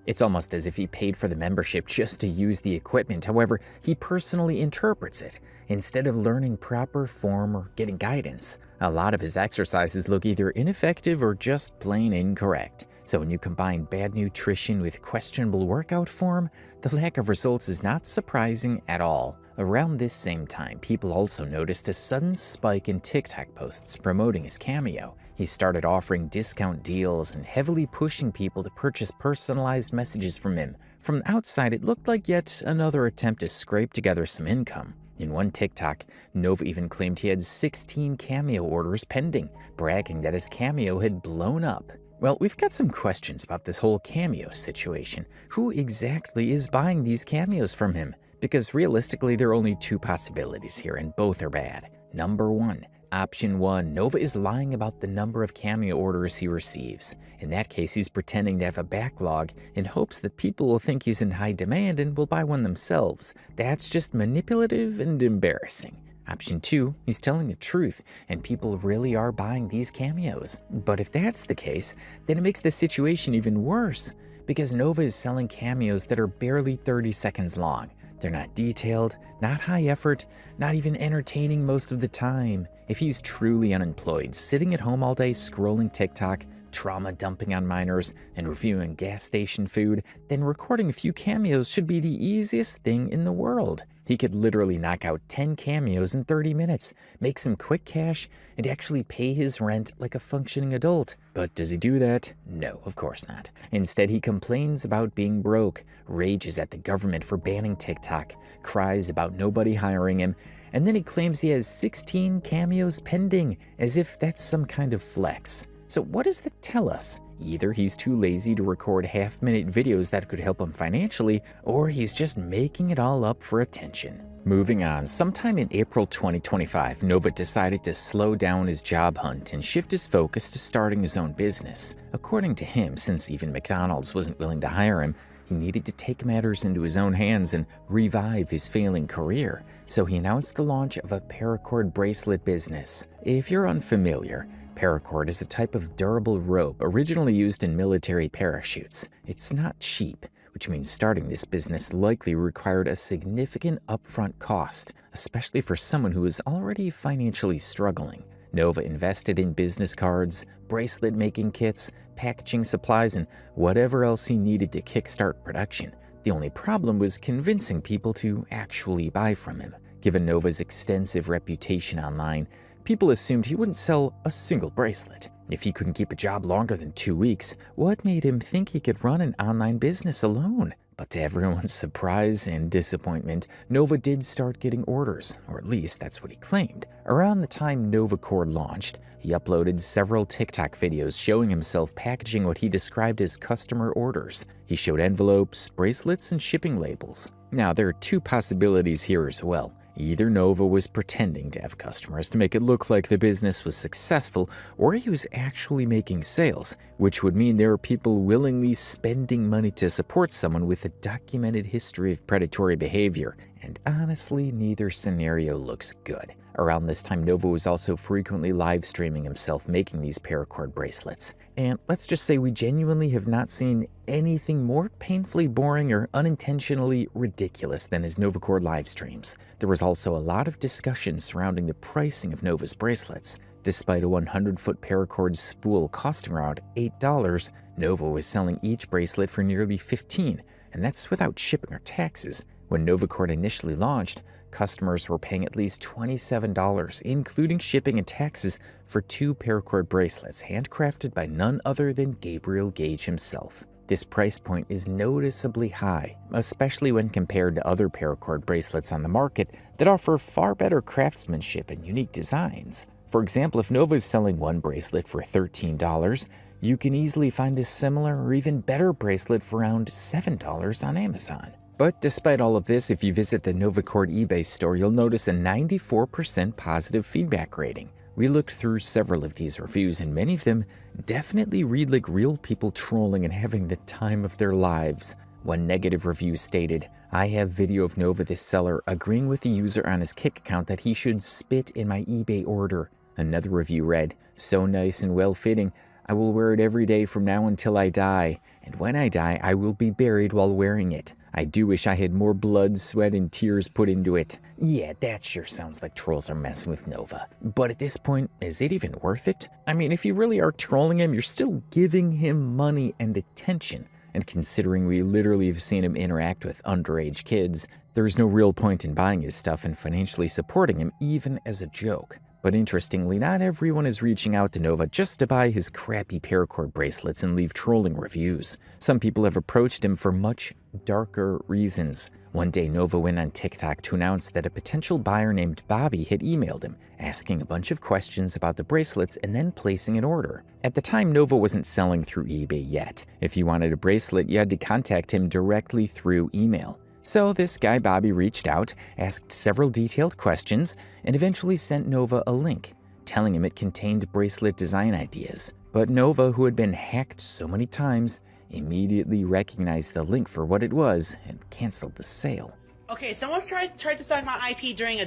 It's almost as if he paid for the membership just to use the equipment. However, he personally interprets it, instead of learning proper form or getting guidance. A lot of his exercises look either ineffective or just plain incorrect. So when you combine bad nutrition with questionable workout form, the lack of results is not surprising at all. Around this same time, people also noticed a sudden spike in TikTok posts promoting his Cameo. He started offering discount deals and heavily pushing people to purchase personalized messages from him. From the outside, it looked like yet another attempt to scrape together some income. In one TikTok, Nova even claimed he had 16 Cameo orders pending, bragging that his Cameo had blown up. Well, we've got some questions about this whole Cameo situation. Who exactly is buying these Cameos from him? Because realistically, there are only 2 possibilities here, and both are bad. Number 1. Option 1, Nova is lying about the number of Cameo orders he receives. In that case, he's pretending to have a backlog in hopes that people will think he's in high demand and will buy one themselves. That's just manipulative and embarrassing. Option 2, he's telling the truth, and people really are buying these cameos. But if that's the case, then it makes the situation even worse, because Nova is selling cameos that are barely 30 seconds long. They're not detailed, not high effort, not even entertaining most of the time. If he's truly unemployed, sitting at home all day scrolling TikTok, trauma dumping on minors, and reviewing gas station food, then recording a few cameos should be the easiest thing in the world. He could literally knock out 10 cameos in 30 minutes, make some quick cash, and actually pay his rent like a functioning adult. But does he do that? No, of course not. Instead, he complains about being broke, rages at the government for banning TikTok, cries about nobody hiring him, and then he claims he has 16 cameos pending, as if that's some kind of flex. So what does that tell us? Either he's too lazy to record half-minute videos that could help him financially, or he's just making it all up for attention. Moving on, sometime in April 2025, Nova decided to slow down his job hunt and shift his focus to starting his own business. According to him, since even McDonald's wasn't willing to hire him, he needed to take matters into his own hands and revive his failing career. So he announced the launch of a paracord bracelet business. If you're unfamiliar, paracord is a type of durable rope originally used in military parachutes. It's not cheap, which means starting this business likely required a significant upfront cost, especially for someone who is already financially struggling. Nova invested in business cards, bracelet making kits, packaging supplies, and whatever else he needed to kickstart production. The only problem was convincing people to actually buy from him. Given Nova's extensive reputation online, people assumed he wouldn't sell a single bracelet. If he couldn't keep a job longer than 2 weeks, what made him think he could run an online business alone? But to everyone's surprise and disappointment, Nova did start getting orders, or at least that's what he claimed. Around the time NovaCord launched, he uploaded several TikTok videos showing himself packaging what he described as customer orders. He showed envelopes, bracelets, and shipping labels. Now, there are two possibilities here as well. Either Nova was pretending to have customers to make it look like the business was successful, or he was actually making sales, which would mean there are people willingly spending money to support someone with a documented history of predatory behavior. And honestly, neither scenario looks good. Around this time, Nova was also frequently live streaming himself making these paracord bracelets. And let's just say we genuinely have not seen anything more painfully boring or unintentionally ridiculous than his NovaCord live streams. There was also a lot of discussion surrounding the pricing of Nova's bracelets. Despite a 100-foot paracord spool costing around $8, Nova was selling each bracelet for nearly $15, and that's without shipping or taxes. When NovaCord initially launched, customers were paying at least $27, including shipping and taxes, for 2 paracord bracelets handcrafted by none other than Gabriel Gage himself. This price point is noticeably high, especially when compared to other paracord bracelets on the market that offer far better craftsmanship and unique designs. For example, if Nova is selling one bracelet for $13, you can easily find a similar or even better bracelet for around $7 on Amazon. But despite all of this, if you visit the NovaCord eBay store, you'll notice a 94% positive feedback rating. We looked through several of these reviews, and many of them definitely read like real people trolling and having the time of their lives. One negative review stated, "I have video of Nova the seller agreeing with the user on his Kick account that he should spit in my eBay order." Another review read, "So nice and well-fitting. I will wear it every day from now until I die. And when I die, I will be buried while wearing it. I do wish I had more blood, sweat, and tears put into it." Yeah, that sure sounds like trolls are messing with Nova. But at this point, is it even worth it? I mean, if you really are trolling him, you're still giving him money and attention. And considering we literally have seen him interact with underage kids, there's no real point in buying his stuff and financially supporting him, even as a joke. But interestingly, not everyone is reaching out to Nova just to buy his crappy paracord bracelets and leave trolling reviews. Some people have approached him for much darker reasons. One day, Nova went on TikTok to announce that a potential buyer named Bobby had emailed him, asking a bunch of questions about the bracelets and then placing an order. At the time, Nova wasn't selling through eBay yet. If you wanted a bracelet, you had to contact him directly through email. So this guy Bobby reached out, asked several detailed questions, and eventually sent Nova a link, telling him it contained bracelet design ideas. But Nova, who had been hacked so many times, immediately recognized the link for what it was and canceled the sale. Okay, someone tried to stalk my IP during a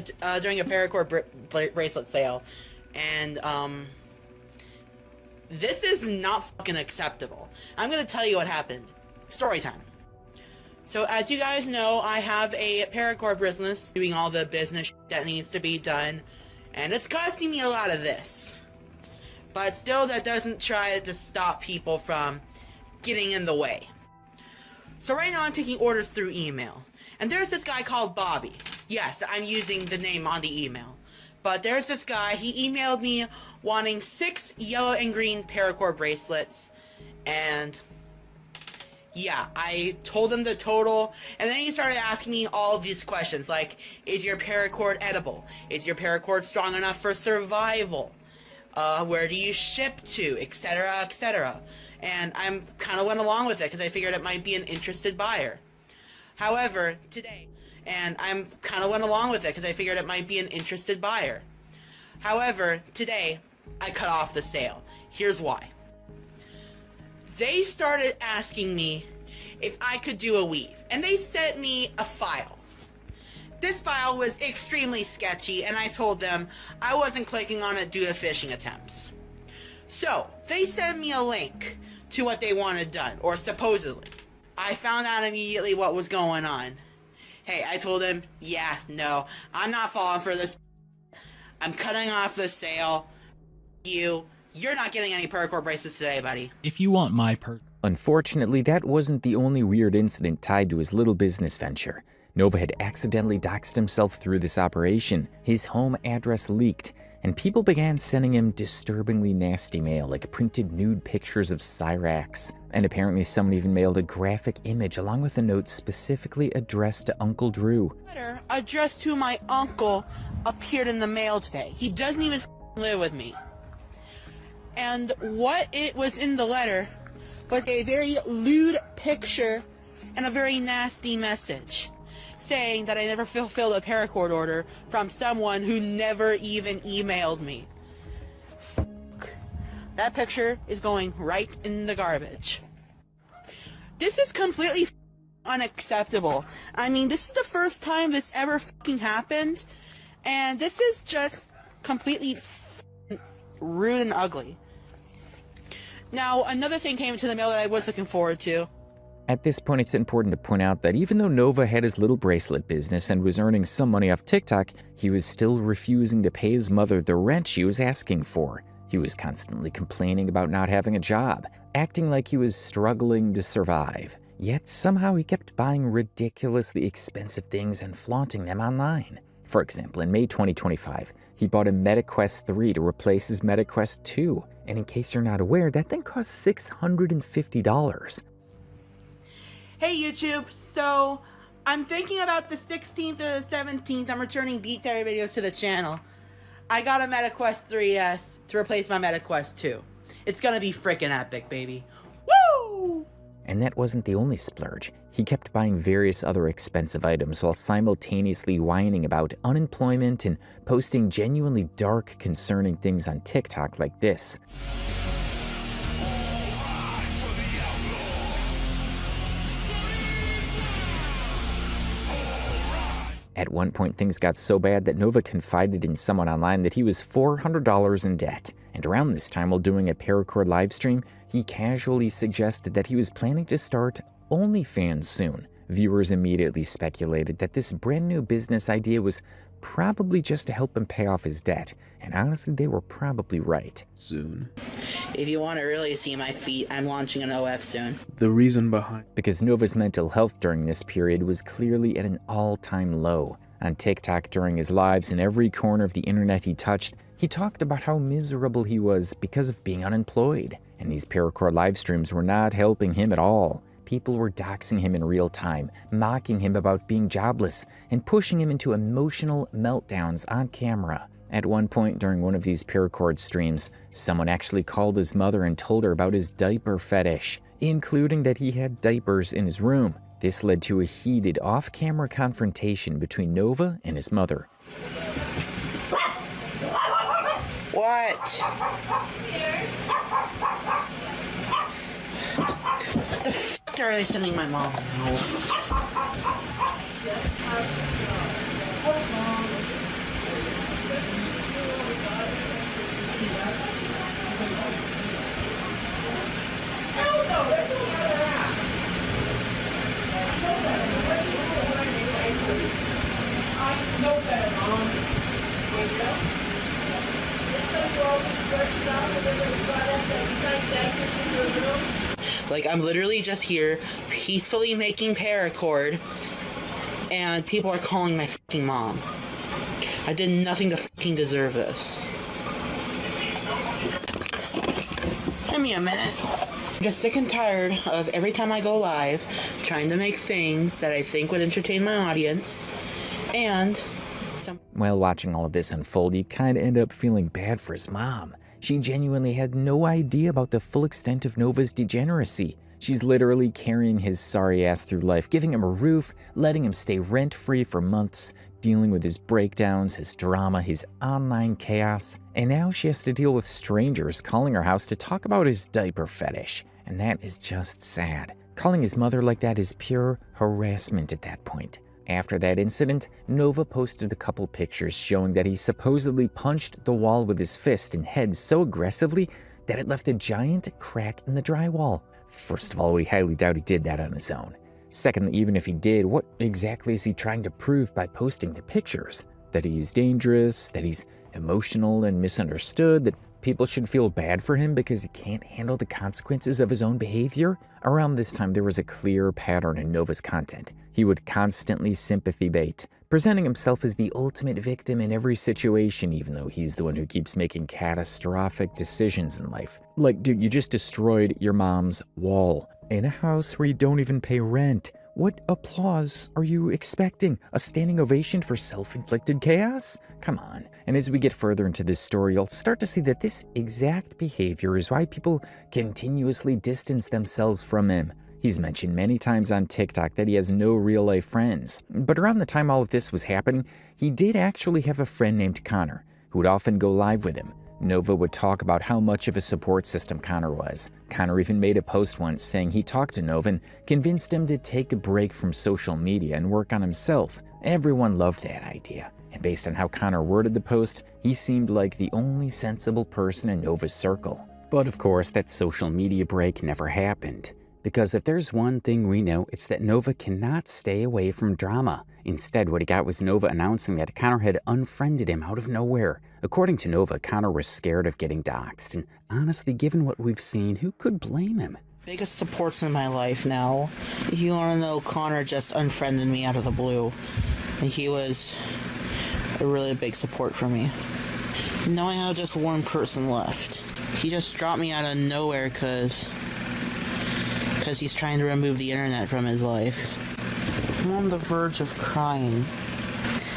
paracord bracelet sale, and this is not fucking acceptable. I'm gonna tell you what happened. Story time. So as you guys know, I have a paracord business doing all the business that needs to be done, and it's costing me a lot of this. But still, that doesn't try to stop people from getting in the way. So right now I'm taking orders through email. And there's this guy called Bobby. Yes, I'm using the name on the email. But there's this guy, he emailed me wanting 6 yellow and green paracord bracelets. And yeah, I told him the total. And then he started asking me all of these questions like, is your paracord edible? Is your paracord strong enough for survival? Where do you ship to? Etc, etc. And I'm kind of went along with it because I figured it might be an interested buyer. However, today, I cut off the sale. Here's why. They started asking me if I could do a weave, and they sent me a file. This file was extremely sketchy, and I told them I wasn't clicking on it due to phishing attempts. So, they sent me a link to what they wanted done, or supposedly. I found out immediately what was going on. Hey, I told him, yeah, no, I'm not falling for this. I'm cutting off the sale. You're not getting any paracord bracelets today, buddy. If you want my Unfortunately, that wasn't the only weird incident tied to his little business venture. Nova had accidentally doxed himself through this operation. His home address leaked, and people began sending him disturbingly nasty mail like printed nude pictures of Cyrax. And apparently someone even mailed a graphic image along with a note specifically addressed to Uncle Drew. Letter addressed to my uncle appeared in the mail today. He doesn't even live with me. And what it was in the letter was a very lewd picture and a very nasty message, saying that I never fulfilled a paracord order from someone who never even emailed me. That picture is going right in the garbage. This is completely unacceptable. I mean, this is the first time this ever fucking happened, and this is just completely rude and ugly. Now, another thing came into the mail that I was looking forward to. At this point, it's important to point out that even though Nova had his little bracelet business and was earning some money off TikTok, he was still refusing to pay his mother the rent she was asking for. He was constantly complaining about not having a job, acting like he was struggling to survive. Yet somehow he kept buying ridiculously expensive things and flaunting them online. For example, in May 2025, he bought a MetaQuest 3 to replace his MetaQuest 2. And in case you're not aware, that thing cost $650. Hey YouTube, so I'm thinking about the 16th or the 17th, I'm returning Beat Terry videos to the channel. I got a MetaQuest 3S to replace my MetaQuest 2. It's gonna be freaking epic, baby. Woo! And that wasn't the only splurge. He kept buying various other expensive items while simultaneously whining about unemployment and posting genuinely dark, concerning things on TikTok like this. At one point, things got so bad that Nova confided in someone online that he was $400 in debt. And around this time, while doing a paracord livestream, he casually suggested that he was planning to start OnlyFans soon. Viewers immediately speculated that this brand new business idea was probably just to help him pay off his debt. And honestly, they were probably right. Soon. If you want to really see my feet, I'm launching an OF soon. The reason behind... Because Nova's mental health during this period was clearly at an all-time low. On TikTok during his lives and every corner of the internet he touched, he talked about how miserable he was because of being unemployed. And these paracord live streams were not helping him at all. People were doxing him in real time, mocking him about being jobless, and pushing him into emotional meltdowns on camera. At one point during one of these paracord streams, someone actually called his mother and told her about his diaper fetish, including that he had diapers in his room. This led to a heated off-camera confrontation between Nova and his mother. What? What the f*** are they sending my mom? Like, I'm literally just here, peacefully making paracord, and people are calling my fucking mom. I did nothing to fucking deserve this. Give me a minute. I'm just sick and tired of every time I go live, trying to make things that I think would entertain my audience, and While watching all of this unfold, you kind of end up feeling bad for his mom. She genuinely had no idea about the full extent of Nova's degeneracy. She's literally carrying his sorry ass through life, giving him a roof, letting him stay rent-free for months, dealing with his breakdowns, his drama, his online chaos, and now she has to deal with strangers calling her house to talk about his diaper fetish. And that is just sad. Calling his mother like that is pure harassment at that point. After that incident, Nova posted a couple pictures showing that he supposedly punched the wall with his fist and head so aggressively that it left a giant crack in the drywall. First of all, we highly doubt he did that on his own. Secondly, even if he did, what exactly is he trying to prove by posting the pictures? That he's dangerous, that he's emotional and misunderstood, that people should feel bad for him because he can't handle the consequences of his own behavior? Around this time, there was a clear pattern in Nova's content. He would constantly sympathy bait, presenting himself as the ultimate victim in every situation, even though he's the one who keeps making catastrophic decisions in life. Like, dude, you just destroyed your mom's wall in a house where you don't even pay rent. What applause are you expecting? A standing ovation for self-inflicted chaos? Come on. And as we get further into this story, you'll start to see that this exact behavior is why people continuously distance themselves from him. He's mentioned many times on TikTok that he has no real-life friends. But around the time all of this was happening, he did actually have a friend named Connor, who would often go live with him. Nova would talk about how much of a support system Connor was. Connor even made a post once saying he talked to Nova and convinced him to take a break from social media and work on himself. Everyone loved that idea. And based on how Connor worded the post, he seemed like the only sensible person in Nova's circle. But of course, that social media break never happened. Because if there's one thing we know, it's that Nova cannot stay away from drama. Instead, what he got was Nova announcing that Connor had unfriended him out of nowhere. According to Nova, Connor was scared of getting doxxed, and honestly, given what we've seen, who could blame him? biggest supports in my life now. If you want to know, Connor just unfriended me out of the blue, and he was a really big support for me. Now I have just one person left. He just dropped me out of nowhere because he's trying to remove the internet from his life. I'm on the verge of crying.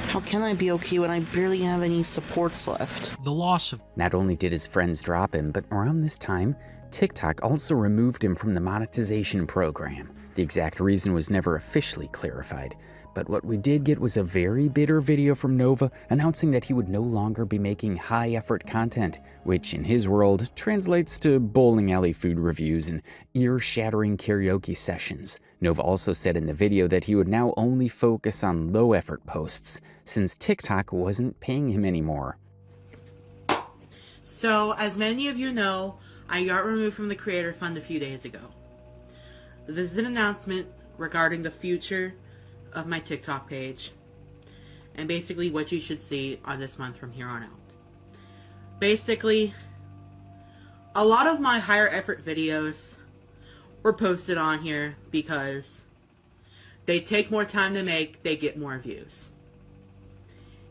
How can I be okay when I barely have any supports left? The loss of... Not only did his friends drop him, but around this time, TikTok also removed him from the monetization program. The exact reason was never officially clarified, but what we did get was a very bitter video from Nova announcing that he would no longer be making high-effort content, which in his world translates to bowling alley food reviews and ear-shattering karaoke sessions. Nova also said in the video that he would now only focus on low-effort posts, since TikTok wasn't paying him anymore. So, as many of you know, I got removed from the Creator Fund a few days ago. This is an announcement regarding the future of my TikTok page and basically what you should see on this month from here on out. Basically, a lot of my higher effort videos were posted on here because they take more time to make, they get more views,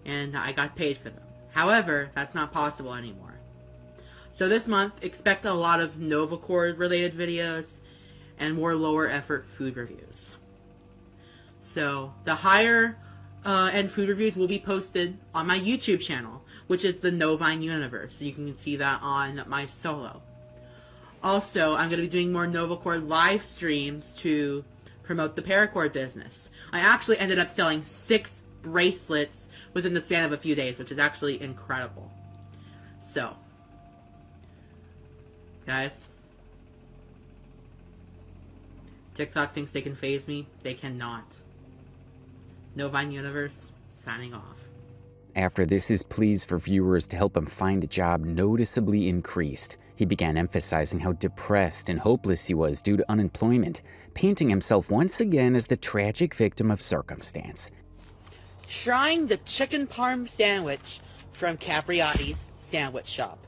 and I got paid for them. However, that's not possible anymore. So this month, expect a lot of Novacord related videos and more lower effort food reviews. So the higher end food reviews will be posted on my YouTube channel, which is the Novine Universe. So you can see that on my solo. Also, I'm going to be doing more Novacord live streams to promote the paracord business. I actually ended up selling 6 bracelets within the span of a few days, which is actually incredible. So, guys, TikTok thinks they can phase me. They cannot. Novine Universe, signing off. After this, his pleas for viewers to help him find a job noticeably increased. He began emphasizing how depressed and hopeless he was due to unemployment, painting himself once again as the tragic victim of circumstance. Trying the chicken parm sandwich from Capriati's sandwich shop.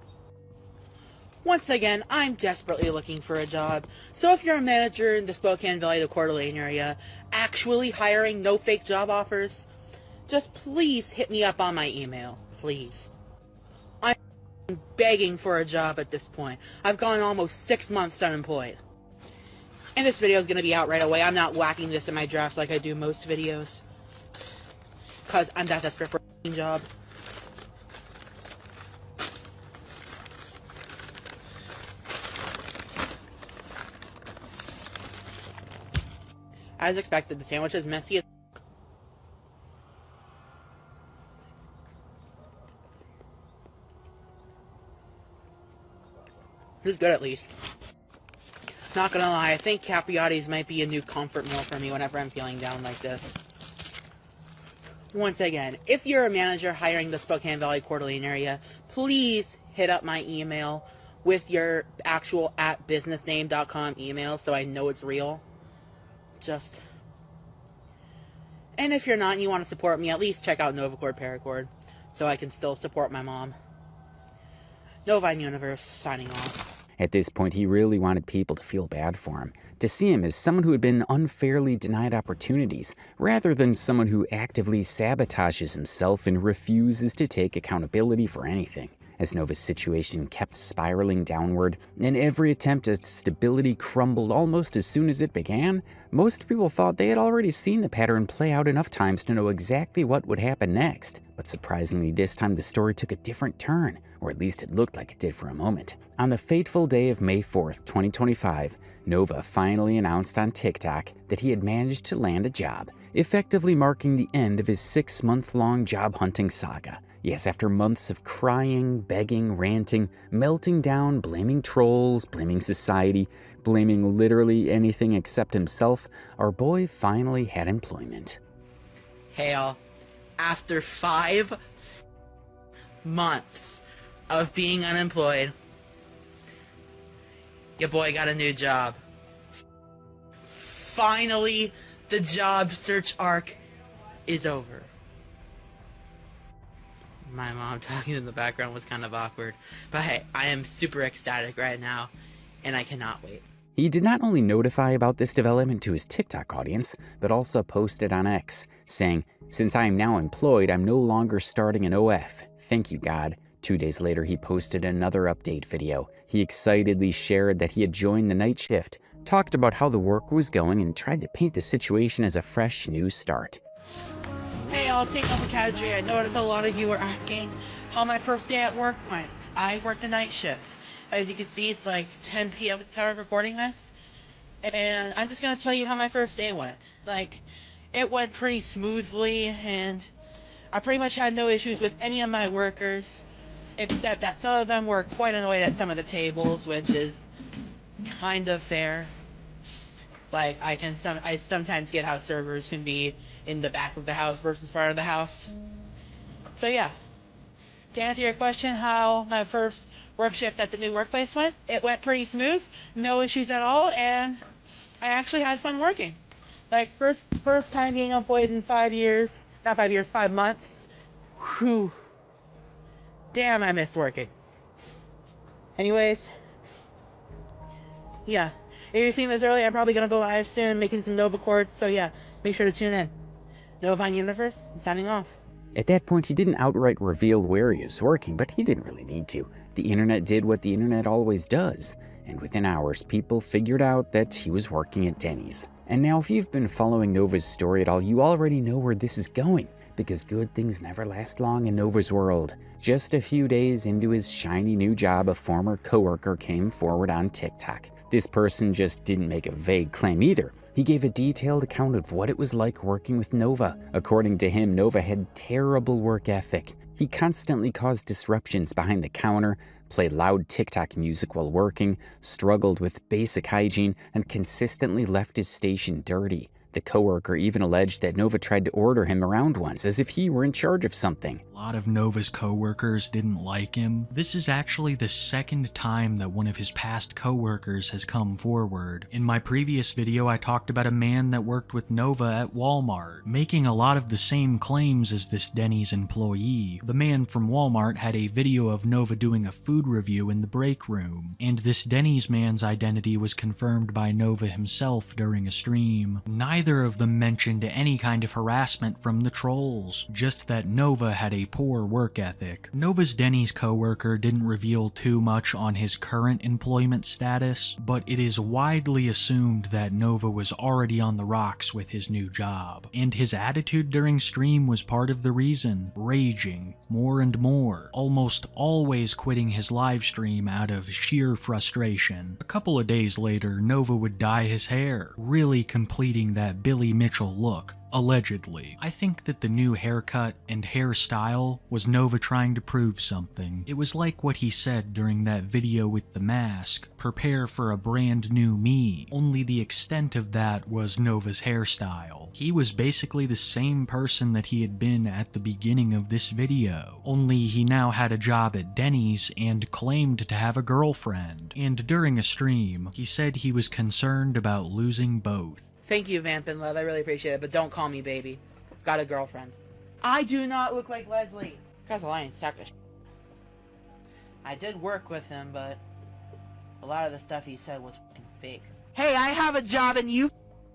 Once again, I'm desperately looking for a job, so if you're a manager in the Spokane Valley, the Coeur d'Alene area, actually hiring, no fake job offers, just please hit me up on my email, please. I'm begging for a job at this point. I've gone almost 6 months unemployed. And this video is going to be out right away. I'm not whacking this in my drafts like I do most videos, because I'm that desperate for a job. As expected, the sandwich is messy as it's good at least. Not gonna lie, I think Capriati's might be a new comfort meal for me whenever I'm feeling down like this. Once again, if you're a manager hiring the Spokane Valley, Coeur d'Alene area, please hit up my email with your actual @businessname.com email so I know it's real. And if you're not and you want to support me, at least check out Novacord Paracord so I can still support my mom. Novine Universe, signing off. At this point, he really wanted people to feel bad for him, to see him as someone who had been unfairly denied opportunities, rather than someone who actively sabotages himself and refuses to take accountability for anything. As Nova's situation kept spiraling downward, and every attempt at stability crumbled almost as soon as it began, most people thought they had already seen the pattern play out enough times to know exactly what would happen next. But surprisingly, this time the story took a different turn, or at least it looked like it did for a moment. On the fateful day of May 4th, 2025, Nova finally announced on TikTok that he had managed to land a job, effectively marking the end of his 6-month-long job hunting saga. Yes, after months of crying, begging, ranting, melting down, blaming trolls, blaming society, blaming literally anything except himself, our boy finally had employment. Hey y'all, after 5 months of being unemployed, your boy got a new job. Finally, the job search arc is over. My mom talking in the background was kind of awkward, but hey, I am super ecstatic right now, and I cannot wait. He did not only notify about this development to his TikTok audience, but also posted on X, saying, "Since I am now employed, I'm no longer starting an OF. Thank you, God." 2 days later, he posted another update video. He excitedly shared that he had joined the night shift, talked about how the work was going, and tried to paint the situation as a fresh new start. Hey, I'll take over Kadri. I noticed a lot of you were asking how my first day at work went. I worked the night shift. As you can see, it's like 10 p.m. at the time of recording this. And I'm just going to tell you how my first day went. Like, it went pretty smoothly, and I pretty much had no issues with any of my workers, except that some of them were quite annoyed at some of the tables, which is kind of fair. Like, I sometimes get how servers can be in the back of the house versus front of the house. So yeah, to answer your question, how my first work shift at the new workplace went, it went pretty smooth, no issues at all, and I actually had fun working. Like, first time being employed in 5 years, not 5 years, 5 months. Whew. Damn, I miss working. Anyways, yeah. If you're seeing this early, I'm probably gonna go live soon, making some Nova chords, so yeah, make sure to tune in. Novine Universe, signing off. At that point, he didn't outright reveal where he was working, but he didn't really need to. The internet did what the internet always does, and within hours, people figured out that he was working at Denny's. And now, if you've been following Nova's story at all, you already know where this is going, because good things never last long in Nova's world. Just a few days into his shiny new job, a former coworker came forward on TikTok. This person just didn't make a vague claim either. He gave a detailed account of what it was like working with Nova. According to him, Nova had terrible work ethic. He constantly caused disruptions behind the counter, played loud TikTok music while working, struggled with basic hygiene, and consistently left his station dirty. The coworker even alleged that Nova tried to order him around once, as if he were in charge of something. A lot of Nova's coworkers didn't like him. This is actually the second time that one of his past coworkers has come forward. In my previous video, I talked about a man that worked with Nova at Walmart, making a lot of the same claims as this Denny's employee. The man from Walmart had a video of Nova doing a food review in the break room, and this Denny's man's identity was confirmed by Nova himself during a stream. Neither of them mentioned any kind of harassment from the trolls, just that Nova had a poor work ethic. Nova's Denny's coworker didn't reveal too much on his current employment status, but it is widely assumed that Nova was already on the rocks with his new job, and his attitude during stream was part of the reason, raging more and more, almost always quitting his live stream out of sheer frustration. A couple of days later, Nova would dye his hair, really completing that Billy Mitchell look. Allegedly. I think that the new haircut and hairstyle was Nova trying to prove something. It was like what he said during that video with the mask, prepare for a brand new me, only the extent of that was Nova's hairstyle. He was basically the same person that he had been at the beginning of this video, only he now had a job at Denny's and claimed to have a girlfriend. And during a stream, he said he was concerned about losing both. Thank you, Vampin' Love. I really appreciate it, but don't call me baby. I've got a girlfriend. I do not look like Leslie. Guy's a lying sack of shit. I did work with him, but a lot of the stuff he said was fucking fake. Hey, I have a job and you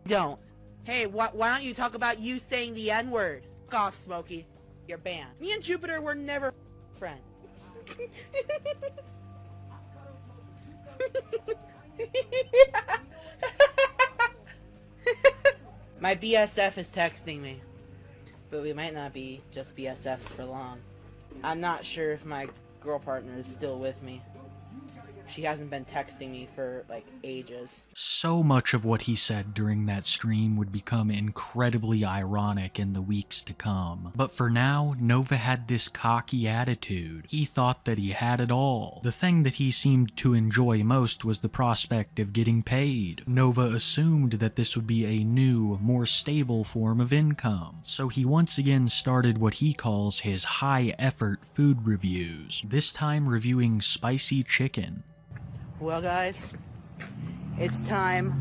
don't. Hey, why don't you talk about you saying the N-word? Fuck off, Smokey. You're banned. Me and Jupiter were never friends. My BSF is texting me, but we might not be just BSFs for long. I'm not sure if my girl partner is still with me. She hasn't been texting me for, like, ages. So much of what he said during that stream would become incredibly ironic in the weeks to come. But for now, Nova had this cocky attitude. He thought that he had it all. The thing that he seemed to enjoy most was the prospect of getting paid. Nova assumed that this would be a new, more stable form of income. So he once again started what he calls his high-effort food reviews, this time reviewing spicy chicken. Well, guys, it's time.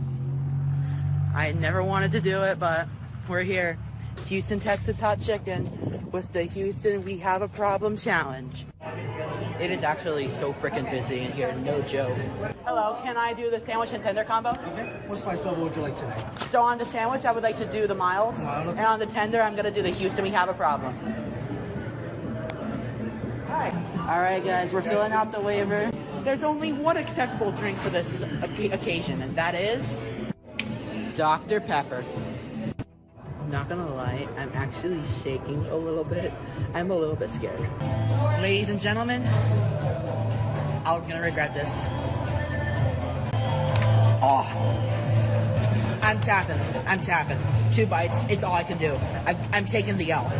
I never wanted to do it, but we're here. Houston, Texas hot chicken with the Houston We Have a Problem challenge. It is actually so freaking busy in here, no joke. Hello, can I do the sandwich and tender combo? Okay. What spice level would you like today? So on the sandwich, I would like to do the mild, and on the tender, I'm gonna do the Houston We Have a Problem. All right, guys, we're filling out the waiver. There's only one acceptable drink for this occasion, and that is Dr. Pepper. I'm not gonna lie, I'm actually shaking a little bit. I'm a little bit scared. Ladies and gentlemen, I'm gonna regret this. Oh, I'm tapping. 2 bites, it's all I can do. I'm taking the L.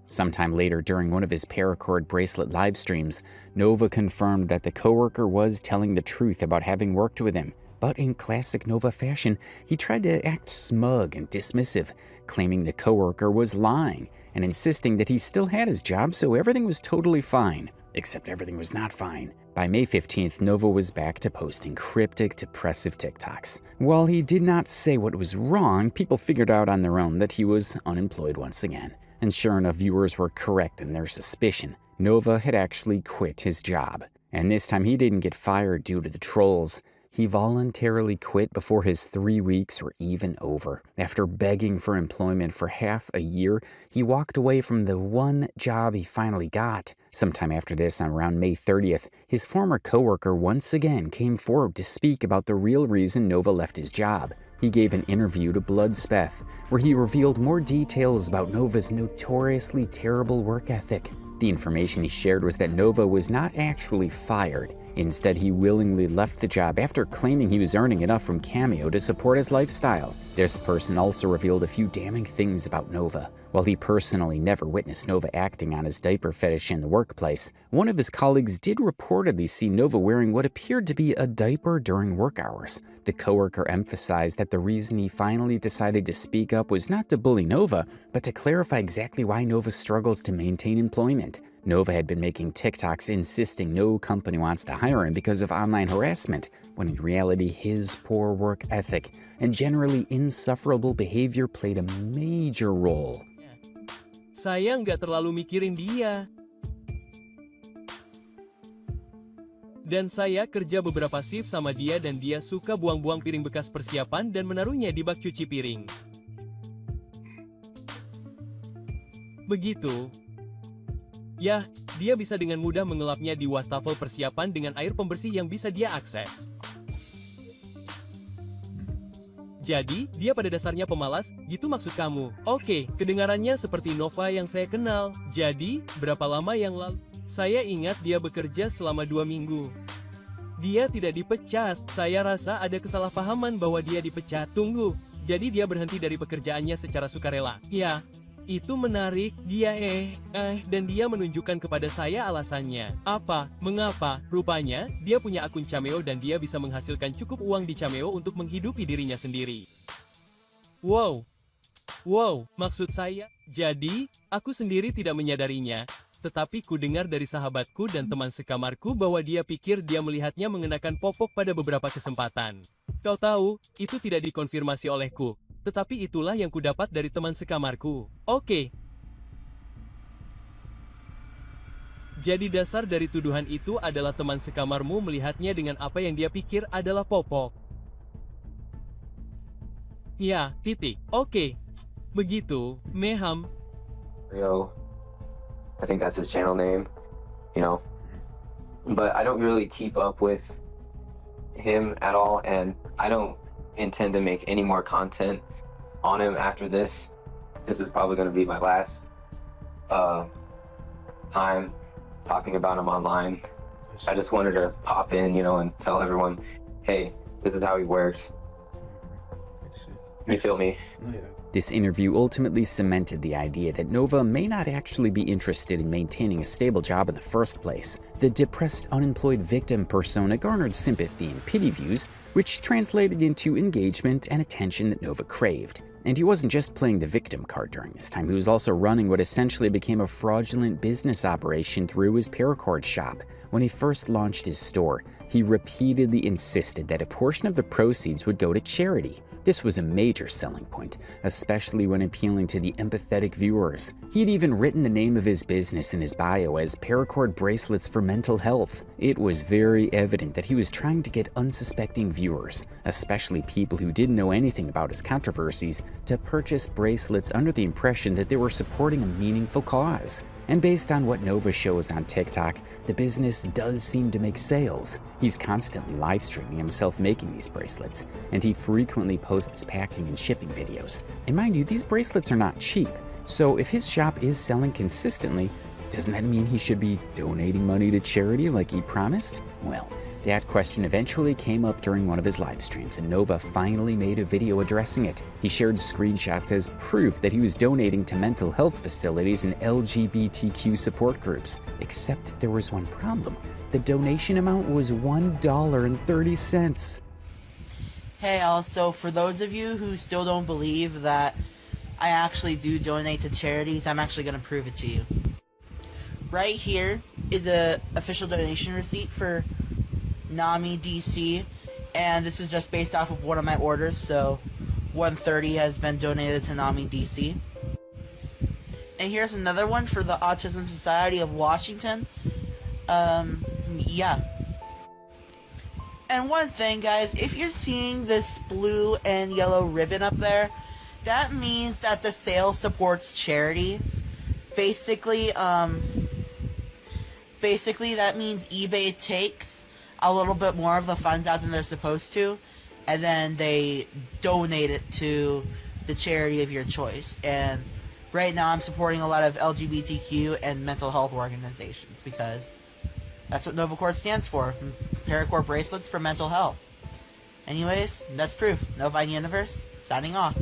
Sometime later, during one of his paracord bracelet live streams, Nova confirmed that the coworker was telling the truth about having worked with him. But in classic Nova fashion, he tried to act smug and dismissive, claiming the coworker was lying and insisting that he still had his job, so everything was totally fine. Except everything was not fine. By May 15th, Nova was back to posting cryptic, depressive TikToks. While he did not say what was wrong, people figured out on their own that he was unemployed once again. And sure enough, viewers were correct in their suspicion. Nova had actually quit his job. And this time he didn't get fired due to the trolls. He voluntarily quit before his 3 weeks were even over. After begging for employment for half a year, he walked away from the one job he finally got. Sometime after this, on around May 30th, his former coworker once again came forward to speak about the real reason Nova left his job. He gave an interview to Bloodspeth, where he revealed more details about Nova's notoriously terrible work ethic. The information he shared was that Nova was not actually fired. Instead, he willingly left the job after claiming he was earning enough from Cameo to support his lifestyle. This person also revealed a few damning things about Nova. While he personally never witnessed Nova acting on his diaper fetish in the workplace, one of his colleagues did reportedly see Nova wearing what appeared to be a diaper during work hours. The coworker emphasized that the reason he finally decided to speak up was not to bully Nova, but to clarify exactly why Nova struggles to maintain employment. Nova had been making TikToks insisting no company wants to hire him because of online harassment, when in reality his poor work ethic and generally insufferable behavior played a major role. Saya nggak terlalu mikirin dia. Dan saya kerja beberapa shift sama dia dan dia suka buang-buang piring bekas persiapan dan menaruhnya di bak cuci piring. Begitu. Ya, dia bisa dengan mudah mengelapnya di wastafel persiapan dengan air pembersih yang bisa dia akses. Jadi, dia pada dasarnya pemalas, gitu maksud kamu. Oke, kedengarannya seperti Nova yang saya kenal. Jadi, berapa lama yang lalu? Saya ingat dia bekerja selama 2 minggu. Dia tidak dipecat. Saya rasa ada kesalahpahaman bahwa dia dipecat. Tunggu, jadi dia berhenti dari pekerjaannya secara sukarela. Ya. Itu menarik, dan dia menunjukkan kepada saya alasannya. Apa? Mengapa? Rupanya, dia punya akun Cameo dan dia bisa menghasilkan cukup uang di Cameo untuk menghidupi dirinya sendiri. Wow, maksud saya, jadi, aku sendiri tidak menyadarinya, tetapi ku dengar dari sahabatku dan teman sekamarku bahwa dia pikir dia melihatnya mengenakan popok pada beberapa kesempatan. Kau tahu, itu tidak dikonfirmasi olehku. Tetapi itulah yang kudapat dari teman sekamarku. Oke. Jadi dasar dari tuduhan itu adalah teman sekamarmu melihatnya dengan apa yang dia pikir adalah popok. Ya, titik. Oke. Begitu, Meham. Yo, I think that's his channel name, you know. But I don't really keep up with him at all, and I don't intend to make any more content on him after this. This is probably going to be my last time talking about him online. I just wanted to pop in, you know, and tell everyone, hey, this is how he worked. You feel me? This interview ultimately cemented the idea that Nova may not actually be interested in maintaining a stable job in the first place. The depressed, unemployed victim persona garnered sympathy and pity views, which translated into engagement and attention that Nova craved. And he wasn't just playing the victim card during this time, he was also running what essentially became a fraudulent business operation through his paracord shop. When he first launched his store, he repeatedly insisted that a portion of the proceeds would go to charity. This was a major selling point, especially when appealing to the empathetic viewers. He'd even written the name of his business in his bio as Paracord Bracelets for Mental Health. It was very evident that he was trying to get unsuspecting viewers, especially people who didn't know anything about his controversies, to purchase bracelets under the impression that they were supporting a meaningful cause. And based on what Nova shows on TikTok, the business does seem to make sales. He's constantly live streaming himself making these bracelets, and he frequently posts packing and shipping videos. And mind you, these bracelets are not cheap, so if his shop is selling consistently, doesn't that mean he should be donating money to charity like he promised? Well, that question eventually came up during one of his live streams, and Nova finally made a video addressing it. He shared screenshots as proof that he was donating to mental health facilities and LGBTQ support groups. Except there was one problem. The donation amount was $1.30. Hey, also, for those of you who still don't believe that I actually do donate to charities, I'm actually going to prove it to you. Right here is a official donation receipt for NAMI DC, and this is just based off of one of my orders, so $130 has been donated to NAMI DC. And here's another one for the Autism Society of Washington. Yeah. And one thing, guys, if you're seeing this blue and yellow ribbon up there, that means that the sale supports charity. Basically, that means eBay takes a little bit more of the funds out than they're supposed to, and then they donate it to the charity of your choice. And right now I'm supporting a lot of LGBTQ and mental health organizations because that's what NovaCord stands for. Paracord Bracelets for Mental Health. Anyways, that's proof. Nova Universe, signing off.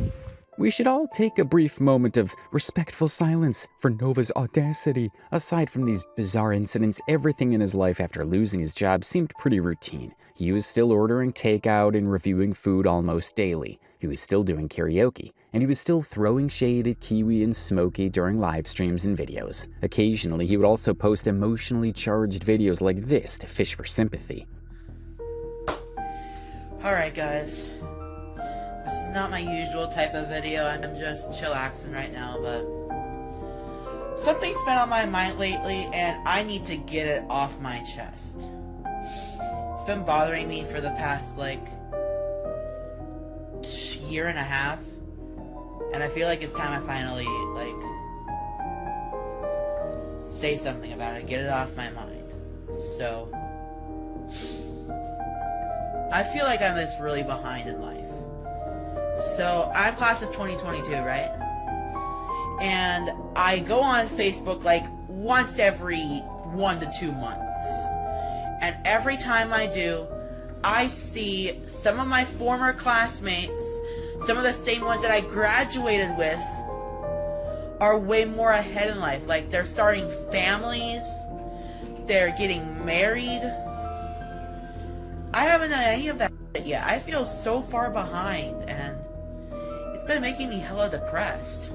we should all take a brief moment of respectful silence for Nova's audacity. Aside from these bizarre incidents, everything in his life after losing his job seemed pretty routine. He was still ordering takeout and reviewing food almost daily. He was still doing karaoke, and he was still throwing shade at Kiwi and Smokey during live streams and videos. Occasionally, he would also post emotionally charged videos like this to fish for sympathy. Alright guys, this is not my usual type of video, I'm just chillaxing right now, but something's been on my mind lately and I need to get it off my chest. It's been bothering me for the past year and a half, and I feel like it's time I finally say something about it, get it off my mind. So I feel like I'm just really behind in life. So, I'm class of 2022, right? And I go on Facebook once every 1 to 2 months. And every time I do, I see some of my former classmates, some of the same ones that I graduated with, are way more ahead in life. Like, they're starting families, they're getting married. I haven't done any of that yet. I feel so far behind, and it's been making me hella depressed.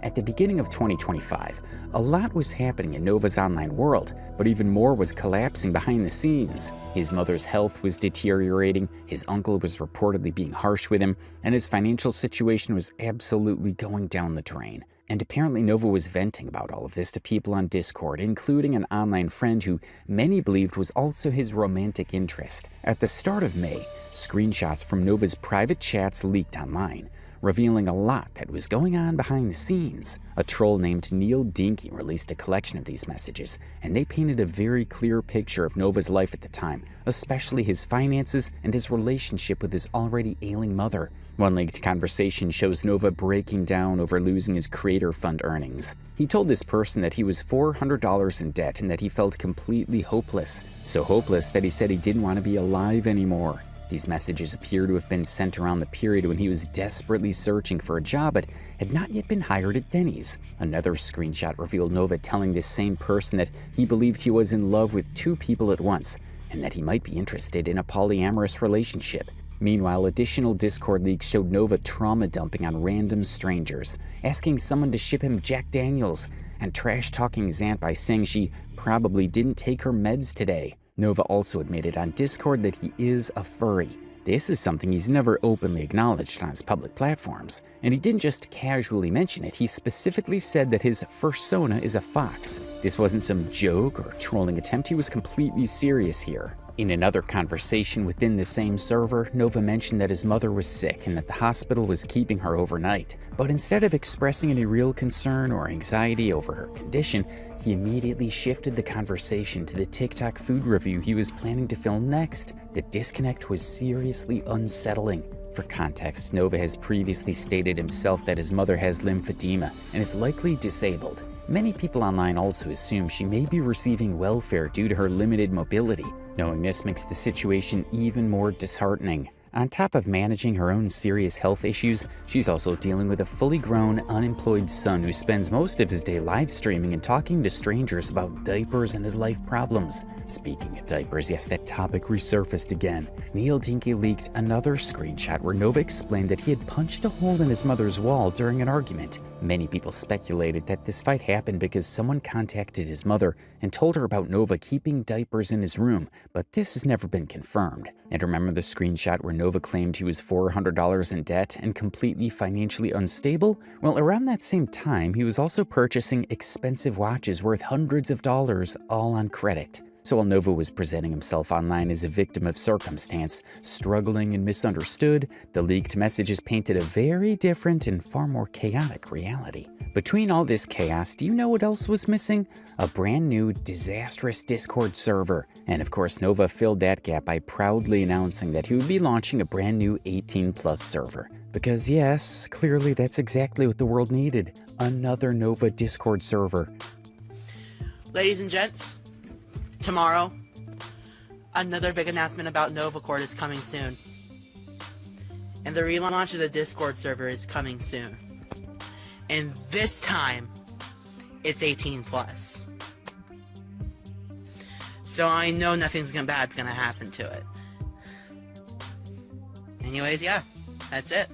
At the beginning of 2025, a lot was happening in Nova's online world, but even more was collapsing behind the scenes. His mother's health was deteriorating, his uncle was reportedly being harsh with him, and his financial situation was absolutely going down the drain. And apparently Nova was venting about all of this to people on Discord, including an online friend who many believed was also his romantic interest. At the start of May, screenshots from Nova's private chats leaked online, revealing a lot that was going on behind the scenes. A troll named Neil Dinky released a collection of these messages, and they painted a very clear picture of Nova's life at the time, especially his finances and his relationship with his already ailing mother. One leaked conversation shows Nova breaking down over losing his creator fund earnings. He told this person that he was $400 in debt and that he felt completely hopeless. So hopeless that he said he didn't want to be alive anymore. These messages appear to have been sent around the period when he was desperately searching for a job but had not yet been hired at Denny's. Another screenshot revealed Nova telling this same person that he believed he was in love with 2 people at once and that he might be interested in a polyamorous relationship. Meanwhile, additional Discord leaks showed Nova trauma dumping on random strangers, asking someone to ship him Jack Daniels, and trash-talking his aunt by saying she probably didn't take her meds today. Nova also admitted on Discord that he is a furry. This is something he's never openly acknowledged on his public platforms, and he didn't just casually mention it, he specifically said that his fursona is a fox. This wasn't some joke or trolling attempt, he was completely serious here. In another conversation within the same server, Nova mentioned that his mother was sick and that the hospital was keeping her overnight. But instead of expressing any real concern or anxiety over her condition, he immediately shifted the conversation to the TikTok food review he was planning to film next. The disconnect was seriously unsettling. For context, Nova has previously stated himself that his mother has lymphedema and is likely disabled. Many people online also assume she may be receiving welfare due to her limited mobility. Knowing this makes the situation even more disheartening. On top of managing her own serious health issues, she's also dealing with a fully grown, unemployed son who spends most of his day live streaming and talking to strangers about diapers and his life problems. Speaking of diapers, yes, that topic resurfaced again. Neil Dinky leaked another screenshot where Nova explained that he had punched a hole in his mother's wall during an argument. Many people speculated that this fight happened because someone contacted his mother and told her about Nova keeping diapers in his room, but this has never been confirmed. And remember the screenshot where Nova claimed he was $400 in debt and completely financially unstable? Well, around that same time, he was also purchasing expensive watches worth hundreds of dollars, all on credit. So while Nova was presenting himself online as a victim of circumstance, struggling and misunderstood, the leaked messages painted a very different and far more chaotic reality. Between all this chaos, do you know what else was missing? A brand new, disastrous Discord server. And of course, Nova filled that gap by proudly announcing that he would be launching a brand new 18+ server. Because yes, clearly that's exactly what the world needed. Another Nova Discord server. Ladies and gents, tomorrow, another big announcement about NovaCord is coming soon. And the relaunch of the Discord server is coming soon. And this time, it's 18 plus. So I know nothing bad's gonna happen to it. Anyways, yeah, that's it.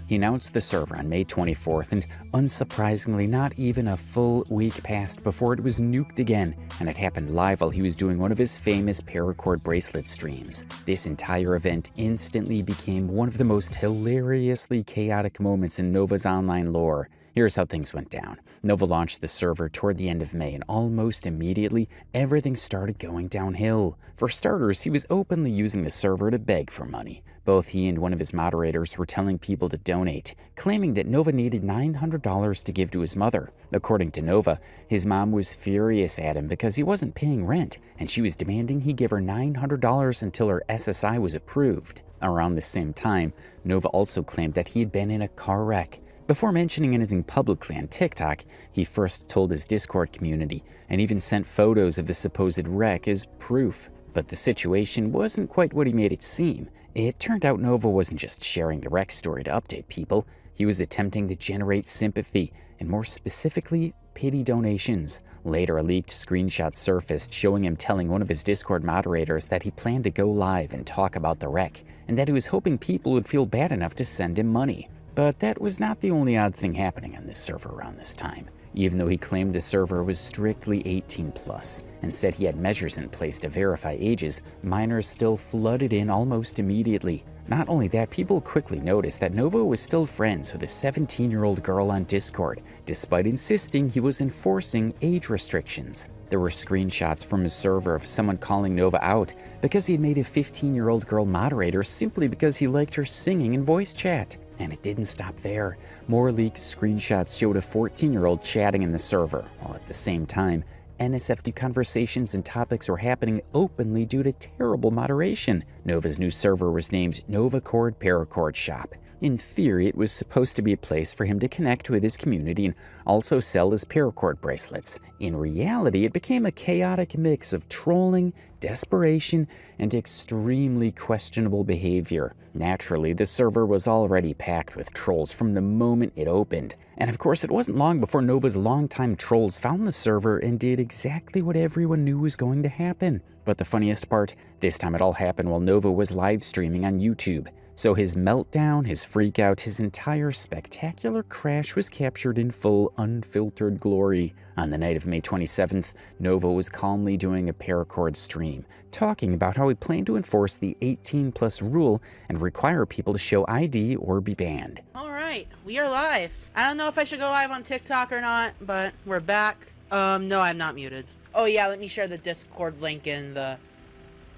He announced the server on May 24th, and unsurprisingly, not even a full week passed before it was nuked again, and it happened live while he was doing one of his famous paracord bracelet streams. This entire event instantly became one of the most hilariously chaotic moments in Nova's online lore. Here's how things went down. Nova launched the server toward the end of May, and almost immediately, everything started going downhill. For starters, he was openly using the server to beg for money. Both he and one of his moderators were telling people to donate, claiming that Nova needed $900 to give to his mother. According to Nova, his mom was furious at him because he wasn't paying rent, and she was demanding he give her $900 until her SSI was approved. Around the same time, Nova also claimed that he had been in a car wreck. Before mentioning anything publicly on TikTok, he first told his Discord community and even sent photos of the supposed wreck as proof. But the situation wasn't quite what he made it seem. It turned out Nova wasn't just sharing the wreck story to update people, he was attempting to generate sympathy, and more specifically, pity donations. Later, a leaked screenshot surfaced showing him telling one of his Discord moderators that he planned to go live and talk about the wreck, and that he was hoping people would feel bad enough to send him money. But that was not the only odd thing happening on this server around this time. Even though he claimed the server was strictly 18 plus and said he had measures in place to verify ages, minors still flooded in almost immediately. Not only that, people quickly noticed that Nova was still friends with a 17-year-old girl on Discord, despite insisting he was enforcing age restrictions. There were screenshots from his server of someone calling Nova out because he had made a 15-year-old girl moderator simply because he liked her singing in voice chat. And it didn't stop there. More leaked screenshots showed a 14-year-old chatting in the server, while at the same time, NSFW conversations and topics were happening openly due to terrible moderation. Nova's new server was named NovaCord Paracord Shop. In theory, it was supposed to be a place for him to connect with his community and also sell his paracord bracelets. In reality, it became a chaotic mix of trolling, desperation, and extremely questionable behavior. Naturally, the server was already packed with trolls from the moment it opened. And of course, it wasn't long before Nova's longtime trolls found the server and did exactly what everyone knew was going to happen. But the funniest part, this time it all happened while Nova was live streaming on YouTube. So his meltdown, his freakout, his entire spectacular crash was captured in full, unfiltered glory. On the night of May 27th, Nova was calmly doing a paracord stream, talking about how he planned to enforce the 18-plus rule and require people to show ID or be banned. Alright, we are live. I don't know if I should go live on TikTok or not, but we're back. No, I'm not muted. Oh yeah, let me share the Discord link in the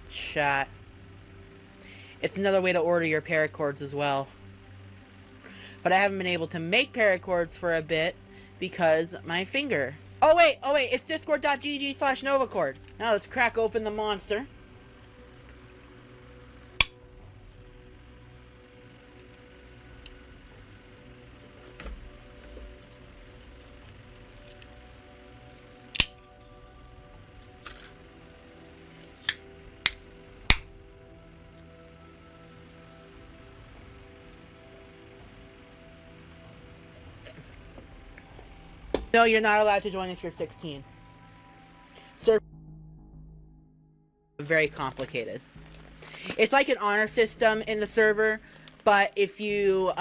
chat. It's another way to order your paracords as well. But I haven't been able to make paracords for a bit because my finger. Oh wait, it's discord.gg/novacord. Now let's crack open the monster. No, you're not allowed to join if you're 16. Server very complicated. It's like an honor system in the server, but if you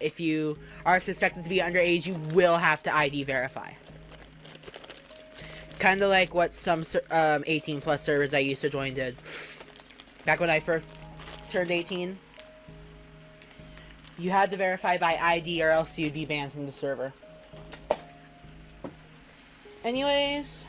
if you are suspected to be underage, you will have to ID verify. Kind of like what some 18 plus servers I used to join did. Back when I first turned 18, you had to verify by ID or else you'd be banned from the server. Anyways.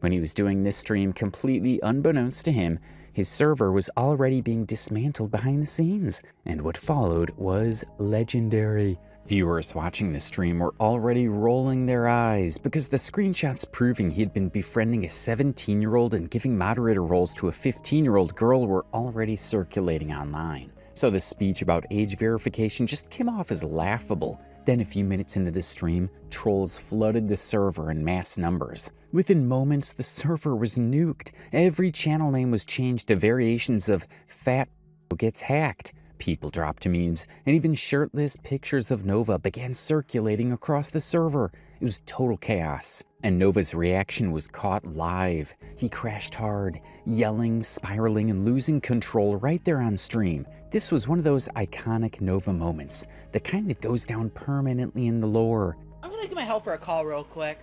When he was doing this stream completely unbeknownst to him, his server was already being dismantled behind the scenes, and what followed was legendary. Viewers watching the stream were already rolling their eyes because the screenshots proving he had been befriending a 17-year-old and giving moderator roles to a 15-year-old girl were already circulating online. So the speech about age verification just came off as laughable. Then a few minutes into the stream, trolls flooded the server in mass numbers. Within moments, the server was nuked. Every channel name was changed to variations of Fat gets hacked. People dropped memes, and even shirtless pictures of Nova began circulating across the server. It was total chaos, and Nova's reaction was caught live. He crashed hard, yelling, spiraling, and losing control right there on stream. This was one of those iconic Nova moments, the kind that goes down permanently in the lore. I'm gonna give my helper a call real quick.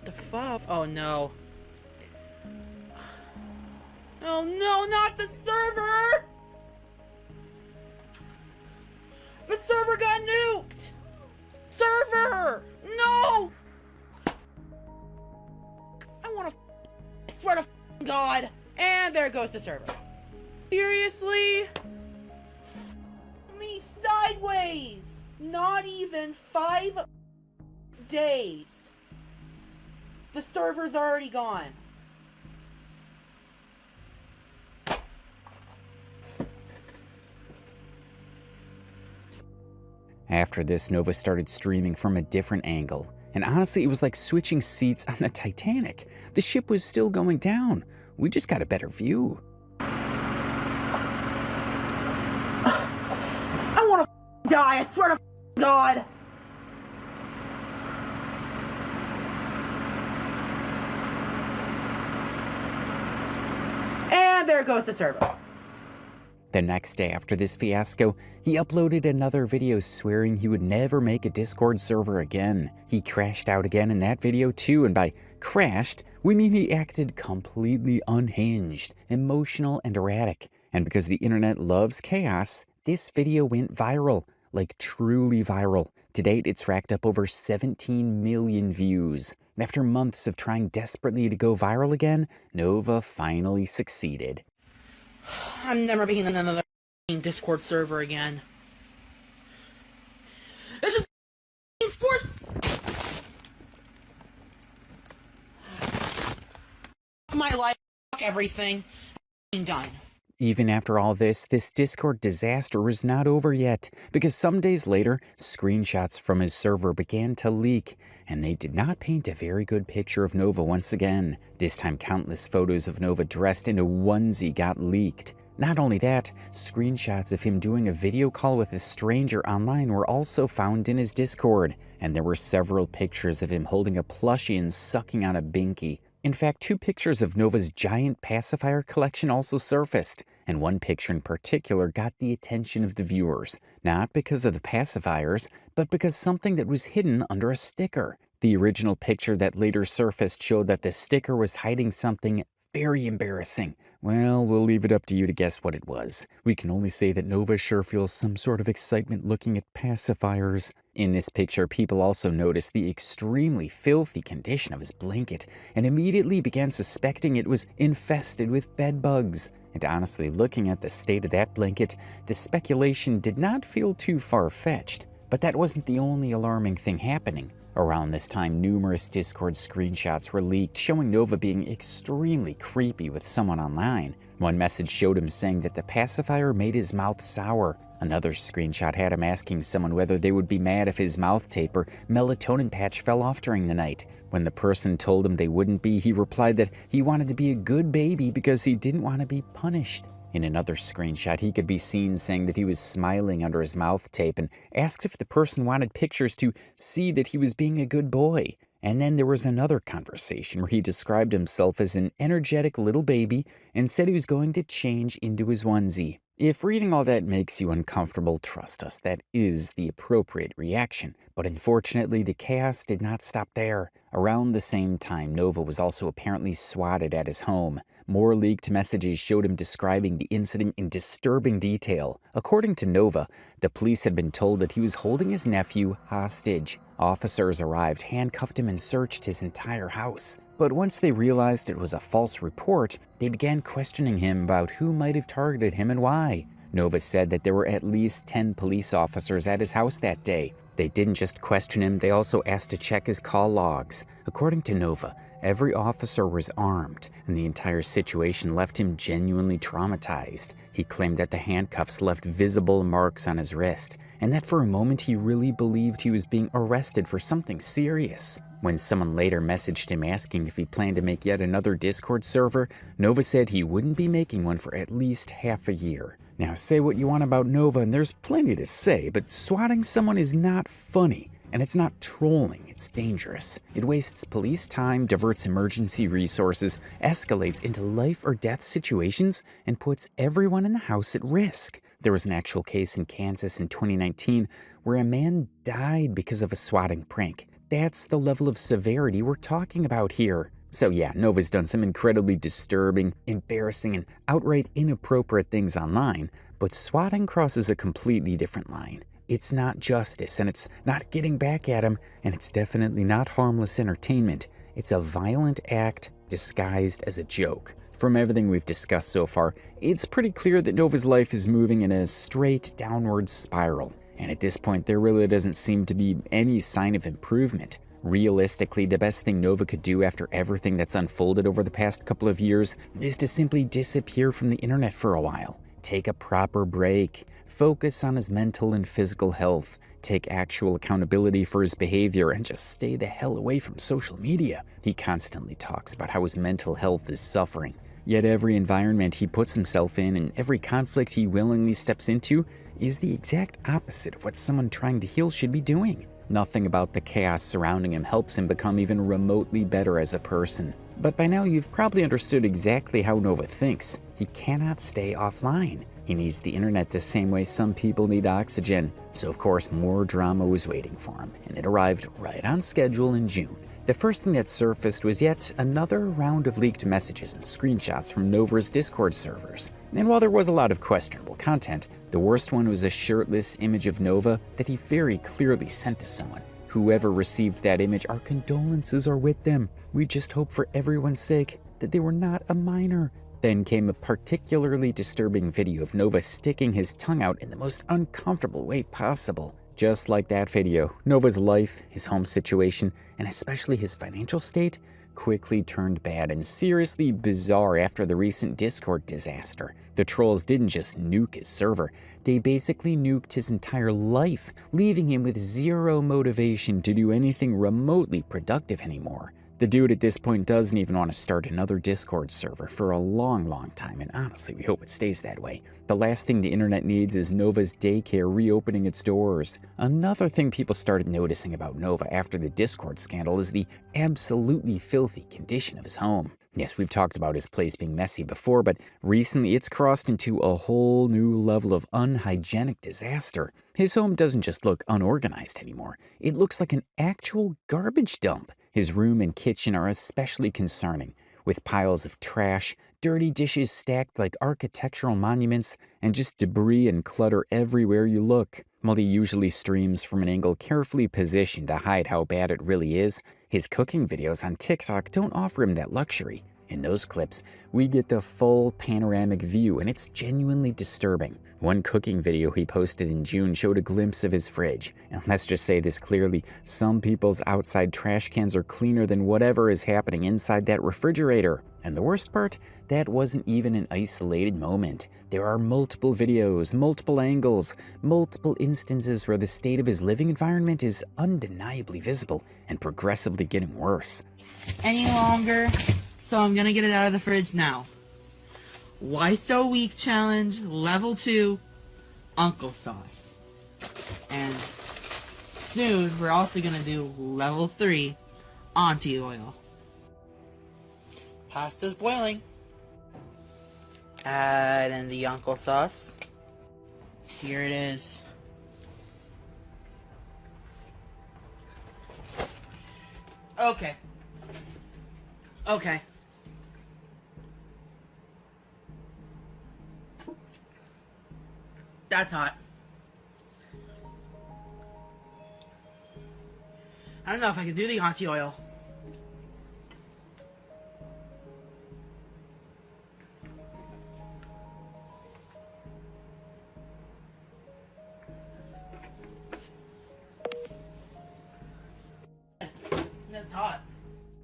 The fuck? Oh no. Oh no, not the server! The server got nuked! Server! No! I swear to God. And there goes the server. Seriously? Me sideways! Not even 5 days. The server's already gone. After this, Nova started streaming from a different angle. And honestly, it was like switching seats on the Titanic. The ship was still going down. We just got a better view. I want to die, I swear to God. And there goes the server. The next day after this fiasco, he uploaded another video swearing he would never make a Discord server again. He crashed out again in that video too, and by crashed, we mean he acted completely unhinged, emotional, and erratic. And because the internet loves chaos, this video went viral, like truly viral. To date, it's racked up over 17 million views. After months of trying desperately to go viral again, Nova finally succeeded. I'm never being in another Discord server again. This is fourth. My life, everything. I'm done. Even after all this Discord disaster was not over yet, because some days later, screenshots from his server began to leak, and they did not paint a very good picture of Nova once again. This time, countless photos of Nova dressed in a onesie got leaked. Not only that, screenshots of him doing a video call with a stranger online were also found in his Discord, and there were several pictures of him holding a plushie and sucking on a binky. In fact, 2 pictures of Nova's giant pacifier collection also surfaced, and one picture in particular got the attention of the viewers, not because of the pacifiers, but because something that was hidden under a sticker. The original picture that later surfaced showed that the sticker was hiding something very embarrassing. Well, we'll leave it up to you to guess what it was. We can only say that Nova sure feels some sort of excitement looking at pacifiers. In this picture, people also noticed the extremely filthy condition of his blanket and immediately began suspecting it was infested with bed bugs. And honestly, looking at the state of that blanket, the speculation did not feel too far-fetched. But that wasn't the only alarming thing happening. Around this time, numerous Discord screenshots were leaked showing Nova being extremely creepy with someone online. One message showed him saying that the pacifier made his mouth sour. Another screenshot had him asking someone whether they would be mad if his mouth tape or melatonin patch fell off during the night. When the person told him they wouldn't be, he replied that he wanted to be a good baby because he didn't want to be punished. In another screenshot, he could be seen saying that he was smiling under his mouth tape and asked if the person wanted pictures to see that he was being a good boy. And then there was another conversation where he described himself as an energetic little baby and said he was going to change into his onesie. If reading all that makes you uncomfortable, trust us, that is the appropriate reaction. But unfortunately, the chaos did not stop there. Around the same time, Nova was also apparently swatted at his home. More leaked messages showed him describing the incident in disturbing detail. According to Nova, the police had been told that he was holding his nephew hostage. Officers arrived, handcuffed him, and searched his entire house. But once they realized it was a false report, they began questioning him about who might have targeted him and why. Nova said that there were at least 10 police officers at his house that day. They didn't just question him, they also asked to check his call logs. According to Nova, every officer was armed, and the entire situation left him genuinely traumatized. He claimed that the handcuffs left visible marks on his wrist, and that for a moment he really believed he was being arrested for something serious. When someone later messaged him asking if he planned to make yet another Discord server, Nova said he wouldn't be making one for at least half a year. Now, say what you want about Nova, and there's plenty to say, but swatting someone is not funny. And it's not trolling, it's dangerous. It wastes police time, diverts emergency resources, escalates into life or death situations, and puts everyone in the house at risk. There was an actual case in Kansas in 2019 where a man died because of a swatting prank. That's the level of severity we're talking about here. So yeah, Nova's done some incredibly disturbing, embarrassing, and outright inappropriate things online, but swatting crosses a completely different line. It's not justice, and it's not getting back at him, and it's definitely not harmless entertainment. It's a violent act disguised as a joke. From everything we've discussed so far, it's pretty clear that Nova's life is moving in a straight downward spiral. And at this point, there really doesn't seem to be any sign of improvement. Realistically, the best thing Nova could do after everything that's unfolded over the past couple of years is to simply disappear from the internet for a while. Take a proper break. Focus on his mental and physical health. Take actual accountability for his behavior and just stay the hell away from social media. He constantly talks about how his mental health is suffering. Yet every environment he puts himself in and every conflict he willingly steps into is the exact opposite of what someone trying to heal should be doing. Nothing about the chaos surrounding him helps him become even remotely better as a person. But by now you've probably understood exactly how Nova thinks. He cannot stay offline. He needs the internet the same way some people need oxygen. So of course more drama was waiting for him, and it arrived right on schedule in June. The first thing that surfaced was yet another round of leaked messages and screenshots from Nova's Discord servers. And while there was a lot of questionable content, the worst one was a shirtless image of Nova that he very clearly sent to someone. Whoever received that image, our condolences are with them. We just hope for everyone's sake that they were not a minor. Then came a particularly disturbing video of Nova sticking his tongue out in the most uncomfortable way possible. Just like that video, Nova's life, his home situation, and especially his financial state quickly turned bad and seriously bizarre after the recent Discord disaster. The trolls didn't just nuke his server, they basically nuked his entire life, leaving him with zero motivation to do anything remotely productive anymore. The dude at this point doesn't even want to start another Discord server for a long time, and honestly, we hope it stays that way. The last thing the internet needs is Nova's daycare reopening its doors. Another thing people started noticing about Nova after the Discord scandal is the absolutely filthy condition of his home. Yes, we've talked about his place being messy before, but recently it's crossed into a whole new level of unhygienic disaster. His home doesn't just look unorganized anymore, it looks like an actual garbage dump. His room and kitchen are especially concerning, with piles of trash, dirty dishes stacked like architectural monuments, and just debris and clutter everywhere you look. While he usually streams from an angle carefully positioned to hide how bad it really is, his cooking videos on TikTok don't offer him that luxury. In those clips, we get the full panoramic view, and it's genuinely disturbing. One cooking video he posted in June showed a glimpse of his fridge. And let's just say this clearly, some people's outside trash cans are cleaner than whatever is happening inside that refrigerator. And the worst part, that wasn't even an isolated moment. There are multiple videos, multiple angles, multiple instances where the state of his living environment is undeniably visible and progressively getting worse. Any longer, so I'm gonna get it out of the fridge now. Why So Weak Challenge, Level 2, Uncle Sauce. And soon, we're also gonna do Level 3, Auntie Oil. Pasta's boiling. Add in the Uncle Sauce. Here it is. Okay. Okay. That's hot. I don't know if I can do the auntie oil. That's hot.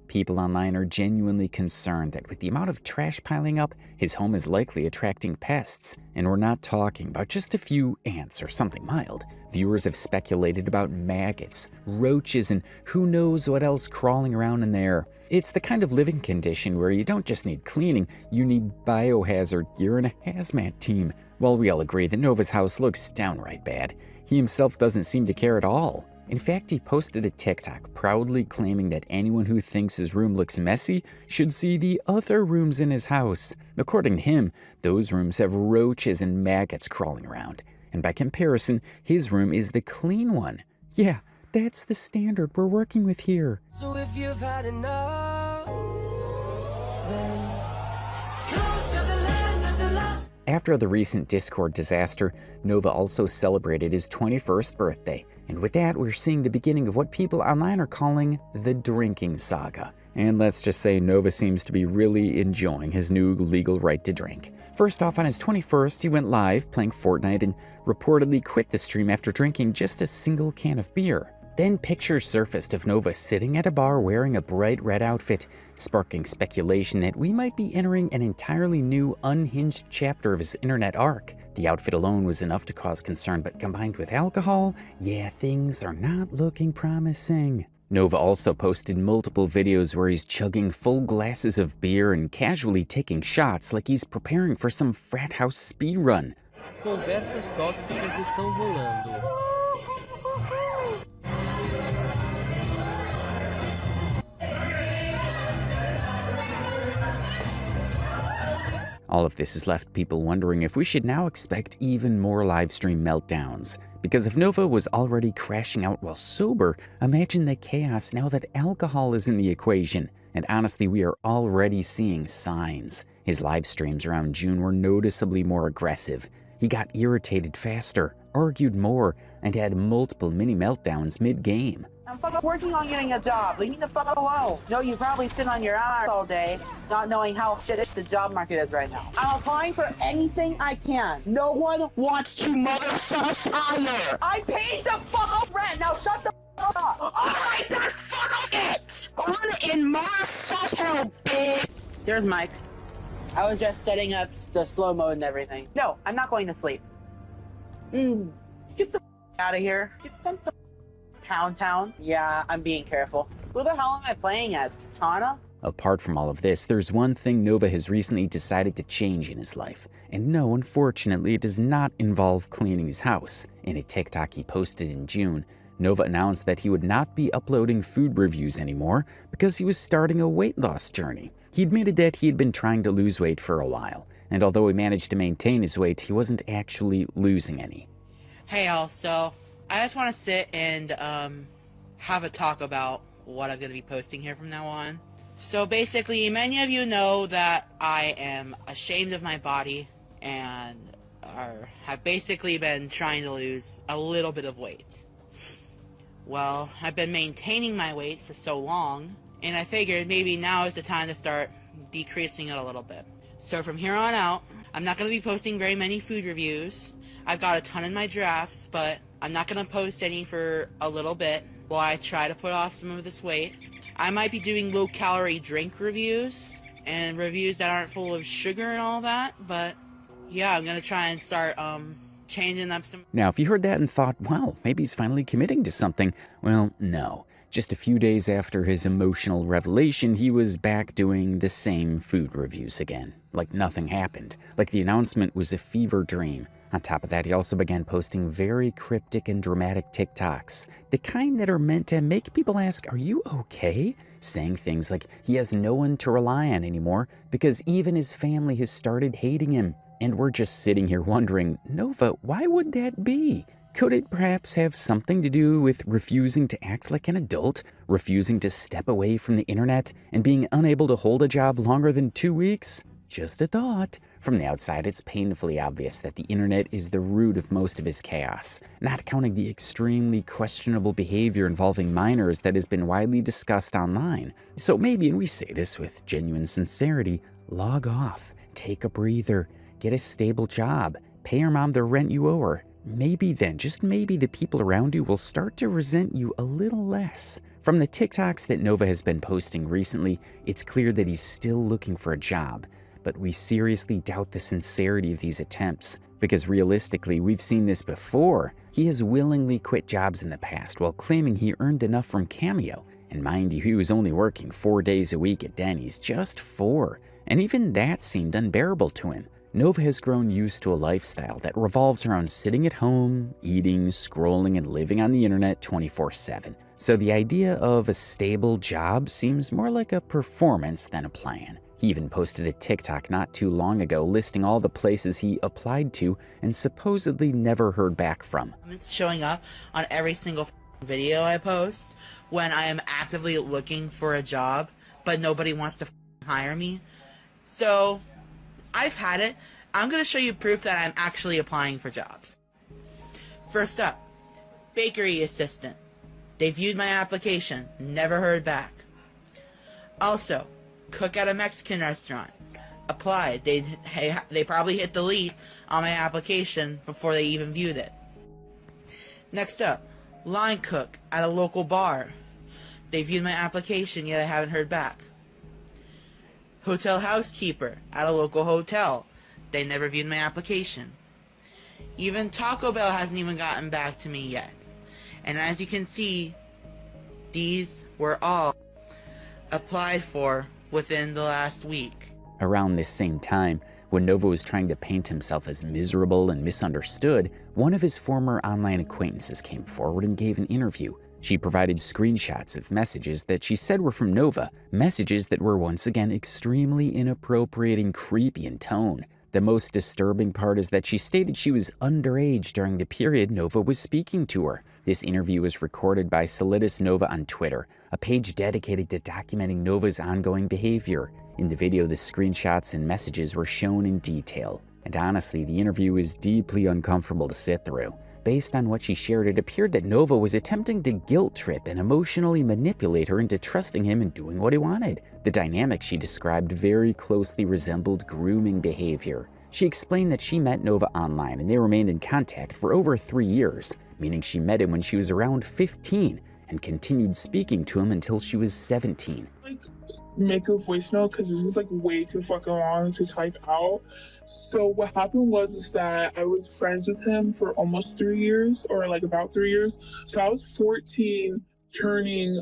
People online are genuinely concerned that with the amount of trash piling up, his home is likely attracting pests. And we're not talking about just a few ants or something mild. Viewers have speculated about maggots, roaches, and who knows what else crawling around in there. It's the kind of living condition where you don't just need cleaning, you need biohazard gear and a hazmat team. While we all agree that Nova's house looks downright bad, he himself doesn't seem to care at all. In fact, he posted a TikTok proudly claiming that anyone who thinks his room looks messy should see the other rooms in his house. According to him, those rooms have roaches and maggots crawling around. And by comparison, his room is the clean one. Yeah, that's the standard we're working with here. So if you've had enough, then close to the land of the lost. After the recent Discord disaster, Nova also celebrated his 21st birthday. And with that, we're seeing the beginning of what people online are calling the drinking saga. And let's just say Nova seems to be really enjoying his new legal right to drink. First off, on his 21st, he went live playing Fortnite and reportedly quit the stream after drinking just a single can of beer. Then pictures surfaced of Nova sitting at a bar wearing a bright red outfit, sparking speculation that we might be entering an entirely new, unhinged chapter of his internet arc. The outfit alone was enough to cause concern, but combined with alcohol, yeah, things are not looking promising. Nova also posted multiple videos where he's chugging full glasses of beer and casually taking shots like he's preparing for some frat house speedrun. Conversas tóxicas estão rolando. All of this has left people wondering if we should now expect even more livestream meltdowns. Because if Nova was already crashing out while sober, imagine the chaos now that alcohol is in the equation. And honestly, we are already seeing signs. His live streams around June were noticeably more aggressive. He got irritated faster, argued more, and had multiple mini meltdowns mid-game. I'm fucking working on getting a job. Leave me the fuck alone. No, you probably sit on your ass all day, not knowing how shit the job market is right now. I'm applying for anything I can. No one wants to motherfucker hire. I paid the fuck rent. Now shut the fuck up. Alright, that's fuck it. Run in my fuck hell, bitch. There's Mike. I was just setting up the slow mode and everything. No, I'm not going to sleep. Get the out of here. Get some Pound Town. Yeah, I'm being careful. Who the hell am I playing as? Katana? Apart from all of this, there's one thing Nova has recently decided to change in his life. And no, unfortunately, it does not involve cleaning his house. In a TikTok he posted in June, Nova announced that he would not be uploading food reviews anymore because he was starting a weight loss journey. He admitted that he had been trying to lose weight for a while, and although he managed to maintain his weight, he wasn't actually losing any. Hey all, so I just want to sit and have a talk about what I'm going to be posting here from now on. So basically, many of you know that I am ashamed of my body and have basically been trying to lose a little bit of weight. Well, I've been maintaining my weight for so long, and I figured maybe now is the time to start decreasing it a little bit. So from here on out, I'm not going to be posting very many food reviews. I've got a ton in my drafts, but I'm not going to post any for a little bit while I try to put off some of this weight. I might be doing low-calorie drink reviews and reviews that aren't full of sugar and all that, but yeah, I'm going to try and start changing up some. Now, if you heard that and thought, wow, maybe he's finally committing to something, well, no. Just a few days after his emotional revelation, he was back doing the same food reviews again. Like nothing happened. Like the announcement was a fever dream. On top of that, he also began posting very cryptic and dramatic TikToks. The kind that are meant to make people ask, are you okay? Saying things like he has no one to rely on anymore because even his family has started hating him. And we're just sitting here wondering, Nova, why would that be? Could it perhaps have something to do with refusing to act like an adult, refusing to step away from the internet, and being unable to hold a job longer than 2 weeks? Just a thought. From the outside, it's painfully obvious that the internet is the root of most of his chaos, not counting the extremely questionable behavior involving minors that has been widely discussed online. So maybe, and we say this with genuine sincerity, log off, take a breather, get a stable job, pay your mom the rent you owe her. Maybe then, just maybe, the people around you will start to resent you a little less From the TikToks that Nova has been posting recently, it's clear that he's still looking for a job, but we seriously doubt the sincerity of these attempts, because realistically, we've seen this before. He has willingly quit jobs in the past while claiming he earned enough from Cameo, and mind you, he was only working 4 days a week at Denny's, just 4, and even that seemed unbearable to him. Nova has grown used to a lifestyle that revolves around sitting at home, eating, scrolling, and living on the internet 24/7. So the idea of a stable job seems more like a performance than a plan. He even posted a TikTok not too long ago listing all the places he applied to and supposedly never heard back from. It's showing up on every single video I post when I am actively looking for a job, but nobody wants to hire me. So I've had it. I'm going to show you proof that I'm actually applying for jobs. First up, bakery assistant. They viewed my application, never heard back. Also, cook at a Mexican restaurant. Applied. They probably hit delete on my application before they even viewed it. Next up, line cook at a local bar. They viewed my application, yet I haven't heard back. Hotel housekeeper at a local hotel. They never viewed my application. Even Taco Bell hasn't even gotten back to me yet. And as you can see, these were all applied for within the last week. Around this same time, when Nova was trying to paint himself as miserable and misunderstood, one of his former online acquaintances came forward and gave an interview. She provided screenshots of messages that she said were from Nova, messages that were once again extremely inappropriate and creepy in tone. The most disturbing part is that she stated she was underage during the period Nova was speaking to her. This interview was recorded by Solidus Nova on Twitter, a page dedicated to documenting Nova's ongoing behavior. In the video, the screenshots and messages were shown in detail. And honestly, the interview was deeply uncomfortable to sit through. Based on what she shared, it appeared that Nova was attempting to guilt trip and emotionally manipulate her into trusting him and doing what he wanted. The dynamic she described very closely resembled grooming behavior. She explained that she met Nova online and they remained in contact for over 3 years, meaning she met him when she was around 15 and continued speaking to him until she was 17. Make a voice note because this is like way too fucking long to type out. So what happened was that I was friends with him for almost 3 years, or like about 3 years. So I was 14 turning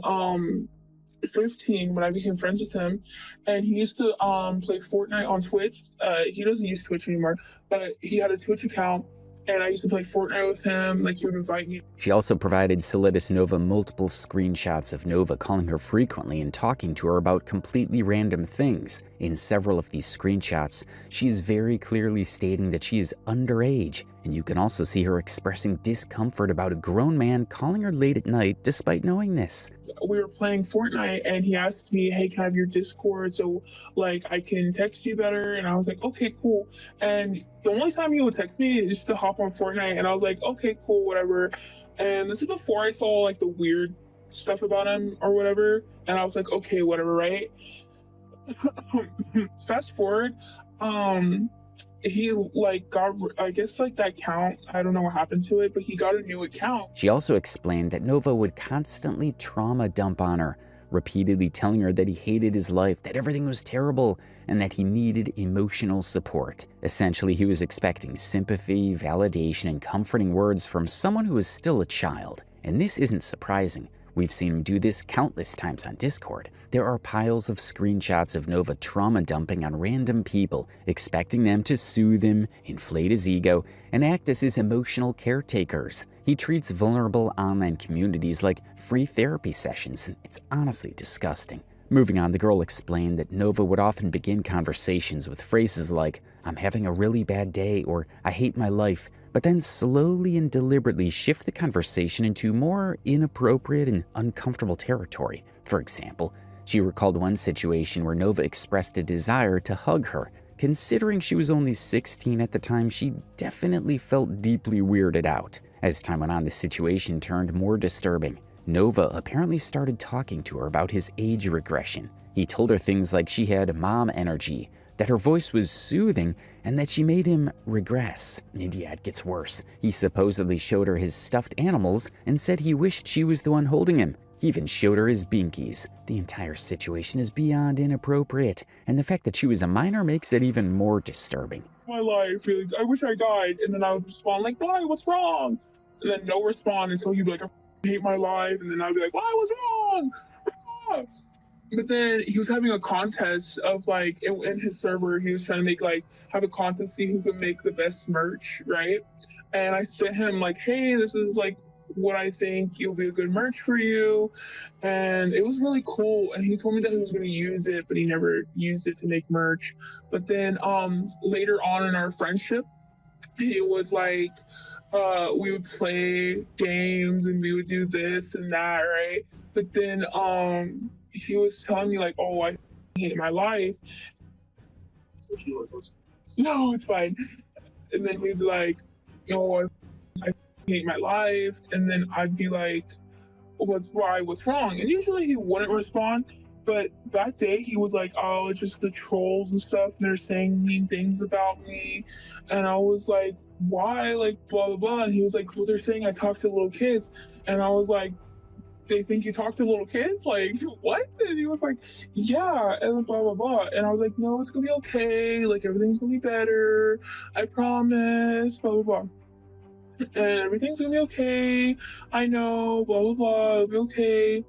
15 when I became friends with him, and he used to play Fortnite on Twitch. He doesn't use Twitch anymore, but he had a Twitch account, and I used to play Fortnite with him. Like, he would invite me. She also provided Solidus Nova multiple screenshots of Nova calling her frequently and talking to her about completely random things. In several of these screenshots, she is very clearly stating that she is underage, and you can also see her expressing discomfort about a grown man calling her late at night despite knowing this. We were playing Fortnite, and he asked me, hey, can I have your Discord so like I can text you better? And I was like, okay, cool. And the only time he would text me is just to hop on Fortnite, and I was like, okay, cool, whatever. And this is before I saw like the weird stuff about him or whatever, and I was like, okay, whatever, right? Fast forward, he like got, I guess like that account, I don't know what happened to it, but he got a new account. She also explained that Nova would constantly trauma dump on her, repeatedly telling her that he hated his life, that everything was terrible, and that he needed emotional support. Essentially, he was expecting sympathy, validation, and comforting words from someone who is still a child. And this isn't surprising. We've seen him do this countless times on Discord. There are piles of screenshots of Nova trauma dumping on random people, expecting them to soothe him, inflate his ego, and act as his emotional caretakers. He treats vulnerable online communities like free therapy sessions, and it's honestly disgusting. Moving on, the girl explained that Nova would often begin conversations with phrases like, "I'm having a really bad day," or "I hate my life," but then slowly and deliberately shift the conversation into more inappropriate and uncomfortable territory. For example, she recalled one situation where Nova expressed a desire to hug her. Considering she was only 16 at the time, she definitely felt deeply weirded out. As time went on, the situation turned more disturbing. Nova apparently started talking to her about his age regression. He told her things like she had mom energy, that her voice was soothing, and that she made him regress. And yeah, it gets worse. He supposedly showed her his stuffed animals and said he wished she was the one holding him. He even showed her his binkies. The entire situation is beyond inappropriate, and the fact that she was a minor makes it even more disturbing. My life, like, I wish I died, and then I would respond like, why, what's wrong? And then no respond until he'd be like, I hate my life, and then I'd be like, why, what's wrong? Ah! But then he was having a contest of like, in his server, he was trying to make like, have a contest, see who can make the best merch, right? And I sent him like, hey, this is like what I think will be a good merch for you. And it was really cool. And he told me that he was going to use it, but he never used it to make merch. But then later on in our friendship, he was like, we would play games and we would do this and that, right? But then he was telling me like, oh, I hate my life. No, it's fine. And then he'd be like, oh, I hate my life. And then I'd be like, what's wrong? And usually he wouldn't respond. But that day he was like, oh, it's just the trolls and stuff. They're saying mean things about me. And I was like, why? Like, blah, blah, blah. And he was like, well, they're saying I talk to little kids. And I was like, they think you talk to little kids? Like, what? And he was like, yeah, and blah, blah, blah. And I was like, no, it's gonna be okay. Like, everything's gonna be better. I promise, blah, blah, blah. And everything's gonna be okay. I know, blah, blah, blah. It'll be okay.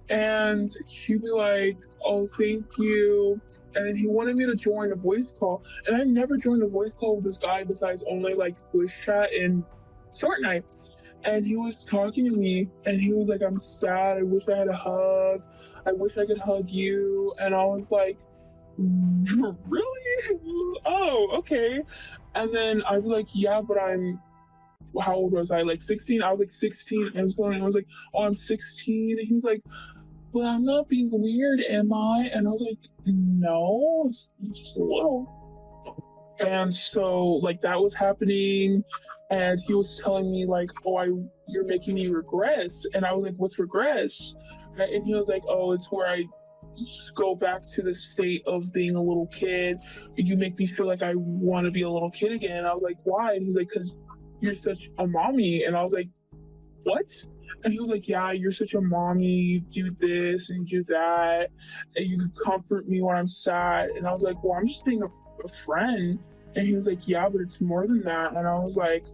And he'd be like, oh, thank you. And then he wanted me to join a voice call. And I never joined a voice call with this guy besides only like voice chat and Fortnite. And he was talking to me and he was like, I'm sad. I wish I had a hug. I wish I could hug you. And I was like, really? Oh, okay. And then I'd be like, yeah, but how old was I? Like 16? I was like 16. And I was like, oh, I'm 16. And he was like, well, I'm not being weird, am I? And I was like, no, it's just a little. And so like that was happening. And he was telling me like, oh, you're making me regress. And I was like, what's regress? And he was like, oh, it's where I just go back to the state of being a little kid. You make me feel like I want to be a little kid again. And I was like, why? And he's like, because you're such a mommy. And I was like, what? And he was like, yeah, you're such a mommy. You do this and do that. And you comfort me when I'm sad. And I was like, well, I'm just being a friend. And he was like, yeah, but it's more than that. And I was like,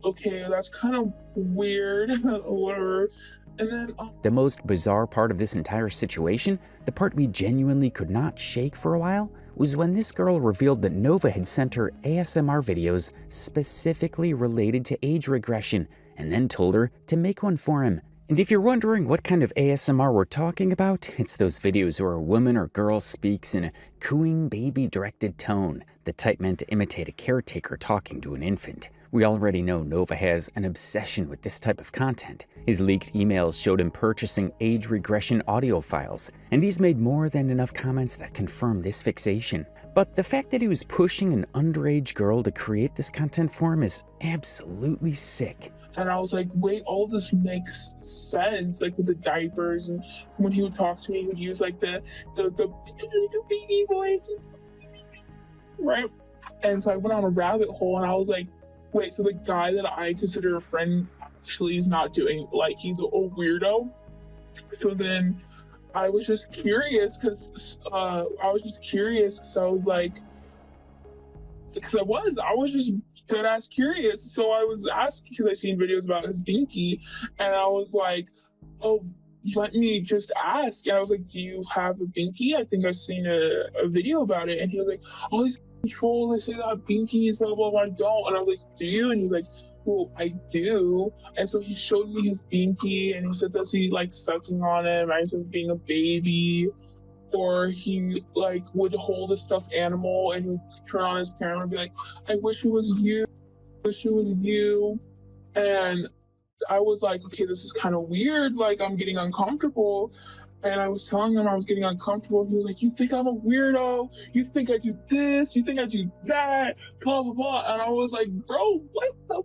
okay, that's kind of weird. Whatever. And then the most bizarre part of this entire situation, the part we genuinely could not shake for a while, was when this girl revealed that Nova had sent her ASMR videos specifically related to age regression, and then told her to make one for him. And if you're wondering what kind of ASMR we're talking about, it's those videos where a woman or girl speaks in a cooing, baby-directed tone, the type meant to imitate a caretaker talking to an infant. We already know Nova has an obsession with this type of content. His leaked emails showed him purchasing age regression audio files, and he's made more than enough comments that confirm this fixation. But the fact that he was pushing an underage girl to create this content for him is absolutely sick. And I was like, wait, all this makes sense, like with the diapers. And when he would talk to me, he would use like the baby voice, right? And so I went on a rabbit hole and I was like, wait, so the guy that I consider a friend actually is not doing, like, he's a weirdo. So then I was just curious because I was like, because I was just dead ass curious. So I was asking because I seen videos about his binky, and I was like, oh, let me just ask. And I was like, do you have a binky? I think I've seen a video about it. And he was like, oh, these trolls, they say that I have binkies, blah, blah, blah, I don't. And I was like, do you? And he was like, well, I do. And so he showed me his binky, and he said that he like sucking on it, reminds him of being a baby. Or he like would hold a stuffed animal and he would turn on his camera and be like, I wish it was you, wish it was you. And I was like, okay, this is kind of weird, like I'm getting uncomfortable. And I was telling him I was getting uncomfortable. He was like, you think I'm a weirdo? You think I do this? You think I do that? Blah, blah, blah. And I was like, bro, what the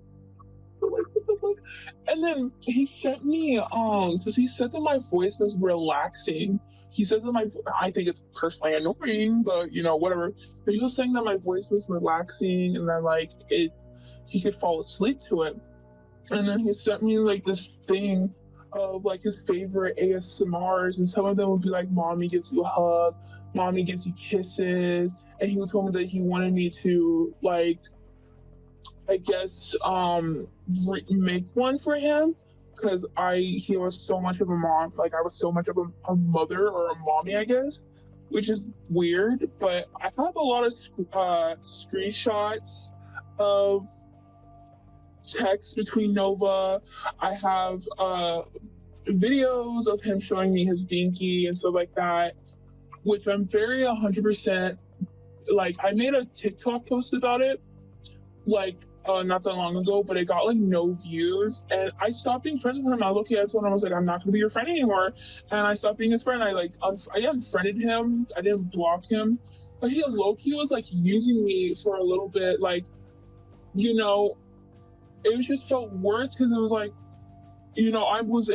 fuck? And then he sent me, because he said that my voice was relaxing. He says that I think it's personally annoying, but you know, whatever. But he was saying that my voice was relaxing and that like he could fall asleep to it. And then he sent me like this thing of like his favorite ASMRs, and some of them would be like, "Mommy gives you a hug, mommy gives you kisses," and he would tell me that he wanted me to like, I guess, make one for him because he was so much of a mom, like I was so much of a mother or a mommy, I guess, which is weird. But I have a lot of screenshots of text between Nova. I have videos of him showing me his binky and stuff like that, which I'm very 100% like. I made a TikTok post about it like not that long ago, but it got like no views, and I stopped being friends with him. I told him, I was like, I'm not gonna be your friend anymore, and I stopped being his friend. I unfriended him. I didn't block him, but he low-key was like using me for a little bit, like, you know, it was just felt worse because it was like, you know, I was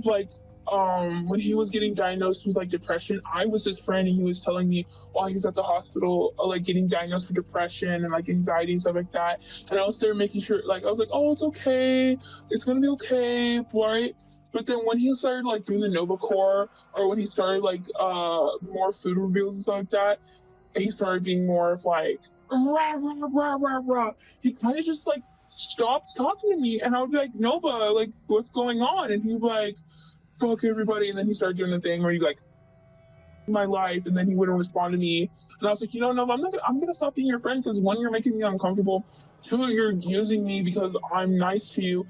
like, when he was getting diagnosed with like depression, I was his friend, and he was telling me while he was at the hospital, like getting diagnosed with depression and like anxiety and stuff like that. And I was there making sure, like, I was like, oh, it's okay, it's gonna be okay, right? But then when he started like doing the Nova Core, or when he started like more food reveals and stuff like that, he started being more of like rah rah rah rah rah. He kind of just like stopped talking to me, and I would be like, Nova, like, what's going on? And he'd be like, fuck everybody. And then he started doing the thing where he'd be like, my life, and then he wouldn't respond to me. And I was like, you know, Nova, I'm gonna stop being your friend, because one, you're making me uncomfortable, two, you're using me because I'm nice to you,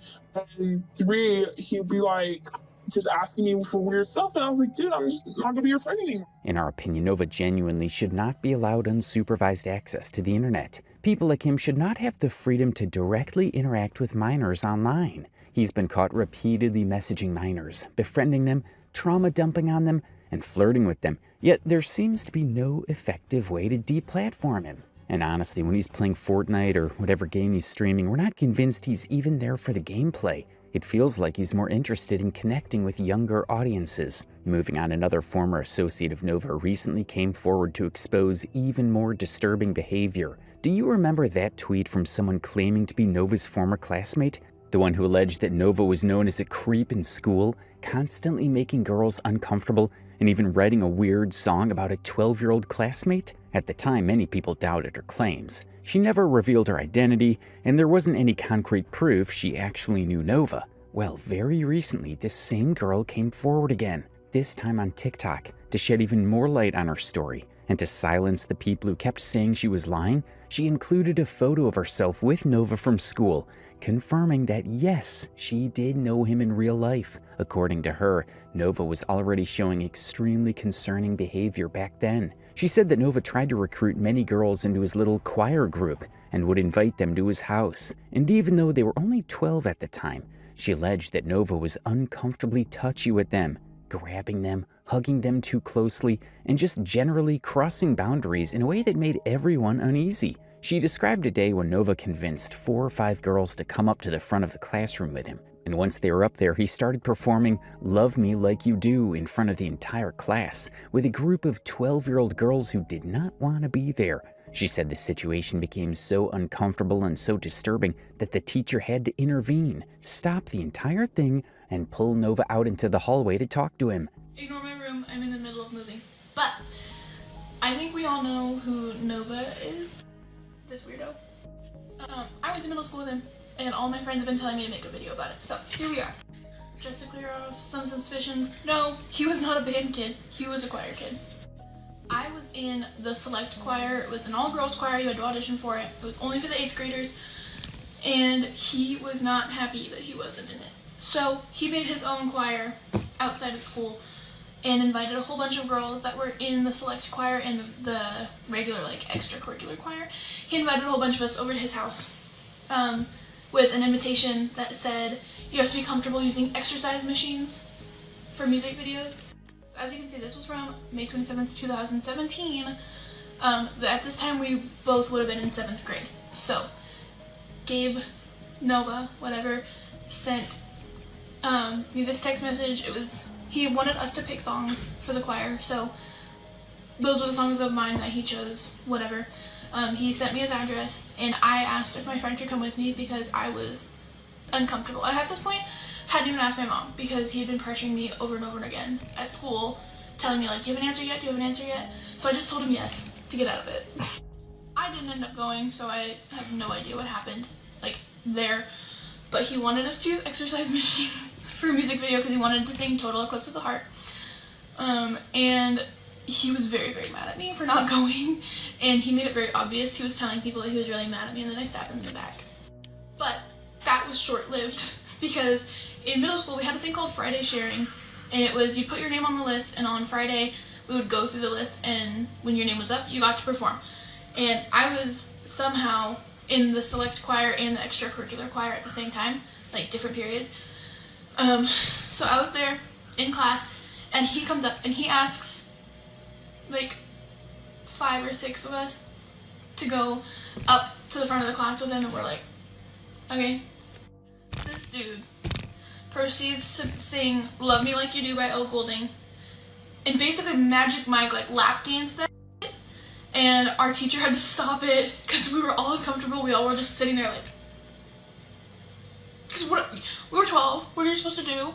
and three, he'd be like just asking me for weird stuff, and I was like, dude, I'm just not gonna be your friend anymore. In our opinion, Nova genuinely should not be allowed unsupervised access to the internet. People like him should not have the freedom to directly interact with minors online. He's been caught repeatedly messaging minors, befriending them, trauma dumping on them, and flirting with them, yet there seems to be no effective way to deplatform him. And honestly, when he's playing Fortnite or whatever game he's streaming, we're not convinced he's even there for the gameplay. It feels like he's more interested in connecting with younger audiences. Moving on, another former associate of Nova recently came forward to expose even more disturbing behavior. Do you remember that tweet from someone claiming to be Nova's former classmate? The one who alleged that Nova was known as a creep in school, constantly making girls uncomfortable, and even writing a weird song about a 12-year-old classmate? At the time, many people doubted her claims. She never revealed her identity, and there wasn't any concrete proof she actually knew Nova. Well, very recently, this same girl came forward again, this time on TikTok, to shed even more light on her story. And to silence the people who kept saying she was lying, she included a photo of herself with Nova from school, confirming that yes, she did know him in real life. According to her, Nova was already showing extremely concerning behavior back then. She said that Nova tried to recruit many girls into his little choir group and would invite them to his house. And even though they were only 12 at the time, she alleged that Nova was uncomfortably touchy with them, grabbing them, hugging them too closely, and just generally crossing boundaries in a way that made everyone uneasy. She described a day when Nova convinced 4 or 5 girls to come up to the front of the classroom with him. And once they were up there, he started performing Love Me Like You Do in front of the entire class, with a group of 12-year-old girls who did not want to be there. She said the situation became so uncomfortable and so disturbing that the teacher had to intervene, stop the entire thing, and pull Nova out into the hallway to talk to him. Ignore my room, I'm in the middle of moving. But I think we all know who Nova is. This weirdo. I went to middle school with him, and all my friends have been telling me to make a video about it. So here we are. Just to clear off some suspicions, no, he was not a band kid. He was a choir kid. I was in the select choir. It was an all-girls choir. You had to audition for it. It was only for the 8th graders, and he was not happy that he wasn't in it. So he made his own choir outside of school and invited a whole bunch of girls that were in the select choir and the regular, like, extracurricular choir. He invited a whole bunch of us over to his house with an invitation that said you have to be comfortable using exercise machines for music videos. So as you can see, this was from May 27th, 2017. At this time, we both would have been in 7th grade. So Gabe, Nova, whatever, sent me this text message. He wanted us to pick songs for the choir, so those were the songs of mine that he chose, whatever. He sent me his address, and I asked if my friend could come with me because I was uncomfortable. And at this point, hadn't even asked my mom because he had been pressuring me over and over again at school, telling me like, do you have an answer yet? Do you have an answer yet? So I just told him yes to get out of it. I didn't end up going, so I have no idea what happened like there. But he wanted us to use exercise machines for a music video because he wanted to sing Total Eclipse of the Heart. And he was very, very mad at me for not going. And he made it very obvious. He was telling people that he was really mad at me, and then I stabbed him in the back. But that was short-lived because in middle school we had a thing called Friday sharing. And it was, you'd put your name on the list, and on Friday we would go through the list, and when your name was up, you got to perform. And I was somehow in the select choir and the extracurricular choir at the same time, like different periods. So I was there in class, and he comes up and he asks like 5 or 6 of us to go up to the front of the class with him, and we're like, okay. This dude proceeds to sing Love Me Like You Do by Elle Goulding and basically Magic Mike like lap dance that, and our teacher had to stop it because we were all uncomfortable. We all were just sitting there like, because we were 12, what are you supposed to do?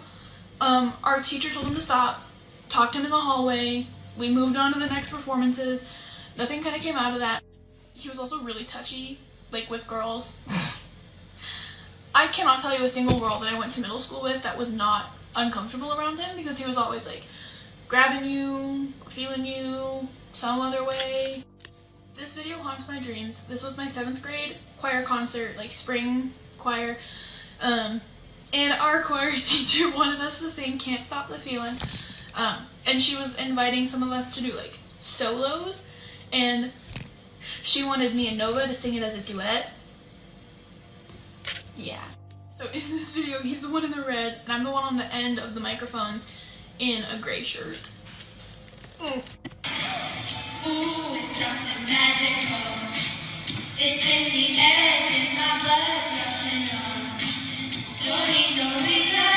Our teacher told him to stop, talked to him in the hallway, we moved on to the next performances. Nothing kind of came out of that. He was also really touchy, like with girls. I cannot tell you a single girl that I went to middle school with that was not uncomfortable around him, because he was always like grabbing you, or feeling you some other way. This video haunts my dreams. This was my 7th grade choir concert, like spring choir. And our choir teacher wanted us to sing Can't Stop the Feeling. And she was inviting some of us to do like solos, and she wanted me and Nova to sing it as a duet. Yeah. So in this video, he's the one in the red, and I'm the one on the end of the microphones in a gray shirt. Ooh, it's something magical. It's in the air, it's in my blood, it's rushing on. Don't need no reason,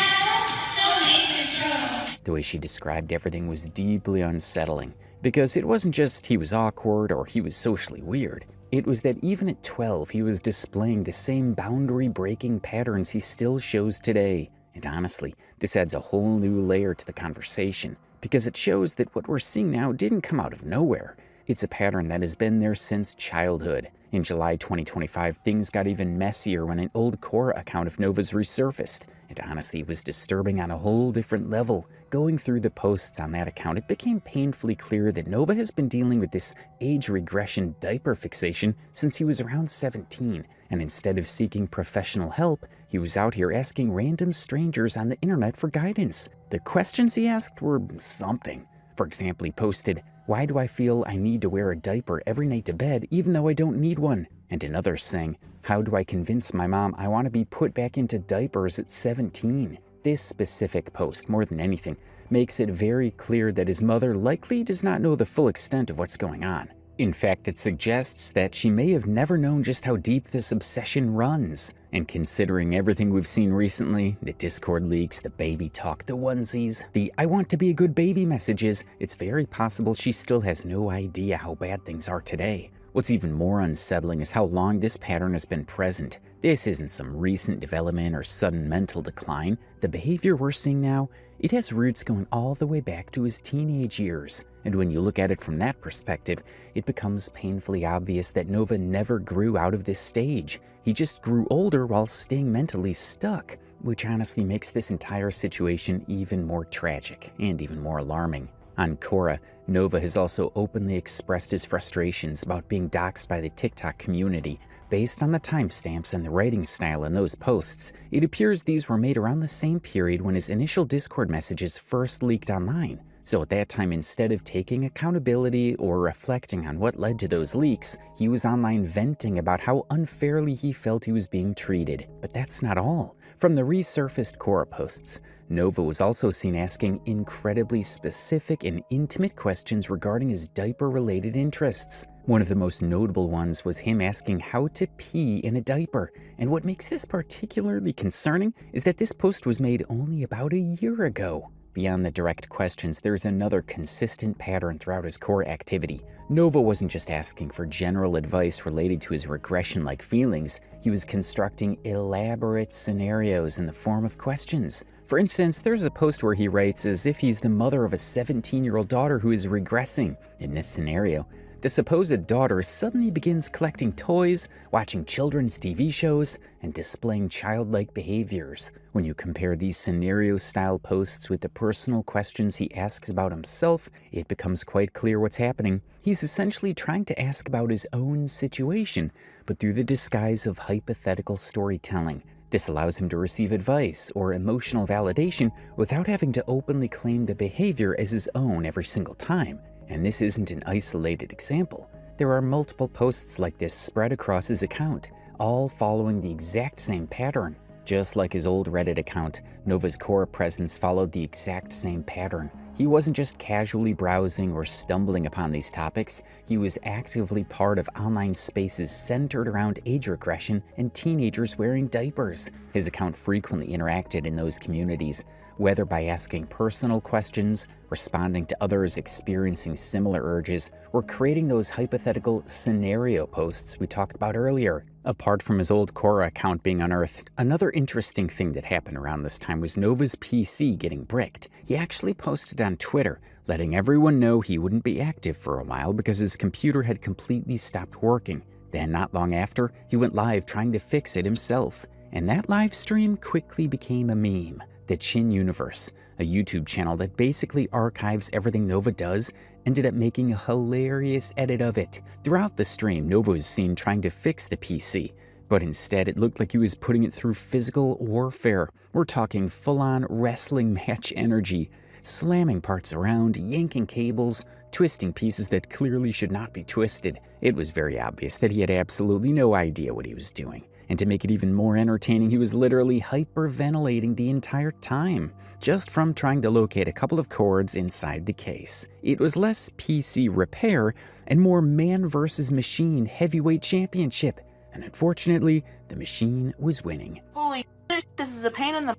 don't need control. The way she described everything was deeply unsettling, because it wasn't just he was awkward or he was socially weird. It was that even at 12, he was displaying the same boundary-breaking patterns he still shows today. And honestly, this adds a whole new layer to the conversation, because it shows that what we're seeing now didn't come out of nowhere. It's a pattern that has been there since childhood. In July 2025, things got even messier when an old Quora account of Nova's resurfaced. And honestly, it was disturbing on a whole different level. Going through the posts on that account, it became painfully clear that Nova has been dealing with this age regression diaper fixation since he was around 17. And instead of seeking professional help, he was out here asking random strangers on the internet for guidance. The questions he asked were something. For example, he posted, "Why do I feel I need to wear a diaper every night to bed even though I don't need one?" And another saying, "How do I convince my mom I want to be put back into diapers at 17? This specific post, more than anything, makes it very clear that his mother likely does not know the full extent of what's going on. In fact, it suggests that she may have never known just how deep this obsession runs. And considering everything we've seen recently, the Discord leaks, the baby talk, the onesies, the "I want to be a good baby" messages, it's very possible she still has no idea how bad things are today. What's even more unsettling is how long this pattern has been present. This isn't some recent development or sudden mental decline. The behavior we're seeing now, it has roots going all the way back to his teenage years. And when you look at it from that perspective, it becomes painfully obvious that Nova never grew out of this stage. He just grew older while staying mentally stuck, which honestly makes this entire situation even more tragic and even more alarming. On Quora, Nova has also openly expressed his frustrations about being doxxed by the TikTok community. Based on the timestamps and the writing style in those posts, it appears these were made around the same period when his initial Discord messages first leaked online. So at that time, instead of taking accountability or reflecting on what led to those leaks, he was online venting about how unfairly he felt he was being treated. But that's not all. From the resurfaced Quora posts, Nova was also seen asking incredibly specific and intimate questions regarding his diaper-related interests. One of the most notable ones was him asking how to pee in a diaper. And what makes this particularly concerning is that this post was made only about a year ago. Beyond the direct questions, there's another consistent pattern throughout his core activity. Nova wasn't just asking for general advice related to his regression-like feelings, he was constructing elaborate scenarios in the form of questions. For instance, there's a post where he writes as if he's the mother of a 17-year-old daughter who is regressing. In this scenario, the supposed daughter suddenly begins collecting toys, watching children's TV shows, and displaying childlike behaviors. When you compare these scenario-style posts with the personal questions he asks about himself, it becomes quite clear what's happening. He's essentially trying to ask about his own situation, but through the disguise of hypothetical storytelling. This allows him to receive advice or emotional validation without having to openly claim the behavior as his own every single time. And this isn't an isolated example. There are multiple posts like this spread across his account, all following the exact same pattern. Just like his old Reddit account, Nova's core presence followed the exact same pattern. He wasn't just casually browsing or stumbling upon these topics, he was actively part of online spaces centered around age regression and teenagers wearing diapers. His account frequently interacted in those communities, whether by asking personal questions, responding to others experiencing similar urges, or creating those hypothetical scenario posts we talked about earlier. Apart from his old Quora account being unearthed, another interesting thing that happened around this time was Nova's PC getting bricked. He actually posted on Twitter, letting everyone know he wouldn't be active for a while because his computer had completely stopped working. Then, not long after, he went live trying to fix it himself. And that live stream quickly became a meme. The Chin Universe, a YouTube channel that basically archives everything Nova does, ended up making a hilarious edit of it. Throughout the stream, Nova was seen trying to fix the PC, but instead it looked like he was putting it through physical warfare. We're talking full-on wrestling match energy, slamming parts around, yanking cables, twisting pieces that clearly should not be twisted. It was very obvious that he had absolutely no idea what he was doing. And to make it even more entertaining, he was literally hyperventilating the entire time, just from trying to locate a couple of cords inside the case. It was less PC repair and more man versus machine heavyweight championship, and unfortunately, the machine was winning. Holy shit, this is a pain in the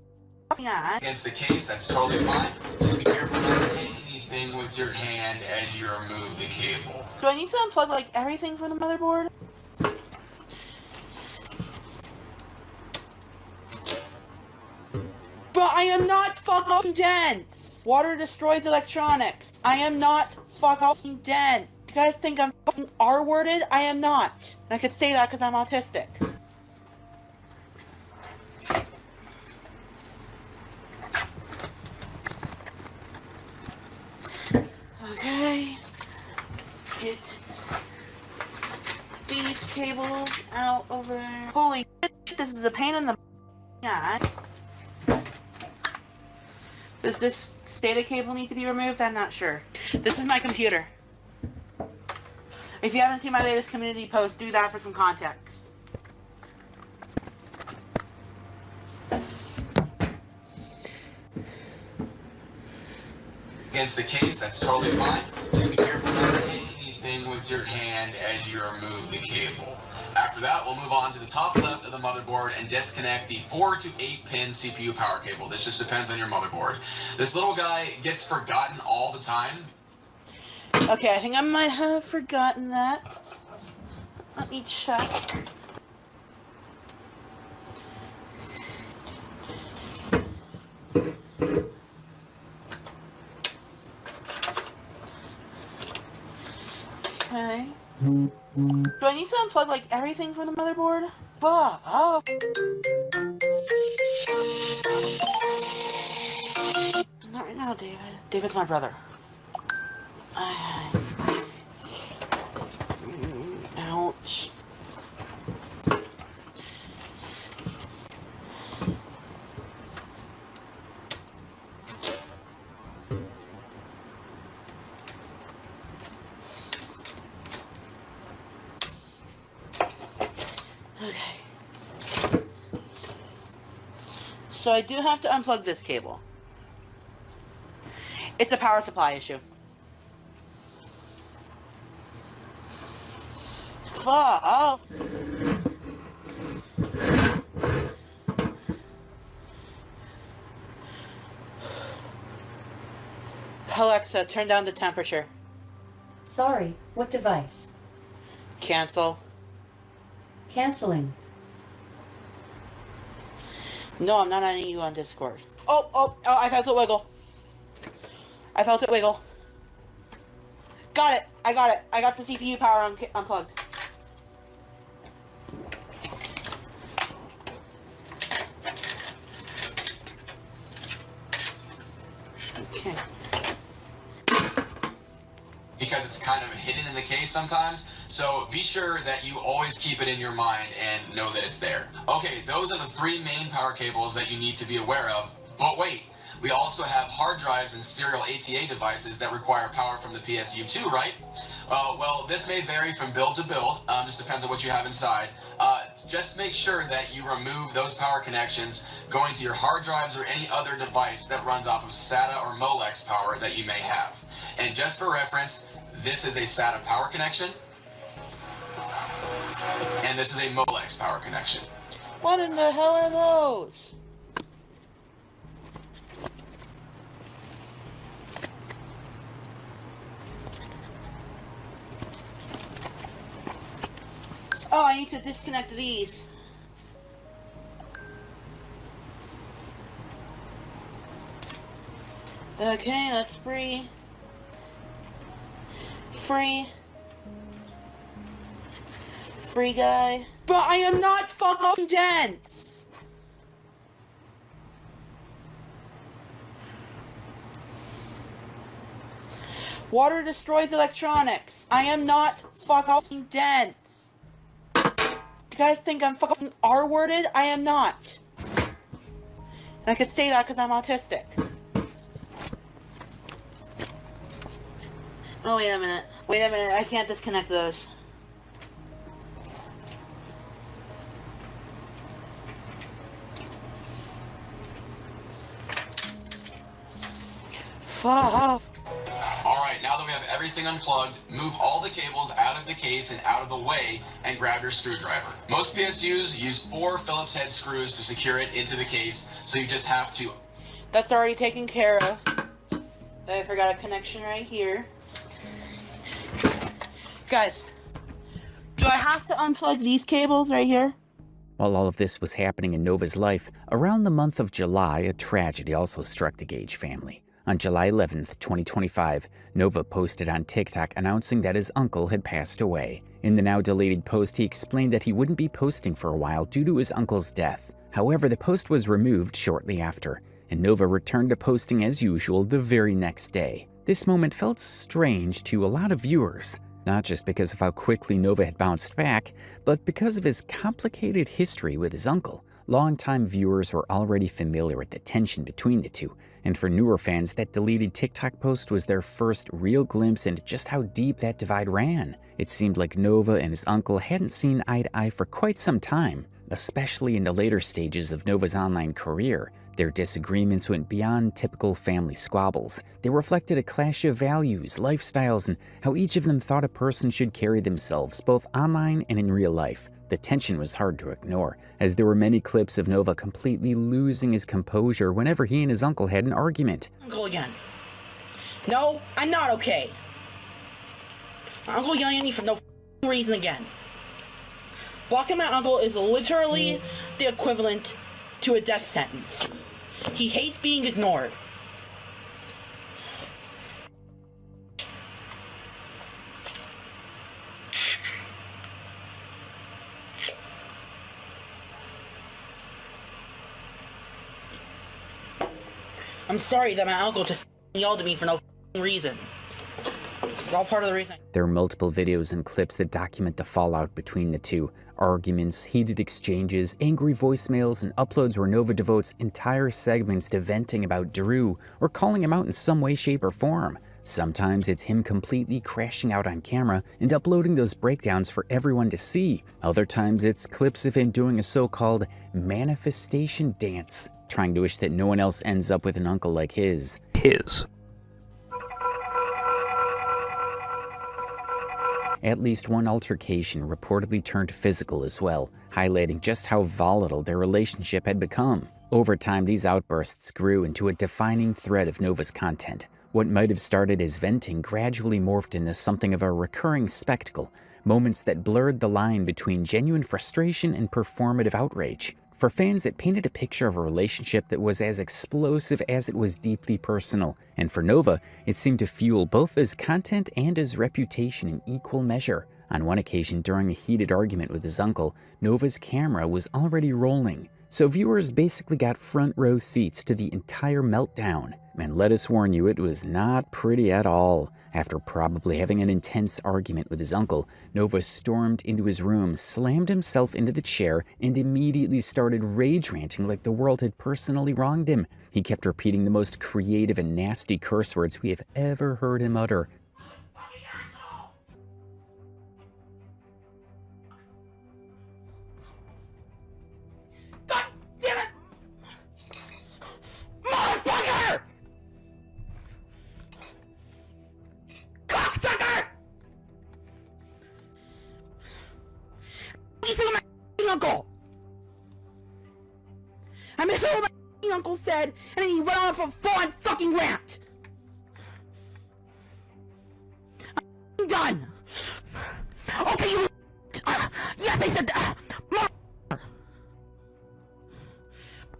ass. Against the case, that's totally fine. Just be careful not to hit anything with your hand as you remove the cable. Do I need to unplug like everything from the motherboard? But I am not fucking dense! Water destroys electronics. I am not fucking dense. You guys think I'm fucking R-worded? I am not. And I could say that because I'm autistic. Okay. Get these cables out over there. Holy shit, this is a pain in the ass. Does this SATA cable need to be removed? I'm not sure. This is my computer. If you haven't seen my latest community post, do that for some context. Against the case, that's totally fine. Just be careful not to hit anything with your hand as you remove the cable. After that, we'll move on to the top left of the motherboard and disconnect the 4 to 8 pin CPU power cable. This just depends on your motherboard. This little guy gets forgotten all the time. Okay, I think I might have forgotten that. Let me check. Okay. Do I need to unplug like everything from the motherboard? Oh. Not right now, David. David's my brother. Ouch. Okay. So I do have to unplug this cable. It's a power supply issue. Fuck off. Alexa, turn down the temperature. Sorry, what device? Cancel. Canceling. No, I'm not adding you on Discord. Oh, I felt it wiggle. I felt it wiggle. Got it. I got it. I got the CPU power unplugged. Okay. Because it's kind of hidden in the case sometimes, so be sure that you always keep it in your mind and know that it's there. Okay, those are the 3 main power cables that you need to be aware of, but wait, we also have hard drives and serial ATA devices that require power from the PSU too, right? Well, this may vary from build to build, just depends on what you have inside. Just make sure that you remove those power connections going to your hard drives or any other device that runs off of SATA or Molex power that you may have. And just for reference, this is a SATA power connection, and this is a Molex power connection. What in the hell are those? Oh, I need to disconnect these. Okay, that's free. Free guy. But I am not fucking dense! Water destroys electronics. I am not fucking dense. You guys think I'm fucking R-worded? I am not. And I could say that because I'm autistic. Oh, wait a minute. Wait a minute, I can't disconnect those. Fuck off. Alright, now that we have everything unplugged, move all the cables out of the case and out of the way and grab your screwdriver. Most PSUs use 4 Phillips head screws to secure it into the case, so you just have to... That's already taken care of. I forgot a connection right here. Guys, do I have to unplug these cables right here? While all of this was happening in Nova's life, around the month of July, a tragedy also struck the Gage family. On July 11th, 2025, Nova posted on TikTok announcing that his uncle had passed away. In the now deleted post, he explained that he wouldn't be posting for a while due to his uncle's death. However, the post was removed shortly after, and Nova returned to posting as usual the very next day. This moment felt strange to a lot of viewers, not just because of how quickly Nova had bounced back, but because of his complicated history with his uncle. Longtime viewers were already familiar with the tension between the two, and for newer fans, that deleted TikTok post was their first real glimpse into just how deep that divide ran. It seemed like Nova and his uncle hadn't seen eye to eye for quite some time, especially in the later stages of Nova's online career. Their disagreements went beyond typical family squabbles. They reflected a clash of values, lifestyles, and how each of them thought a person should carry themselves, both online and in real life. The tension was hard to ignore, as there were many clips of Nova completely losing his composure whenever he and his uncle had an argument. Uncle again. No, I'm not okay. My uncle yelling at me for no reason again. Blocking my uncle is literally the equivalent to a death sentence. He hates being ignored. I'm sorry that my uncle just yelled at me for no reason. This is all part of the reason. There are multiple videos and clips that document the fallout between the two. Arguments, heated exchanges, angry voicemails, and uploads where Nova devotes entire segments to venting about Drew or calling him out in some way, shape, or form. Sometimes it's him completely crashing out on camera and uploading those breakdowns for everyone to see. Other times it's clips of him doing a so-called manifestation dance, trying to wish that no one else ends up with an uncle like his. At least one altercation reportedly turned physical as well, highlighting just how volatile their relationship had become. Over time, these outbursts grew into a defining thread of Nova's content. What might have started as venting gradually morphed into something of a recurring spectacle, moments that blurred the line between genuine frustration and performative outrage. For fans, it painted a picture of a relationship that was as explosive as it was deeply personal, and for Nova, it seemed to fuel both his content and his reputation in equal measure. On one occasion, during a heated argument with his uncle, Nova's camera was already rolling, so viewers basically got front row seats to the entire meltdown. And let us warn you, it was not pretty at all. After probably having an intense argument with his uncle, Nova stormed into his room, slammed himself into the chair, and immediately started rage ranting like the world had personally wronged him. He kept repeating the most creative and nasty curse words we have ever heard him utter. Motherfucker! Cocksucker! You see what my uncle? I missed what my uncle said, and then he went on for a full fucking rant. I'm done. Okay, you. Yes, I said that.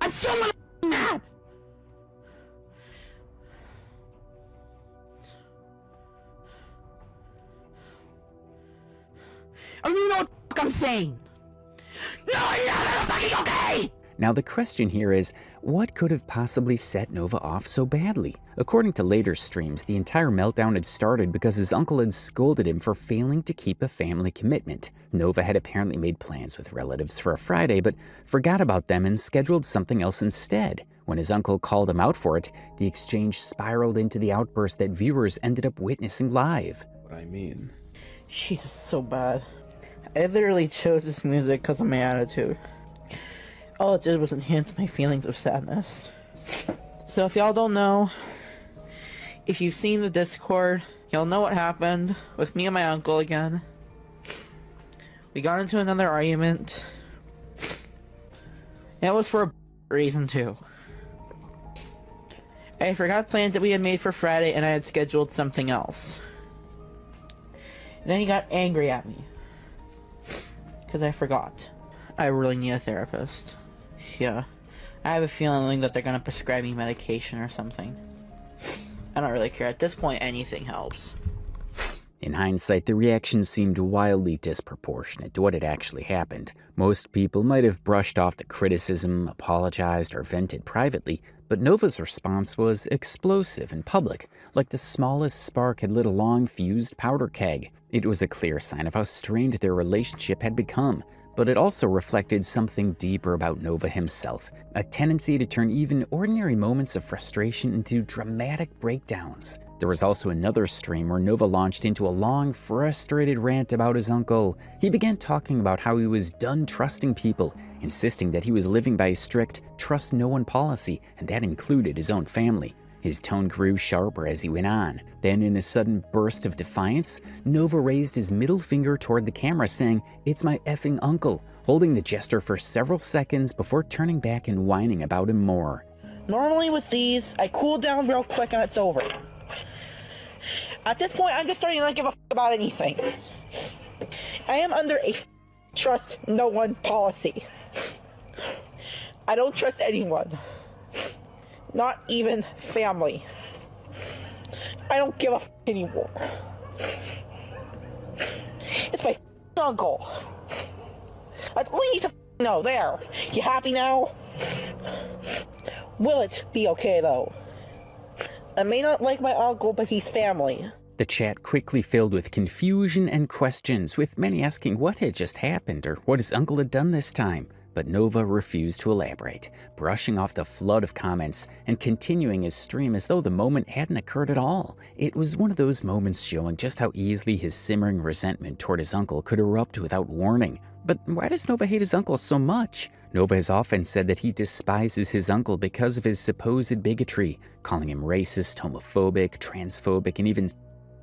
I'm so mad. I don't even know what the fuck I'm saying. No, I'm not fucking okay! Now the question here is, what could have possibly set Nova off so badly? According to later streams, the entire meltdown had started because his uncle had scolded him for failing to keep a family commitment. Nova had apparently made plans with relatives for a Friday, but forgot about them and scheduled something else instead. When his uncle called him out for it, the exchange spiraled into the outburst that viewers ended up witnessing live. What I mean? She's so bad. I literally chose this music because of my attitude. All it did was enhance my feelings of sadness. So if y'all don't know, if you've seen the Discord, you'll know what happened with me and my uncle again. We got into another argument. And it was for a reason too. I forgot plans that we had made for Friday and I had scheduled something else. And then he got angry at me. Because I forgot. I really need a therapist. Yeah. I have a feeling that they're gonna prescribe me medication or something. I don't really care. At this point, anything helps. In hindsight, the reaction seemed wildly disproportionate to what had actually happened. Most people might have brushed off the criticism, apologized, or vented privately, but Nova's response was explosive and public, like the smallest spark had lit a long fused powder keg. It was a clear sign of how strained their relationship had become, but it also reflected something deeper about Nova himself, a tendency to turn even ordinary moments of frustration into dramatic breakdowns. There was also another stream where Nova launched into a long, frustrated rant about his uncle. He began talking about how he was done trusting people, insisting that he was living by a strict trust no one policy, and that included his own family. His tone grew sharper as he went on. Then, in a sudden burst of defiance, Nova raised his middle finger toward the camera, saying, "It's my effing uncle," holding the gesture for several seconds before turning back and whining about him more. Normally with these, I cool down real quick and it's over. At this point, I'm just starting to not give a f about anything. I am under a trust no one policy. I don't trust anyone. Not even family. I don't give a f anymore. It's my uncle. That's all you need to know. There. You happy now? Will it be okay though? I may not like my uncle, but he's family. The chat quickly filled with confusion and questions, with many asking what had just happened or what his uncle had done this time. But Nova refused to elaborate, brushing off the flood of comments and continuing his stream as though the moment hadn't occurred at all. It was one of those moments showing just how easily his simmering resentment toward his uncle could erupt without warning. But why does Nova hate his uncle so much? Nova has often said that he despises his uncle because of his supposed bigotry, calling him racist, homophobic, transphobic, and even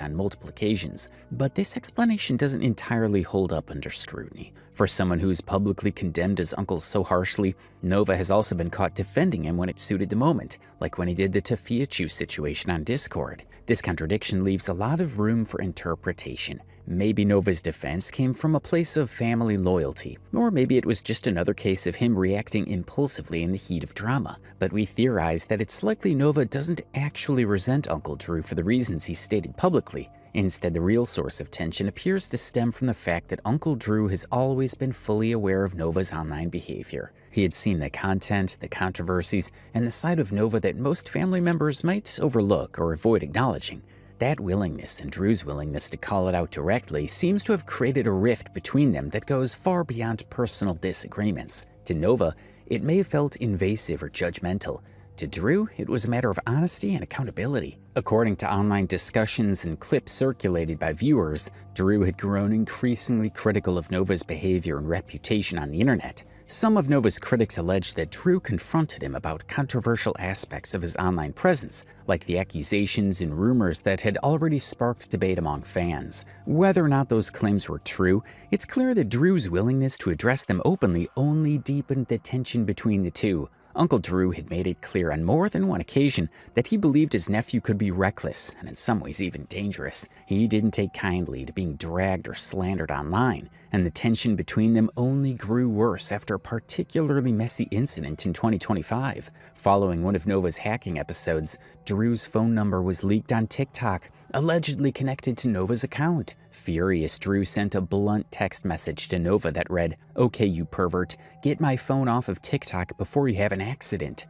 on multiple occasions, but this explanation doesn't entirely hold up under scrutiny. For someone who's publicly condemned his uncle so harshly, Nova has also been caught defending him when it suited the moment, like when he did the Tophiachu situation on Discord. This contradiction leaves a lot of room for interpretation. Maybe Nova's defense came from a place of family loyalty, or maybe it was just another case of him reacting impulsively in the heat of drama. But we theorize that it's likely Nova doesn't actually resent Uncle Drew for the reasons he stated publicly. Instead, the real source of tension appears to stem from the fact that Uncle Drew has always been fully aware of Nova's online behavior. He had seen the content, the controversies, and the side of Nova that most family members might overlook or avoid acknowledging. That willingness and Drew's willingness to call it out directly seems to have created a rift between them that goes far beyond personal disagreements. To Nova, it may have felt invasive or judgmental. To Drew, it was a matter of honesty and accountability. According to online discussions and clips circulated by viewers, Drew had grown increasingly critical of Nova's behavior and reputation on the internet. Some of Nova's critics alleged that Drew confronted him about controversial aspects of his online presence, like the accusations and rumors that had already sparked debate among fans. Whether or not those claims were true, it's clear that Drew's willingness to address them openly only deepened the tension between the two. Uncle Drew had made it clear on more than one occasion that he believed his nephew could be reckless and in some ways even dangerous. He didn't take kindly to being dragged or slandered online, and the tension between them only grew worse after a particularly messy incident in 2025. Following one of Nova's hacking episodes, Drew's phone number was leaked on TikTok, allegedly connected to Nova's account. Furious, Drew sent a blunt text message to Nova that read, "Okay, you pervert, get my phone off of TikTok before you have an accident."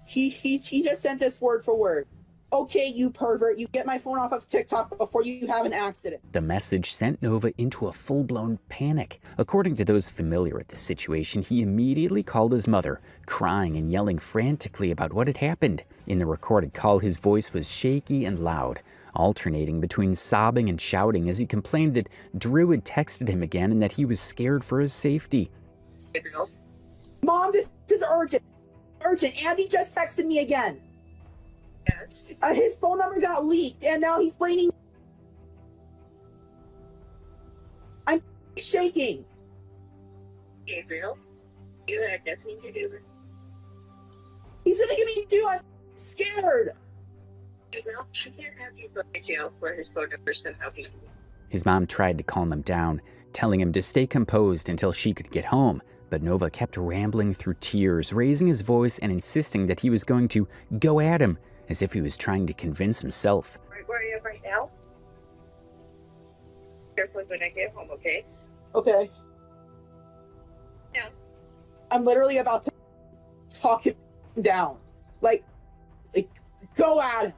He just sent this word for word. "Okay, you pervert, you get my phone off of TikTok before you have an accident." The message sent Nova into a full-blown panic. According to those familiar with the situation, he immediately called his mother, crying and yelling frantically about what had happened. In the recorded call, his voice was shaky and loud, alternating between sobbing and shouting as he complained that Drew had texted him again and that he was scared for his safety. "Mom, this is urgent. Urgent. Andy just texted me again. His phone number got leaked, and now he's blaming. I'm shaking." Gabriel, you had nothing to do with it. He's gonna give me to do. I'm scared. Gabriel, I can't have you go to jail for his phone number somehow. His mom tried to calm him down, telling him to stay composed until she could get home, but Nova kept rambling through tears, raising his voice and insisting that he was going to go at him, as if he was trying to convince himself. Right where I am right now? Careful when I get home, okay? Okay. Yeah. I'm literally about to talk him down. Like, go at him.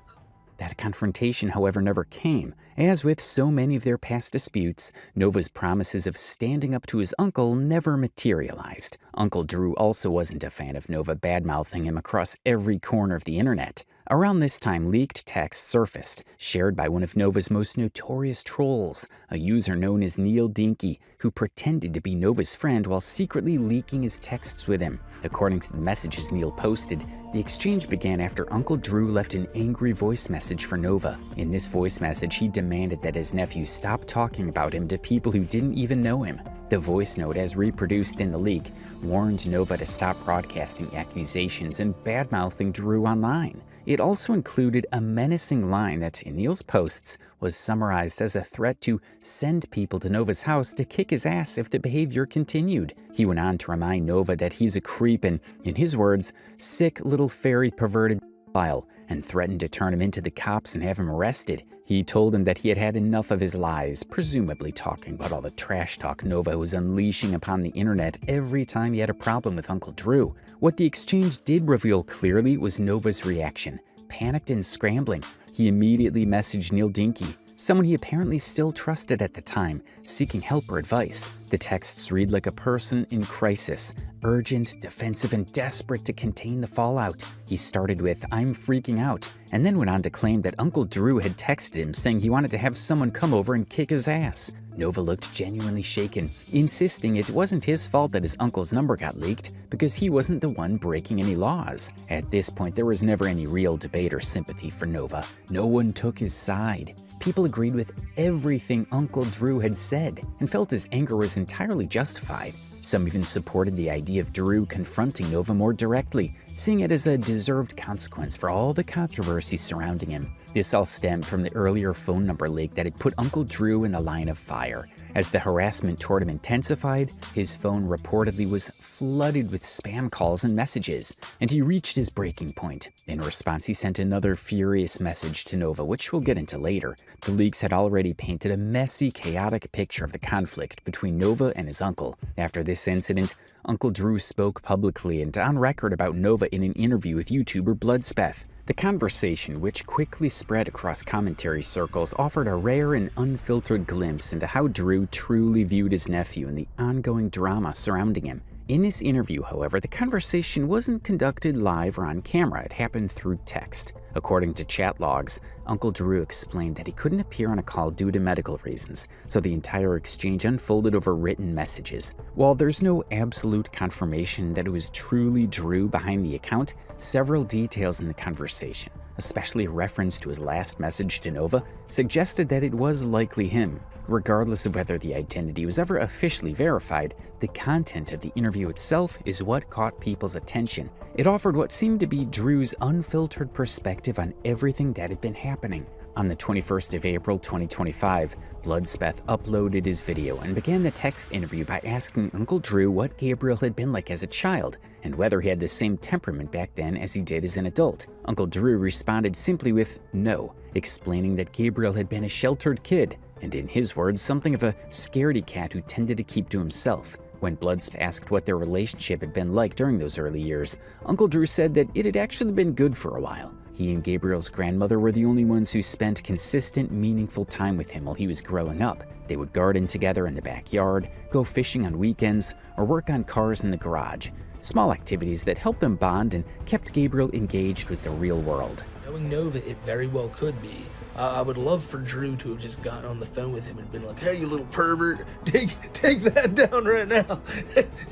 That confrontation, however, never came. As with so many of their past disputes, Nova's promises of standing up to his uncle never materialized. Uncle Drew also wasn't a fan of Nova badmouthing him across every corner of the internet. Around this time, leaked texts surfaced, shared by one of Nova's most notorious trolls, a user known as Neil Dinky, who pretended to be Nova's friend while secretly leaking his texts with him. According to the messages Neil posted, the exchange began after Uncle Drew left an angry voice message for Nova. In this voice message, he demanded that his nephew stop talking about him to people who didn't even know him. The voice note, as reproduced in the leak, warned Nova to stop broadcasting accusations and badmouthing Drew online. It also included a menacing line that, in Neil's posts, was summarized as a threat to send people to Nova's house to kick his ass if the behavior continued. He went on to remind Nova that he's a creep and, in his words, sick little fairy perverted file, and threatened to turn him into the cops and have him arrested. He told him that he had had enough of his lies, presumably talking about all the trash talk Nova was unleashing upon the internet every time he had a problem with Uncle Drew. What the exchange did reveal clearly was Nova's reaction. Panicked and scrambling, he immediately messaged Neil Dinky, someone he apparently still trusted at the time, seeking help or advice. The texts read like a person in crisis, urgent, defensive, and desperate to contain the fallout. He started with, "I'm freaking out," and then went on to claim that Uncle Drew had texted him saying he wanted to have someone come over and kick his ass. Nova looked genuinely shaken, insisting it wasn't his fault that his uncle's number got leaked because he wasn't the one breaking any laws. At this point, there was never any real debate or sympathy for Nova. No one took his side. people agreed with everything Uncle Drew had said and felt his anger was entirely justified. Some even supported the idea of Drew confronting Nova more directly, seeing it as a deserved consequence for all the controversy surrounding him. This all stemmed from the earlier phone number leak that had put Uncle Drew in the line of fire. As the harassment toward him intensified, his phone reportedly was flooded with spam calls and messages, and he reached his breaking point. In response, he sent another furious message to Nova, which we'll get into later. The leaks had already painted a messy, chaotic picture of the conflict between Nova and his uncle. After this incident, Uncle Drew spoke publicly and on record about Nova in an interview with YouTuber Bloodspeth. The conversation, which quickly spread across commentary circles, offered a rare and unfiltered glimpse into how Drew truly viewed his nephew and the ongoing drama surrounding him. In this interview, however, the conversation wasn't conducted live or on camera. It happened through text. According to chat logs, Uncle Drew explained that he couldn't appear on a call due to medical reasons, so the entire exchange unfolded over written messages. While there's no absolute confirmation that it was truly Drew behind the account, several details in the conversation, especially a reference to his last message to Nova, suggested that it was likely him. Regardless of whether the identity was ever officially verified, the content of the interview itself is what caught people's attention. It offered what seemed to be Drew's unfiltered perspective on everything that had been happening. On the 21st of April 2025, Bloodspeth uploaded his video and began the text interview by asking Uncle Drew what Gabriel had been like as a child and whether he had the same temperament back then as he did as an adult. Uncle Drew responded simply with no, explaining that Gabriel had been a sheltered kid, and in his words, something of a scaredy cat who tended to keep to himself. When Bloodspeth asked what their relationship had been like during those early years, Uncle Drew said that it had actually been good for a while. He and Gabriel's grandmother were the only ones who spent consistent, meaningful time with him while he was growing up. They would garden together in the backyard, go fishing on weekends, or work on cars in the garage. Small activities that helped them bond and kept Gabriel engaged with the real world. Knowing Nova, it very well could be. I would love for Drew to have just gotten on the phone with him and been like, hey, you little pervert, take that down right now.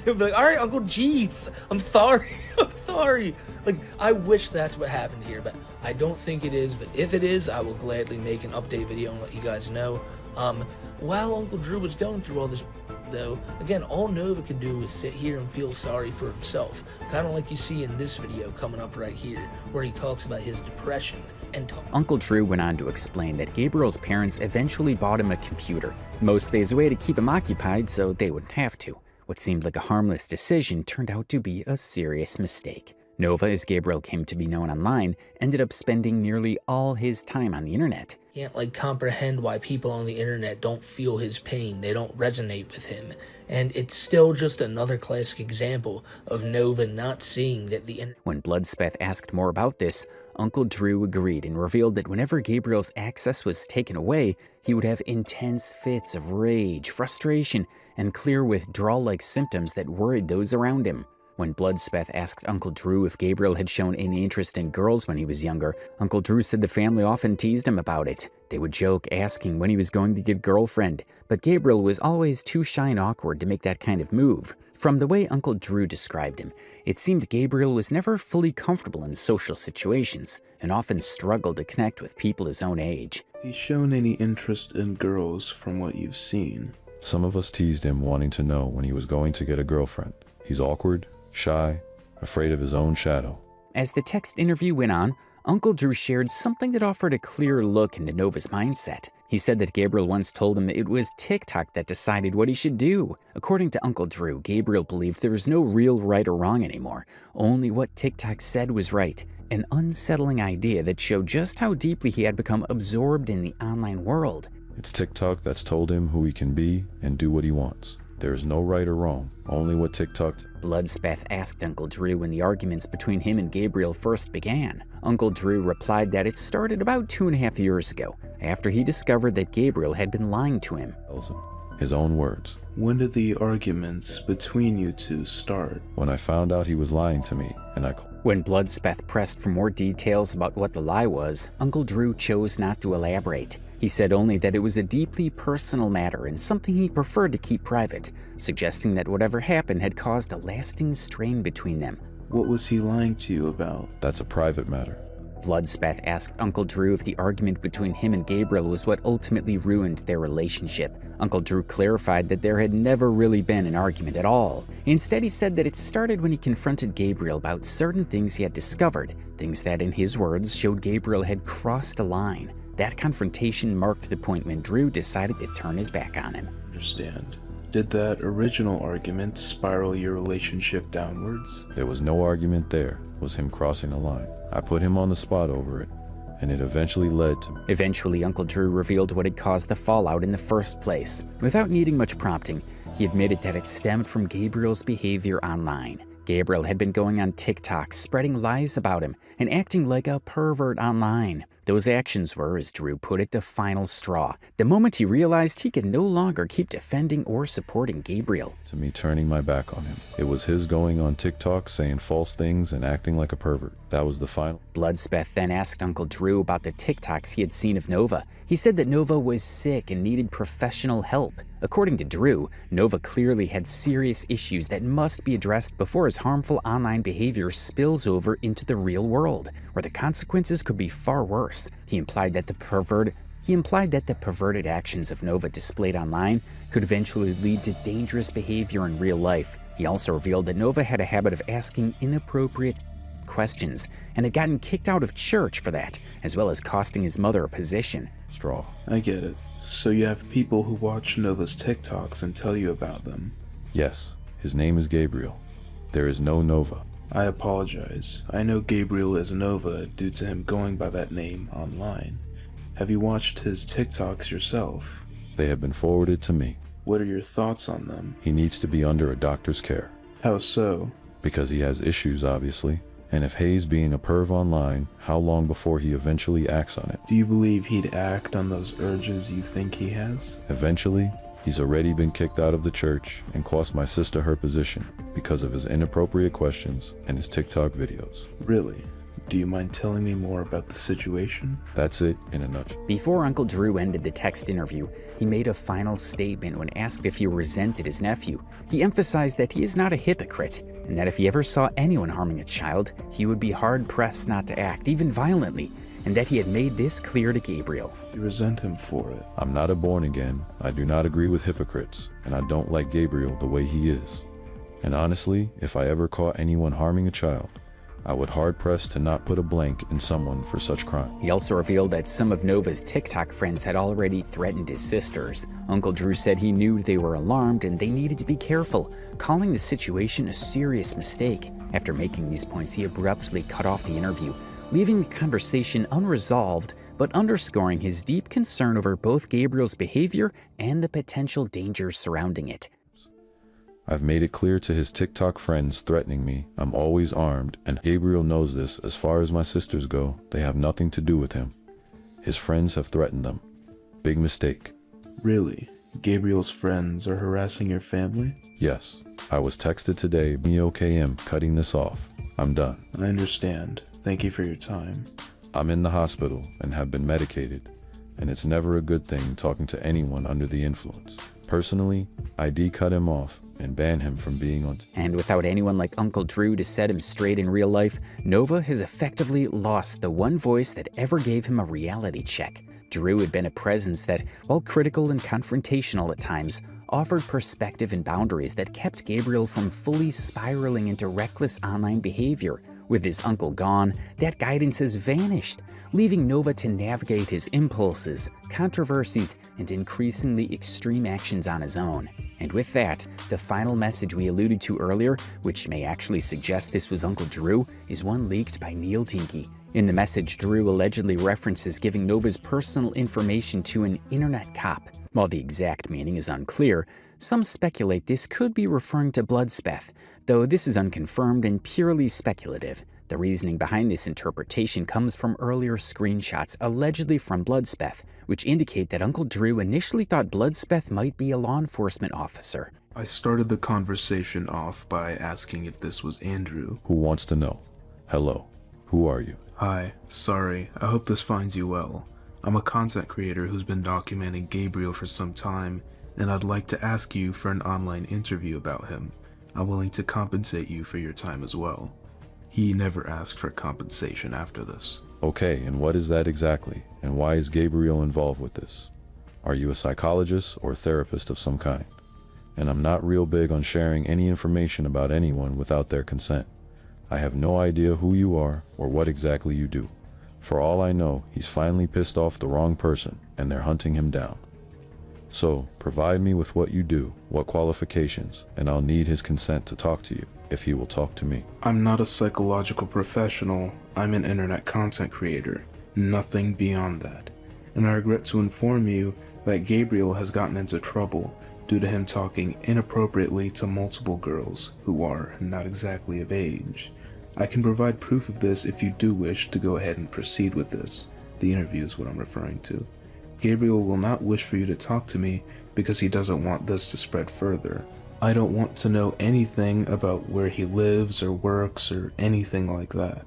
He'll be like, all right, Uncle Jeeth, I'm sorry, I'm sorry. Like, I wish that's what happened here, but I don't think it is. But if it is, I will gladly make an update video and let you guys know. While Uncle Drew was going through all this, though, again, all Nova could do is sit here and feel sorry for himself. Kind of like you see in this video coming up right here, where he talks about his depression. Uncle Drew went on to explain that Gabriel's parents eventually bought him a computer, mostly as a way to keep him occupied so they wouldn't have to. What seemed like a harmless decision turned out to be a serious mistake. Nova, as Gabriel came to be known online, ended up spending nearly all his time on the internet. Can't comprehend why people on the internet don't feel his pain. They don't resonate with him. And it's still just another classic example of Nova not seeing that the internet. When Bloodspeth asked more about this, Uncle Drew agreed and revealed that whenever Gabriel's access was taken away, he would have intense fits of rage, frustration, and clear withdrawal-like symptoms that worried those around him. When Bloodspeth asked Uncle Drew if Gabriel had shown any interest in girls when he was younger, Uncle Drew said the family often teased him about it. They would joke, asking when he was going to get a girlfriend, but Gabriel was always too shy and awkward to make that kind of move. From the way Uncle Drew described him, it seemed Gabriel was never fully comfortable in social situations and often struggled to connect with people his own age. Has he shown any interest in girls from what you've seen? Some of us teased him wanting to know when he was going to get a girlfriend. He's awkward, shy, afraid of his own shadow. As the text interview went on, Uncle Drew shared something that offered a clear look into Nova's mindset. He said that Gabriel once told him that it was TikTok that decided what he should do. According to Uncle Drew, Gabriel believed there was no real right or wrong anymore. Only what TikTok said was right. An unsettling idea that showed just how deeply he had become absorbed in the online world. It's TikTok that's told him who he can be and do what he wants. There is no right or wrong, only what TikTok... Bloodspeth asked Uncle Drew when the arguments between him and Gabriel first began. Uncle Drew replied that it started about 2.5 years ago, after he discovered that Gabriel had been lying to him. His own words. When did the arguments between you two start? When I found out he was lying to me, and I... When Bloodspeth pressed for more details about what the lie was, Uncle Drew chose not to elaborate. He said only that it was a deeply personal matter and something he preferred to keep private, suggesting that whatever happened had caused a lasting strain between them. What was he lying to you about? That's a private matter. Bloodspeth asked Uncle Drew if the argument between him and Gabriel was what ultimately ruined their relationship. Uncle Drew clarified that there had never really been an argument at all. Instead, he said that it started when he confronted Gabriel about certain things he had discovered, things that, in his words, showed Gabriel had crossed a line. That confrontation marked the point when Drew decided to turn his back on him. Understand. Did that original argument spiral your relationship downwards? There was no argument there. It was him crossing a line. I put him on the spot over it, and it eventually led to... Eventually, Uncle Drew revealed what had caused the fallout in the first place. Without needing much prompting, he admitted that it stemmed from Gabriel's behavior online. Gabriel had been going on TikTok, spreading lies about him, and acting like a pervert online. Those actions were, as Drew put it, the final straw. The moment he realized he could no longer keep defending or supporting Gabriel. To me turning my back on him. It was his going on TikTok, saying false things and acting like a pervert. That was the final. Bloodspeth then asked Uncle Drew about the TikToks he had seen of Nova. He said that Nova was sick and needed professional help. According to Drew, Nova clearly had serious issues that must be addressed before his harmful online behavior spills over into the real world, where the consequences could be far worse. He implied that the perverted actions of Nova displayed online could eventually lead to dangerous behavior in real life. He also revealed that Nova had a habit of asking inappropriate questions and had gotten kicked out of church for that, as well as costing his mother a position. Straw. I get it. So you have people who watch Nova's TikToks and tell you about them? Yes. His name is Gabriel. There is no Nova. I apologize. I know Gabriel is Nova due to him going by that name online. Have you watched his TikToks yourself? They have been forwarded to me. What are your thoughts on them? He needs to be under a doctor's care. How so? Because he has issues, obviously. And if Hayes being a perv online, how long before he eventually acts on it? Do you believe he'd act on those urges you think he has? Eventually? He's already been kicked out of the church and cost my sister her position because of his inappropriate questions and his TikTok videos. Really? Do you mind telling me more about the situation? That's it in a nutshell. Before Uncle Drew ended the text interview, he made a final statement when asked if he resented his nephew. He emphasized that he is not a hypocrite, and that if he ever saw anyone harming a child, he would be hard-pressed not to act, even violently, and that he had made this clear to Gabriel. You resent him for it. I'm not a born-again, I do not agree with hypocrites, and I don't like Gabriel the way he is. And honestly, if I ever caught anyone harming a child, I would hard-press to not put a blank in someone for such crime. He also revealed that some of Nova's TikTok friends had already threatened his sisters. Uncle Drew said he knew they were alarmed and they needed to be careful, calling the situation a serious mistake. After making these points, he abruptly cut off the interview, leaving the conversation unresolved, but underscoring his deep concern over both Gabriel's behavior and the potential dangers surrounding it. I've made it clear to his TikTok friends threatening me, I'm always armed, and Gabriel knows this. As far as my sisters go, they have nothing to do with him. His friends have threatened them. Big mistake. Really? Gabriel's friends are harassing your family? Yes. I was texted today, me okay, I'm cutting this off. I'm done. I understand. Thank you for your time. I'm in the hospital and have been medicated, and it's never a good thing talking to anyone under the influence. Personally, I'd cut him off and ban him from being on. And without anyone like Uncle Drew to set him straight in real life, Nova has effectively lost the one voice that ever gave him a reality check. Drew had been a presence that, while critical and confrontational at times, offered perspective and boundaries that kept Gabriel from fully spiraling into reckless online behavior. With his uncle gone, that guidance has vanished, leaving Nova to navigate his impulses, controversies, and increasingly extreme actions on his own. And with that, the final message we alluded to earlier, which may actually suggest this was Uncle Drew, is one leaked by Neil Tinky. In the message, Drew allegedly references giving Nova's personal information to an internet cop. While the exact meaning is unclear, some speculate this could be referring to Bloodspeth, though this is unconfirmed and purely speculative. The reasoning behind this interpretation comes from earlier screenshots allegedly from Bloodspeth, which indicate that Uncle Drew initially thought Bloodspeth might be a law enforcement officer. I started the conversation off by asking if this was Andrew. Who wants to know? Hello. Who are you? Hi. Sorry. I hope this finds you well. I'm a content creator who's been documenting Gabriel for some time, and I'd like to ask you for an online interview about him. I'm willing to compensate you for your time as well. He never asked for compensation after this. Okay, and what is that exactly? And why is Gabriel involved with this? Are you a psychologist or therapist of some kind? And I'm not real big on sharing any information about anyone without their consent. I have no idea who you are or what exactly you do. For all I know, he's finally pissed off the wrong person and they're hunting him down. So, provide me with what you do, what qualifications, and I'll need his consent to talk to you, if he will talk to me. I'm not a psychological professional. I'm an internet content creator. Nothing beyond that. And I regret to inform you that Gabriel has gotten into trouble due to him talking inappropriately to multiple girls who are not exactly of age. I can provide proof of this if you do wish to go ahead and proceed with this. The interview is what I'm referring to. Gabriel will not wish for you to talk to me because he doesn't want this to spread further. I don't want to know anything about where he lives or works or anything like that.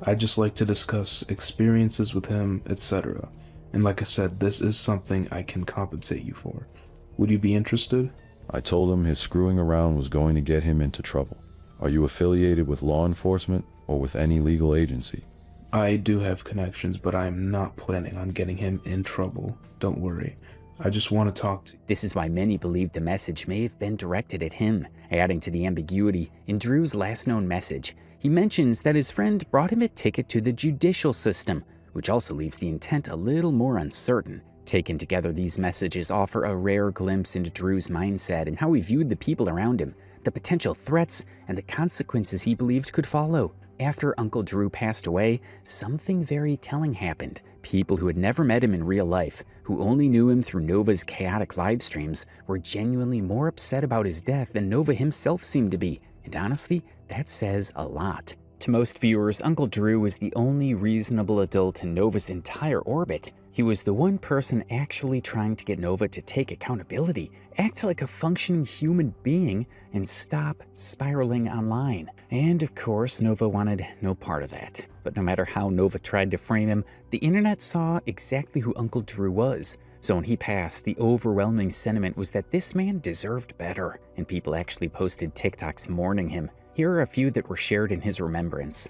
I just like to discuss experiences with him, etc. And like I said, this is something I can compensate you for. Would you be interested? I told him his screwing around was going to get him into trouble. Are you affiliated with law enforcement or with any legal agency? I do have connections, but I am not planning on getting him in trouble. Don't worry. I just want to talk to you. This is why many believe the message may have been directed at him. Adding to the ambiguity, in Drew's last known message, he mentions that his friend brought him a ticket to the judicial system, which also leaves the intent a little more uncertain. Taken together, these messages offer a rare glimpse into Drew's mindset and how he viewed the people around him, the potential threats, and the consequences he believed could follow. After Uncle Drew passed away, something very telling happened. People who had never met him in real life, who only knew him through Nova's chaotic live streams, were genuinely more upset about his death than Nova himself seemed to be. And honestly, that says a lot. To most viewers, Uncle Drew was the only reasonable adult in Nova's entire orbit. He was the one person actually trying to get Nova to take accountability, act like a functioning human being, and stop spiraling online. And of course, Nova wanted no part of that. But no matter how Nova tried to frame him, the internet saw exactly who Uncle Drew was. So when he passed, the overwhelming sentiment was that this man deserved better, and people actually posted TikToks mourning him. Here are a few that were shared in his remembrance.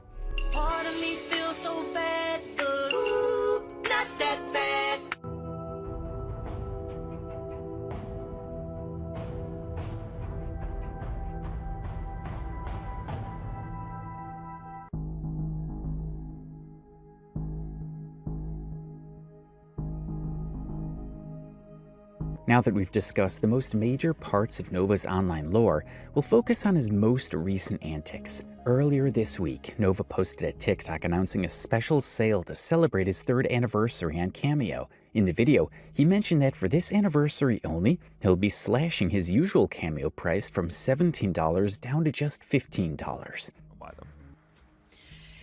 Part of me feels so bad, but ooh, not that bad. Now that we've discussed the most major parts of Nova's online lore, we'll focus on his most recent antics. Earlier this week, Nova posted a TikTok announcing a special sale to celebrate his 3rd anniversary on Cameo. In the video, he mentioned that for this anniversary only, he'll be slashing his usual Cameo price from $17 down to just $15.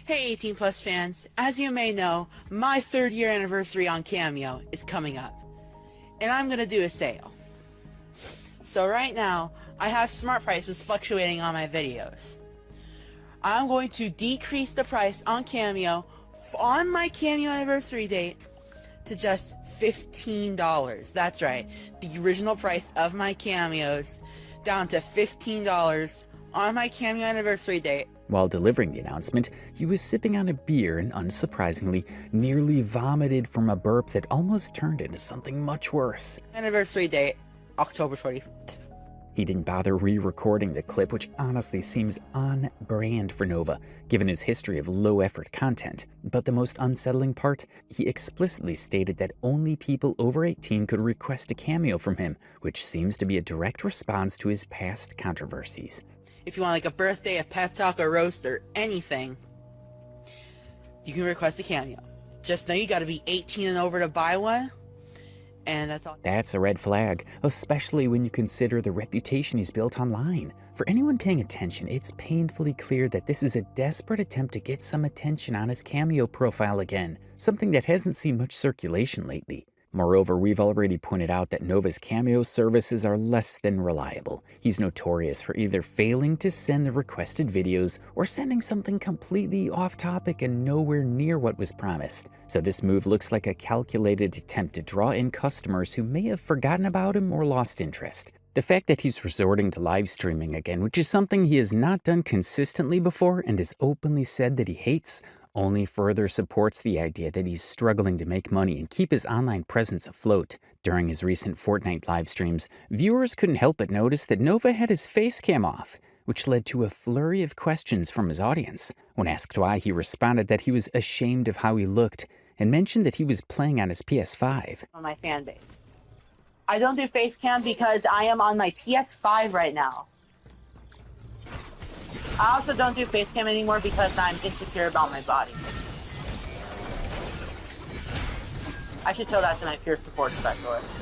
Hey 18 Plus fans, as you may know, my 3rd year anniversary on Cameo is coming up. And I'm gonna do a sale. So right now, I have smart prices fluctuating on my videos. I'm going to decrease the price on Cameo on my Cameo anniversary date to just $15. That's right, the original price of my cameos down to $15 on my Cameo anniversary date. While delivering the announcement, he was sipping on a beer and, unsurprisingly, nearly vomited from a burp that almost turned into something much worse. Anniversary date, October 20th. He didn't bother re-recording the clip, which honestly seems on brand for Nova, given his history of low-effort content. But the most unsettling part, he explicitly stated that only people over 18 could request a cameo from him, which seems to be a direct response to his past controversies. If you want like a birthday, a pep talk, a roast, or anything, you can request a cameo. Just know you gotta be 18 and over to buy one, and that's all. That's a red flag, especially when you consider the reputation he's built online. For anyone paying attention, it's painfully clear that this is a desperate attempt to get some attention on his Cameo profile again, something that hasn't seen much circulation lately. Moreover, we've already pointed out that Nova's Cameo services are less than reliable. He's notorious for either failing to send the requested videos or sending something completely off topic and nowhere near what was promised. So this move looks like a calculated attempt to draw in customers who may have forgotten about him or lost interest. The fact that he's resorting to live streaming again, which is something he has not done consistently before and has openly said that he hates, only further supports the idea that he's struggling to make money and keep his online presence afloat. During his recent Fortnite live streams, viewers couldn't help but notice that Nova had his face cam off, which led to a flurry of questions from his audience. When asked why, he responded that he was ashamed of how he looked and mentioned that he was playing on his PS5. On my fan base. I don't do face cam because I am on my PS5 right now. I also don't do face cam anymore because I'm insecure about my body. I should tell that to my peer support specialist.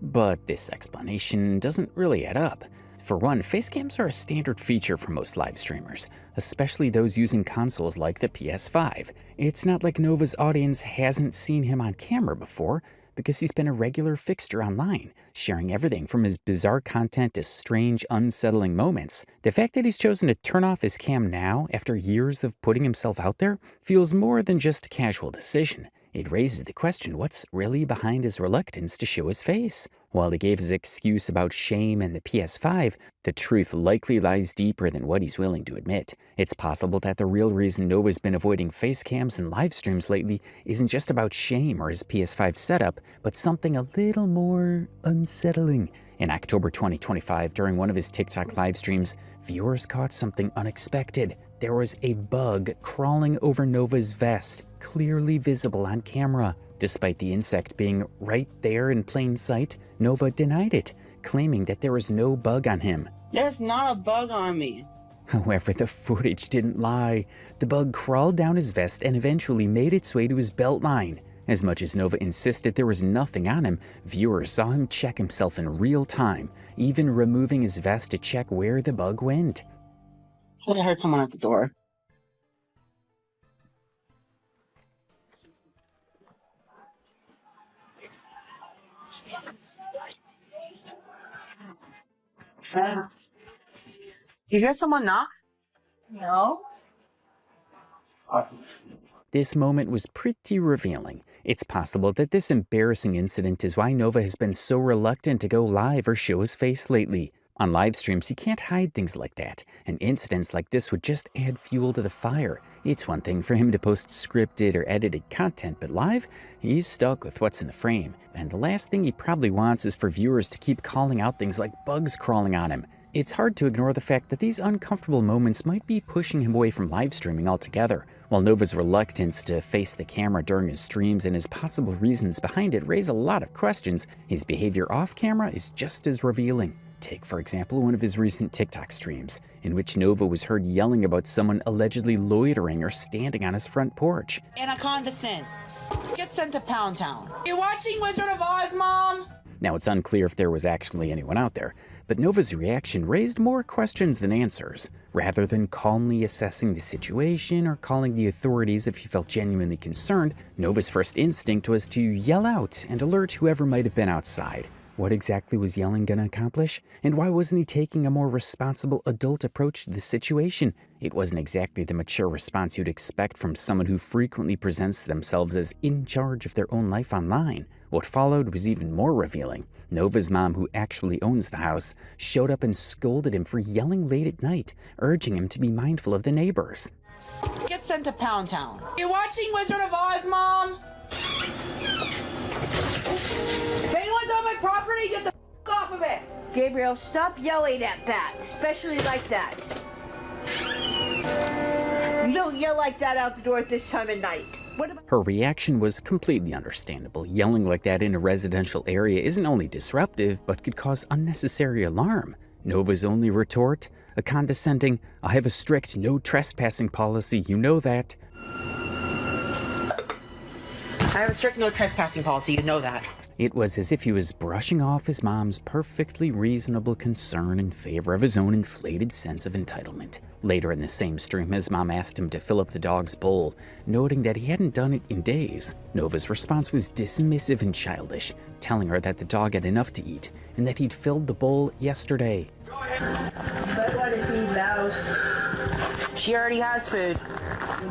But this explanation doesn't really add up. For one, facecams are a standard feature for most live streamers, especially those using consoles like the PS5. It's not like Nova's audience hasn't seen him on camera before, because he's been a regular fixture online, sharing everything from his bizarre content to strange, unsettling moments. The fact that he's chosen to turn off his cam now, after years of putting himself out there, feels more than just a casual decision. It raises the question, what's really behind his reluctance to show his face? While he gave his excuse about shame and the PS5, the truth likely lies deeper than what he's willing to admit. It's possible that the real reason Nova's been avoiding face cams and live streams lately isn't just about shame or his PS5 setup, but something a little more unsettling. In October 2025, during one of his TikTok live streams, viewers caught something unexpected. There was a bug crawling over Nova's vest, clearly visible on camera. Despite the insect being right there in plain sight, Nova denied it, claiming that there was no bug on him. There's not a bug on me. However, the footage didn't lie. The bug crawled down his vest and eventually made its way to his belt line. As much as Nova insisted there was nothing on him, viewers saw him check himself in real time, even removing his vest to check where the bug went. I thought I heard someone at the door. Did you hear someone knock? No. This moment was pretty revealing. It's possible that this embarrassing incident is why Nova has been so reluctant to go live or show his face lately. On live streams, he can't hide things like that, and incidents like this would just add fuel to the fire. It's one thing for him to post scripted or edited content, but live, he's stuck with what's in the frame. And the last thing he probably wants is for viewers to keep calling out things like bugs crawling on him. It's hard to ignore the fact that these uncomfortable moments might be pushing him away from live streaming altogether. While Nova's reluctance to face the camera during his streams and his possible reasons behind it raise a lot of questions, his behavior off camera is just as revealing. Take, for example, one of his recent TikTok streams, in which Nova was heard yelling about someone allegedly loitering or standing on his front porch. Anaconda sin. Get sent to Pound Town. You watching Wizard of Oz, Mom? Now, it's unclear if there was actually anyone out there, but Nova's reaction raised more questions than answers. Rather than calmly assessing the situation or calling the authorities if he felt genuinely concerned, Nova's first instinct was to yell out and alert whoever might have been outside. What exactly was yelling gonna accomplish? And why wasn't he taking a more responsible adult approach to the situation? It wasn't exactly the mature response you'd expect from someone who frequently presents themselves as in charge of their own life online. What followed was even more revealing. Nova's mom, who actually owns the house, showed up and scolded him for yelling late at night, urging him to be mindful of the neighbors. Get sent to Pound Town. You watching Wizard of Oz, Mom? If anyone's on my property, get the f off of it! Gabriel, stop yelling at that, especially like that. You don't yell like that out the door at this time of night. Her reaction was completely understandable. Yelling like that in a residential area isn't only disruptive, but could cause unnecessary alarm. Nova's only retort? A condescending, "I have a strict no trespassing policy, you know that." I have a strict no trespassing policy, you know that. It was as if he was brushing off his mom's perfectly reasonable concern in favor of his own inflated sense of entitlement. Later in the same stream, his mom asked him to fill up the dog's bowl, noting that he hadn't done it in days. Nova's response was dismissive and childish, telling her that the dog had enough to eat and that he'd filled the bowl yesterday. But what if he mouse? She already has food.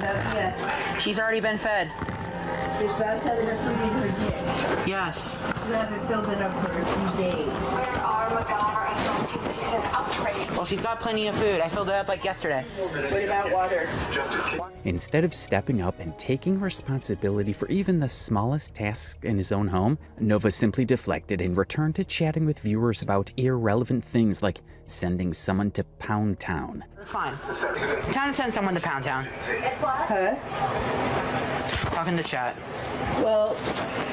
Not yet. She's already been fed. Is Beth having her food in her dish? Yes. You haven't filled it up for a few days. Where are MacGyver and Donkey? This is an upgrade. Well, she's got plenty of food. I filled it up like yesterday. What about water? Instead of stepping up and taking responsibility for even the smallest tasks in his own home, Nova simply deflected and returned to chatting with viewers about irrelevant things like sending someone to Pound Town. It's fine. Time to send someone to Pound Town. Huh? Talking to chat. Well,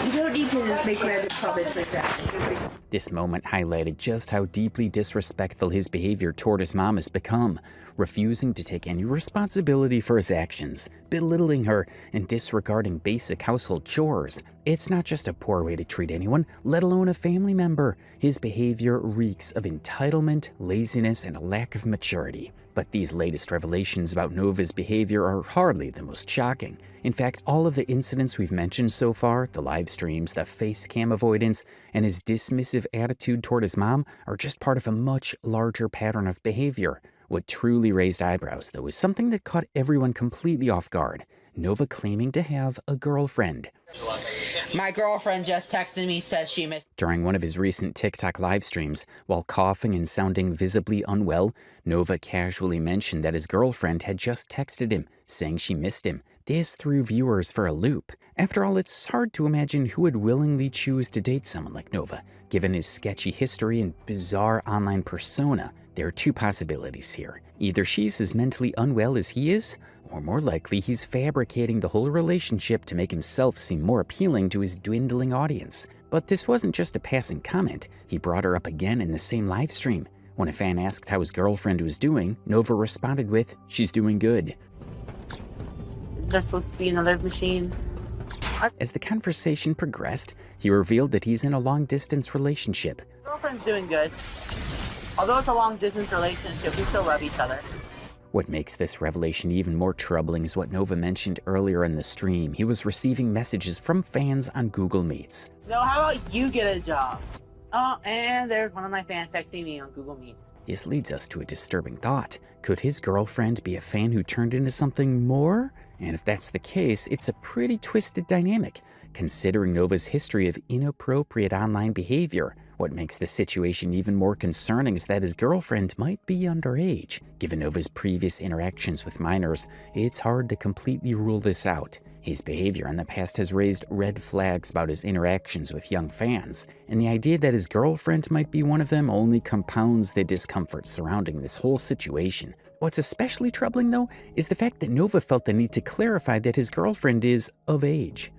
you don't need to make random comments like that. This moment highlighted just how deeply disrespectful his behavior toward his mom has become, refusing to take any responsibility for his actions, belittling her, and disregarding basic household chores. It's not just a poor way to treat anyone, let alone a family member. His behavior reeks of entitlement, laziness, and a lack of maturity. But these latest revelations about Nova's behavior are hardly the most shocking. In fact, all of the incidents we've mentioned so far, the live streams, the face cam avoidance, and his dismissive attitude toward his mom, are just part of a much larger pattern of behavior. What truly raised eyebrows, though, is something that caught everyone completely off guard. Nova claiming to have a girlfriend. My girlfriend just texted me, says she missed. During one of his recent TikTok live streams, while coughing and sounding visibly unwell, Nova casually mentioned that his girlfriend had just texted him, saying she missed him. This threw viewers for a loop. After all, it's hard to imagine who would willingly choose to date someone like Nova, given his sketchy history and bizarre online persona. There are two possibilities here. Either she's as mentally unwell as he is, or more likely he's fabricating the whole relationship to make himself seem more appealing to his dwindling audience. But this wasn't just a passing comment. He brought her up again in the same live stream. When a fan asked how his girlfriend was doing, Nova responded with, "She's doing good." There's supposed to be another machine. As the conversation progressed, he revealed that he's in a long-distance relationship. Girlfriend's doing good. Although it's a long-distance relationship, we still love each other. What makes this revelation even more troubling is what Nova mentioned earlier in the stream. He was receiving messages from fans on Google Meets. No, how about you get a job? Oh, and there's one of my fans texting me on Google Meets. This leads us to a disturbing thought. Could his girlfriend be a fan who turned into something more? And if that's the case, it's a pretty twisted dynamic, considering Nova's history of inappropriate online behavior. What makes the situation even more concerning is that his girlfriend might be underage. Given Nova's previous interactions with minors, it's hard to completely rule this out. His behavior in the past has raised red flags about his interactions with young fans, and the idea that his girlfriend might be one of them only compounds the discomfort surrounding this whole situation. What's especially troubling, though, is the fact that Nova felt the need to clarify that his girlfriend is of age.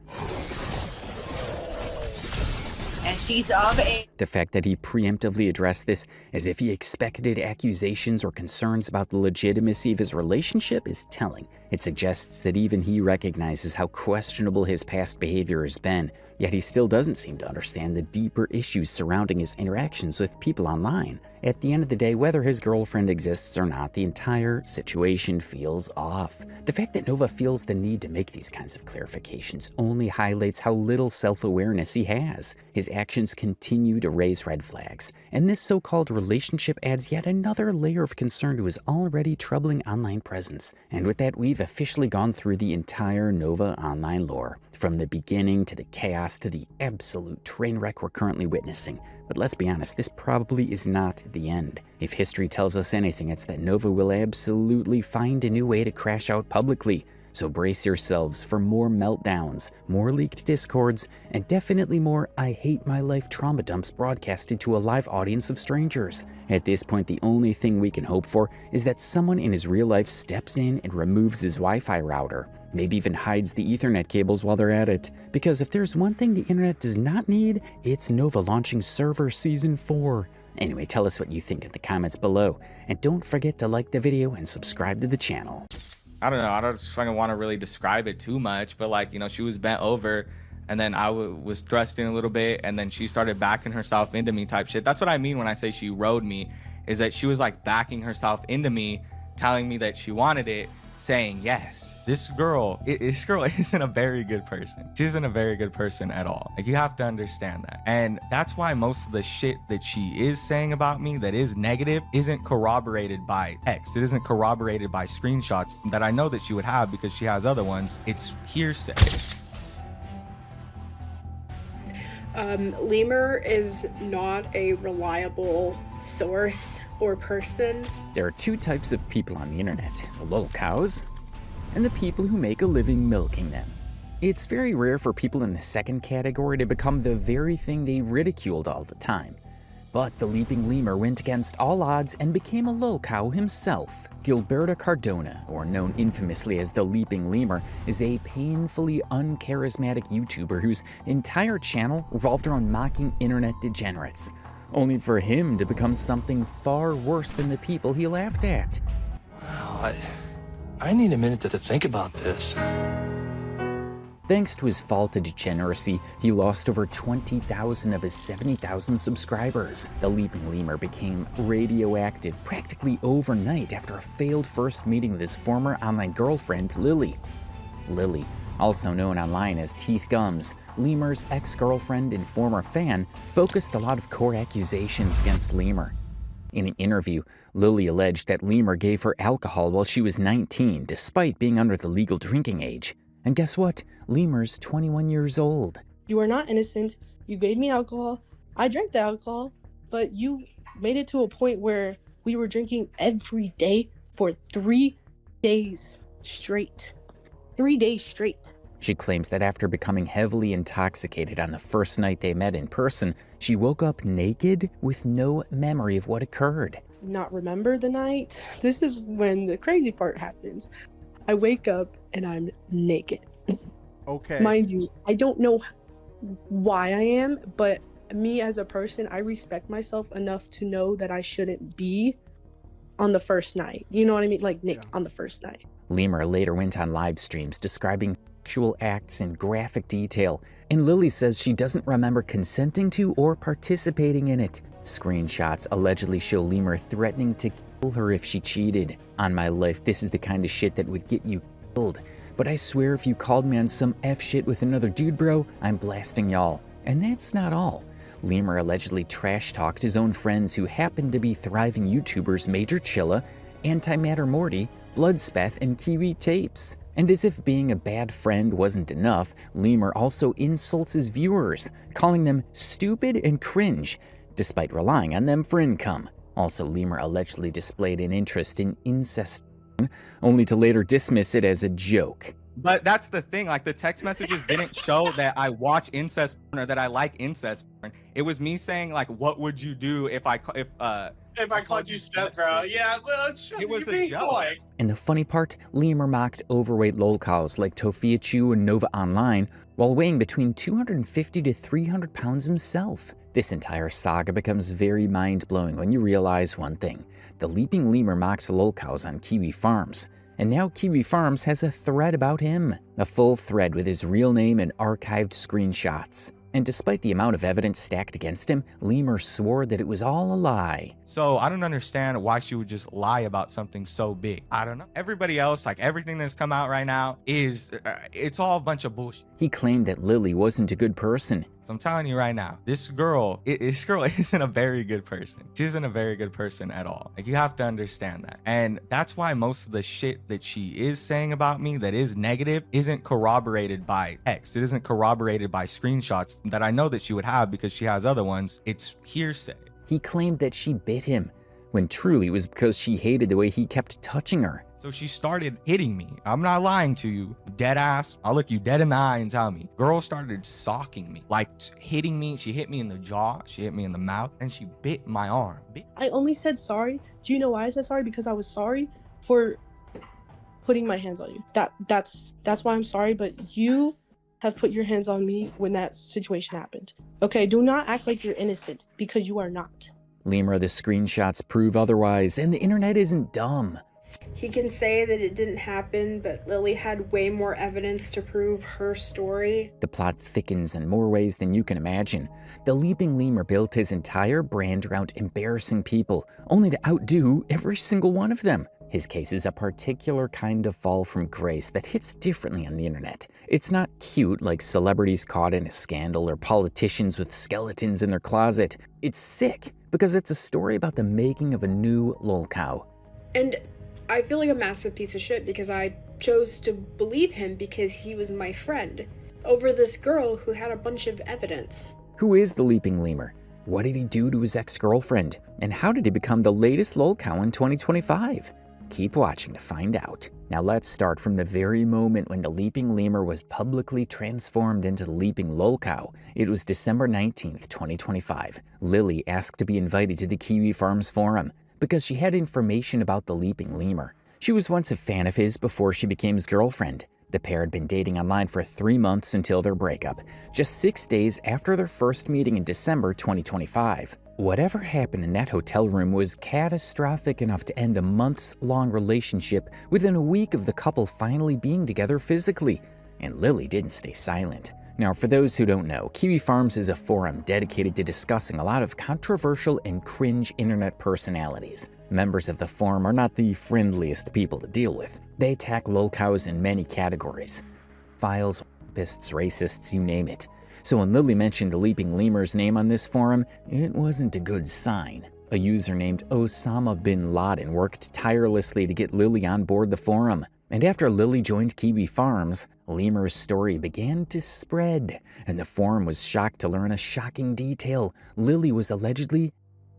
And she's of age. The fact that he preemptively addressed this as if he expected accusations or concerns about the legitimacy of his relationship is telling. It suggests that even he recognizes how questionable his past behavior has been, yet he still doesn't seem to understand the deeper issues surrounding his interactions with people online. At the end of the day, whether his girlfriend exists or not, the entire situation feels off. The fact that Nova feels the need to make these kinds of clarifications only highlights how little self-awareness he has. His actions continue to raise red flags, and this so-called relationship adds yet another layer of concern to his already troubling online presence. And with that, we've officially gone through the entire Nova online lore, from the beginning to the chaos to the absolute train wreck we're currently witnessing. But let's be honest, this probably is not the end. If history tells us anything, it's that Nova will absolutely find a new way to crash out publicly. So brace yourselves for more meltdowns, more leaked discords, and definitely more I hate my life trauma dumps broadcasted to a live audience of strangers. At this point, the only thing we can hope for is that someone in his real life steps in and removes his Wi-Fi router. Maybe even hides the Ethernet cables while they're at it. Because if there's one thing the internet does not need, it's Nova launching Server Season 4. Anyway, tell us what you think in the comments below. And don't forget to like the video and subscribe to the channel. I don't know. I don't fucking want to really describe it too much, but like, you know, she was bent over and then I was thrusting a little bit and then she started backing herself into me type shit. That's what I mean when I say she rode me, is that she was like backing herself into me, telling me that she wanted it, saying yes. This girl isn't a very good person. She isn't a very good person at all. Like, you have to understand that. And that's why most of the shit that she is saying about me that is negative isn't corroborated by text. It isn't corroborated by screenshots that I know that she would have because she has other ones. It's hearsay. Lemur is not a reliable source or person. There are two types of people on the internet, the Lolcows and the people who make a living milking them. It's very rare for people in the second category to become the very thing they ridiculed all the time. But the Leaping Lemur went against all odds and became a Lolcow himself. Gilberto Cardona, or known infamously as the Leaping Lemur, is a painfully uncharismatic YouTuber whose entire channel revolved around mocking internet degenerates, only for him to become something far worse than the people he laughed at. Wow, I need a minute to think about this. Thanks to his fall to degeneracy, he lost over 20,000 of his 70,000 subscribers. The Leaping Lemur became radioactive practically overnight after a failed first meeting with his former online girlfriend, Lily. Lily, also known online as Teeth Gums, Lemur's ex-girlfriend and former fan, focused a lot of core accusations against Lemur. In an interview, Lily alleged that Lemur gave her alcohol while she was 19, despite being under the legal drinking age. And guess what? Lemur's 21 years old. You are not innocent. You gave me alcohol. I drank the alcohol, but you made it to a point where we were drinking every day for 3 days straight. 3 days straight. She claims that after becoming heavily intoxicated on the first night they met in person, she woke up naked with no memory of what occurred. Not remember the night. This is when the crazy part happens. I wake up and I'm naked. Okay. Mind you, I don't know why I am, but me as a person, I respect myself enough to know that I shouldn't be on the first night. You know what I mean? Like Nick on the first night. Lemur later went on live streams describing sexual acts in graphic detail, and Lily says she doesn't remember consenting to or participating in it. Screenshots allegedly show Lemur threatening to kill her if she cheated. On my life, this is the kind of shit that would get you killed. But I swear if you called me on some F shit with another dude, bro, I'm blasting y'all. And that's not all. Lemur allegedly trash-talked his own friends who happened to be thriving YouTubers Major Chilla, Antimatter Morty, Bloodspeth, and Kiwi Tapes. And as if being a bad friend wasn't enough, Lemur also insults his viewers, calling them stupid and cringe, despite relying on them for income. Also, Lemur allegedly displayed an interest in incest, only to later dismiss it as a joke. But that's the thing, like the text messages didn't show that I watch incest porn or that I like incest porn. It was me saying like, what would you do if I called you step bro? Yeah, well, it was a joke. And the funny part, Lemur mocked overweight lolcows like Tophiachu and Nova Online while weighing between 250 to 300 pounds himself. This entire saga becomes very mind-blowing when you realize one thing. The Leaping Lemur mocked lolcows on Kiwi Farms, and now Kiwi Farms has a thread about him. A full thread with his real name and archived screenshots. And despite the amount of evidence stacked against him, Lemur swore that it was all a lie. So I don't understand why she would just lie about something so big. I don't know. Everybody else, like everything that's come out right now is, it's all a bunch of bullshit. He claimed that Lily wasn't a good person. So I'm telling you right now, this girl isn't a very good person. She isn't a very good person at all. Like, you have to understand that. And that's why most of the shit that she is saying about me that is negative isn't corroborated by text. It isn't corroborated by screenshots that I know that she would have because she has other ones. It's hearsay. He claimed that she bit him, when truly it was because she hated the way he kept touching her. So she started hitting me. I'm not lying to you. Dead ass. I'll look you dead in the eye and tell me. Girl started socking me, like hitting me. She hit me in the jaw. She hit me in the mouth, and she bit my arm. I only said sorry. Do you know why I said sorry? Because I was sorry for putting my hands on you. That's why I'm sorry. But you have put your hands on me when that situation happened. Okay, do not act like you're innocent, because you are not. Lemur, the screenshots prove otherwise, and the internet isn't dumb. He can say that it didn't happen, but Lily had way more evidence to prove her story. The plot thickens in more ways than you can imagine. The Leaping Lemur built his entire brand around embarrassing people, only to outdo every single one of them. His case is a particular kind of fall from grace that hits differently on the internet. It's not cute like celebrities caught in a scandal or politicians with skeletons in their closet. It's sick because it's a story about the making of a new lolcow. And I feel like a massive piece of shit because I chose to believe him because he was my friend over this girl who had a bunch of evidence. Who is the Leaping Lemur? What did he do to his ex-girlfriend? And how did he become the latest Lolcow in 2025? Keep watching to find out. Now let's start from the very moment when the Leaping Lemur was publicly transformed into the Leaping Lolcow. It was December 19th, 2025. Lily asked to be invited to the Kiwi Farms forum because she had information about the Leaping Lemur. She was once a fan of his before she became his girlfriend. The pair had been dating online for 3 months until their breakup, just 6 days after their first meeting in December 2025. Whatever happened in that hotel room was catastrophic enough to end a months-long relationship within a week of the couple finally being together physically, and Lily didn't stay silent. Now, for those who don't know, Kiwi Farms is a forum dedicated to discussing a lot of controversial and cringe internet personalities. Members of the forum are not the friendliest people to deal with. They attack Lolcows in many categories. Files, rapists, racists, you name it. So when Lily mentioned the Leaping Lemur's name on this forum, it wasn't a good sign. A user named Osama bin Laden worked tirelessly to get Lily on board the forum. And after Lily joined Kiwi Farms, Lemur's story began to spread, and the forum was shocked to learn a shocking detail. Lily was allegedly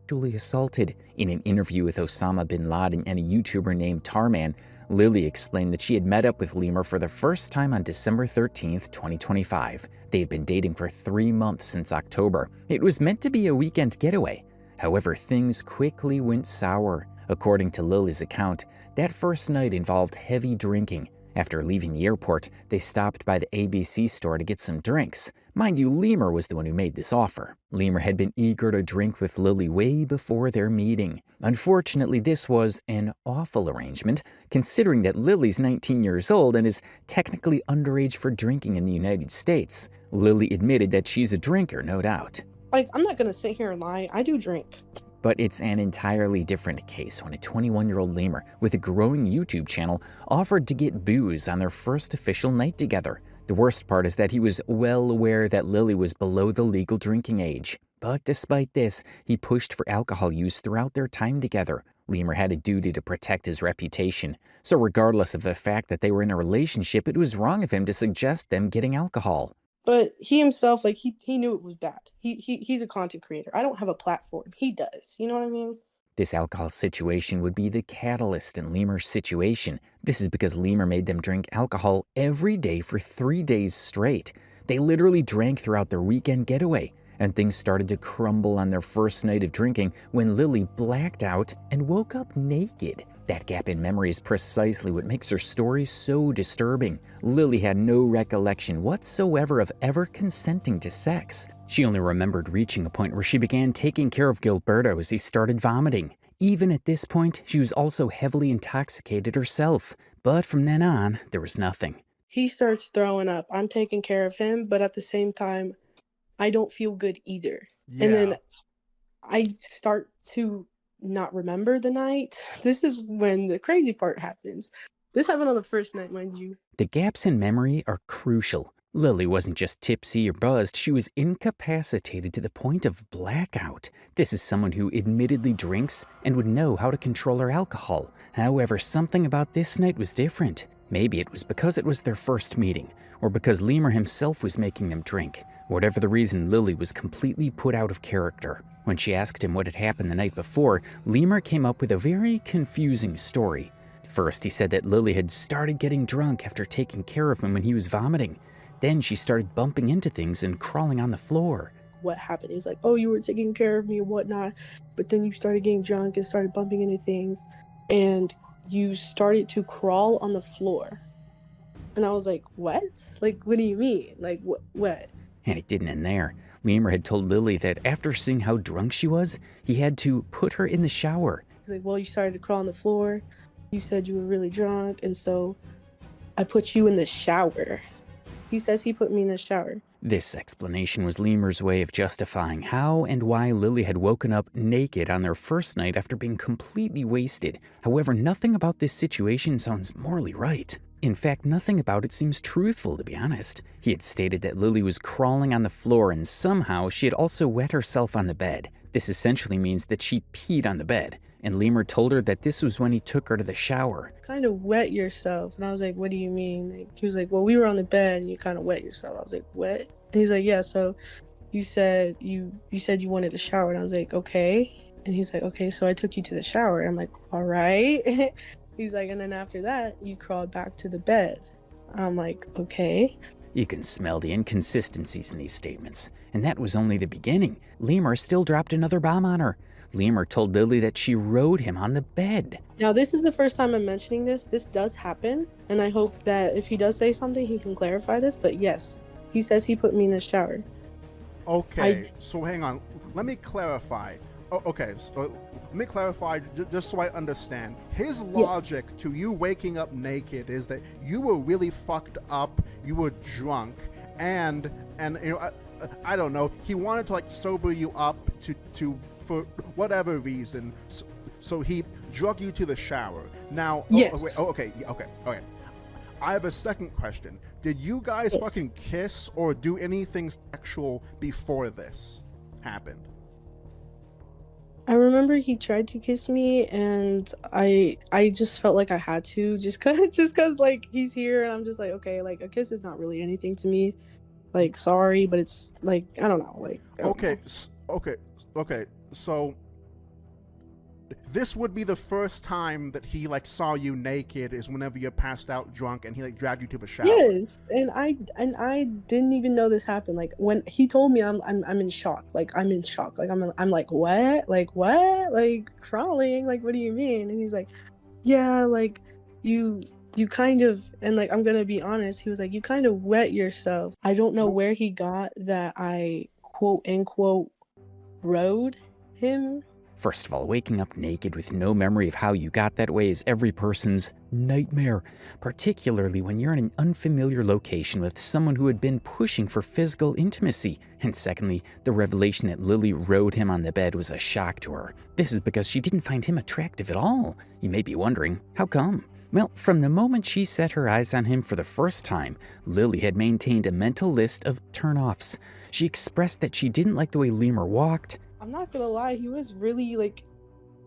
sexually assaulted. In an interview with Osama bin Laden and a YouTuber named Tarman, Lily explained that she had met up with Lemur for the first time on December 13th, 2025. They had been dating for 3 months since October. It was meant to be a weekend getaway. However, things quickly went sour. According to Lily's account, that first night involved heavy drinking. After leaving the airport, they stopped by the ABC store to get some drinks. Mind you, Lemur was the one who made this offer. Lemur had been eager to drink with Lily way before their meeting. Unfortunately, this was an awful arrangement, considering that Lily's 19 years old and is technically underage for drinking in the United States. Lily admitted that she's a drinker, no doubt. Like, I'm not gonna sit here and lie. I do drink. But it's an entirely different case when a 21-year-old Lemur with a growing YouTube channel offered to get booze on their first official night together. The worst part is that he was well aware that Lily was below the legal drinking age. But despite this, he pushed for alcohol use throughout their time together. Lemur had a duty to protect his reputation, so regardless of the fact that they were in a relationship, it was wrong of him to suggest them getting alcohol. But he himself, like, he knew it was bad. He's a content creator. I don't have a platform. He does. You know what I mean? This alcohol situation would be the catalyst in Lemur's situation. This is because Lemur made them drink alcohol every day for 3 days straight. They literally drank throughout their weekend getaway, and things started to crumble on their first night of drinking when Lily blacked out and woke up naked. That gap in memory is precisely what makes her story so disturbing. Lily had no recollection whatsoever of ever consenting to sex. She only remembered reaching a point where she began taking care of Gilberto as he started vomiting. Even at this point, she was also heavily intoxicated herself. But from then on, there was nothing. He starts throwing up. I'm taking care of him, but at the same time, I don't feel good either. Yeah. And then I start to not remember the night. This is when the crazy part happens. This happened on the first night, mind you. The gaps in memory are crucial. Lily wasn't just tipsy or buzzed, she was incapacitated to the point of blackout. This is someone who admittedly drinks and would know how to control her alcohol. However, something about this night was different. Maybe it was because it was their first meeting, or because Lemur himself was making them drink. Whatever the reason, Lily was completely put out of character. When she asked him what had happened the night before, Lemur came up with a very confusing story. First, he said that Lily had started getting drunk after taking care of him when he was vomiting. Then she started bumping into things and crawling on the floor. What happened? He was like, oh, you were taking care of me and whatnot, but then you started getting drunk and started bumping into things, and you started to crawl on the floor. And I was like, what? Like, what do you mean? Like, what? And it didn't end there. Lemur had told Lily that after seeing how drunk she was, he had to put her in the shower. He's like, well, you started to crawl on the floor. You said you were really drunk, and so I put you in the shower. He says he put me in the shower. This explanation was Lemur's way of justifying how and why Lily had woken up naked on their first night after being completely wasted. However, nothing about this situation sounds morally right. In fact, nothing about it seems truthful, to be honest. He had stated that Lily was crawling on the floor and somehow she had also wet herself on the bed. This essentially means that she peed on the bed, and Lemur told her that this was when he took her to the shower. Kind of wet yourself. And I was like, what do you mean? He was like, well, we were on the bed and you kind of wet yourself. I was like, what? And he's like, yeah, so you said you wanted a shower, and I was like, okay. And he's like, okay, so I took you to the shower. I'm like, all right. He's like, and then after that, you crawled back to the bed. I'm like, okay. You can smell the inconsistencies in these statements, and that was only the beginning. Lemur still dropped another bomb on her. Lemur told Lily that she rode him on the bed. Now, this is the first time I'm mentioning this. This does happen, and I hope that if he does say something, he can clarify this. But yes, he says he put me in the shower. Okay, so hang on. Let me clarify. Okay, so let me clarify just so I understand. His logic to you waking up naked is that you were really fucked up, you were drunk, and you know, I don't know, he wanted to like sober you up to for whatever reason, so he drug you to the shower. Now, yes. Okay. I have a second question. Did you guys fucking kiss or do anything sexual before this happened? I remember he tried to kiss me, and I just felt like I had to, just cause like he's here, and I'm just like, okay, like a kiss is not really anything to me. Like, sorry, but it's like, I don't know, like. Okay, so this would be the first time that he like saw you naked is whenever you're passed out drunk and he like dragged you to the shower. Yes, and I didn't even know this happened. Like when he told me, I'm in shock. Like I'm in shock. Like I'm like what? Like what? Like crawling? Like what do you mean? And he's like, yeah, like you kind of, and like I'm gonna be honest. He was like, you kind of wet yourself. I don't know where he got that I quote unquote rode him. First of all, waking up naked with no memory of how you got that way is every person's nightmare, particularly when you're in an unfamiliar location with someone who had been pushing for physical intimacy. And secondly, the revelation that Lily rode him on the bed was a shock to her. This is because she didn't find him attractive at all. You may be wondering, how come? Well, from the moment she set her eyes on him for the first time, Lily had maintained a mental list of turn-offs. She expressed that she didn't like the way Lemur walked. I'm not gonna lie, he was really like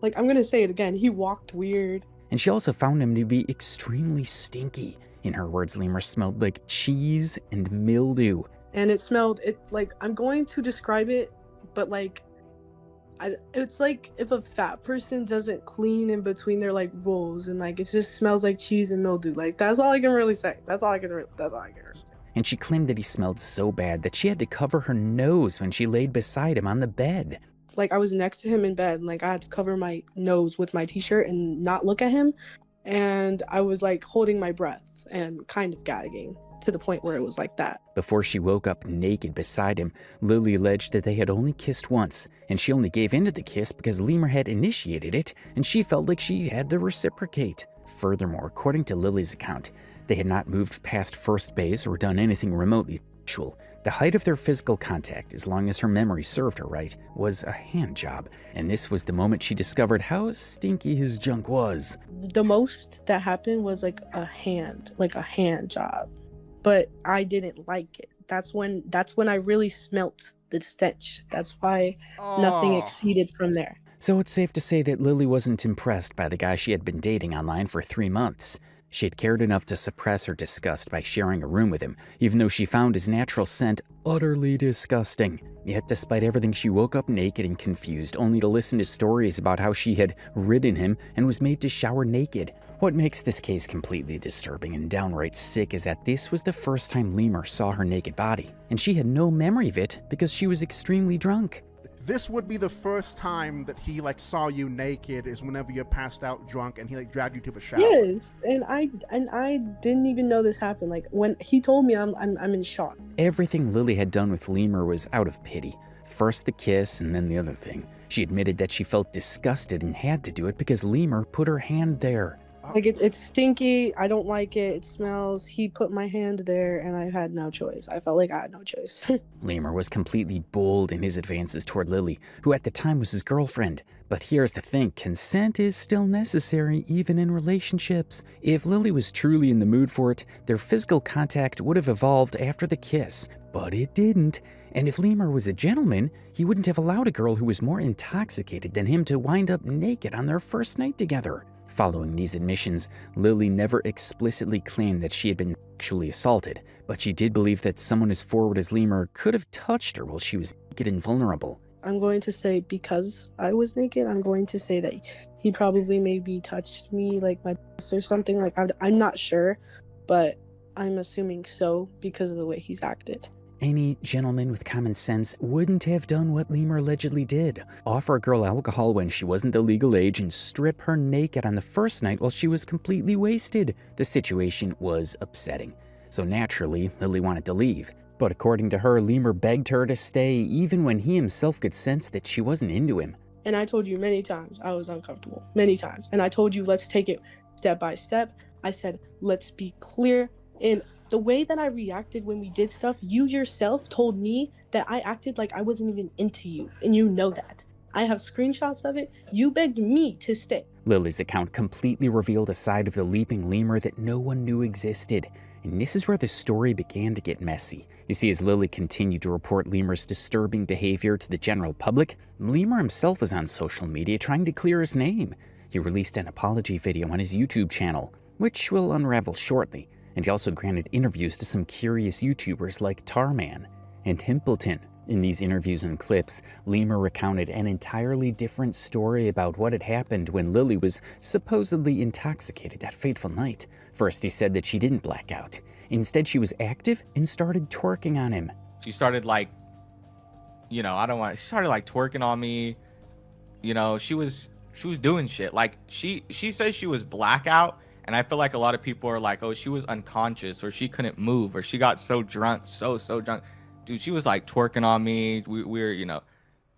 I'm gonna say it again, he walked weird. And she also found him to be extremely stinky. In her words, Lemur smelled like cheese and mildew. And it smelled, like, I'm going to describe it, but like, it's like if a fat person doesn't clean in between their like rolls, and like it just smells like cheese and mildew. Like that's all I can really say. That's all I can really say. And she claimed that he smelled so bad that she had to cover her nose when she laid beside him on the bed. Like I was next to him in bed, and like I had to cover my nose with my t-shirt and not look at him. And I was like holding my breath and kind of gagging to the point where it was like that. Before she woke up naked beside him, Lily alleged that they had only kissed once, and she only gave in to the kiss because Lemur had initiated it, and she felt like she had to reciprocate. Furthermore, according to Lily's account, they had not moved past first base or done anything remotely sexual. The height of their physical contact, as long as her memory served her right, was a hand job, and this was the moment she discovered how stinky his junk was. The most that happened was like a hand job, but I didn't like it. That's when I really smelt the stench. That's why nothing exceeded from there. So it's safe to say that Lily wasn't impressed by the guy she had been dating online for 3 months. She had cared enough to suppress her disgust by sharing a room with him, even though she found his natural scent utterly disgusting. Yet despite everything, she woke up naked and confused, only to listen to stories about how she had ridden him and was made to shower naked. What makes this case completely disturbing and downright sick is that this was the first time Lemur saw her naked body, and she had no memory of it because she was extremely drunk. This would be the first time that he like saw you naked is whenever you're passed out drunk and he like dragged you to the shower. Yes, and I didn't even know this happened. Like when he told me, I'm in shock. Everything Lily had done with Lemur was out of pity. First the kiss and then the other thing. She admitted that she felt disgusted and had to do it because Lemur put her hand there. Like it's stinky. I don't like it. It smells. He put my hand there, and I had no choice. I felt like I had no choice. Lemur was completely bold in his advances toward Lily, who at the time was his girlfriend. But here's the thing, consent is still necessary even in relationships. If Lily was truly in the mood for it, their physical contact would have evolved after the kiss. But it didn't. And if Lemur was a gentleman, he wouldn't have allowed a girl who was more intoxicated than him to wind up naked on their first night together. Following these admissions, Lily never explicitly claimed that she had been sexually assaulted, but she did believe that someone as forward as Lemur could have touched her while she was naked and vulnerable. I'm going to say, because I was naked, I'm going to say that he probably maybe touched me, like my breast or something. Like, I'm not sure, but I'm assuming so because of the way he's acted. Any gentleman with common sense wouldn't have done what Lemur allegedly did. Offer a girl alcohol when she wasn't the legal age and strip her naked on the first night while she was completely wasted. The situation was upsetting. So naturally, Lily wanted to leave. But according to her, Lemur begged her to stay even when he himself could sense that she wasn't into him. And I told you many times I was uncomfortable. Many times. And I told you, let's take it step by step. I said, let's be clear. And the way that I reacted when we did stuff, you yourself told me that I acted like I wasn't even into you, and you know that. I have screenshots of it. You begged me to stay. Lily's account completely revealed a side of the leaping Lemur that no one knew existed. And this is where the story began to get messy. You see, as Lily continued to report Lemur's disturbing behavior to the general public, Lemur himself was on social media trying to clear his name. He released an apology video on his YouTube channel, which will unravel shortly. And he also granted interviews to some curious YouTubers like Tarman and Himpleton. In these interviews and clips, Lemur recounted an entirely different story about what had happened when Lily was supposedly intoxicated that fateful night. First, he said that she didn't black out. Instead, she was active and started twerking on him. She started like, she started like twerking on me. She was doing shit. Like she says she was blackout. And I feel like a lot of people are like, oh, she was unconscious, or she couldn't move, or she got so drunk, so drunk. Dude, she was like twerking on me.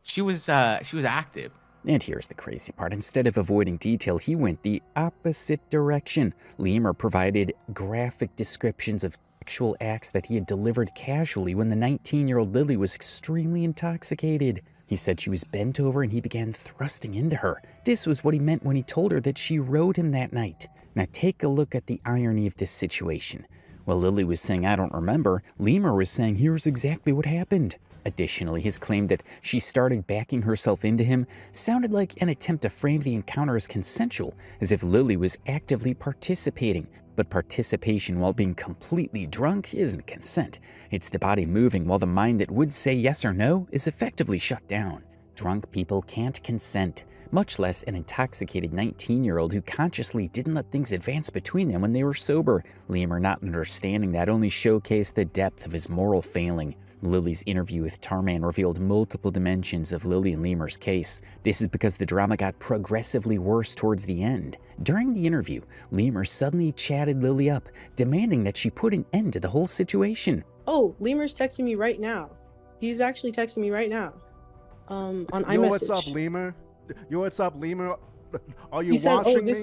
She was active. And here's the crazy part. Instead of avoiding detail, he went the opposite direction. Lemur provided graphic descriptions of sexual acts that he had delivered casually when the 19-year-old Lily was extremely intoxicated. He said she was bent over and he began thrusting into her. This was what he meant when he told her that she rode him that night. Now take a look at the irony of this situation. While Lily was saying, I don't remember, Lemur was saying, here's exactly what happened. Additionally, his claim that she started backing herself into him sounded like an attempt to frame the encounter as consensual, as if Lily was actively participating. But participation while being completely drunk isn't consent. It's the body moving while the mind that would say yes or no is effectively shut down. Drunk people can't consent, much less an intoxicated 19-year-old who consciously didn't let things advance between them when they were sober. Lemur not understanding that only showcased the depth of his moral failing. Lily's interview with Tarman revealed multiple dimensions of Lily and Lemur's case. This is because the drama got progressively worse towards the end. During the interview, Lemur suddenly chatted Lily up, demanding that she put an end to the whole situation. Oh, Lemur's texting me right now. He's actually texting me right now. On iMessage. Yo, what's up, Lemur? Are you he said, watching me?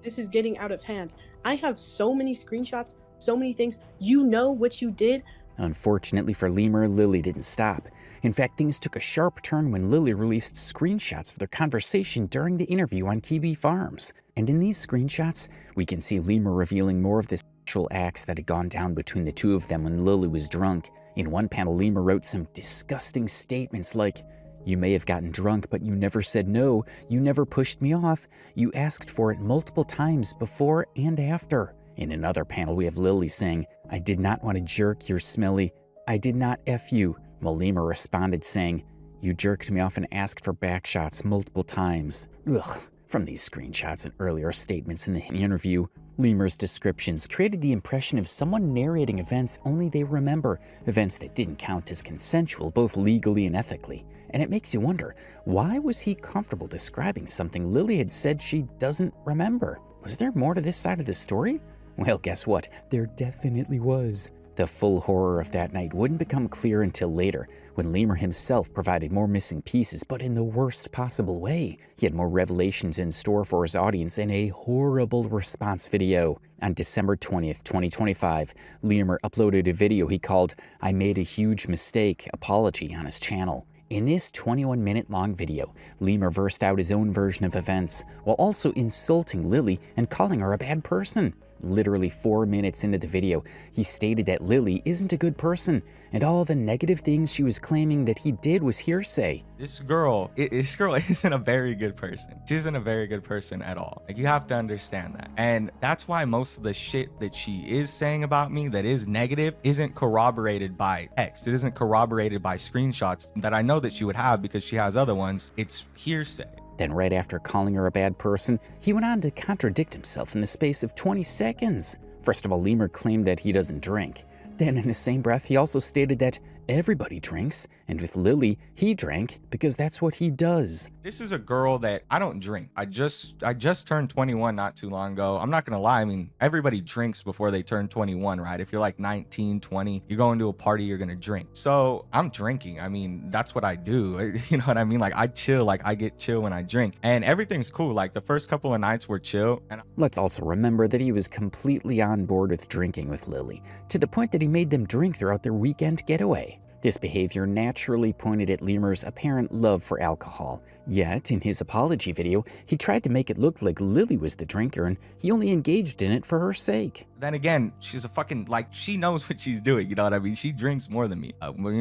This is getting out of hand. I have so many screenshots, so many things. You know what you did. Unfortunately for Lemur, Lily didn't stop. In fact, things took a sharp turn when Lily released screenshots of their conversation during the interview on Kiwi Farms. And in these screenshots, we can see Lemur revealing more of the sexual acts that had gone down between the two of them when Lily was drunk. In one panel, Lemur wrote some disgusting statements like, "You may have gotten drunk, but you never said no. You never pushed me off. You asked for it multiple times before and after." In another panel, we have Lily saying, "I did not want to jerk your smelly. I did not F you." While Lemur responded saying, "You jerked me off and asked for back shots multiple times." Ugh. From these screenshots and earlier statements in the interview, Lemur's descriptions created the impression of someone narrating events only they remember, events that didn't count as consensual, both legally and ethically. And it makes you wonder, why was he comfortable describing something Lily had said she doesn't remember? Was there more to this side of the story? Well, guess what? There definitely was. The full horror of that night wouldn't become clear until later, when Lemur himself provided more missing pieces, but in the worst possible way. He had more revelations in store for his audience in a horrible response video. On December 20th, 2025, Lemur uploaded a video he called, "I Made a Huge Mistake, Apology" on his channel. In this 21-minute-long video, Lemur versed out his own version of events, while also insulting Lily and calling her a bad person. Literally 4 minutes into the video, he stated that Lily isn't a good person, and all the negative things she was claiming that he did was hearsay. This girl isn't a very good person. She isn't a very good person at all. Like, you have to understand that. And that's why most of the shit that she is saying about me that is negative isn't corroborated by text. It isn't corroborated by screenshots that I know that she would have because she has other ones. It's hearsay. Then right after calling her a bad person, he went on to contradict himself in the space of 20 seconds. First of all, Lemur claimed that he doesn't drink. Then in the same breath, he also stated that everybody drinks, and with Lily, he drank because that's what he does. This is a girl that I don't drink. I just turned 21 not too long ago. I'm not gonna lie. I mean, everybody drinks before they turn 21, right? If you're like 19, 20, you're going to a party, you're gonna drink. So I'm drinking. I mean, that's what I do. You know what I mean? Like, I chill. Like, I get chill when I drink, and everything's cool. Like, the first couple of nights were chill. And let's also remember that he was completely on board with drinking with Lily, to the point that he made them drink throughout their weekend getaway. This behavior naturally pointed at Lemur's apparent love for alcohol. Yet, in his apology video, he tried to make it look like Lily was the drinker and he only engaged in it for her sake. Then again, she's a fucking, like, she knows what she's doing, you know what I mean? She drinks more than me.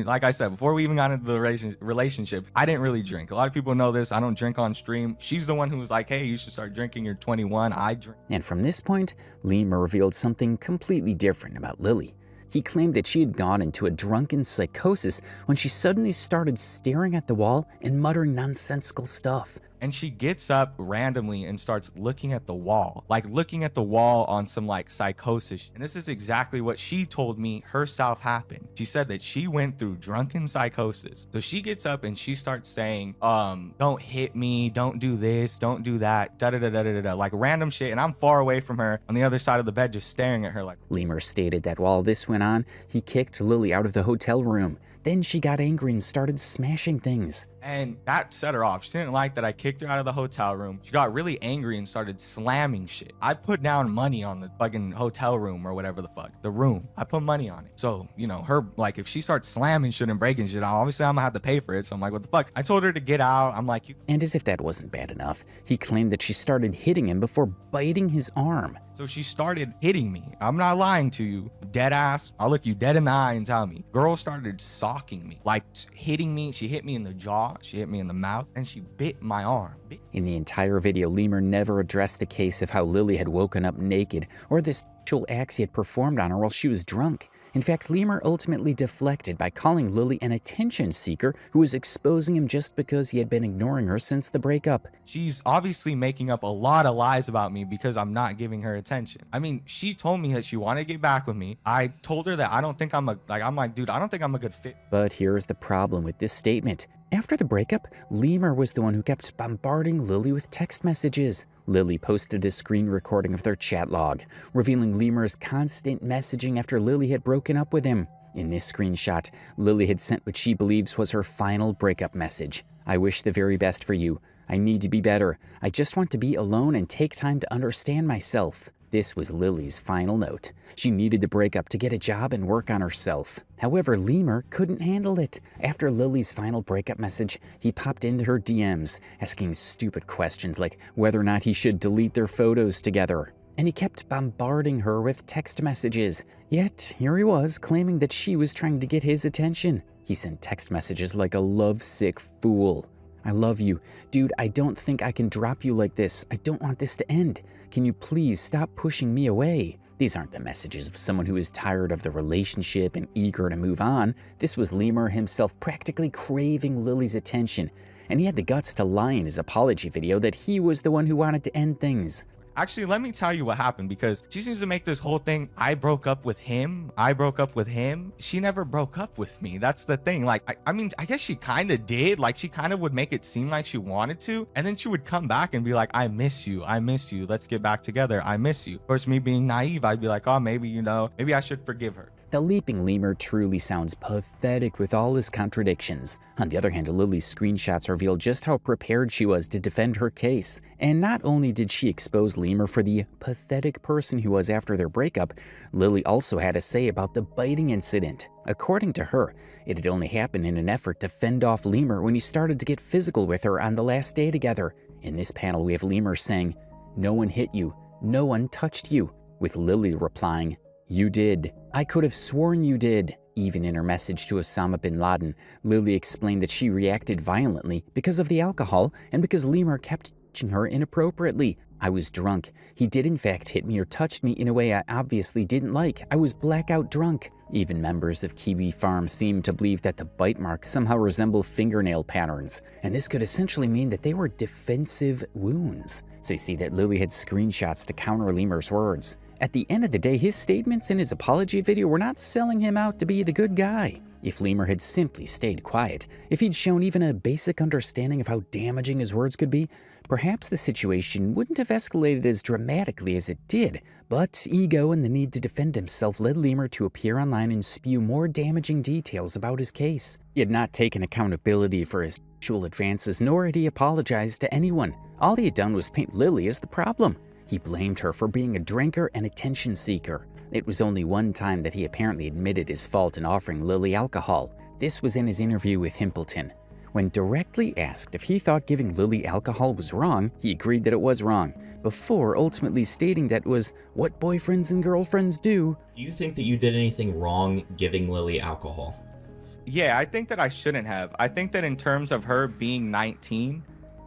Like I said, before we even got into the relationship, I didn't really drink. A lot of people know this. I don't drink on stream. She's the one who was like, hey, you should start drinking. You're 21. I drink. And from this point, Lemur revealed something completely different about Lily. He claimed that she had gone into a drunken psychosis when she suddenly started staring at the wall and muttering nonsensical stuff. And she gets up randomly and starts looking at the wall, like looking at the wall on some like psychosis. And this is exactly what she told me herself happened. She said that she went through drunken psychosis. So she gets up and she starts saying, don't hit me, don't do this, don't do that, da-da-da-da-da-da, like random shit. And I'm far away from her on the other side of the bed, just staring at her like. Lemur stated that while this went on, he kicked Lily out of the hotel room. Then she got angry and started smashing things. And that set her off. She didn't like that I kicked her out of the hotel room. She got really angry and started slamming shit. I put down money on the fucking hotel room or whatever the fuck. The room. I put money on it. So, you know, her, like, if she starts slamming shit and breaking shit, obviously I'm gonna have to pay for it. So I'm like, what the fuck? I told her to get out. I'm like, you. And as if that wasn't bad enough, he claimed that she started hitting him before biting his arm. So she started hitting me. I'm not lying to you. Dead ass. I'll look you dead in the eye and tell me. Girl started socking me, like hitting me. She hit me in the jaw. She hit me in the mouth, and she bit my arm. In the entire video, Lemur never addressed the case of how Lily had woken up naked or the sexual acts he had performed on her while she was drunk. In fact, Lemur ultimately deflected by calling Lily an attention seeker who was exposing him just because he had been ignoring her since the breakup. She's obviously making up a lot of lies about me because I'm not giving her attention. I mean, she told me that she wanted to get back with me. I told her that I don't think I'm like, dude, I don't think I'm a good fit. But here's the problem with this statement. After the breakup, Lemur was the one who kept bombarding Lily with text messages. Lily posted a screen recording of their chat log, revealing Lemur's constant messaging after Lily had broken up with him. In this screenshot, Lily had sent what she believes was her final breakup message. I wish the very best for you. I need to be better. I just want to be alone and take time to understand myself. This was Lily's final note. She needed the breakup to get a job and work on herself. However, Lemur couldn't handle it. After Lily's final breakup message, he popped into her DMs, asking stupid questions like whether or not he should delete their photos together. And he kept bombarding her with text messages. Yet, here he was, claiming that she was trying to get his attention. He sent text messages like a lovesick fool. I love you. Dude, I don't think I can drop you like this. I don't want this to end. Can you please stop pushing me away? These aren't the messages of someone who is tired of the relationship and eager to move on. This was Lemur himself practically craving Lily's attention, and he had the guts to lie in his apology video that he was the one who wanted to end things. Actually, let me tell you what happened, because she seems to make this whole thing, I broke up with him. I broke up with him. She never broke up with me. That's the thing. Like, I mean, I guess she kind of did. Like, she kind of would make it seem like she wanted to. And then she would come back and be like, I miss you. I miss you. Let's get back together. I miss you. Of course, me being naive, I'd be like, oh, maybe, you know, maybe I should forgive her. The leaping lemur truly sounds pathetic with all his contradictions. On the other hand, Lily's screenshots reveal just how prepared she was to defend her case. And not only did she expose Lemur for the pathetic person he was after their breakup, Lily also had a say about the biting incident. According to her, it had only happened in an effort to fend off Lemur when he started to get physical with her on the last day together. In this panel, we have Lemur saying, "No one hit you. No one touched you." with Lily replying, "You did. I could have sworn you did." Even in her message to Osama bin Laden, Lily explained that she reacted violently because of the alcohol and because Lemur kept touching her inappropriately. "I was drunk. He did in fact hit me or touched me in a way I obviously didn't like. I was blackout drunk." Even members of Kiwi Farm seem to believe that the bite marks somehow resemble fingernail patterns, and this could essentially mean that they were defensive wounds. So you see that Lily had screenshots to counter Lemur's words. At the end of the day, his statements in his apology video were not selling him out to be the good guy. If Lemur had simply stayed quiet, if he'd shown even a basic understanding of how damaging his words could be, perhaps the situation wouldn't have escalated as dramatically as it did. But ego and the need to defend himself led Lemur to appear online and spew more damaging details about his case. He had not taken accountability for his sexual advances, nor had he apologized to anyone. All he had done was paint Lily as the problem. He blamed her for being a drinker and attention seeker. It was only one time that he apparently admitted his fault in offering Lily alcohol. This was in his interview with Himpleton. When directly asked if he thought giving Lily alcohol was wrong, he agreed that it was wrong, before ultimately stating that was what boyfriends and girlfriends do. Do you think that you did anything wrong giving Lily alcohol? Yeah, I think that I shouldn't have. I think that in terms of her being 19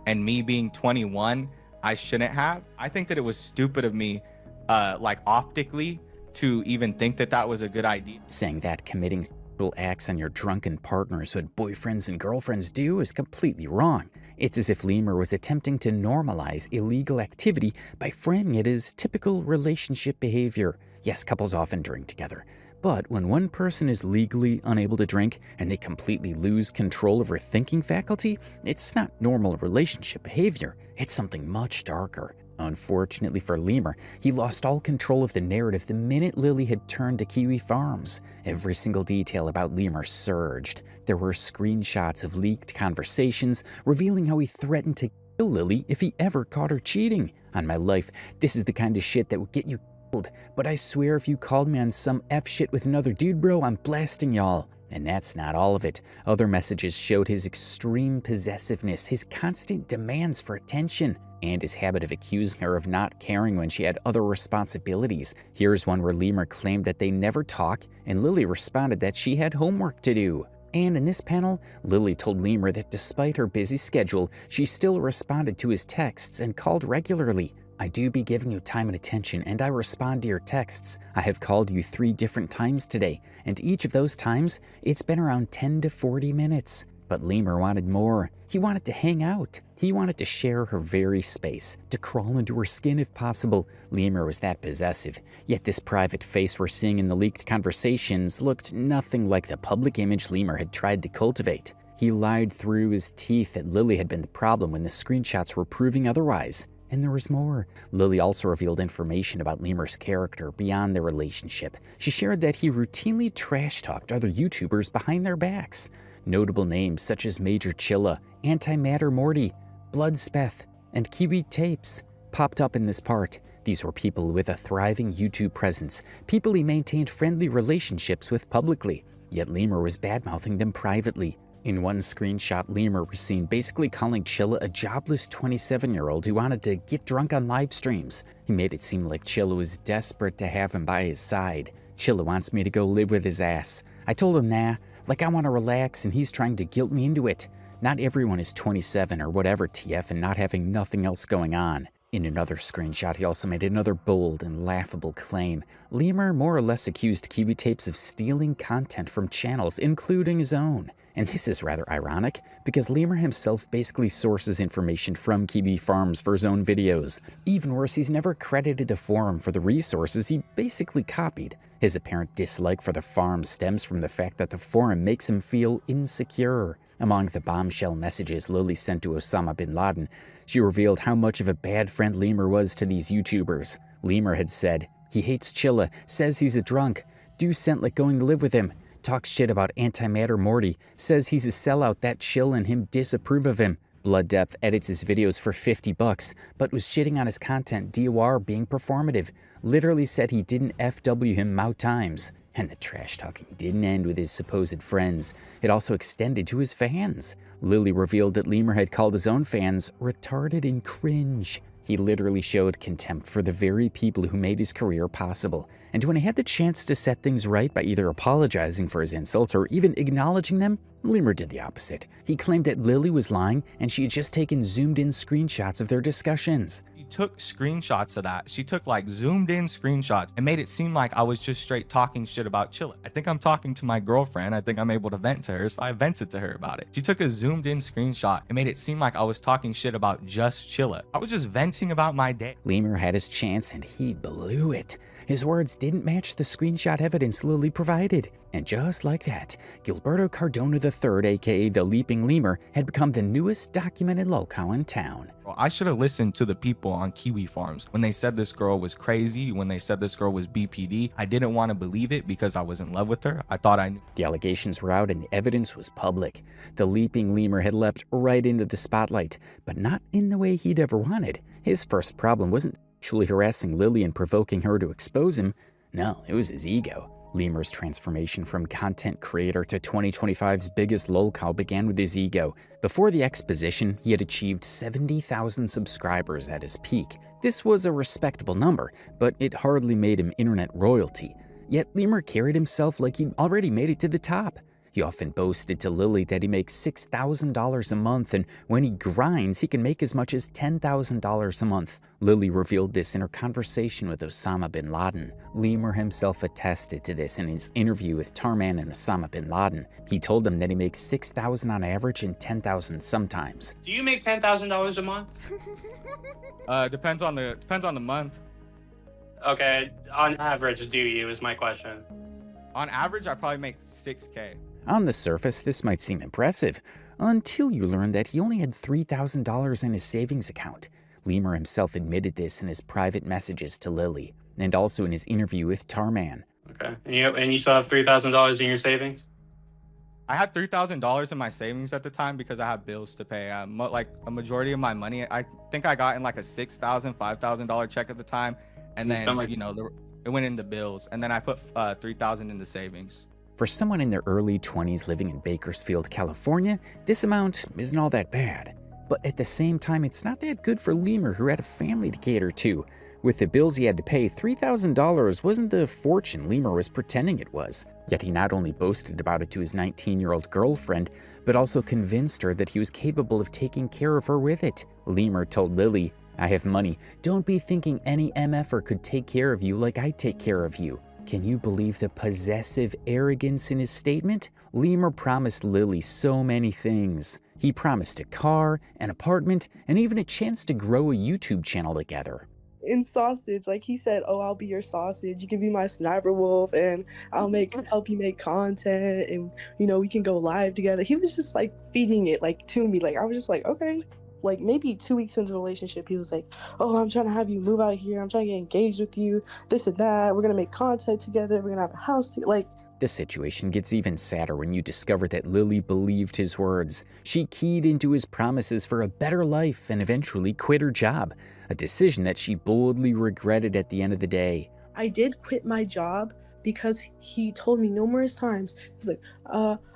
and me being 21, I shouldn't have. I think that it was stupid of me, like optically, to even think that that was a good idea. Saying that committing sexual acts on your drunken partners what boyfriends and girlfriends do is completely wrong. It's as if Lemur was attempting to normalize illegal activity by framing it as typical relationship behavior. Yes, couples often drink together. But when one person is legally unable to drink and they completely lose control of her thinking faculty, it's not normal relationship behavior. It's something much darker. Unfortunately for Lemur, he lost all control of the narrative the minute Lily had turned to Kiwi Farms. Every single detail about Lemur surged. There were screenshots of leaked conversations revealing how he threatened to kill Lily if he ever caught her cheating. On my life, this is the kind of shit that would get you killed. But I swear if you called me on some F shit with another dude, bro, I'm blasting y'all. And that's not all of it. Other messages showed his extreme possessiveness, his constant demands for attention, and his habit of accusing her of not caring when she had other responsibilities. Here's one where Lemur claimed that they never talk, and Lily responded that she had homework to do. And in this panel, Lily told Lemur that despite her busy schedule, she still responded to his texts and called regularly. "I do be giving you time and attention, and I respond to your texts. I have called you 3 different times today, and each of those times, it's been around 10 to 40 minutes. But Lemur wanted more. He wanted to hang out. He wanted to share her very space, to crawl into her skin if possible. Lemur was that possessive. Yet this private face we're seeing in the leaked conversations looked nothing like the public image Lemur had tried to cultivate. He lied through his teeth that Lily had been the problem when the screenshots were proving otherwise. And there was more. Lily also revealed information about Lemur's character beyond their relationship. She shared that he routinely trash-talked other YouTubers behind their backs. Notable names such as Major Chilla, Antimatter Morty, Bloodspeth, and Kiwi Tapes popped up in this part. These were people with a thriving YouTube presence, people he maintained friendly relationships with publicly, yet Lemur was bad-mouthing them privately. In one screenshot, Lemur was seen basically calling Chilla a jobless 27-year-old who wanted to get drunk on live streams. He made it seem like Chilla was desperate to have him by his side. "Chilla wants me to go live with his ass. I told him nah, like I want to relax and he's trying to guilt me into it. Not everyone is 27 or whatever TF and not having nothing else going on." In another screenshot, he also made another bold and laughable claim. Lemur more or less accused Kiwi Tapes of stealing content from channels, including his own. And this is rather ironic, because Lemur himself basically sources information from Kiwi Farms for his own videos. Even worse, he's never credited the forum for the resources he basically copied. His apparent dislike for the farm stems from the fact that the forum makes him feel insecure. Among the bombshell messages Lily sent to Osama bin Laden, she revealed how much of a bad friend Lemur was to these YouTubers. Lemur had said, "He hates Chilla, says he's a drunk, do sent like going to live with him, talks shit about Antimatter Morty, says he's a sellout that Chill and him disapprove of him. Blood Depth edits his videos for $50, but was shitting on his content, DOR being performative. Literally said he didn't FW him mouth times." And the trash talking didn't end with his supposed friends. It also extended to his fans. Lily revealed that Lemur had called his own fans retarded and cringe. He literally showed contempt for the very people who made his career possible. And when he had the chance to set things right by either apologizing for his insults or even acknowledging them, Lemur did the opposite. He claimed that Lily was lying and she had just taken zoomed-in screenshots of their discussions. She took screenshots of that. She took like zoomed in screenshots and made it seem like I was just straight talking shit about Chilla. I think I'm talking to my girlfriend. I think I'm able to vent to her, so I vented to her about it. She took a zoomed in screenshot and made it seem like I was talking shit about just Chilla. I was just venting about my day. Lemur had his chance and he blew it. His words didn't match the screenshot evidence Lily provided. And just like that, Gilberto Cardona III, aka the Leaping Lemur, had become the newest documented lolcow in town. I should have listened to the people on Kiwi Farms. When they said this girl was crazy, when they said this girl was BPD, I didn't want to believe it because I was in love with her. I thought I knew. The allegations were out and the evidence was public. The Leaping Lemur had leapt right into the spotlight, but not in the way he'd ever wanted. His first problem wasn't sexually harassing Lily and provoking her to expose him. No, it was his ego. Lemur's transformation from content creator to 2025's biggest lolcow began with his ego. Before the exposition, he had achieved 70,000 subscribers at his peak. This was a respectable number, but it hardly made him internet royalty. Yet Lemur carried himself like he'd already made it to the top. He often boasted to Lily that he makes $6,000 a month, and when he grinds, he can make as much as $10,000 a month. Lily revealed this in her conversation with Osama bin Laden. Lemur himself attested to this in his interview with Tarman and Osama bin Laden. He told them that he makes $6,000 on average and $10,000 sometimes. Do you make $10,000 a month? Depends on the month. Okay, on average, do you, is my question. On average, I probably make $6K. On the surface, this might seem impressive, until you learn that he only had $3,000 in his savings account. Lemur himself admitted this in his private messages to Lily, and also in his interview with Tarman. Okay, and you still have $3,000 in your savings? I had $3,000 in my savings at the time because I had bills to pay. Like a majority of my money, I think I got in like a $6,000, $5,000 check at the time, and then it went into bills, and then I put $3,000 into savings. For someone in their early 20s living in Bakersfield, California, this amount isn't all that bad. But at the same time, it's not that good for Lemur, who had a family to cater to. With the bills he had to pay, $3,000 wasn't the fortune Lemur was pretending it was. Yet he not only boasted about it to his 19-year-old girlfriend, but also convinced her that he was capable of taking care of her with it. Lemur told Lily, "I have money. Don't be thinking any MFer could take care of you like I take care of you." Can you believe the possessive arrogance in his statement? Lemur promised Lily so many things. He promised a car, an apartment, and even a chance to grow a YouTube channel together. In sausage, like he said, "Oh, I'll be your sausage. You can be my sniper wolf, and I'll help you make content, and we can go live together." He was just like feeding it like to me. Like I was just like, okay. Like maybe 2 weeks into the relationship, he was like, "Oh, I'm trying to have you move out here. I'm trying to get engaged with you. This and that. We're gonna make content together. We're gonna have a house together." Like. The situation gets even sadder when you discover that Lily believed his words. She keyed into his promises for a better life and eventually quit her job, a decision that she boldly regretted at the end of the day. I did quit my job because he told me numerous times, he's like,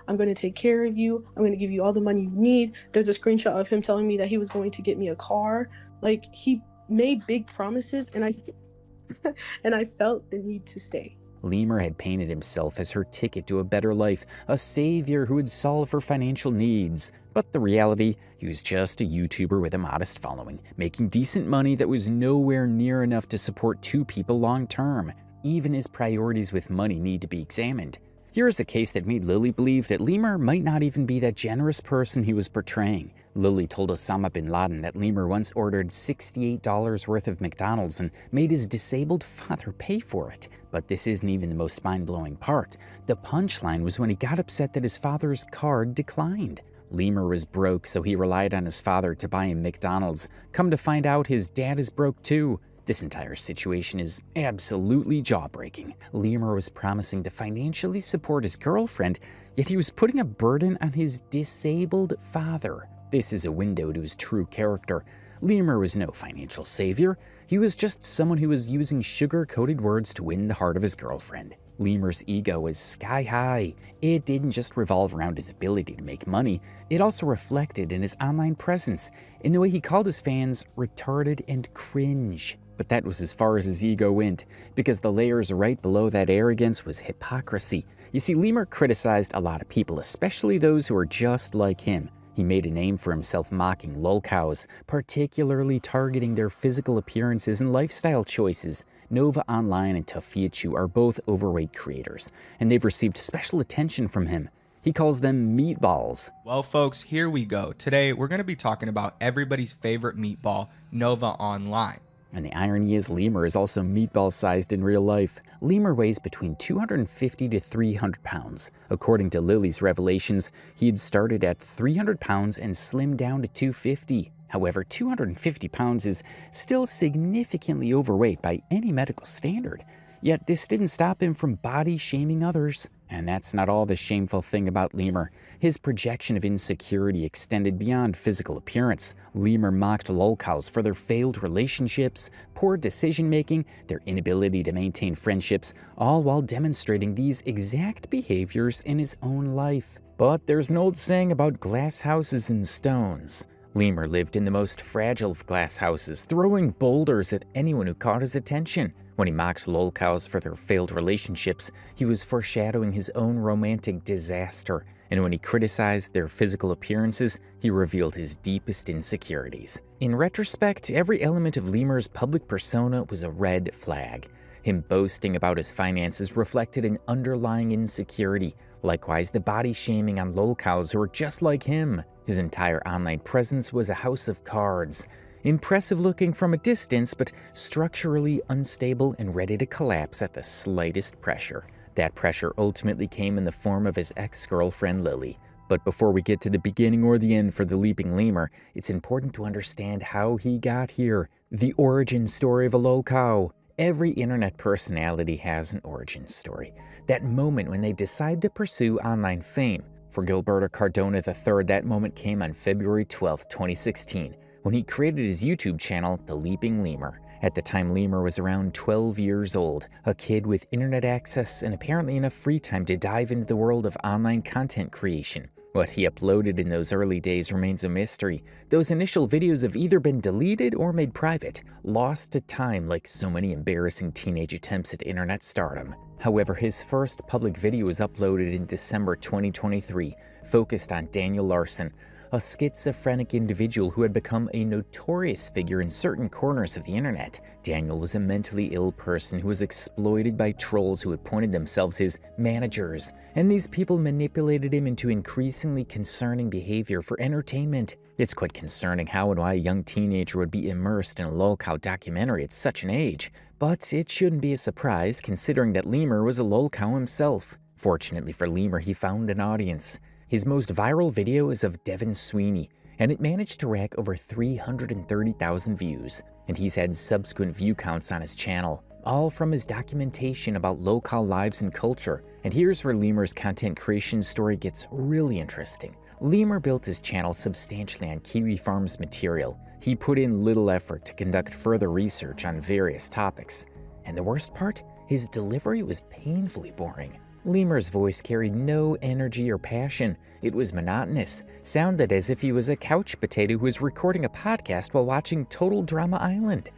"I'm going to take care of you. I'm going to give you all the money you need." There's a screenshot of him telling me that he was going to get me a car. Like, he made big promises, and I felt the need to stay. Lemur had painted himself as her ticket to a better life, a savior who would solve her financial needs. But the reality, he was just a YouTuber with a modest following, making decent money that was nowhere near enough to support two people long term. Even his priorities with money need to be examined. Here's a case that made Lily believe that Lemur might not even be that generous person he was portraying. Lily told Osama bin Laden that Lemur once ordered $68 worth of McDonald's and made his disabled father pay for it. But this isn't even the most mind-blowing part. The punchline was when he got upset that his father's card declined. Lemur was broke, so he relied on his father to buy him McDonald's. Come to find out, his dad is broke too. This entire situation is absolutely jaw-breaking. Lemur was promising to financially support his girlfriend, yet he was putting a burden on his disabled father. This is a window to his true character. Lemur was no financial savior. He was just someone who was using sugar-coated words to win the heart of his girlfriend. Lemur's ego was sky high. It didn't just revolve around his ability to make money, it also reflected in his online presence, in the way he called his fans retarded and cringe. But that was as far as his ego went, because the layers right below that arrogance was hypocrisy. You see, Lemur criticized a lot of people, especially those who were just like him. He made a name for himself mocking Lolcows, particularly targeting their physical appearances and lifestyle choices. Nova Online and Tophiachu are both overweight creators, and they've received special attention from him. He calls them meatballs. Well, folks, here we go. Today, we're going to be talking about everybody's favorite meatball, Nova Online. And the irony is Lemur is also meatball-sized in real life. Lemur weighs between 250 to 300 pounds. According to Lily's revelations, he had started at 300 pounds and slimmed down to 250. However, 250 pounds is still significantly overweight by any medical standard. Yet this didn't stop him from body-shaming others. And that's not all the shameful thing about Lemur. His projection of insecurity extended beyond physical appearance. Lemur mocked Lolcows for their failed relationships, poor decision-making, their inability to maintain friendships, all while demonstrating these exact behaviors in his own life. But there's an old saying about glass houses and stones. Lemur lived in the most fragile of glass houses, throwing boulders at anyone who caught his attention. When he mocked Lolcows for their failed relationships, he was foreshadowing his own romantic disaster. And when he criticized their physical appearances, he revealed his deepest insecurities. In retrospect, every element of Lemur's public persona was a red flag. Him boasting about his finances reflected an underlying insecurity. Likewise, the body shaming on Lolcows who were just like him. His entire online presence was a house of cards. Impressive looking from a distance, but structurally unstable and ready to collapse at the slightest pressure. That pressure ultimately came in the form of his ex-girlfriend Lily. But before we get to the beginning or the end for the Leaping Lemur, it's important to understand how he got here. The origin story of a Lolcow. Every internet personality has an origin story. That moment when they decide to pursue online fame. For Gilberto Cardona III, that moment came on February 12, 2016. When he created his YouTube channel, The Leaping Lemur. At the time, Lemur was around 12 years old, a kid with internet access and apparently enough free time to dive into the world of online content creation. What he uploaded in those early days remains a mystery. Those initial videos have either been deleted or made private, lost to time like so many embarrassing teenage attempts at internet stardom. However, his first public video was uploaded in December 2023, focused on Daniel Larson, a schizophrenic individual who had become a notorious figure in certain corners of the internet. Daniel was a mentally ill person who was exploited by trolls who had pointed themselves his managers, and these people manipulated him into increasingly concerning behavior for entertainment. It's quite concerning how and why a young teenager would be immersed in a Lolcow documentary at such an age, but it shouldn't be a surprise considering that Lemur was a Lolcow himself. Fortunately for Lemur, he found an audience. His most viral video is of Devin Sweeney, and it managed to rack over 330,000 views, and he's had subsequent view counts on his channel, all from his documentation about local lives and culture. And here's where Lemur's content creation story gets really interesting. Lemur built his channel substantially on Kiwi Farms material. He put in little effort to conduct further research on various topics. And the worst part? His delivery was painfully boring. Lemur's voice carried no energy or passion. It was monotonous, sounded as if he was a couch potato who was recording a podcast while watching Total Drama Island.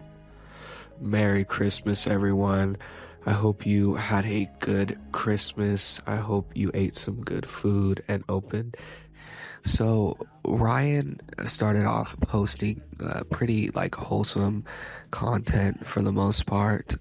Merry Christmas, everyone. I hope you had a good Christmas. I hope you ate some good food and opened. So Ryan started off posting pretty wholesome content for the most part.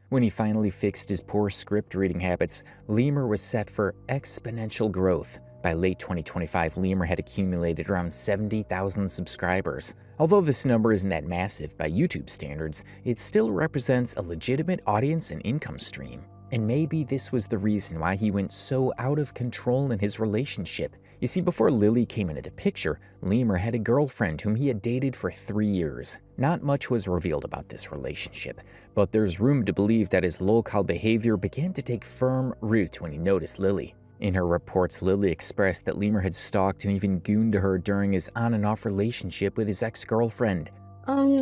When he finally fixed his poor script reading habits, Lemur was set for exponential growth. By late 2025, Lemur had accumulated around 70,000 subscribers. Although this number isn't that massive by YouTube standards, it still represents a legitimate audience and income stream. And maybe this was the reason why he went so out of control in his relationship. You see, before Lily came into the picture, Lemur had a girlfriend whom he had dated for 3 years. Not much was revealed about this relationship, but there's room to believe that his Lolcow behavior began to take firm root when he noticed Lily. In her reports, Lily expressed that Lemur had stalked and even gooned to her during his on and off relationship with his ex-girlfriend.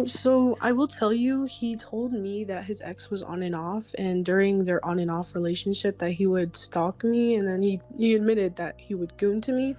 So I will tell you, he told me that his ex was on and off, and during their on and off relationship that he would stalk me, and then he admitted that he would goon to me.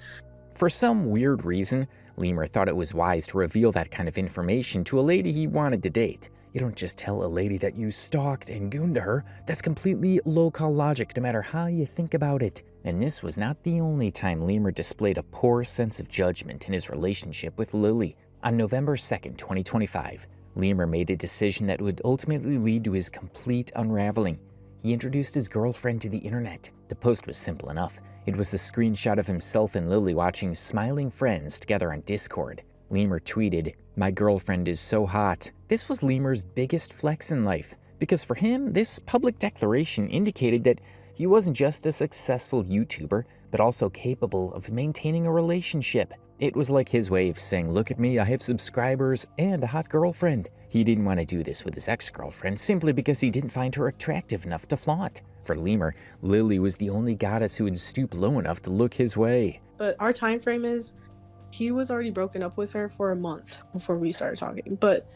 For some weird reason, Lemur thought it was wise to reveal that kind of information to a lady he wanted to date. You don't just tell a lady that you stalked and gooned to her. That's completely local logic, no matter how you think about it. And this was not the only time Lemur displayed a poor sense of judgment in his relationship with Lily. On November 2nd, 2025, Lemur made a decision that would ultimately lead to his complete unraveling. He introduced his girlfriend to the internet. The post was simple enough. It was a screenshot of himself and Lily watching smiling friends together on Discord. Lemur tweeted, "My girlfriend is so hot." This was Lemur's biggest flex in life, because for him, this public declaration indicated that he wasn't just a successful YouTuber, but also capable of maintaining a relationship. It was like his way of saying, "Look at me, I have subscribers and a hot girlfriend." He didn't want to do this with his ex-girlfriend simply because he didn't find her attractive enough to flaunt. For Lemur, Lily was the only goddess who would stoop low enough to look his way. But our time frame is, he was already broken up with her for a month before we started talking. But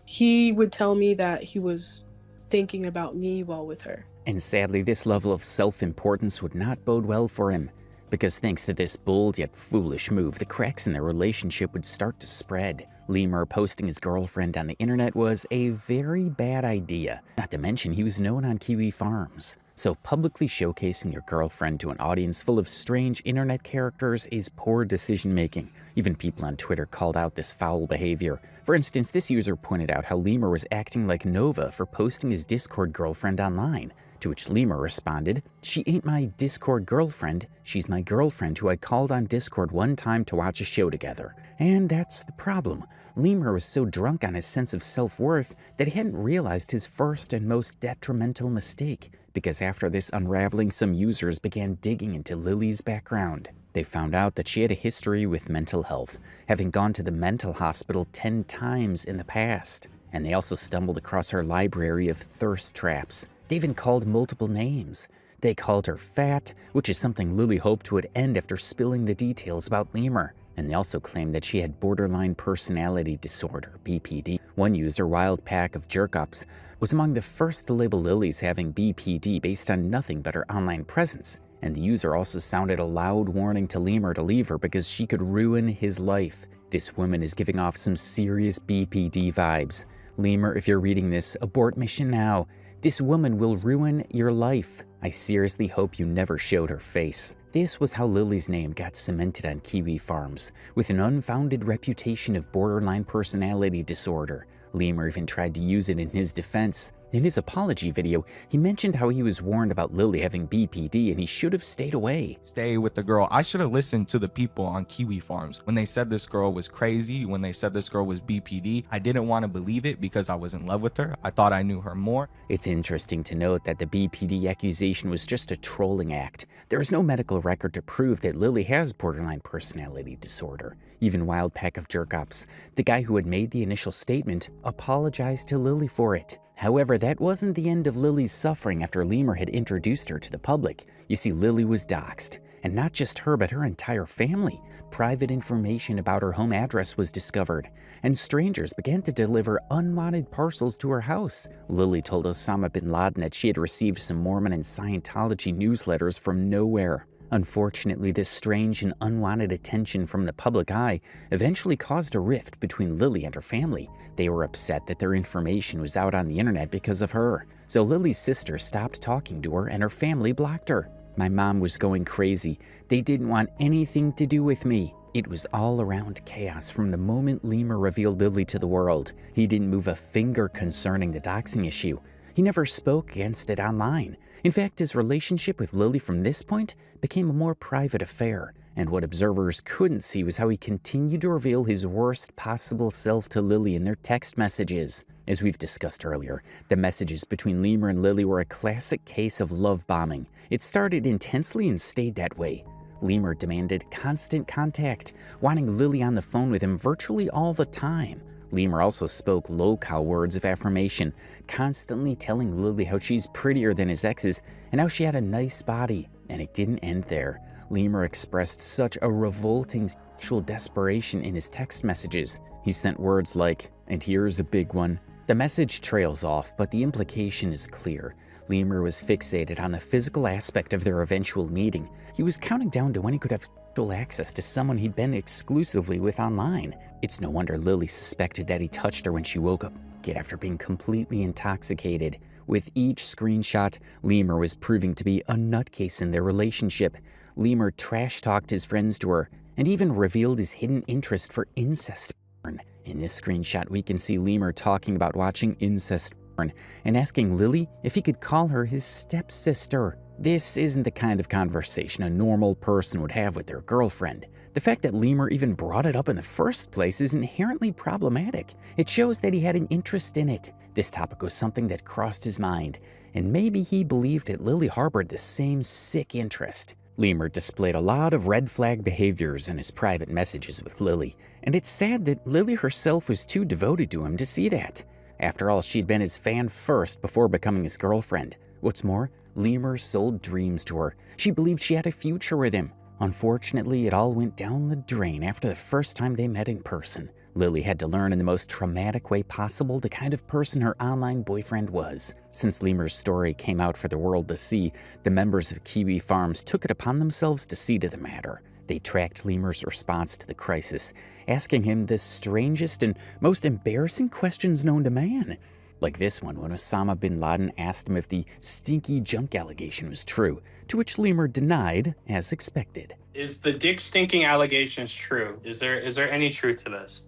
he would tell me that he was thinking about me while with her. And sadly, this level of self-importance would not bode well for him, because thanks to this bold yet foolish move, the cracks in their relationship would start to spread. Lemur posting his girlfriend on the internet was a very bad idea, not to mention he was known on Kiwi Farms. So publicly showcasing your girlfriend to an audience full of strange internet characters is poor decision-making. Even people on Twitter called out this foul behavior. For instance, this user pointed out how Lemur was acting like Nova for posting his Discord girlfriend online, to which Lemur responded, "She ain't my Discord girlfriend, she's my girlfriend who I called on Discord one time to watch a show together." And that's the problem. Lemur was so drunk on his sense of self-worth that he hadn't realized his first and most detrimental mistake, because after this unraveling, some users began digging into Lily's background. They found out that she had a history with mental health, having gone to the mental hospital 10 times in the past. And they also stumbled across her library of thirst traps. They even called multiple names. They called her fat, which is something Lily hoped would end after spilling the details about Lemur. And they also claimed that she had borderline personality disorder, BPD. One user, Wild Pack of Jerkups, was among the first to label Lily's having BPD based on nothing but her online presence. And the user also sounded a loud warning to Lemur to leave her because she could ruin his life. This woman is giving off some serious BPD vibes. Lemur, if you're reading this, abort mission now. This woman will ruin your life. I seriously hope you never showed her face. This was how Lily's name got cemented on Kiwi Farms, with an unfounded reputation of borderline personality disorder. Lemur even tried to use it in his defense. In his apology video, he mentioned how he was warned about Lily having BPD and he should have stayed away. Stay with the girl. I should have listened to the people on Kiwi Farms. When they said this girl was crazy, when they said this girl was BPD, I didn't want to believe it because I was in love with her. I thought I knew her more. It's interesting to note that the BPD accusation was just a trolling act. There is no medical record to prove that Lily has borderline personality disorder. Even Wild Pack of Jerkups, the guy who had made the initial statement, apologized to Lily for it. However, that wasn't the end of Lily's suffering after Lemur had introduced her to the public. You see, Lily was doxxed. And not just her, but her entire family. Private information about her home address was discovered, and strangers began to deliver unwanted parcels to her house. Lily told Osama bin Laden that she had received some Mormon and Scientology newsletters from nowhere. Unfortunately, this strange and unwanted attention from the public eye eventually caused a rift between Lily and her family. They were upset that their information was out on the internet because of her. So Lily's sister stopped talking to her and her family blocked her. My mom was going crazy. They didn't want anything to do with me. It was all around chaos from the moment Lemur revealed Lily to the world. He didn't move a finger concerning the doxing issue. He never spoke against it online. In fact, his relationship with Lily from this point became a more private affair, and what observers couldn't see was how he continued to reveal his worst possible self to Lily in their text messages. As we've discussed earlier, the messages between Lemur and Lily were a classic case of love bombing. It started intensely and stayed that way. Lemur demanded constant contact, wanting Lily on the phone with him virtually all the time. Lemur also spoke Lolcow words of affirmation, constantly telling Lily how she's prettier than his exes and how she had a nice body. And it didn't end there. Lemur expressed such a revolting sexual desperation in his text messages. He sent words like, And here's a big one. The message trails off, but the implication is clear. Lemur was fixated on the physical aspect of their eventual meeting. He was counting down to when he could have sexual access to someone he'd been exclusively with online. It's no wonder Lily suspected that he touched her when she woke up after being completely intoxicated. With each screenshot, Lemur was proving to be a nutcase in their relationship. Lemur trash-talked his friends to her and even revealed his hidden interest for incest porn. In this screenshot, we can see Lemur talking about watching incest porn and asking Lily if he could call her his stepsister. This isn't the kind of conversation a normal person would have with their girlfriend. The fact that Lemur even brought it up in the first place is inherently problematic. It shows that he had an interest in it. This topic was something that crossed his mind, and maybe he believed that Lily harbored the same sick interest. Lemur displayed a lot of red flag behaviors in his private messages with Lily, and it's sad that Lily herself was too devoted to him to see that. After all, she'd been his fan first before becoming his girlfriend. What's more, Lemur sold dreams to her. She believed she had a future with him. Unfortunately, it all went down the drain after the first time they met in person. Lily had to learn in the most traumatic way possible the kind of person her online boyfriend was. Since Lemur's story came out for the world to see, the members of Kiwi Farms took it upon themselves to see to the matter. They tracked Lemur's response to the crisis, asking him the strangest and most embarrassing questions known to man. Like this one when Osama bin Laden asked him if the stinky junk allegation was true, to which Lemur denied, as expected. Is the dick stinking allegations true? Is there any truth to this?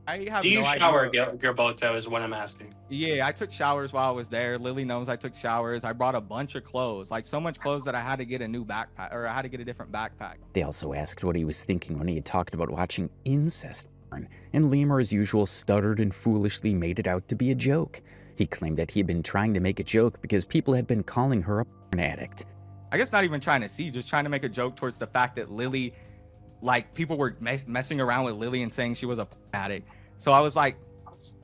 I have Do you no shower, idea. Gerboto, is what I'm asking. Yeah, I took showers while I was there. Lily knows I took showers. I brought a bunch of clothes, like so much clothes that I had to get a new backpack, or I had to get a different backpack. They also asked what he was thinking when he had talked about watching incest porn, and Lemur, as usual, stuttered and foolishly made it out to be a joke. He claimed that he had been trying to make a joke because people had been calling her a porn addict. I guess not even trying to see, just trying to make a joke towards the fact that Lily, like people were messing around with Lily and saying she was a porn addict. So I was like,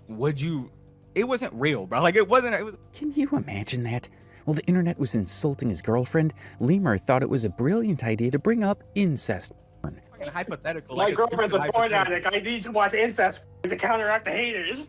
would you? It wasn't real, bro. Like it wasn't. It was. Can you imagine that? While the internet was insulting his girlfriend, Lemur thought it was a brilliant idea to bring up incest porn. Fucking hypothetical. My like girlfriend's a porn hypothetical. addict. I need to watch incest to counteract the haters.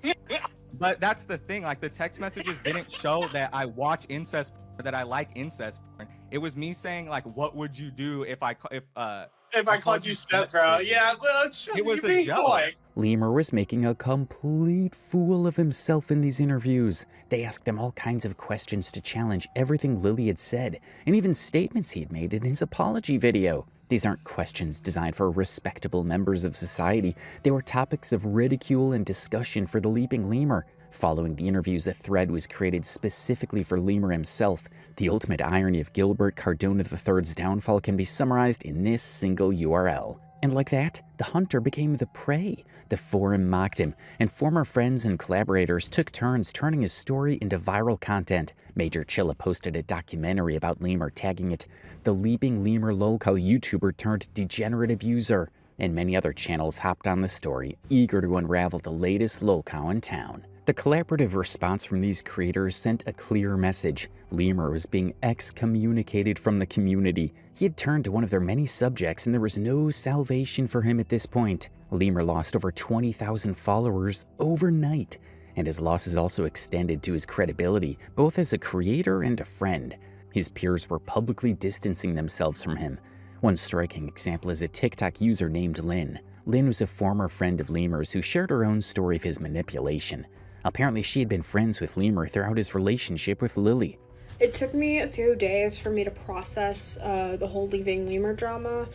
But that's the thing. Like the text messages didn't show that I watch incest porn, or that I like incest porn. It was me saying like, what would you do if I called you step bro? Yeah, well, it was you a joke. coy. Lemur was making a complete fool of himself in these interviews. They asked him all kinds of questions to challenge everything Lily had said, and even statements he had made in his apology video. These aren't questions designed for respectable members of society. They were topics of ridicule and discussion for the leaping Lemur. Following the interviews, a thread was created specifically for Lemur himself. The ultimate irony of Gilbert Cardona III's downfall can be summarized in this single URL. And like that, the hunter became the prey. The forum mocked him, and former friends and collaborators took turns turning his story into viral content. Major Chilla posted a documentary about Lemur, tagging it "The Leaping Lemur Lolcow YouTuber turned degenerate abuser," and many other channels hopped on the story, eager to unravel the latest Lolcow in town. The collaborative response from these creators sent a clear message. Lemur was being excommunicated from the community. He had turned to one of their many subjects, and there was no salvation for him at this point. Lemur lost over 20,000 followers overnight, and his losses also extended to his credibility, both as a creator and a friend. His peers were publicly distancing themselves from him. One striking example is a TikTok user named Lynn. Lynn was a former friend of Lemur's who shared her own story of his manipulation. Apparently, she had been friends with Lemur throughout his relationship with Lily. It took me a few days for me to process the whole leaving Lemur drama,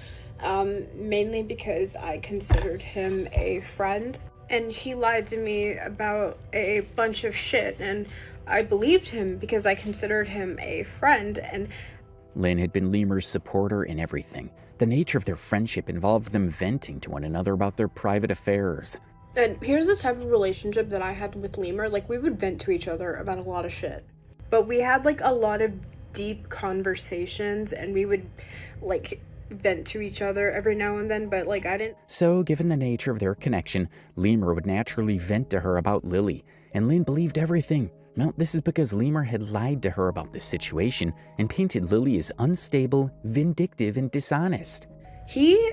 mainly because I considered him a friend, and he lied to me about a bunch of shit, and I believed him because I considered him a friend. And Lynn had been Lemur's supporter in everything. The nature of their friendship involved them venting to one another about their private affairs. And here's the type of relationship that I had with Lemur. Like, we would vent to each other about a lot of shit. But we had, like, a lot of deep conversations, and we would, like, vent to each other every now and then, but, like, I didn't... So, given the nature of their connection, Lemur would naturally vent to her about Lily, and Lynn believed everything. Well, this is because Lemur had lied to her about the situation and painted Lily as unstable, vindictive, and dishonest. He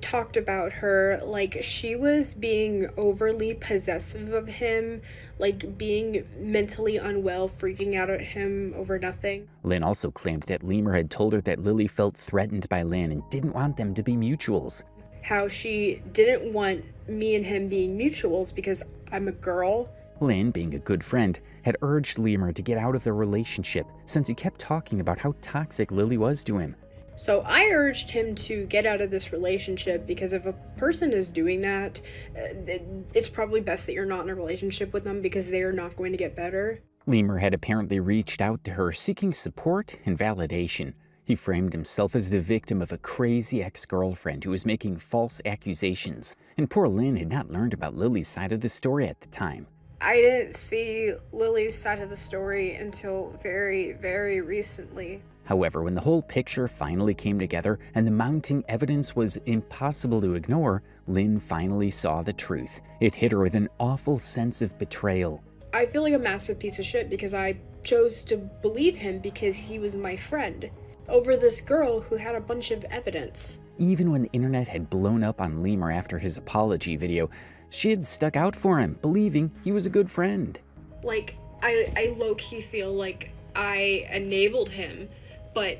talked about her like she was being overly possessive of him, like being mentally unwell, freaking out at him over nothing. Lynn also claimed that Lemur had told her that Lily felt threatened by Lynn and didn't want them to be mutuals. How she didn't want me and him being mutuals because I'm a girl. Lynn, being a good friend, had urged Lemur to get out of their relationship since he kept talking about how toxic Lily was to him. So I urged him to get out of this relationship because if a person is doing that, it's probably best that you're not in a relationship with them because they are not going to get better. Lemur had apparently reached out to her seeking support and validation. He framed himself as the victim of a crazy ex-girlfriend who was making false accusations, and poor Lynn had not learned about Lily's side of the story at the time. I didn't see Lily's side of the story until very, very recently. However, when the whole picture finally came together and the mounting evidence was impossible to ignore, Lynn finally saw the truth. It hit her with an awful sense of betrayal. I feel like a massive piece of shit because I chose to believe him because he was my friend over this girl who had a bunch of evidence. Even when the internet had blown up on Lemur after his apology video, she had stuck out for him, believing he was a good friend. Like, I low-key feel like I enabled him, but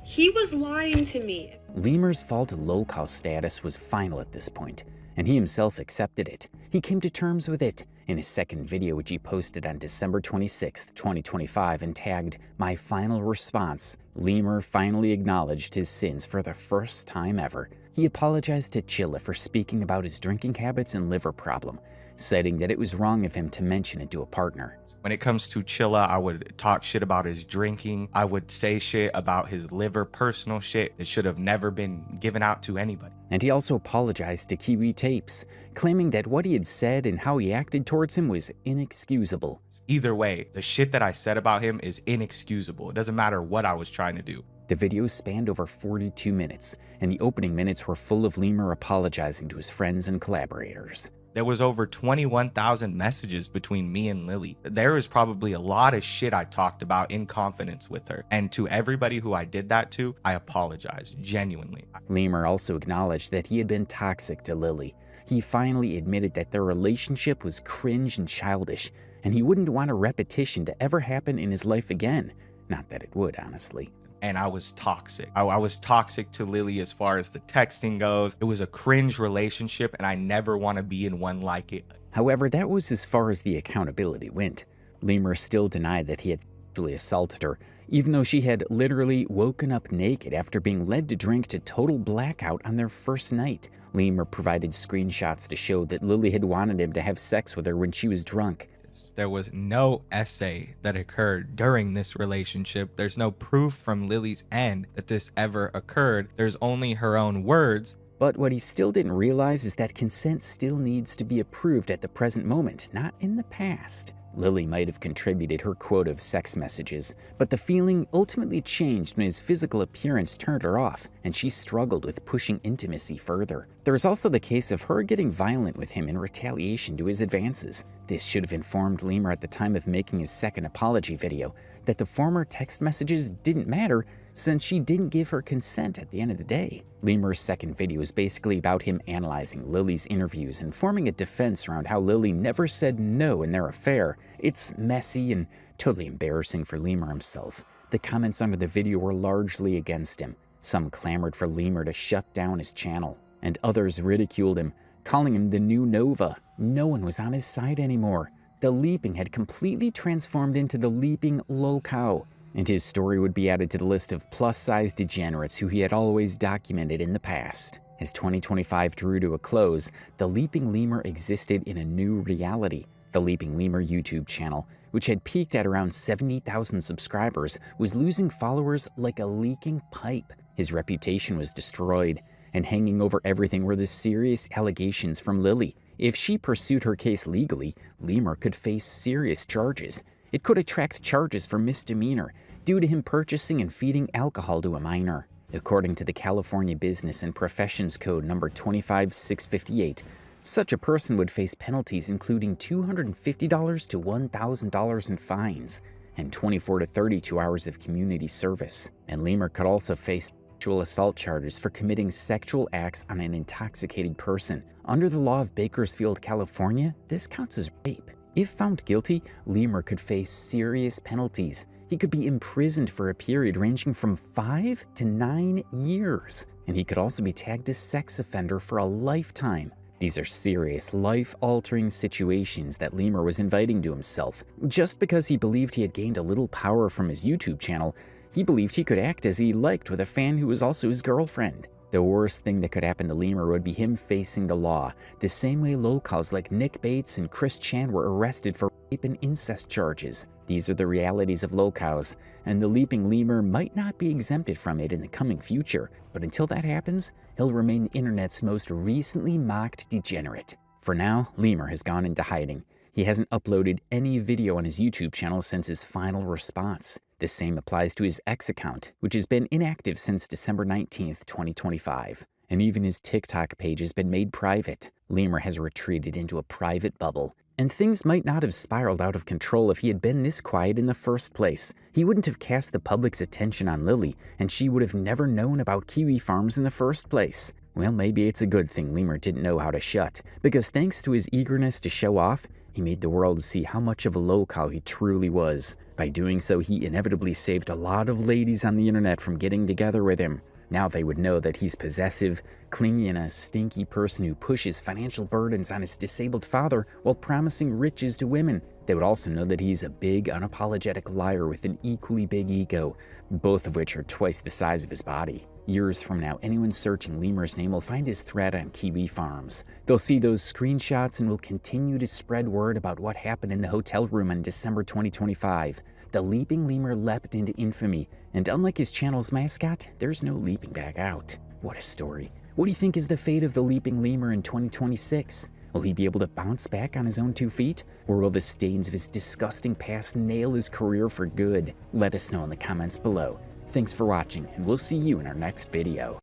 he was lying to me. Lemur's fall to Lolcows status was final at this point, and he himself accepted it. He came to terms with it in his second video, which he posted on December 26, 2025, and tagged "My Final Response." Lemur finally acknowledged his sins for the first time ever. He apologized to Chilla for speaking about his drinking habits and liver problem, citing that it was wrong of him to mention it to a partner. When it comes to Chilla, I would talk shit about his drinking. I would say shit about his liver, personal shit that should have never been given out to anybody. And he also apologized to Kiwi Tapes, claiming that what he had said and how he acted towards him was inexcusable. Either way, the shit that I said about him is inexcusable. It doesn't matter what I was trying to do. The video spanned over 42 minutes, and the opening minutes were full of Lemur apologizing to his friends and collaborators. There was over 21,000 messages between me and Lily. There is probably a lot of shit I talked about in confidence with her. And to everybody who I did that to, I apologize, genuinely. Lemur also acknowledged that he had been toxic to Lily. He finally admitted that their relationship was cringe and childish, and he wouldn't want a repetition to ever happen in his life again. Not that it would, honestly. And I was toxic. I was toxic to Lily as far as the texting goes. It was a cringe relationship, and I never want to be in one like it. However, that was as far as the accountability went. Lemur still denied that he had sexually assaulted her, even though she had literally woken up naked after being led to drink to total blackout on their first night. Lemur provided screenshots to show that Lily had wanted him to have sex with her when she was drunk. There was no essay that occurred during this relationship. There's no proof from Lily's end that this ever occurred. There's only her own words. But what he still didn't realize is that consent still needs to be approved at the present moment, not in the past. Lily might have contributed her quota of sex messages, but the feeling ultimately changed when his physical appearance turned her off, and she struggled with pushing intimacy further. There was also the case of her getting violent with him in retaliation to his advances. This should have informed Lemur at the time of making his second apology video that the former text messages didn't matter since she didn't give her consent at the end of the day. Lemur's second video is basically about him analyzing Lily's interviews and forming a defense around how Lily never said no in their affair. It's messy and totally embarrassing for Lemur himself. The comments under the video were largely against him. Some clamored for Lemur to shut down his channel, and others ridiculed him, calling him the new Nova. No one was on his side anymore. The Leaping had completely transformed into the Leaping Lolcow, and his story would be added to the list of plus-size degenerates who he had always documented in the past. As 2025 drew to a close, the Leaping Lemur existed in a new reality. The Leaping Lemur YouTube channel, which had peaked at around 70,000 subscribers, was losing followers like a leaking pipe. His reputation was destroyed, and hanging over everything were the serious allegations from Lily. If she pursued her case legally, Lemur could face serious charges. It could attract charges for misdemeanor due to him purchasing and feeding alcohol to a minor. According to the California Business and Professions Code number 25658, such a person would face penalties including $250 to $1,000 in fines and 24 to 32 hours of community service. And Lemur could also face sexual assault charges for committing sexual acts on an intoxicated person. Under the law of Bakersfield, California, this counts as rape. If found guilty, Lemur could face serious penalties. He could be imprisoned for a period ranging from 5 to 9 years, and he could also be tagged as sex offender for a lifetime. These are serious, life-altering situations that Lemur was inviting to himself. Just because he believed he had gained a little power from his YouTube channel, he believed he could act as he liked with a fan who was also his girlfriend. The worst thing that could happen to Lemur would be him facing the law, the same way Lolcows like Nick Bates and Chris Chan were arrested for rape and incest charges. These are the realities of Lolcows, and the Leaping Lemur might not be exempted from it in the coming future, but until that happens, he'll remain the internet's most recently mocked degenerate. For now, Lemur has gone into hiding. He hasn't uploaded any video on his YouTube channel since his final response. The same applies to his X account, which has been inactive since December 19th, 2025. And even his TikTok page has been made private. Lemur has retreated into a private bubble. And things might not have spiraled out of control if he had been this quiet in the first place. He wouldn't have cast the public's attention on Lily, and she would have never known about kiwi farms in the first place. Well, maybe it's a good thing Lemur didn't know how to shut, because thanks to his eagerness to show off, he made the world see how much of a lolcow he truly was. By doing so, he inevitably saved a lot of ladies on the internet from getting together with him. Now they would know that he's possessive, clingy, and a stinky person who pushes financial burdens on his disabled father while promising riches to women. They would also know that he's a big, unapologetic liar with an equally big ego, both of which are twice the size of his body. Years from now, anyone searching Lemur's name will find his thread on Kiwi Farms. They'll see those screenshots and will continue to spread word about what happened in the hotel room on December 2025. The Leaping Lemur leapt into infamy, and unlike his channel's mascot, there's no leaping back out. What a story. What do you think is the fate of the Leaping Lemur in 2026? Will he be able to bounce back on his own 2 feet? Or will the stains of his disgusting past nail his career for good? Let us know in the comments below. Thanks for watching, and we'll see you in our next video.